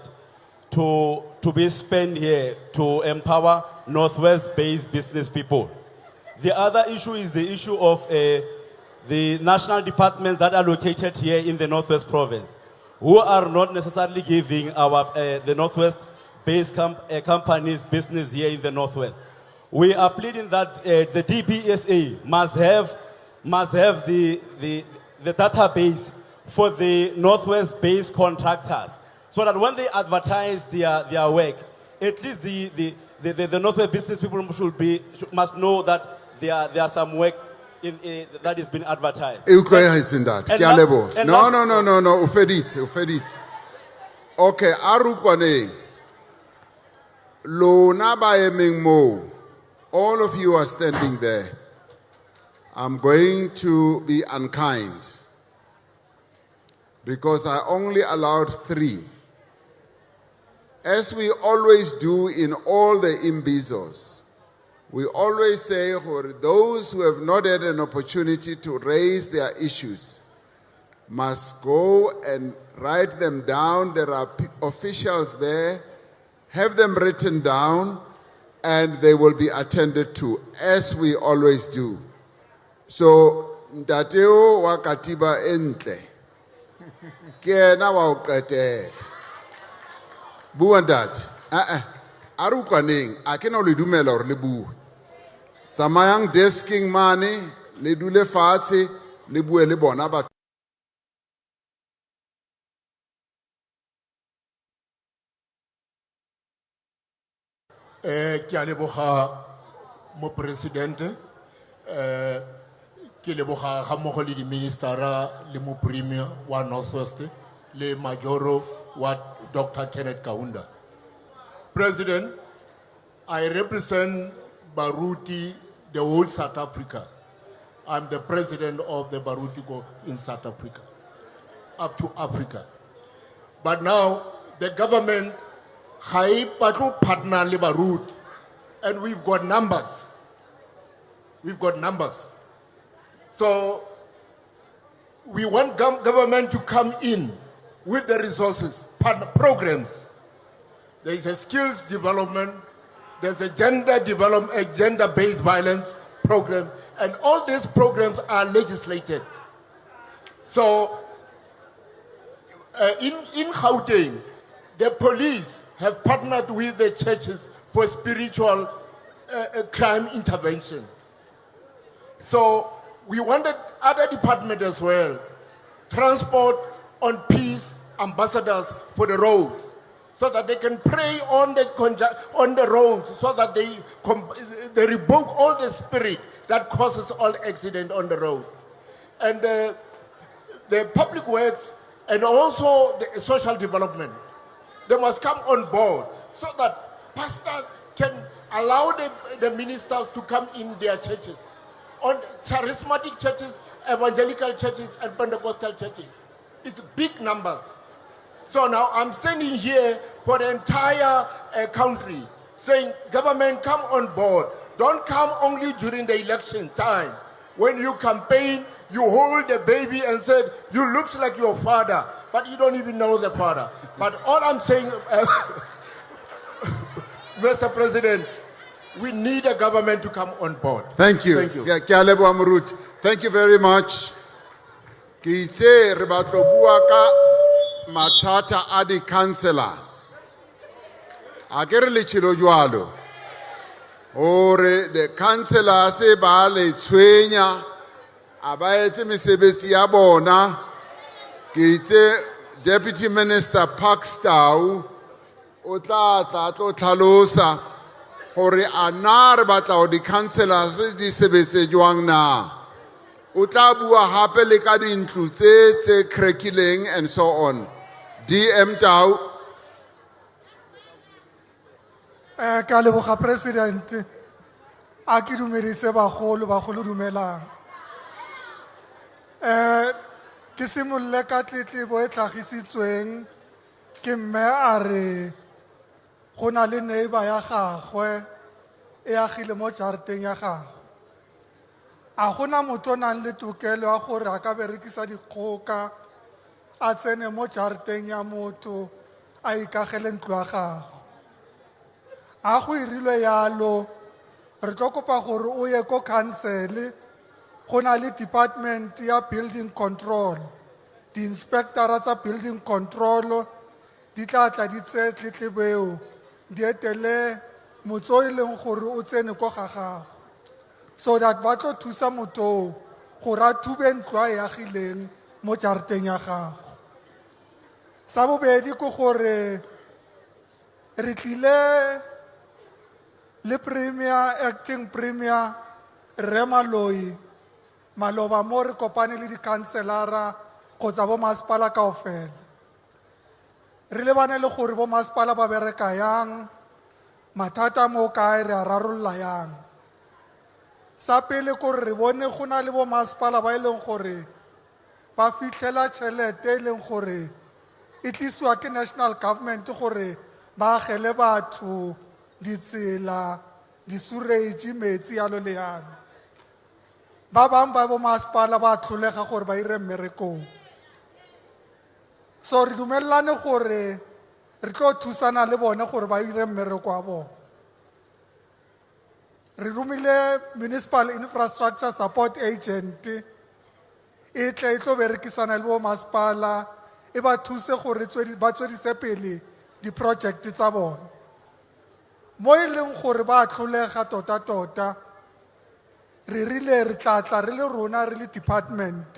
to be spent here to empower Northwest-based business people. The other issue is the issue of the national departments that are located here in the Northwest province, who are not necessarily giving the Northwest companies' business here in the Northwest. We are pleading that the DBSA must have the database for the Northwest-based contractors, so that when they advertise their work, at least the Northwest business people must know that there are some work that is being advertised. No, ufeditse. Okay, arukwane. Lona ba emeng mo. All of you are standing there. I'm going to be unkind because I only allowed 3. As we always do in all the Imbizos, we always say for those who have not had an opportunity to raise their issues must go and write them down. There are officials there. Have them written down and they will be attended to, as we always do. So, Ntateo wa katiba entle. Kena wa uqetela. Buandat. Arukwaneng, akena le dumela hore le bue. Tsamayang desking mane, le dule fatshe, le bue le bona batho. Ke a leboga mo presidente ke leboga ga mmogo le di ministera le mo premier wa Northwest le majoro wa Dr. Kenneth Kaunda. President, I represent Baruti, the whole South Africa. I'm the president of the Baruti in South Africa, up to Africa. But now the government partner le Baruti, and we've got numbers. We've got numbers. So we want government to come in with the resources, partner programs. There is a skills development, there's a gender-based violence program, and all these programs are legislated. So in Gauteng, the police have partnered with the churches for spiritual crime intervention. So we wanted other departments as well, transport on peace ambassadors for the roads, so that they can pray on the roads, so that they revoke all the spirit that causes all accident on the road. And the public works and also the social development, they must come on board so that pastors can allow the ministers to come in their churches, on charismatic churches, evangelical churches, and Pentecostal churches. It's big numbers. So now I'm standing here for the entire country saying, government, come on board. Don't come only during the election time. When you campaign, you hold the baby and said, you look like your father, but you don't even know the father. But all I'm saying, Mr. President, we need a government to come on board. Thank you. Thank you. Thank you very much. Ki itse re batlo bua ka matata a di councillors. A ke re le tshilo jwalo. Ore the councillors ba le tshwenya a ba etse mesebetsi ya bona. Ki itse Deputy Minister Pakstow o tla tlo tlhalosa gore a na re batla go di councillors di sebetse jwang na. O tla bua hape le ka dintlu tse crackling and so on. DM Tau. Ka leboga President, a ke dumedise bagolo dumelang. Ke simolle ka tletlebo e tlhagisitsweng ke mme a re go na le neighbor ya gagwe e agile mo jarateng ya gagwe. A gona motho o nang le tokelo ya gore a ka berekisa dikgoka a tsene mo jarateng ya motho a ikagele ntlo ya gagwe. A go irilwe yalo, re tlo kopa gore o ye ko council, go na le department ya building control, di-inspectora tsa building control di tla tla di tseye tletlebo eo di etele motho o e leng gore o tsene ko ga gago, so that ba tlo thusa motho gore a thube ntlo a e agileng mo jarateng ya gago. Sa bobedi ke gore re tlile le premier, acting premier Rre Maloi maloba mo re kopane le di-councilora kgotsa bo masepala kaofela. Re lebane le gore bo masepala ba bereka yang, mathata mo kae re a rarolola yang. Sa pele gore re bone go na le bo masepala ba e leng gore ba fitlhela tšhelete e leng gore e tlisiwa ke national government gore ba agele batho ditsela, di-sewerage, metsi yalo le yalo. Ba bang ba bo masepala ba tlholega gore ba ire mmerekong. So re dumelane gore re tlo thusana le bone gore ba ire mmereko wa bone. Re romile Municipal Infrastructure Support Agent e tle e tlo berekisana le bo masepala e ba thuse gore ba tswedise pele di-project tsa bone. Mo e leng gore ba tlholega tota re rile re tlatla re le rona re le department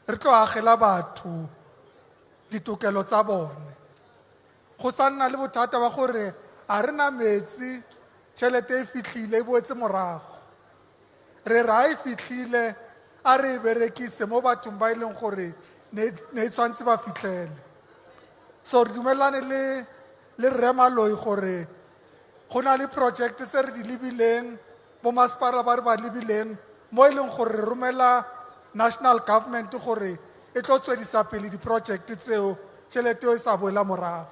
re tlo agela batho ditokelo tsa bone. Go sa nna le bothata ba gore a re na metsi, tšhelete e fitlhile e boetse morago. Re ra e fitlhile a re e berekise mo bathong ba e leng gore ne e tshwanetse ba fitlhele. So re dumelane le Rre Maloi gore go na le project tse re di lebileng bo masepala ba re ba lebileng mo e leng gore re romela national government gore e tlo tswedisa pele di-project tseo tšhelete eo e sa boela morago.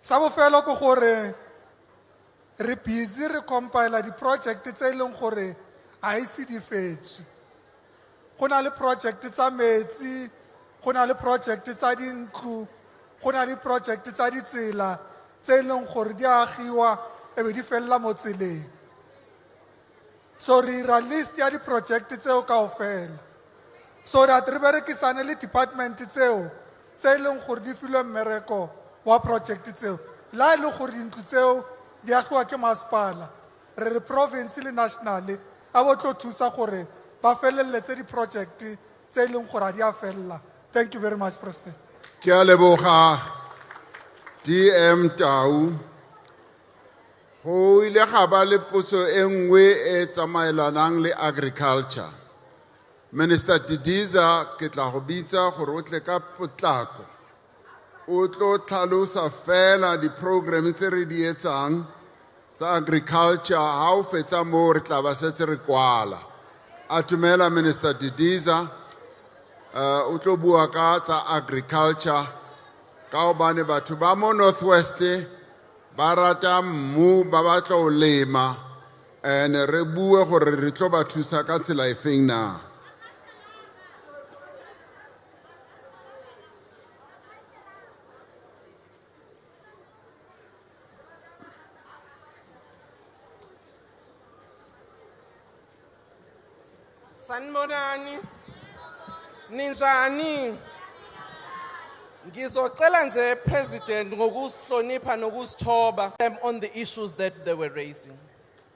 Sa bofelo ke gore re busy re compila di-project tse e leng gore a ise di fetswe. Go na le project tsa metsi, go na le project tsa dintlo, go na le project tsa ditsela tse e leng gore di agiwa e be di felela mo tseleng. So re ira list ya di-project tseo kaofela so that re berekisane le department tseo tse e leng gore di filwe mmereko wa project tseo. La e le gore dintlo tseo di agiwa ke masepala, re re province le nationale a bo tlo thusa gore ba feleletse di-project tse e leng gore a di a felela. Thank you very much, President. Ke a leboga DM Tau. Go ile ga ba le potso e nngwe e tsamaelanang le agriculture. Minister Didiza ke tla go bitsa gore o tle ka potlako o tlo tlhalosa fela di-program tse re di etsang sa agriculture. Ha o fetsa mo re tla ba setse re kwala. A tumela Minister Didiza o tlo bua ka tsa agriculture ka obane batho ba mo Northwest ba rata mmu ba batla o lema and re bue gore re tlo ba thusa ka tsela e feng na. Sanibonani. Ninjani? Ngizocela nje President ngokusihlonipha nokusithoba on the issues that they were raising.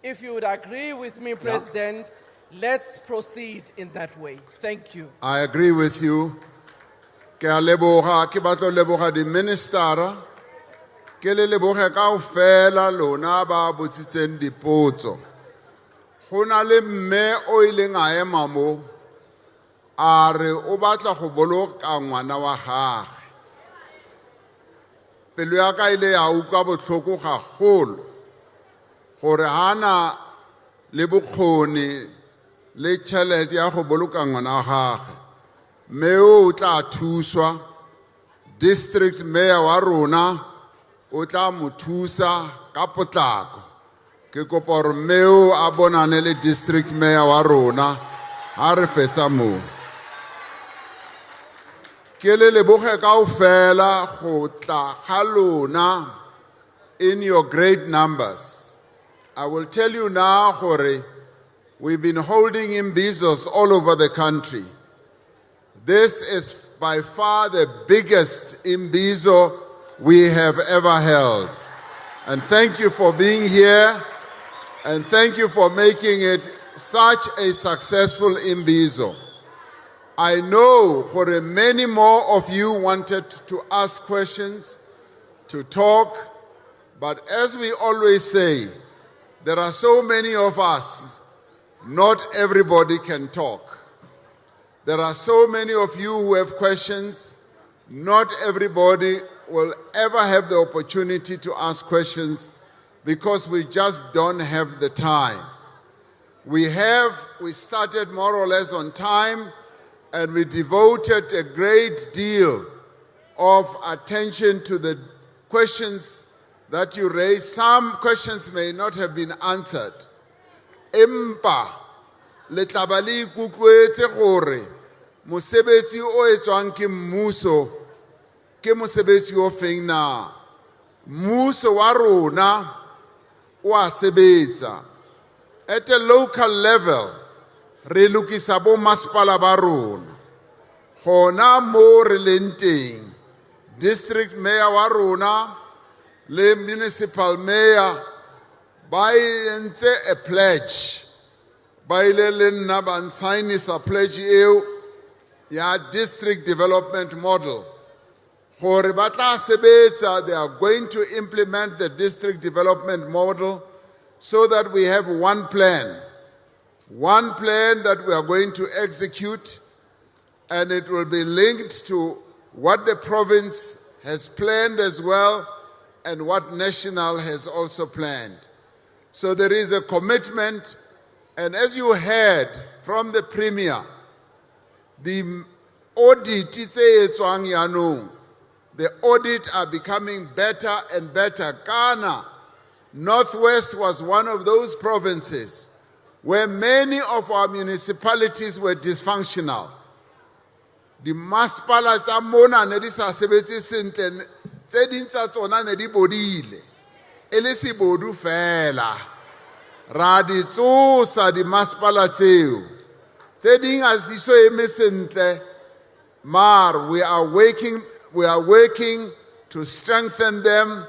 If you would agree with me, President, let's proceed in that way. Thank you. I agree with you. Ke a leboga ke batlo leboga di minister ke le leboga kaofela lona ba botsitseng dipotso. Go na le mme o ileng a ema mo a re o batla go boloka ngwana wa gagwe. Pelo ya ka ile ya utlwa botlhoko gagolo gore hana le bokgoni le tšhelete ya go boloka ngwana wa gagwe. Mme o tla thuswa, district mayor wa rona o tla mo thusa ka potlako. Ke kopa gore mme a bonane le district mayor wa rona ha re fetsa moo. Ke le leboge kaofela go tla ga lona in your great numbers. I will tell you now gore we've been holding Imbizos all over the country. This is by far the biggest Imbizo we have ever held. And thank you for being here, and thank you for making it such a successful Imbizo. I know for many more of you wanted to ask questions, to talk, but as we always say, there are so many of us, not everybody can talk. There are so many of you who have questions, not everybody will ever have the opportunity to ask questions because we just don't have the time. We started more or less on time, and we devoted a great deal of attention to the questions that you raised. Some questions may not have been answered. Empa, le tla ba le ikutlwetse gore mosebetsi o etswang ke mmuso ke mosebetsi o feng na. Mmuso wa rona o a sebetsa. At a local level, re lokisa bo masepala ba rona. Gona mo re leng teng, district mayor wa rona le municipal mayor ba entse a pledge, ba ile le nna ba nsignisa pledge eo ya district development model. Gore ba tla sebetsa, they are going to implement the district development model so that we have one plan that we are going to execute, and it will be linked to what the province has planned as well and what national has also planned. So there is a commitment, and as you heard from the Premier, the audit the audit are becoming better and better. Ghana, Northwest was one of those provinces where many of our municipalities were dysfunctional. The masepala tsa mona ne di sa sebetse sentle, tse ding tsa tsona ne di bodile e le sebodu fela. Ra di tsosa di masepala tseo, tse ding as di so eme sentle, maar we are working to strengthen them.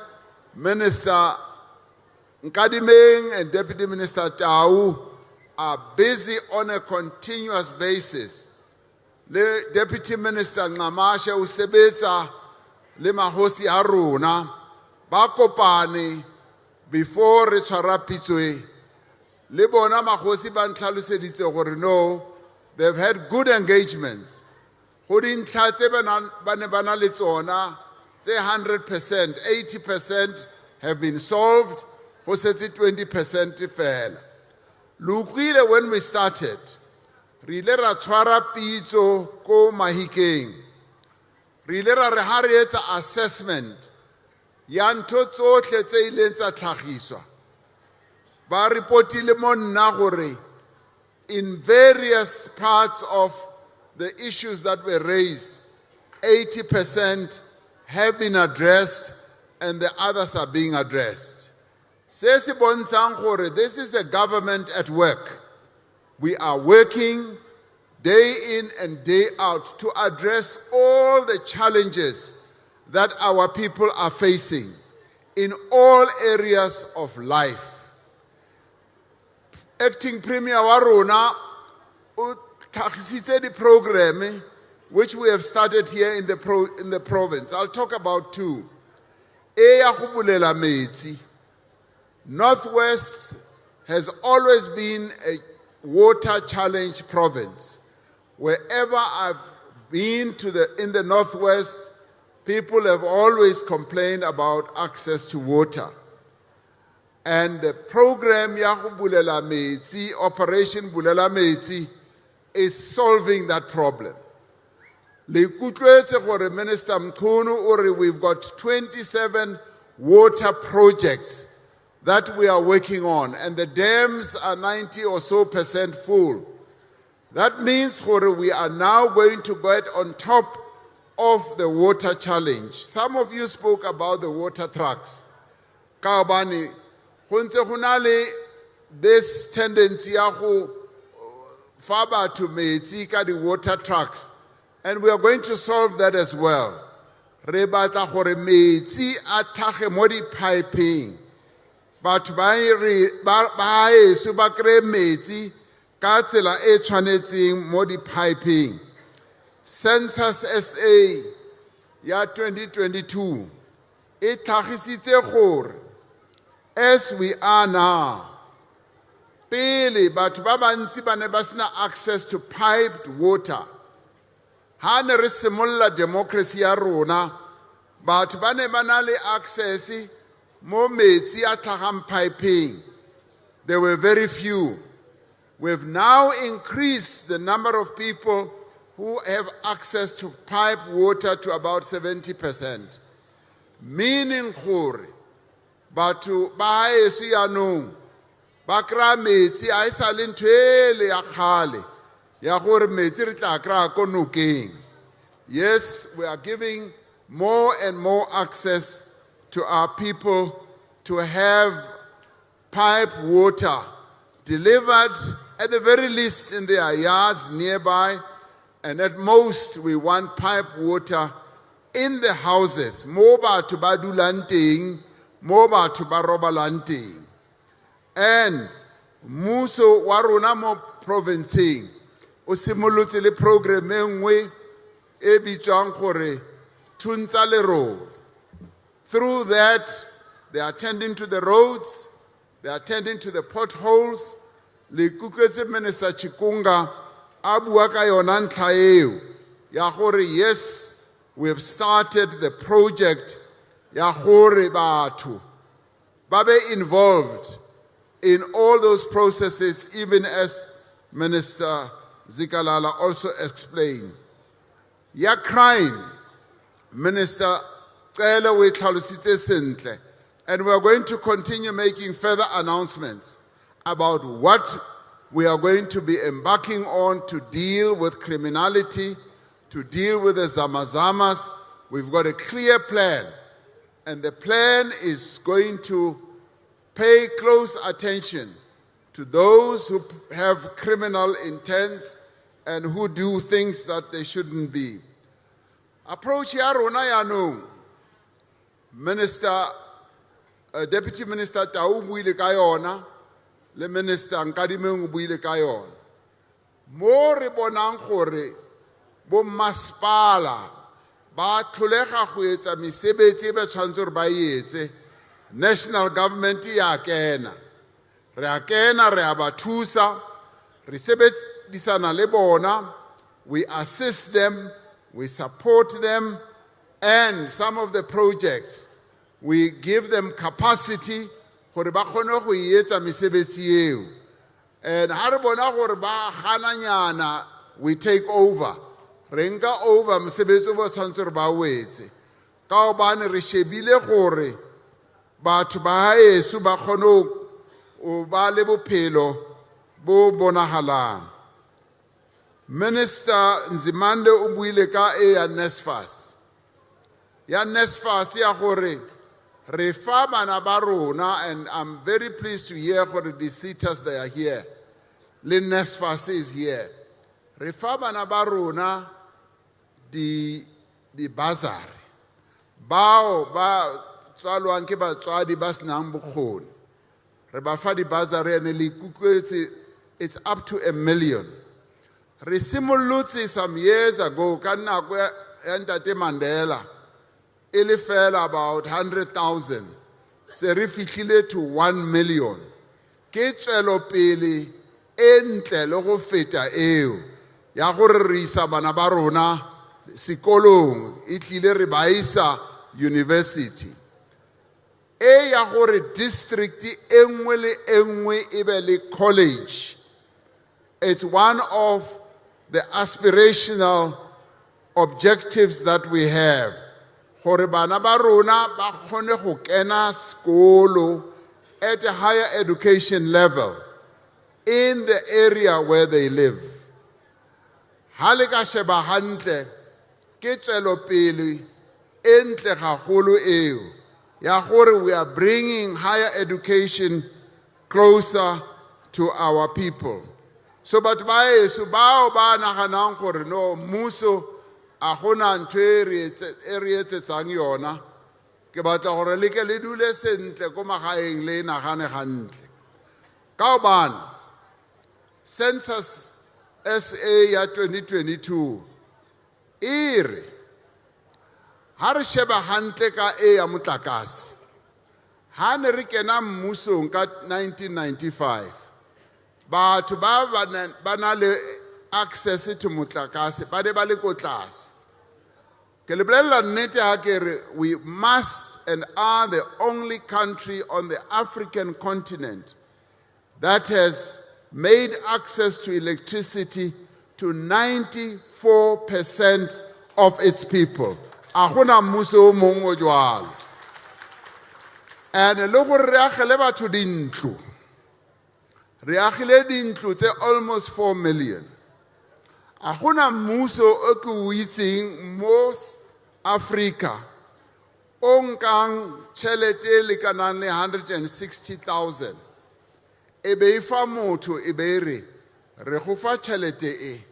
Minister Nkadimeng and Deputy Minister Tau are busy on a continuous basis. Le Deputy Minister Ngamashe usebetsa le mahosi a rona ba kopane before re tshwara pitswe. Le bona mahosi ba ntlhaloseditse gore no, they've had good engagements. Go dintlha tse ba ne ba na le tsona tse 100%, 80% have been solved, go setse 20% fela. Lukwile when we started, re ile ra tshwara pitso ko Mahikeng. Re ile ra re ha re etsa assessment ya ntho tsotlhe tse ileng tsa tlhagiswa. Ba reportile mo nna gore in various parts of the issues that were raised, 80% have been addressed and the others are being addressed. Se se bontshang gore this is a government at work. We are working day in and day out to address all the challenges that our people are facing in all areas of life. Acting Premier wa rona o tlhagisitse di program which we have started here in the province. I'll talk about two. E ya go bulela metsi. Northwest has always been a water challenge province. Wherever I've been in the Northwest, people have always complained about access to water. And the program ya go bulela metsi, Operation Bulela Metsi, is solving that problem. Le kutlwetse gore Minister Mkhunu ore we've got 27 water projects that we are working on, and the dams are 90% or so full. That means gore we are now going to get on top of the water challenge. Some of you spoke about the water trucks. Kaobani, go ntse go na le this tendency ya go fa batho metsi ka di water trucks, and we are going to solve that as well. re batla gore metsi a tlhage mo di-pipeng batho ba eso ba kry metsi ka tsela e tshwanetseng mo di-pipeng. Census SA ya 2022 e tlhagisitse gore as we are now, pele batho ba bantsi ba ne ba sena access to piped water. Ha ne re simolla democracy ya rona, batho ba ne ba na le access mo metsi a tlhagang pipeng. There were very few. We've now increased the number of people who have access to piped water to about 70%. Meaning gore batho ba eso yaanong ba kry-a metsi a e sa le ntho ele ya kgale ya gore metsi re tla kry-a ko nokeng. Yes, we are giving more and more access to our people to have piped water delivered at the very least in their yards nearby, and at most we want piped water in the houses. Mo batho ba dulang teng, mo batho ba robalang teng. And mmuso wa rona mo provinceng o simolotse le program e nngwe e bitswang gore Thuntsa Lerole. Through that, they are attending to the roads, they are attending to the potholes. Le kukwetse Minister Chikunga a bua ka yona ntlha eo ya gore yes, we have started the project ya gore batho ba be involved in all those processes, even as Minister Zikalala also explained. Ya crime, Minister Cele we tlhalositse sentle, and we are going to continue making further announcements about what we are going to be embarking on to deal with criminality, to deal with the zamazamas. We've got a clear plan, and the plan is going to pay close attention to those who have criminal intents and who do things that they shouldn't be. Approach ya rona yaanong, Minister, Deputy Minister Tau buile ka yona, le Minister Nkadimeng buile ka yona. Mo re bonang gore bo masepala ba tlholega go etsa mesebetsi e ba tshwanetse gore ba etse. National government ya kena. Re a kena, re a ba thusa, re sebedisana le bona, we assist them, we support them, and some of the projects, we give them capacity gore ba kgone go etsa mesebetsi eo. And ha re bona gore ba gananyana, we take over. Re nka over mosebetsi o ba tshwanetse gore ba o etse. Ka hobane re shebile gore batho ba haeso ba kgone o ba le bophelo bo bonagalang. Minister Nzimande o buile ka e ya NSFAS. Ya NSFAS ya gore re fa bana ba rona, and I'm very pleased to hear for the seaters that are here. Le NSFAS is here. Re fa bana ba rona di bursary. Bao ba tswalwang ke batswadi ba senang bokgoni. Re ba fa di bursary ene le ikutlwetse it's up to 1 million. Re simollotse some years ago ka nako ya Ntate Mandela e le fela about 100,000. Se re fihlile to 1 million. Ke tswelopele e ntle le go feta eo ya gore re isa bana ba rona sekolong, e tlile re ba isa university. E ya gore district e nngwe le e nngwe e be le college. It's one of the aspirational objectives that we have. Gore bana ba rona ba kgone go kena sekolo at a higher education level in the area where they live. Ha le ka sheba hantle ke tswelopele e ntle gagolo eo ya gore we are bringing higher education closer to our people. So batho ba eso bao ba naganang gore no mmuso a gona ntho e re etsetsang yona ke batla gore le ke le dule sentle ko magaeng le nagane gantle ka hobane census SA ya 2022 e re ha re sheba hantle ka ya motlakase ha ne re kena mmusong ka 1995 batho ba na le access to motlakase ba le ko tlase ke le bolella nnete ha ke re we must and are the only country on the African continent that has made access to electricity to 94% of its people. A gona mmuso o mongwe o jwalo. And le gore re agele batho dintlo. Re agile dintlo tse almost 4 million. A gona mmuso o ke o itseng mo Africa o nkang tšhelete le kanang le 160,000. Ebe ifa motho ebe re go fa tšhelete e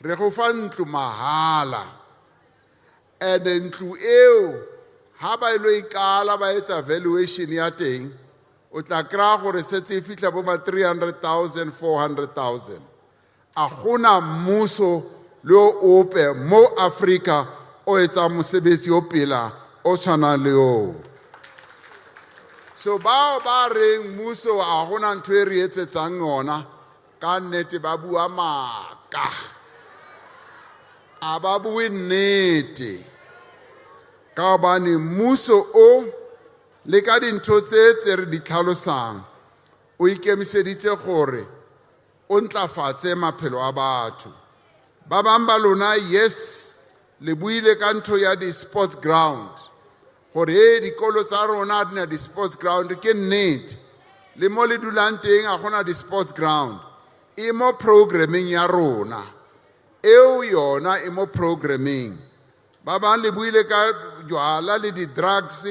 re go fa ntlo mahala and ntlo eo ha ba ile ikala ba etsa valuation ya teng o tla kra gore setse e fitla bo ma 300,000 400,000 a gona mmuso le ope mo Africa o etsa mosebetsi o pela o tshwana le o. So bao ba reng mmuso a gona ntho e re etsetsang yona ka nnete ba bua maaka a ba bue nnete ka hobane mmuso o le ka dintho tse re di tlhalosang o ikemiseditse gore o ntlafatse maphelo a batho ba bang ba lona yes le buile ka ntho ya di sports ground gore dikolo tsa rona di na di sports ground ke nnete le mo le dulang teng a gona di sports ground e mo programming ya rona eo yona e mo programming ba bang le buile ka jwala le di drugs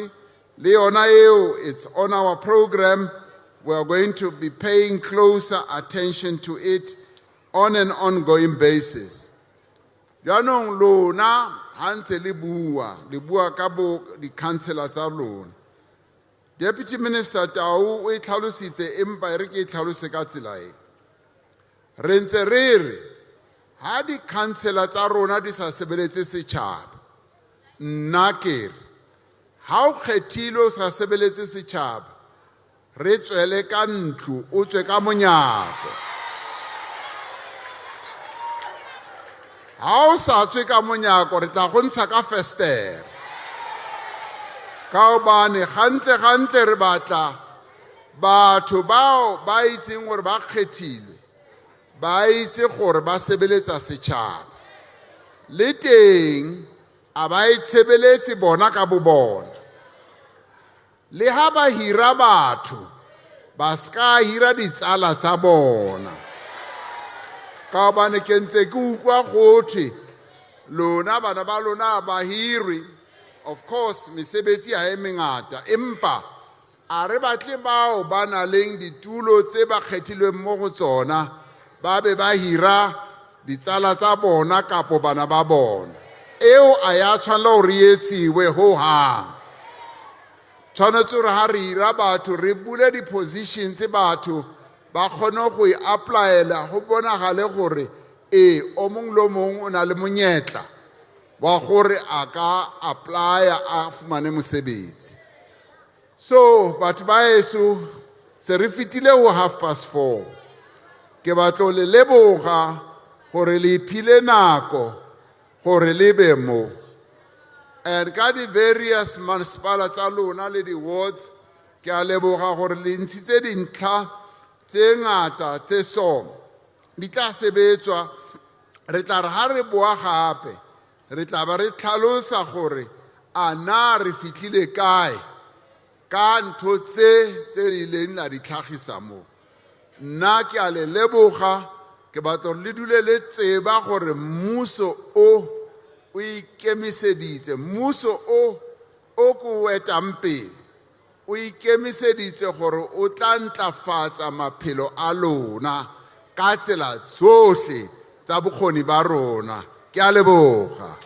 le yona eo it's on our program. We are going to be paying closer attention to it on an ongoing basis. Jaanong lona hantse le bua ka bo di councillor tsa lona. Deputy Minister Tau o itlhalositse empa re ke itlhalose ka tsela e. Re ntse re re ha di councillor tsa rona di sa sebeletse setjhaba. Nna ke re ha o kgethile o sa sebeletse setjhaba re tswele ka ntlo o tswe ka monyako. Ha o sa tswe ka monyako re tla go ntsha ka festere ka hobane gantle re batla batho bao ba itseng gore ba kgethilwe ba itse gore ba sebeletsa setšhaba le teng a ba itshebeletse bona ka bobona le ha ba hira batho ba ska hira ditsala tsa bona ka bana ke ntse ke utlwa gotwe lona bana ba lona ba hirwe of course mesebetsi ha e mengata empa a re batle bao ba na leng ditulo tse ba kgethilweng mo go tsona ba be ba hira ditsala tsa bona kapo bana ba bona eo a ya tshwanela gore e etsiwe ho hang. Tshwanetse gore ha re hira batho re bule di-position tse batho ba kgone go e-applyela go bonagale gore o mongwe le mongwe o na le monyetla wa gore a ka applya a fumane mosebetsi. So batho ba eso se re fitile ho 4:30 ke batlo le leboga gore le iphile nako gore le be mo and ka di various municipalities tsa lona le di wards ke a leboga gore le ntshitse dintlha tse ngata tse so di tla sebetswa re tla re ha re boa gape re tla ba re tlhalosa gore a na re fitlhile kae ka ntho tse di leng la di tlhagisa mo. Nna ke a le leboga ke batlo le dule le tseba gore mmuso o ikemiseditse mmuso o go etang pele o ikemiseditse gore o tla ntlafatsa maphelo a lona ka tsela tsohle tsa bokgoni ba rona. Ke a leboga.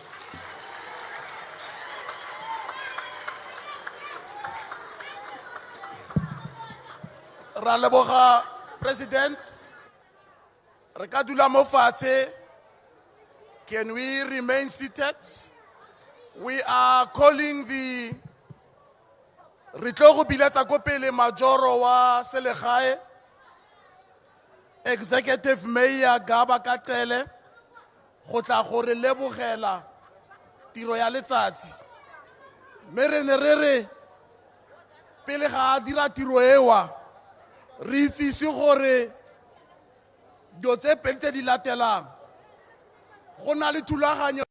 Ra leboga President. Re ka dula mo fatshe. Can we remain seated? We are calling the re tlo go biletsa ko pele majoro wa selegae Executive Mayor Gaba Katele go tla go re lebogela tiro ya letsatsi. Mme re ne re pele ga a dira tiro ewa re itsise gore dilo tse pedi tse di latelang go na le thulaganyo